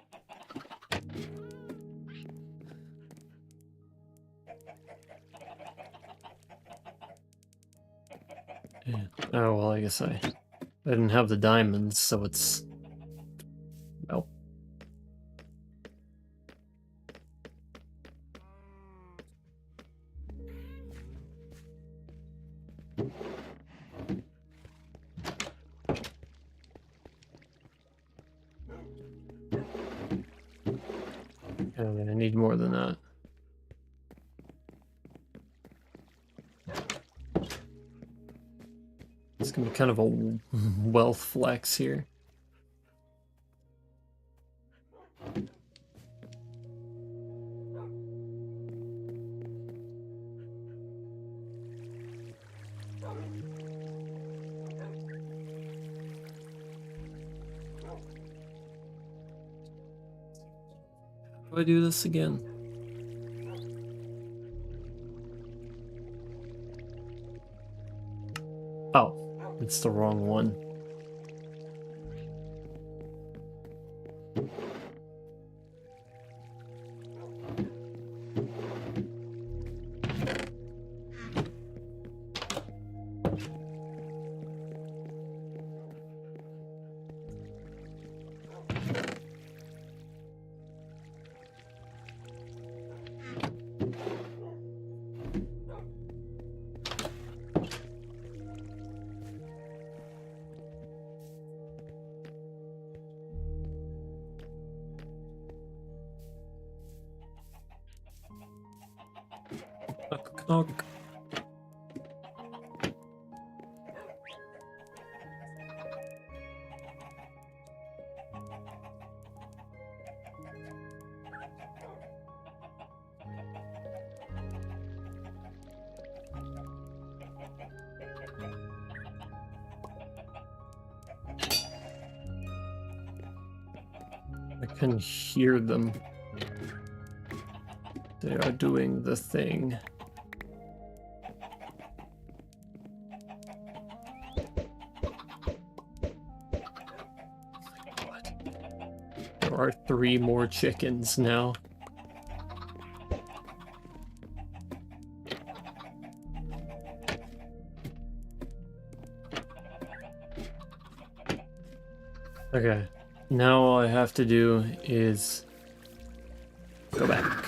Yeah. Oh, well, I guess I didn't have the diamonds, so it's... Well. I need more than that. It's gonna be kind of a wealth flex here. How do I do this again? Oh, it's the wrong one. Oh. I can hear them. They are doing the thing. There are 3 more chickens now. Okay. Now all I have to do is go back.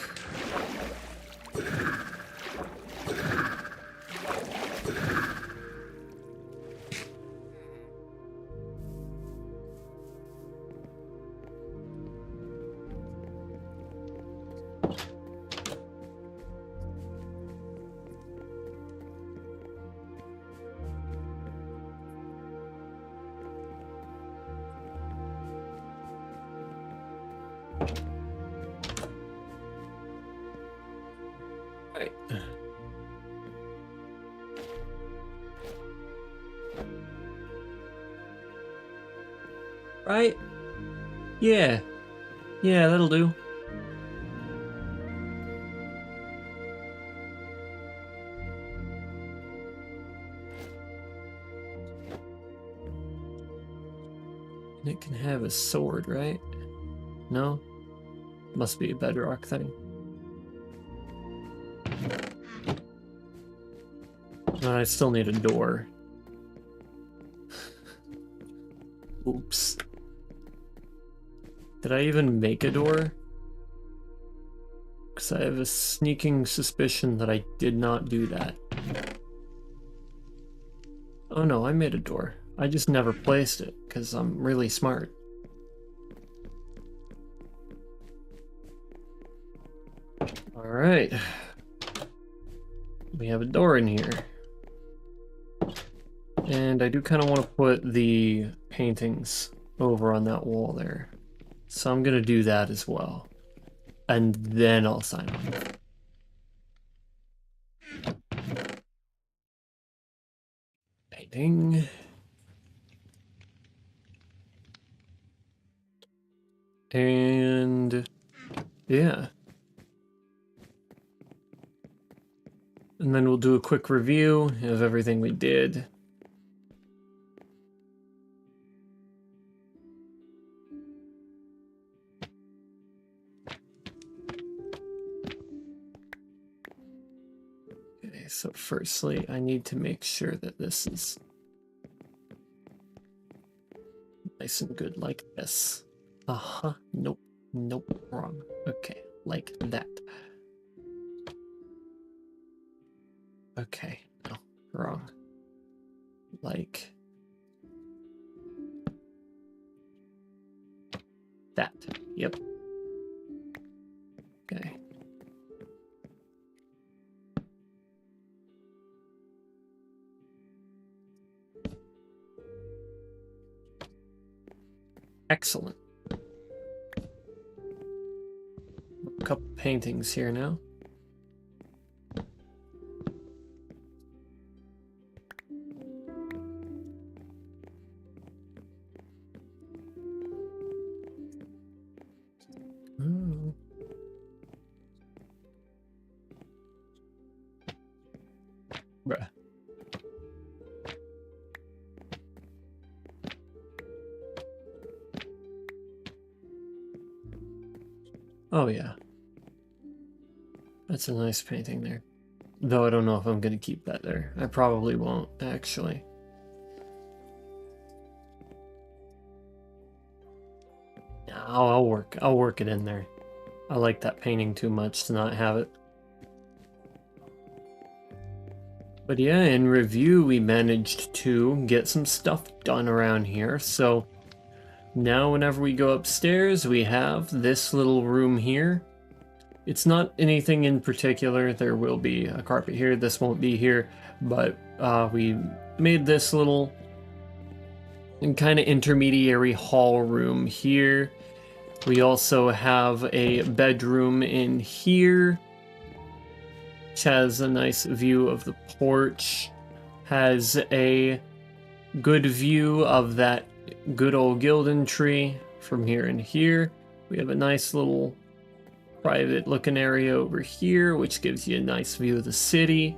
Right. Right? Yeah. Yeah, that'll do. And it can have a sword, right? No? Must be a bedrock thing. I still need a door. Oops. Did I even make a door? Because I have a sneaking suspicion that I did not do that. Oh no, I made a door. I just never placed it, because I'm really smart. Alright. We have a door in here. And I do kind of want to put the paintings over on that wall there. So I'm going to do that as well. And then I'll sign on. Painting. And yeah. And then we'll do a quick review of everything we did. Okay, so firstly, I need to make sure that this is nice and good like this. Uh-huh. Nope. Nope. Wrong. Okay. Like that. Okay. No. Wrong. Like that. Yep. Okay. Excellent. A couple paintings here now. Oh. Bruh. Oh yeah. That's a nice painting there. Though I don't know if I'm gonna keep that there. I probably won't, actually. I'll work it in there. I like that painting too much to not have it. But yeah, in review, we managed to get some stuff done around here. So now whenever we go upstairs, we have this little room here. It's not anything in particular. There will be a carpet here. This won't be here, but we made this little kind of intermediary hall room here. We also have a bedroom in here, which has a nice view of the porch, has a good view of that good old Gildan tree from here and here. We have a nice little private looking area over here, which gives you a nice view of the city.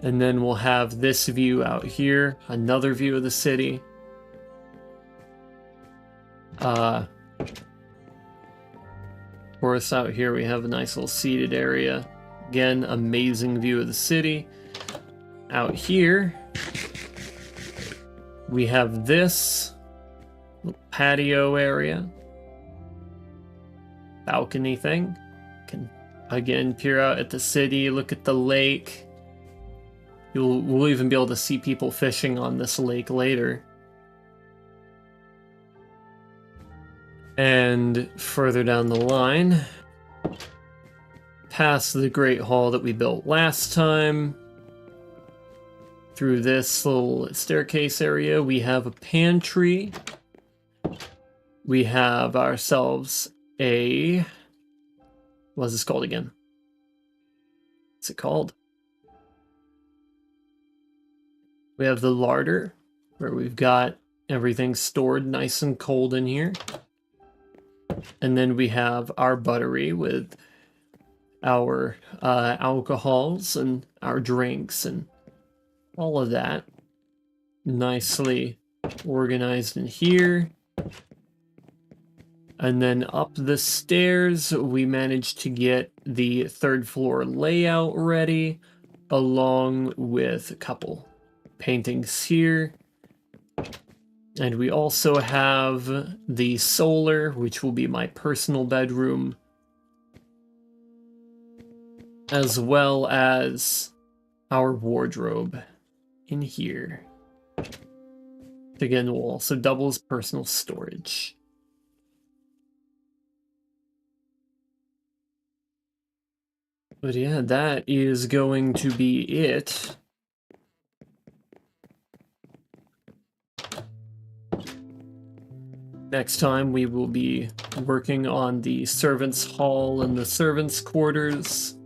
And then we'll have this view out here, another view of the city. Of course, out here we have a nice little seated area. Again, amazing view of the city. Out here, we have this little patio area. Balcony thing. Can again peer out at the city, look at the lake. We'll even be able to see people fishing on this lake later. And further down the line, past the Great Hall that we built last time, through this little staircase area, we have a pantry. We have ourselves a... What's this called again? What's it called? We have the larder, where we've got everything stored nice and cold in here. And then we have our buttery with our alcohols and our drinks and all of that nicely organized in here. And then up the stairs, we managed to get the third floor layout ready, along with a couple paintings here. And we also have the solar, which will be my personal bedroom, as well as our wardrobe in here. Again, will also double as personal storage. But yeah, that is going to be it. Next time we will be working on the servants' hall and the servants' quarters.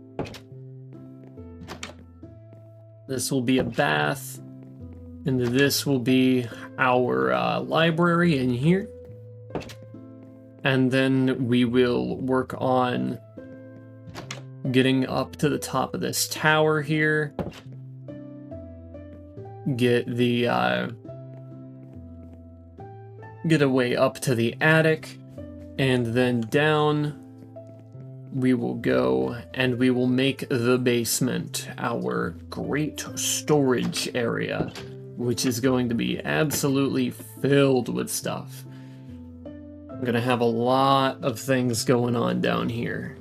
This will be a bath, and this will be our library in here. And then we will work on getting up to the top of this tower here. Get the get a way up to the attic, and then down we will go and we will make the basement our great storage area, which is going to be absolutely filled with stuff. I'm gonna have a lot of things going on down here.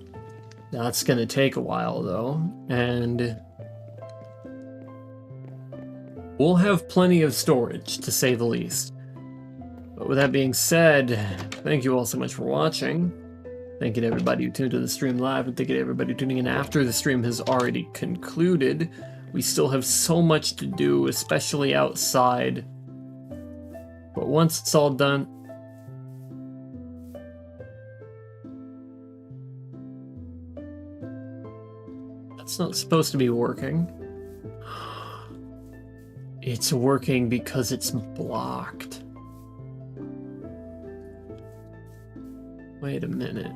That's gonna take a while though, and we'll have plenty of storage, to say the least. But with that being said, thank you all so much for watching. Thank you to everybody who tuned to the stream live, and thank you to everybody tuning in after the stream has already concluded. We still have so much to do, especially outside. But once it's all done, that's not supposed to be working. It's working because it's blocked. Wait a minute.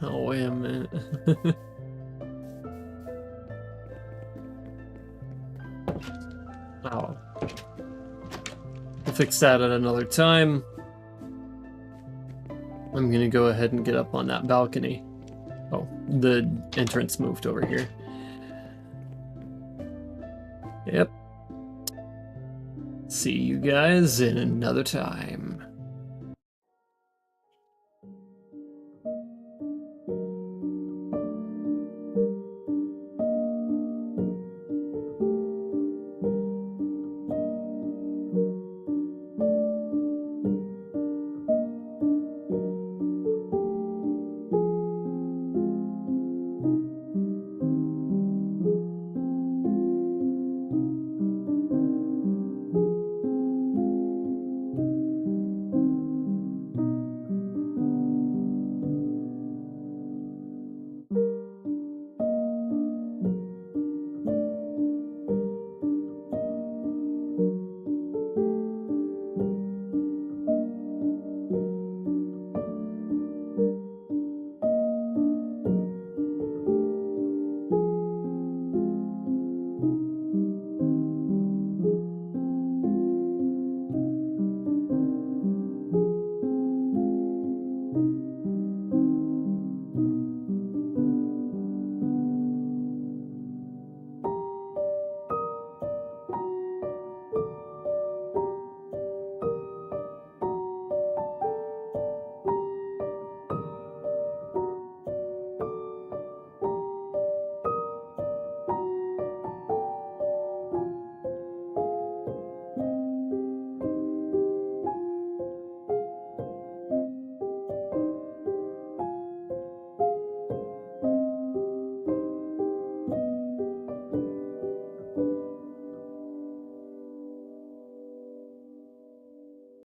Oh, wait a minute. Oh. We'll fix that at another time. I'm gonna go ahead and get up on that balcony. Oh, the entrance moved over here. Yep. See you guys in another time.